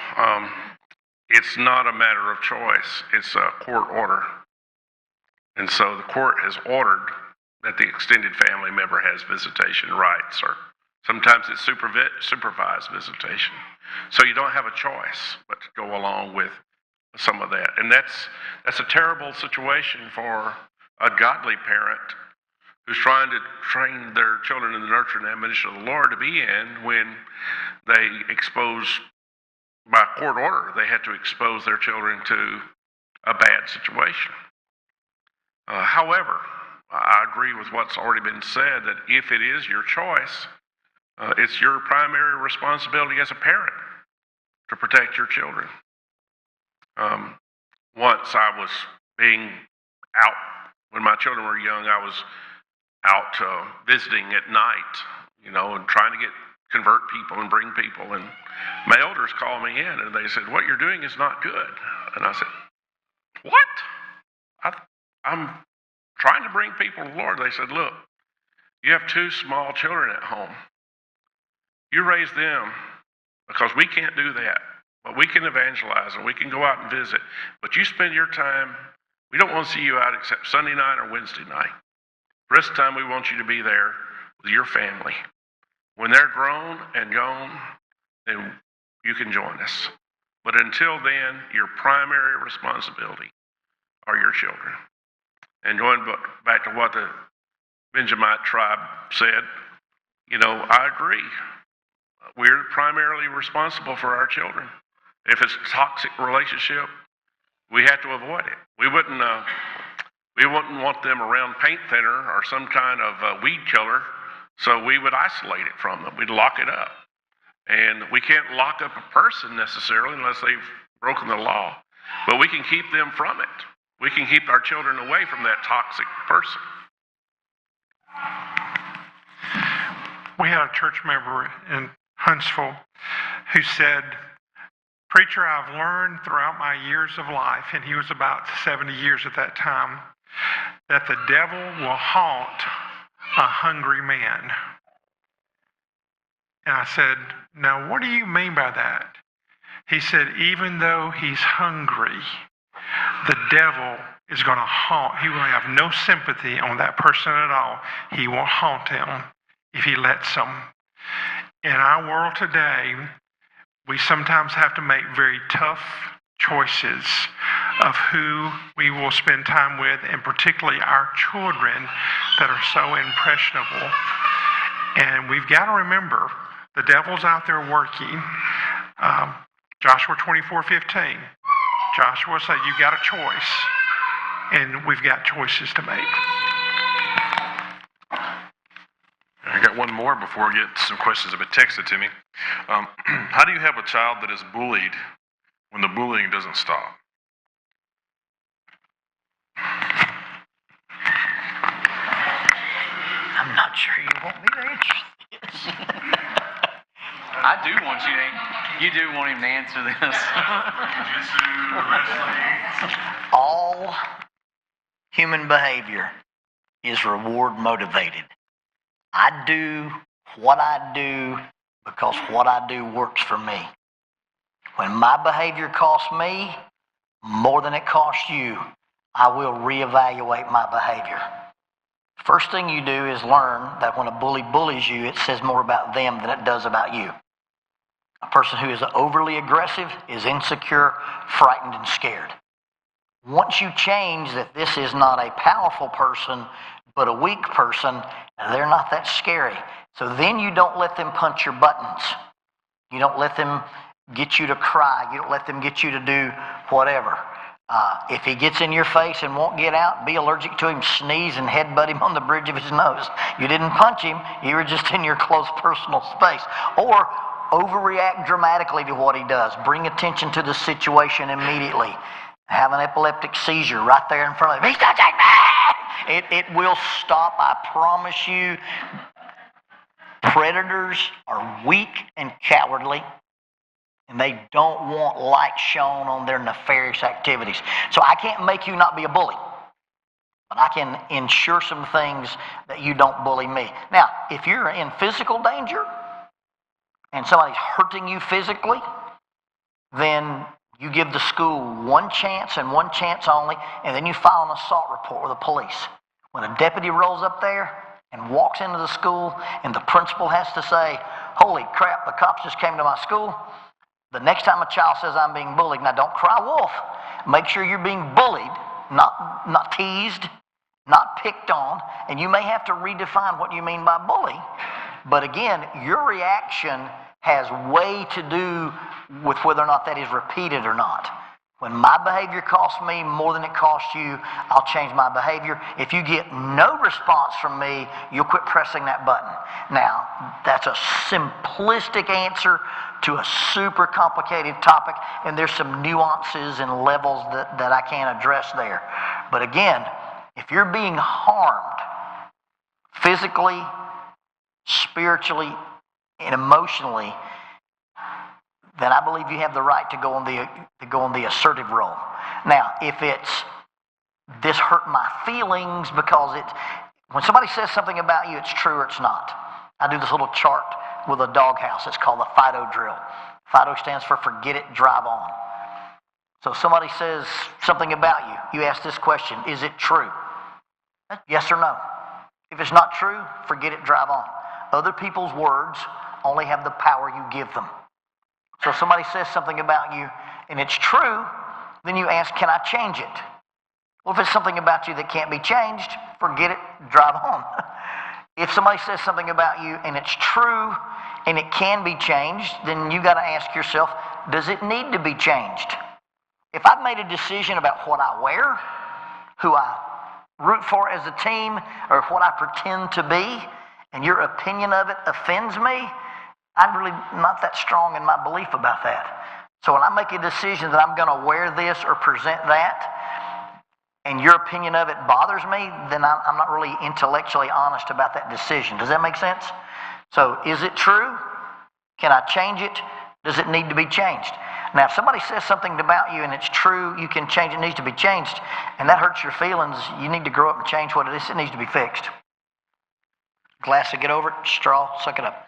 it's not a matter of choice. It's a court order. And so the court has ordered that the extended family member has visitation rights, or sometimes it's supervised visitation. So you don't have a choice but to go along with some of that. And that's a terrible situation for a godly parent who's trying to train their children in the nurture and admonition of the Lord to be in, when they expose, by court order, they have to expose their children to a bad situation. However, I agree with what's already been said, that if it is your choice, it's your primary responsibility as a parent to protect your children. Once I was being out, when my children were young, I was out visiting at night, and trying to convert people and bring people. And my elders called me in and they said, "What you're doing is not good." And I said, "What? I'm trying to bring people to the Lord." They said, "Look, you have 2 small children at home. You raise them, because we can't do that. But we can evangelize and we can go out and visit. But you spend your time, we don't want to see you out except Sunday night or Wednesday night. The rest of the time we want you to be there with your family. When they're grown and gone, then you can join us. But until then, your primary responsibility are your children." And going back to what the Benjamite tribe said, I agree. We're primarily responsible for our children. If it's a toxic relationship, we have to avoid it. We wouldn't want them around paint thinner or some kind of weed killer, so we would isolate it from them. We'd lock it up. And we can't lock up a person necessarily unless they've broken the law, but we can keep them from it. We can keep our children away from that toxic person. We had a church member in Huntsville who said, Preacher, I've learned throughout my years of life, and he was about 70 years at that time, that the devil will haunt a hungry man. And I said, now what do you mean by that? He said, even though he's hungry, the devil is going to haunt. He will have no sympathy on that person at all. He will haunt him if he lets him. In our world today, we sometimes have to make very tough choices of who we will spend time with, and particularly our children that are so impressionable. And we've got to remember, the devil's out there working. Joshua 24:15. Joshua said, you got a choice, and we've got choices to make. I got one more before I get some questions that have been texted to me. How do you help a child that is bullied when the bullying doesn't stop? I'm not sure you want me to answer this. I do want you do want him to answer this. All human behavior is reward motivated. I do what I do because what I do works for me. When my behavior costs me more than it costs you, I will reevaluate my behavior. First thing you do is learn that when a bully bullies you, it says more about them than it does about you. A person who is overly aggressive is insecure, frightened, and scared. Once you change that this is not a powerful person, but a weak person, they're not that scary. So then you don't let them punch your buttons. You don't let them get you to cry. You don't let them get you to do whatever. If he gets in your face and won't get out, be allergic to him, sneeze, and headbutt him on the bridge of his nose. You didn't punch him. You were just in your close personal space. Or overreact dramatically to what he does. Bring attention to the situation immediately. Have an epileptic seizure right there in front of him. He's touching me! It will stop, I promise you. Predators are weak and cowardly, and they don't want light shown on their nefarious activities. So I can't make you not be a bully, but I can ensure some things that you don't bully me. Now, if you're in physical danger and somebody's hurting you physically, then you give the school one chance and one chance only, and then you file an assault report with the police. When a deputy rolls up there and walks into the school and the principal has to say, holy crap, the cops just came to my school, the next time a child says I'm being bullied, now don't cry wolf. Make sure you're being bullied, not teased, not picked on, and you may have to redefine what you mean by bully. But again, your reaction has way to do with whether or not that is repeated or not. When my behavior costs me more than it costs you, I'll change my behavior. If you get no response from me, you'll quit pressing that button. Now, that's a simplistic answer to a super complicated topic, and there's some nuances and levels that I can't address there. But again, if you're being harmed physically, spiritually, and emotionally, then I believe you have the right to go on the assertive role. Now, if it's this hurt my feelings because when somebody says something about you, it's true or it's not. I do this little chart with a doghouse. It's called the FIDO drill. FIDO stands for forget it, drive on. So somebody says something about you. You ask this question, is it true? Yes or no. If it's not true, forget it, drive on. Other people's words only have the power you give them. So if somebody says something about you and it's true, then you ask, can I change it? Well, if it's something about you that can't be changed, forget it, drive on. If somebody says something about you and it's true and it can be changed, then you got to ask yourself, does it need to be changed? If I've made a decision about what I wear, who I root for as a team, or what I pretend to be, and your opinion of it offends me, I'm really not that strong in my belief about that. So when I make a decision that I'm going to wear this or present that, and your opinion of it bothers me, then I'm not really intellectually honest about that decision. Does that make sense? So is it true? Can I change it? Does it need to be changed? Now, if somebody says something about you and it's true, you can change, it needs to be changed, and that hurts your feelings, you need to grow up and change what it is. It needs to be fixed. Glass to get over it, straw, suck it up.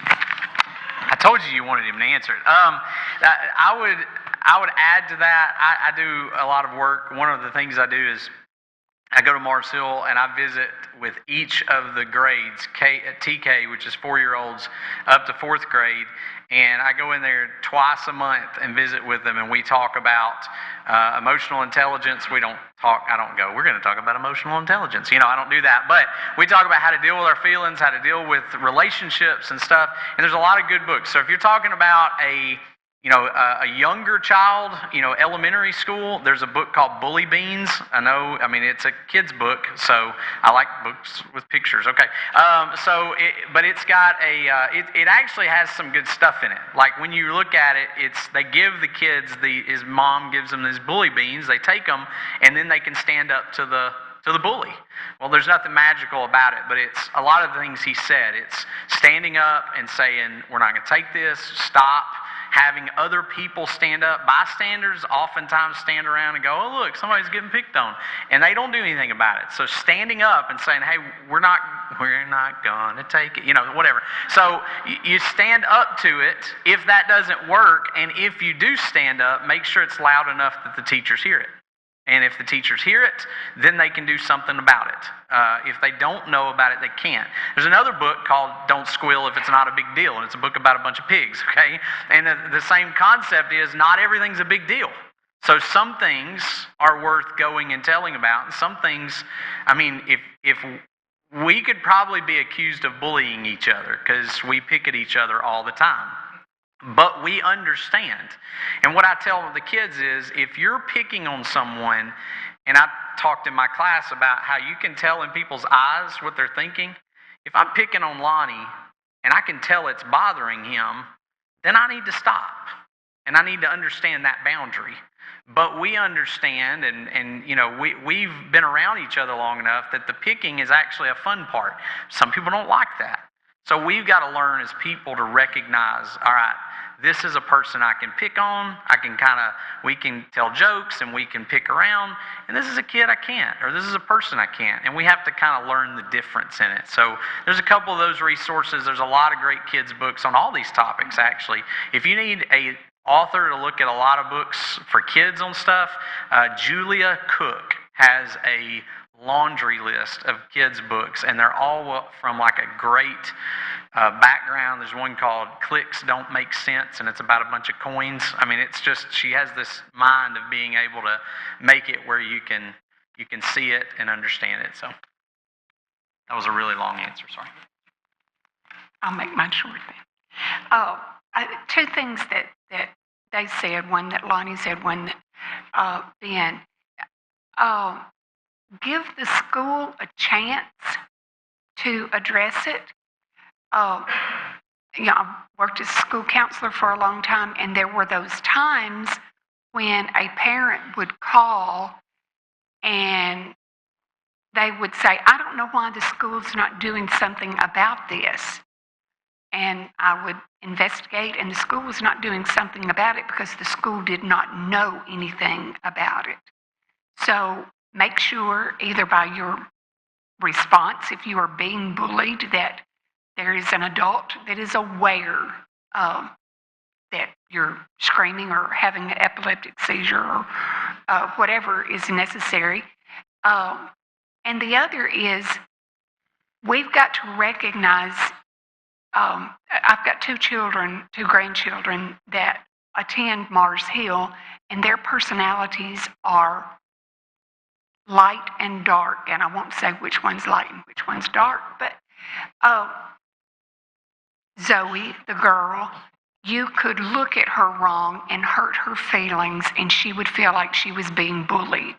I told you wanted him to answer it. I would add to that. I do a lot of work. One of the things I do is I go to Mars Hill and I visit with each of the grades, TK, which is 4-year-olds, up to 4th grade, and I go in there twice a month and visit with them, and we talk about emotional intelligence. I don't go, we're going to talk about emotional intelligence. I don't do that, but we talk about how to deal with our feelings, how to deal with relationships and stuff, and there's a lot of good books. So if you're talking about a younger child, elementary school, there's a book called Bully Beans. It's a kid's book, so I like books with pictures. Okay. But it's got it actually has some good stuff in it. Like when you look at it, they give the kids, his mom gives them these bully beans, they take them, and then they can stand up to the bully. Well, there's nothing magical about it, but it's a lot of the things he said. It's standing up and saying, we're not going to take this, stop. Having other people stand up. Bystanders oftentimes stand around and go, oh, look, somebody's getting picked on. And they don't do anything about it. So standing up and saying, hey, we're not going to take it, whatever. So you stand up to it. If that doesn't work, and if you do stand up, make sure it's loud enough that the teachers hear it. And if the teachers hear it, then they can do something about it. If they don't know about it, they can't. There's another book called Don't Squeal If It's Not a Big Deal, and it's a book about a bunch of pigs, okay? And the same concept is not everything's a big deal. So some things are worth going and telling about, and some things, if we could probably be accused of bullying each other because we pick at each other all the time. But we understand. And what I tell the kids is, if you're picking on someone, and I talked in my class about how you can tell in people's eyes what they're thinking. If I'm picking on Lonnie, and I can tell it's bothering him, then I need to stop. And I need to understand that boundary. But we understand, and we've been around each other long enough that the picking is actually a fun part. Some people don't like that. So we've got to learn as people to recognize, all right, this is a person I can pick on. We can tell jokes and we can pick around. And this is a kid I can't, or this is a person I can't. And we have to kind of learn the difference in it. So there's a couple of those resources. There's a lot of great kids' books on all these topics, actually. If you need a author to look at a lot of books for kids on stuff, Julia Cook has a laundry list of kids' books, and they're all from like a great background. There's one called Clicks Don't Make Sense, and it's about a bunch of coins. It's just, she has this mind of being able to make it where you can see it and understand it. So that was a really long answer, sorry. I'll make mine short then. Two things that they said, one that Lonnie said, one that Ben. Give the school a chance to address it. I worked as a school counselor for a long time, and there were those times when a parent would call and they would say, I don't know why the school's not doing something about this. And I would investigate, and the school was not doing something about it because the school did not know anything about it. So make sure, either by your response, if you are being bullied, that there is an adult that is aware that you're screaming or having an epileptic seizure or whatever is necessary. And the other is, we've got to recognize, I've got two grandchildren that attend Mars Hill, and their personalities are light and dark, and I won't say which one's light and which one's dark, but Zoe, the girl, you could look at her wrong and hurt her feelings, and she would feel like she was being bullied.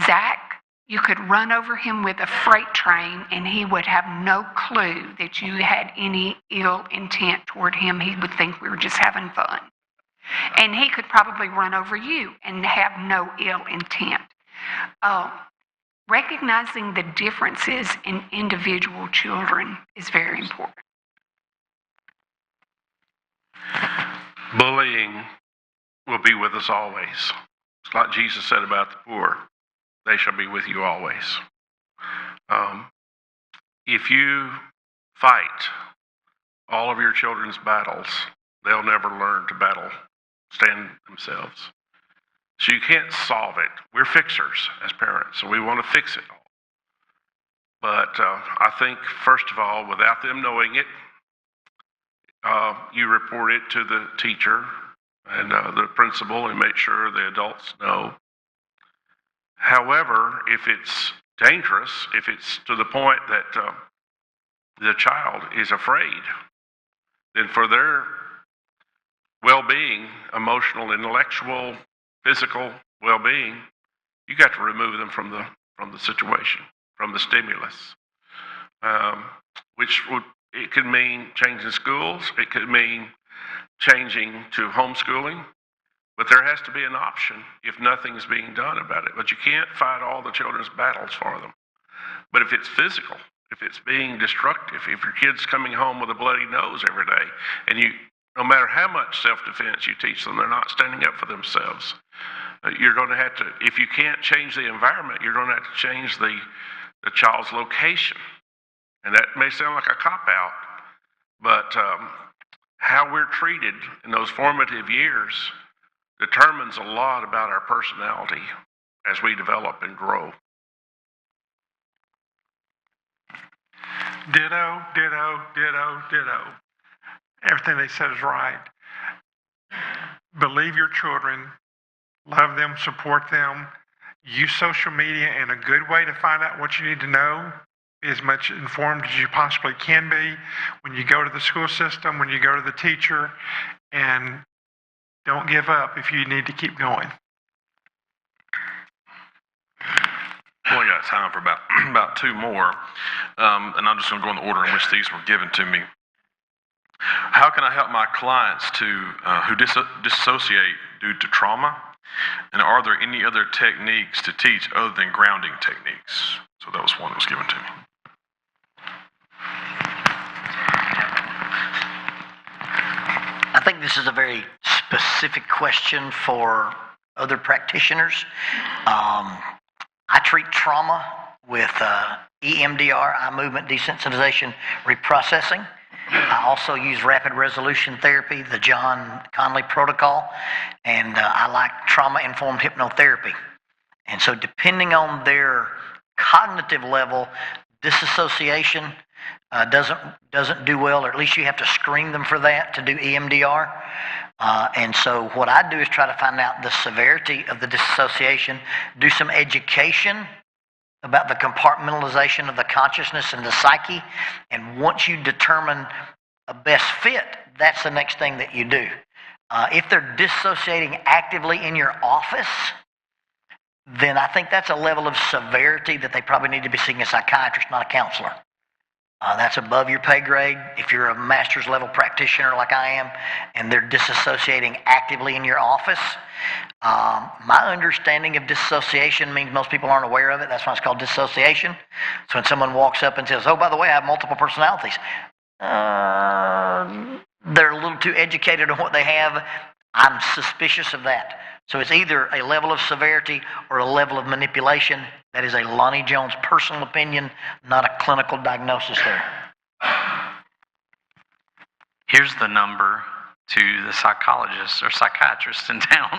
Zach, you could run over him with a freight train, and he would have no clue that you had any ill intent toward him. He would think we were just having fun. And he could probably run over you and have no ill intent. Recognizing the differences in individual children is very important. Bullying will be with us always. It's like Jesus said about the poor, they shall be with you always. If you fight all of your children's battles, they'll never learn to stand themselves. So you can't solve it. We're fixers as parents, so we want to fix it all. But I think, first of all, without them knowing it, you report it to the teacher and the principal and make sure the adults know. However, if it's dangerous, if it's to the point that the child is afraid, then for their well-being, emotional, intellectual, physical well-being, you got to remove them from the situation, from the stimulus, it could mean changing schools, it could mean changing to homeschooling, but there has to be an option if nothing's being done about it. But you can't fight all the children's battles for them. But if it's physical, if it's being destructive, if your kid's coming home with a bloody nose every day, and no matter how much self-defense you teach them, they're not standing up for themselves. You're going to have to, if you can't change the environment, you're going to have to change the child's location. And that may sound like a cop-out, but how we're treated in those formative years determines a lot about our personality as we develop and grow. Ditto, ditto, ditto, ditto. Everything they said is right. Believe your children, love them, support them. Use social media in a good way to find out what you need to know. Be as much informed as you possibly can be when you go to the school system, when you go to the teacher, and don't give up if you need to keep going. Well, we got time for about two more, and I'm just going to go in the order in which these were given to me. How can I help my clients who dissociate due to trauma? And are there any other techniques to teach other than grounding techniques? So that was one that was given to me. I think this is a very specific question for other practitioners. I treat trauma with EMDR, eye movement desensitization reprocessing. I also use rapid resolution therapy, the John Conley protocol, and I like trauma-informed hypnotherapy. And so depending on their cognitive level, disassociation doesn't do well, or at least you have to screen them for that to do EMDR. And so what I do is try to find out the severity of the disassociation, do some education about the compartmentalization of the consciousness and the psyche, and once you determine a best fit, that's the next thing that you do. If they're dissociating actively in your office, then I think that's a level of severity that they probably need to be seeing a psychiatrist, not a counselor. That's above your pay grade. If you're a master's level practitioner like I am, and they're disassociating actively in your office, my understanding of disassociation means most people aren't aware of it. That's why it's called dissociation. So when someone walks up and says, oh, by the way, I have multiple personalities, they're a little too educated on what they have. I'm suspicious of that. So it's either a level of severity or a level of manipulation. That is a Lonnie Jones personal opinion, not a clinical diagnosis there. Here's the number to the psychologist or psychiatrist in town.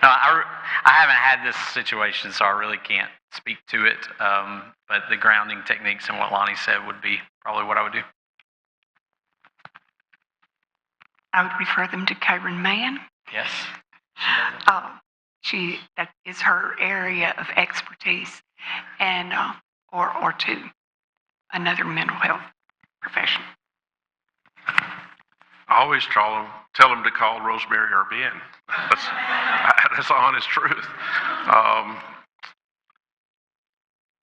No, I haven't had this situation, so I really can't speak to it. But the grounding techniques and what Lonnie said would be probably what I would do. I would refer them to Karen Mann. Yes. That is her area of expertise, and or to another mental health professional. I always tell them to call Rosemary or Ben. That's the honest truth.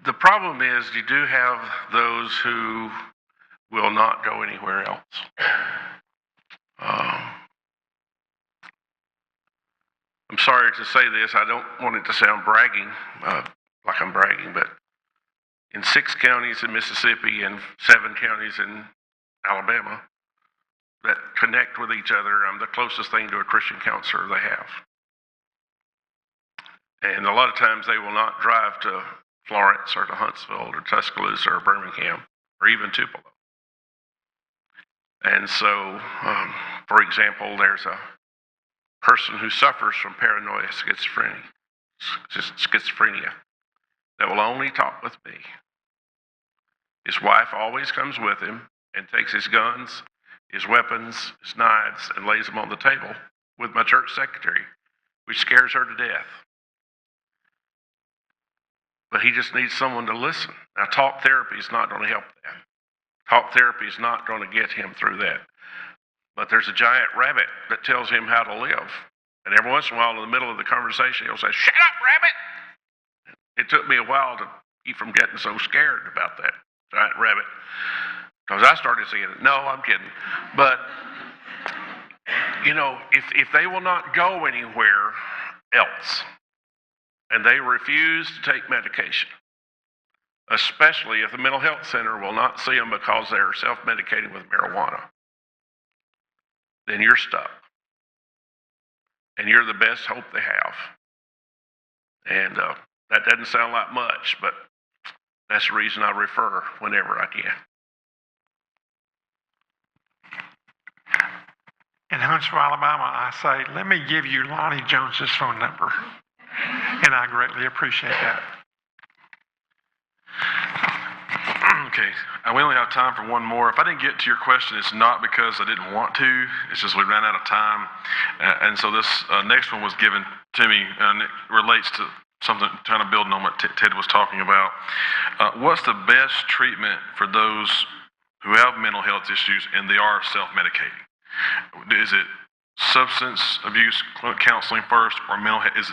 The problem is you do have those who will not go anywhere else. I'm sorry to say this. I don't want it to sound bragging, like I'm bragging, but in 6 counties in Mississippi and 7 counties in Alabama, that connect with each other. I'm the closest thing to a Christian counselor they have. And a lot of times they will not drive to Florence or to Huntsville or Tuscaloosa or Birmingham or even Tupelo. And so, for example, there's a person who suffers from paranoia schizophrenia that will only talk with me. His wife always comes with him and takes his guns, his weapons, his knives, and lays them on the table with my church secretary, which scares her to death. But he just needs someone to listen. Now, talk therapy is not going to help that. Talk therapy is not going to get him through that. But there's a giant rabbit that tells him how to live. And every once in a while, in the middle of the conversation, he'll say, "Shut up, rabbit!" It took me a while to keep from getting so scared about that giant rabbit, because I started seeing it. No, I'm kidding. But, you know, if they will not go anywhere else, and they refuse to take medication, especially if the mental health center will not see them because they're self-medicating with marijuana, then you're stuck. And you're the best hope they have. And that doesn't sound like much, but that's the reason I refer whenever I can. In Huntsville, Alabama, I say, let me give you Lonnie Jones's phone number. And I greatly appreciate that. Okay, we only have time for one more. If I didn't get to your question, it's not because I didn't want to. It's just we ran out of time. And so this next one was given to me, and it relates to something kind of building on what Ted was talking about. What's the best treatment for those who have mental health issues and they are self-medicating? Is it substance abuse counseling first, or mental health?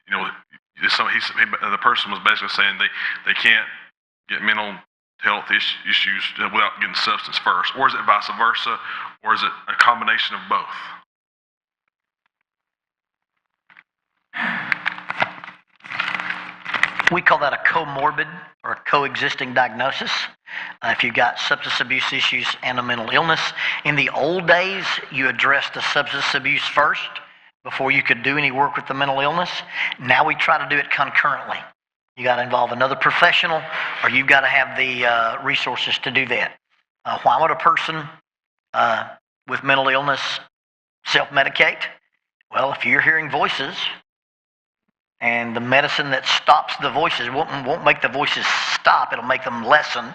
The person was basically saying they can't get mental health issues without getting substance first, or is it vice versa, or is it a combination of both? We call that a comorbid or coexisting diagnosis. If you've got substance abuse issues and a mental illness. In the old days, you addressed the substance abuse first before you could do any work with the mental illness. Now we try to do it concurrently. You got to involve another professional, or you've got to have the resources to do that. Why would a person with mental illness self-medicate? Well, if you're hearing voices, and the medicine that stops the voices won't make the voices stop, it'll make them lessen,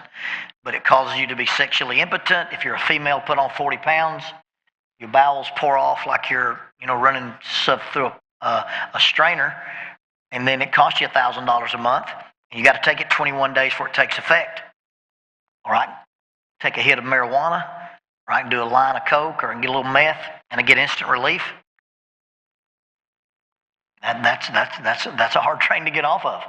but it causes you to be sexually impotent. If you're a female, put on 40 pounds, your bowels pour off like you're running stuff through a strainer, and then it costs you $1,000 a month, and you got to take it 21 days before it takes effect. All right? Take a hit of marijuana, or I can do a line of coke, or I can get a little meth, and I get instant relief. That's a hard train to get off of.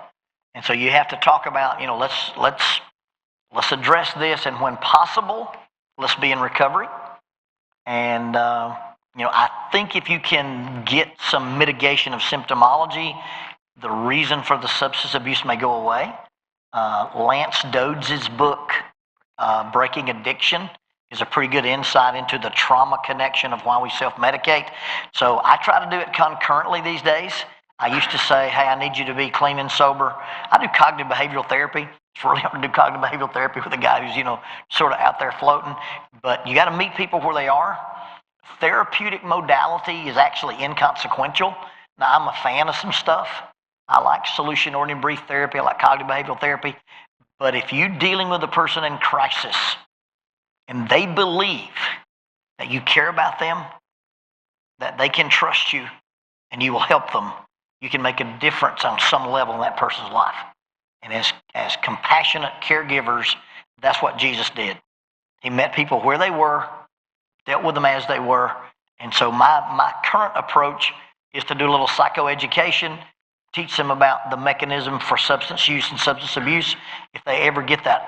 And so you have to talk about, let's address this, and when possible, let's be in recovery. And I think if you can get some mitigation of symptomology, the reason for the substance abuse may go away. Lance Dodds' book, Breaking Addiction, is a pretty good insight into the trauma connection of why we self-medicate. So I try to do it concurrently these days. I used to say, hey, I need you to be clean and sober. I do cognitive behavioral therapy. It's really hard to do cognitive behavioral therapy with a guy who's, sort of out there floating. But you got to meet people where they are. Therapeutic modality is actually inconsequential. Now, I'm a fan of some stuff. I like solution-oriented brief therapy. I like cognitive behavioral therapy. But if you're dealing with a person in crisis and they believe that you care about them, that they can trust you, and you will help them, you can make a difference on some level in that person's life. And as compassionate caregivers, that's what Jesus did. He met people where they were, dealt with them as they were. And so my current approach is to do a little psychoeducation, teach them about the mechanism for substance use and substance abuse. If they ever get that,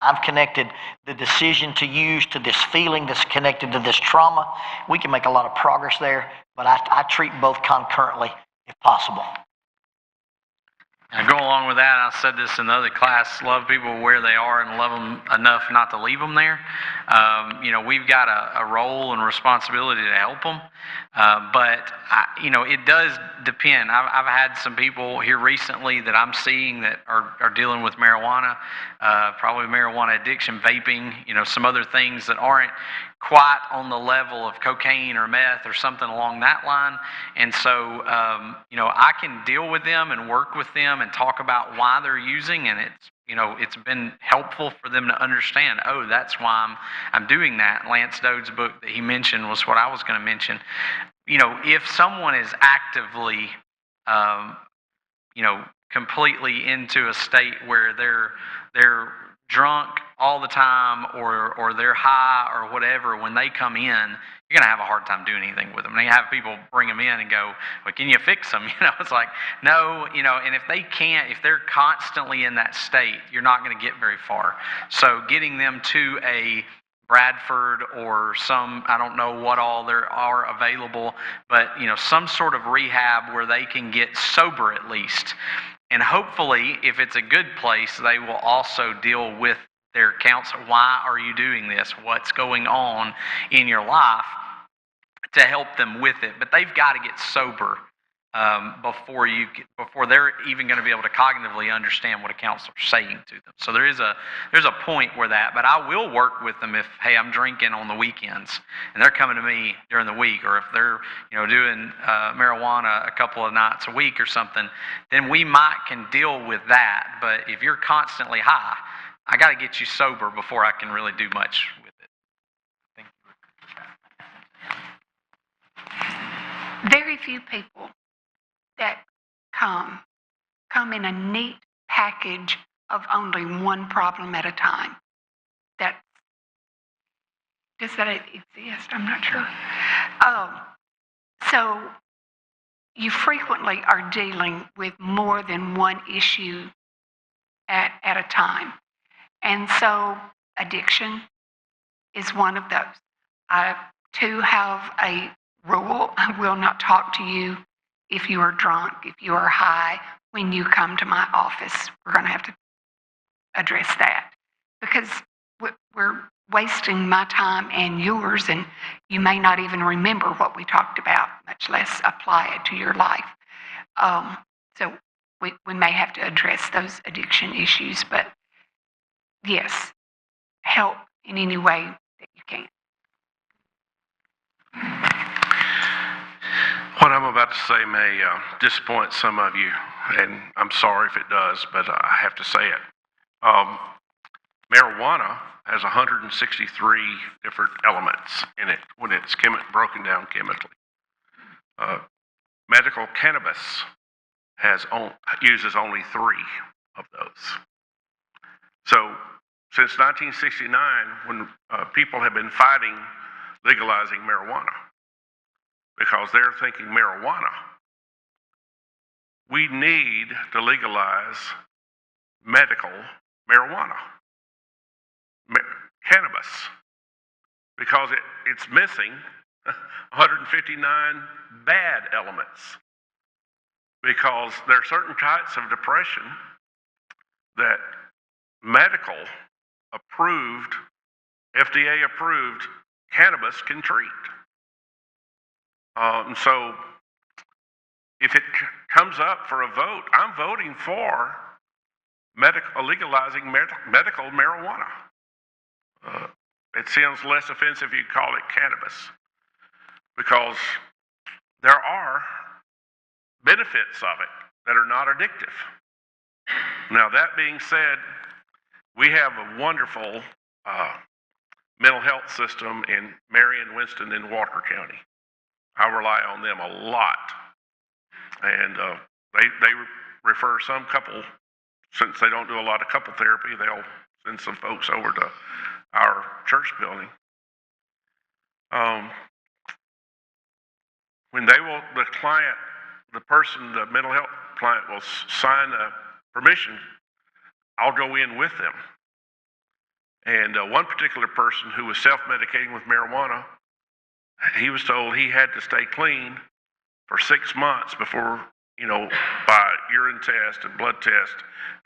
I've connected the decision to use to this feeling that's connected to this trauma, we can make a lot of progress there. But I treat both concurrently if possible. I go along with that. I said this in the other class: love people where they are and love them enough not to leave them there. We've got a role and responsibility to help them, but it does depend. I've had some people here recently that I'm seeing that are dealing with marijuana, probably marijuana addiction, vaping, some other things that aren't quite on the level of cocaine or meth or something along that line. And so, I can deal with them and work with them and talk about why they're using, and it's been helpful for them to understand, oh, that's why I'm doing that. Lance Dode's book that he mentioned was what I was going to mention. If someone is actively, completely into a state where they're drunk all the time or they're high or whatever, when they come in, you're going to have a hard time doing anything with them. And you have people bring them in and go, well, can you fix them? It's like, no, and if they're constantly in that state, you're not going to get very far. So getting them to a Bradford or I don't know what all there are available, but some sort of rehab where they can get sober at least. And hopefully, if it's a good place, they will also deal with their counselor. Why are you doing this? What's going on in your life, to help them with it? But they've got to get sober before they're even going to be able to cognitively understand what a counselor's saying to them. So there's a point where that. But I will work with them if, hey, I'm drinking on the weekends and they're coming to me during the week, or if they're doing marijuana a couple of nights a week or something, then we can deal with that. But if you're constantly high, I got to get you sober before I can really do much with it. Very few people that come in a neat package of only one problem at a time. Does that exist? I'm not sure. So you frequently are dealing with more than one issue at a time. And so addiction is one of those. I, too, have a rule. I will not talk to you if you are drunk, if you are high, when you come to my office. We're going to have to address that, because we're wasting my time and yours, and you may not even remember what we talked about, much less apply it to your life. So we may have to address those addiction issues, but yes, help in any way that you can. What I'm about to say may disappoint some of you, and I'm sorry if it does, but I have to say it. Marijuana has 163 different elements in it when it's broken down chemically. Medical cannabis uses only 3 of those. So since 1969, when people have been fighting legalizing marijuana, because they're thinking marijuana, we need to legalize medical marijuana, cannabis, because it's missing 159 bad elements, because there are certain types of depression that medical approved, FDA approved cannabis can treat. So if it comes up for a vote, I'm voting for legalizing medical marijuana. It sounds less offensive if you call it cannabis, because there are benefits of it that are not addictive. Now, that being said, we have a wonderful mental health system in Marion, Winston, and Walker County. I rely on them a lot. And they refer some couple, since they don't do a lot of couple therapy, they'll send some folks over to our church building. When the mental health client will sign a permission, I'll go in with them. And one particular person who was self-medicating with marijuana, he was told he had to stay clean for 6 months before by urine test and blood test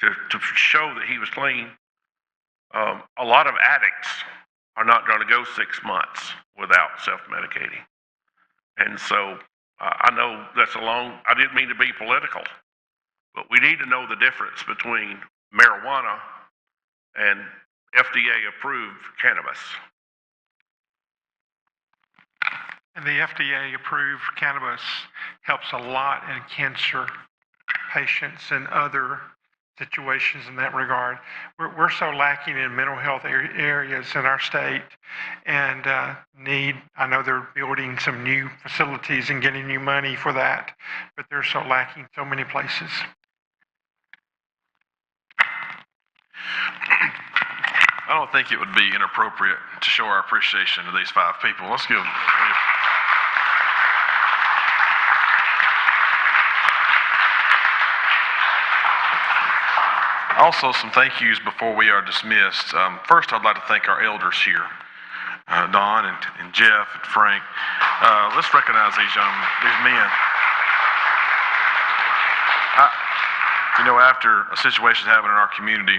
to show that he was clean. A lot of addicts are not going to go 6 months without self-medicating. And so I know that's I didn't mean to be political, but we need to know the difference between marijuana and FDA-approved cannabis. And the FDA-approved cannabis helps a lot in cancer patients and other situations in that regard. We're so lacking in mental health areas in our state, and I know they're building some new facilities and getting new money for that, but they're so lacking so many places. I don't think it would be inappropriate to show our appreciation to these 5 people. Let's give them. Also, some thank yous before we are dismissed. First, I'd like to thank our elders here, Don and Jeff and Frank. Let's recognize these men. After a situation happened in our community,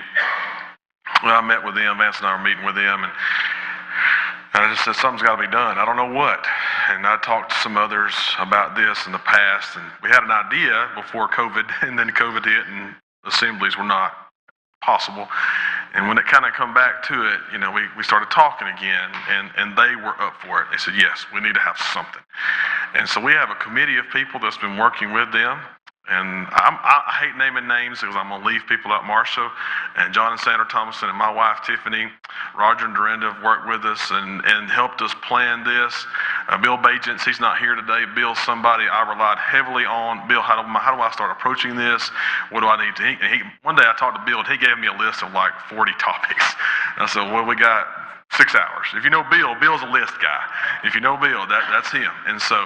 I met with them, Vance and I were meeting with them, and I just said, something's got to be done. I don't know what. And I talked to some others about this in the past, and we had an idea before COVID, and then COVID hit, and assemblies were not possible. And when it kind of come back to it, we started talking again, and they were up for it. They said, yes, we need to have something. And so we have a committee of people that's been working with them. And I hate naming names because I'm going to leave people out. Marcia and John and Sandra Thomason and my wife Tiffany, Roger and Dorinda have worked with us and helped us plan this. Bill Bajents, he's not here today. Bill's somebody I relied heavily on. Bill, how do I start approaching this? What do I need to? One day I talked to Bill and he gave me a list of like 40 topics. And I said, well, we got 6 hours. If you know Bill, Bill's a list guy. If you know Bill, that's him. And so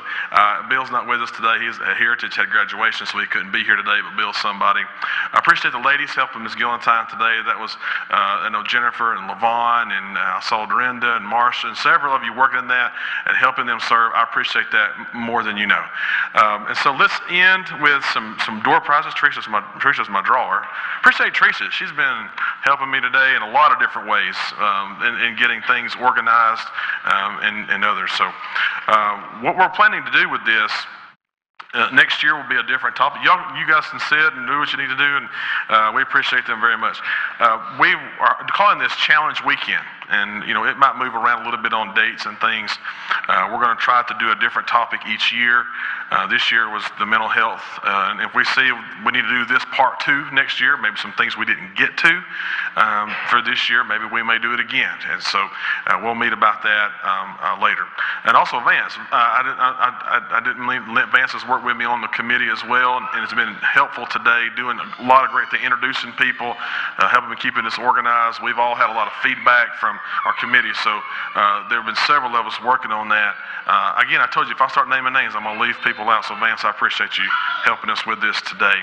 Bill's not with us today. He's at Heritage, had graduation, so he couldn't be here today, but Bill's somebody. I appreciate the ladies helping Ms. Gillentine today. That was, I know Jennifer and LaVon, and I saw Dorinda and Marcia, and several of you working in that and helping them serve. I appreciate that more than you know. And so let's end with some door prizes. Teresa's my drawer. Appreciate Teresa. She's been helping me today in a lot of different ways in getting things organized and others. So what we're planning to do with this next year will be a different topic. You guys can sit and do what you need to do, and we appreciate them very much. We are calling this Challenge Weekend, and it might move around a little bit on dates and things. We're going to try to do a different topic each year. This year was the mental health, and if we see we need to do this part 2 next year, maybe some things we didn't get to for this year, maybe we may do it again. And so we'll meet about that later. And also Vance, I didn't let Vance's work with me on the committee as well, and it's been helpful today, doing a lot of great things, introducing people, helping me keeping this organized. We've all had a lot of feedback from our committee, so there have been several of us working on that. Again, I told you, if I start naming names, I'm going to leave people out, so Vance, I appreciate you helping us with this today.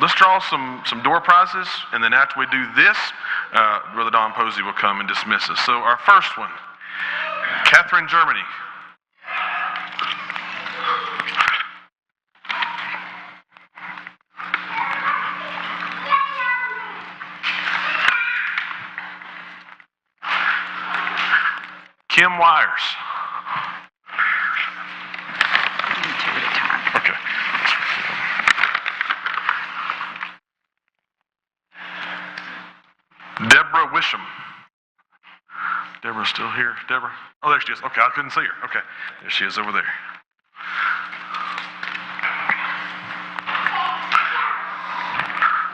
Let's draw some door prizes, and then after we do this, Brother Don Posey will come and dismiss us. So our first one, Catherine, Germany. Kim Wires. Okay. Deborah Wisham. Deborah's still here. Deborah? Oh, there she is. Okay, I couldn't see her. Okay. There she is over there.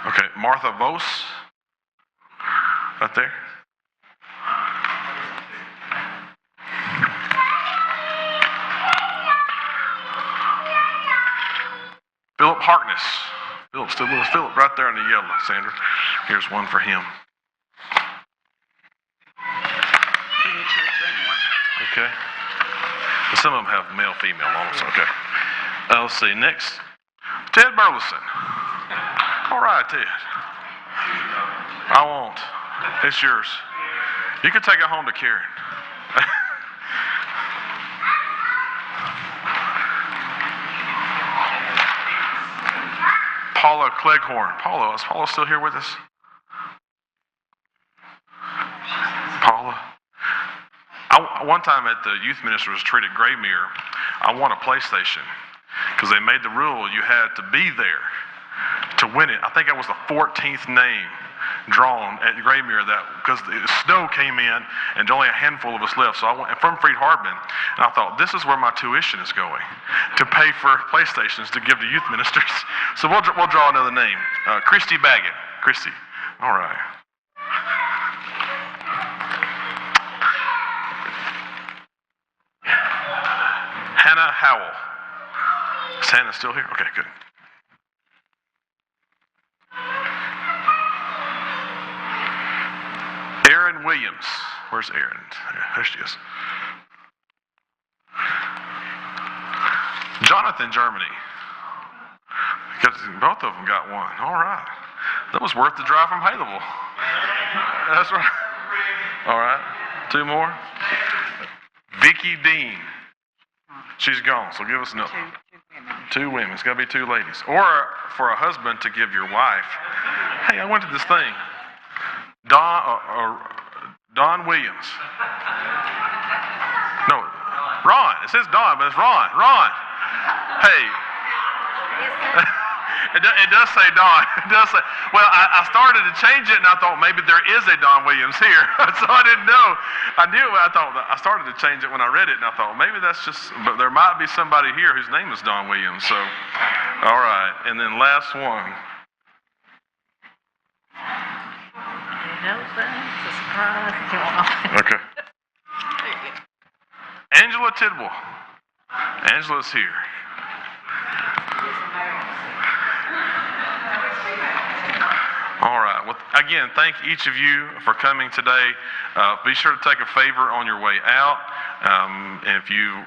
Okay, Martha Vos. Right there. Philip Harkness. Philip still with us. Philip right there in the yellow, Sandra. Here's one for him. Okay. Some of them have male, female on them. Okay. Let's see. Next, Ted Burleson. All right, Ted. I won't. It's yours. You can take it home to Karen. Paula Cleghorn. Paula, is Paula still here with us? Paula? One time at the youth minister's retreat at Graymere, I won a PlayStation because they made the rule you had to be there to win it. I think I was the 14th name drawn at Graymere because the snow came in and only a handful of us left. So I went from Freed Harbin, and I thought, this is where my tuition is going, to pay for PlayStations to give to youth ministers. So we'll draw another name. Christy Baggett. Christy. All right. Hannah Howell. Is Hannah still here? Okay, good. Erin Williams. Where's Erin? There she is. Jonathan Germany. Both of them got one. All right. That was worth the drive from Haleville. That's right. All right. Two more. Vicky Dean. She's gone, so give us another. Two women. It's got to be two ladies. Or for a husband to give your wife. Hey, I went to this thing. Don Williams. No, Ron. It says Don, but it's Ron. Ron. Hey. It does say Don. It does say. Well, I started to change it, and I thought maybe there is a Don Williams here, so I didn't know. I started to change it when I read it, and I thought maybe that's just. But there might be somebody here whose name is Don Williams. So, all right, and then last one. Okay. Angela Tidwell. Angela's here. All right. Well, again, thank each of you for coming today. Be sure to take a favor on your way out. If you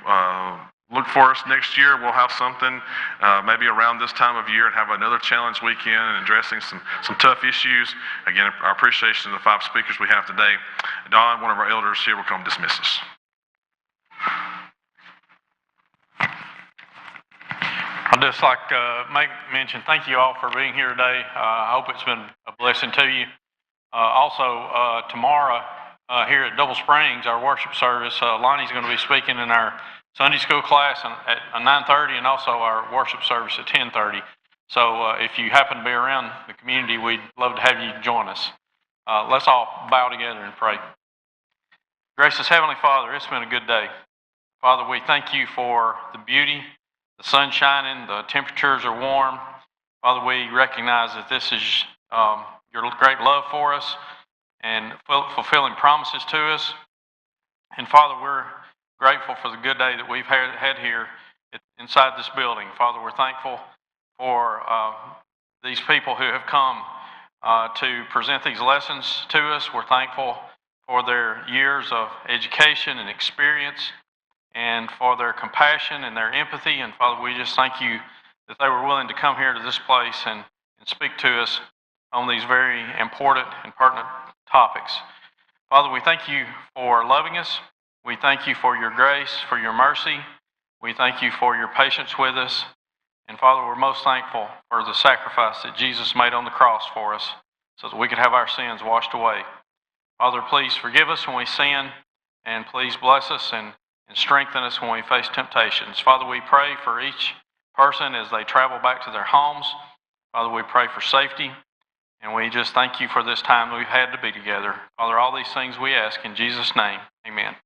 look for us next year, we'll have something maybe around this time of year and have another challenge weekend and addressing some tough issues. Again, our appreciation of the 5 speakers we have today. Don, one of our elders here, will come dismiss us. I'd just like to mention thank you all for being here today. I hope it's been a blessing to you. Also, tomorrow here at Double Springs, our worship service, Lonnie's going to be speaking in our Sunday school class at 9:30 and also our worship service at 10:30. So if you happen to be around the community, we'd love to have you join us. Let's all bow together and pray. Gracious Heavenly Father, it's been a good day. Father, we thank you for the beauty. The sun's shining, the temperatures are warm. Father, we recognize that this is your great love for us and fulfilling promises to us. And Father, we're grateful for the good day that we've had here inside this building. Father, we're thankful for these people who have come to present these lessons to us. We're thankful for their years of education and experience, and for their compassion and their empathy. And Father, we just thank you that they were willing to come here to this place and speak to us on these very important and pertinent topics. Father, we thank you for loving us. We thank you for your grace, for your mercy. We thank you for your patience with us. And Father, we're most thankful for the sacrifice that Jesus made on the cross for us so that we could have our sins washed away. Father, please forgive us when we sin, and please bless us and strengthen us when we face temptations. Father, we pray for each person as they travel back to their homes. Father, we pray for safety, and we just thank you for this time we've had to be together. Father, all these things we ask in Jesus' name. Amen.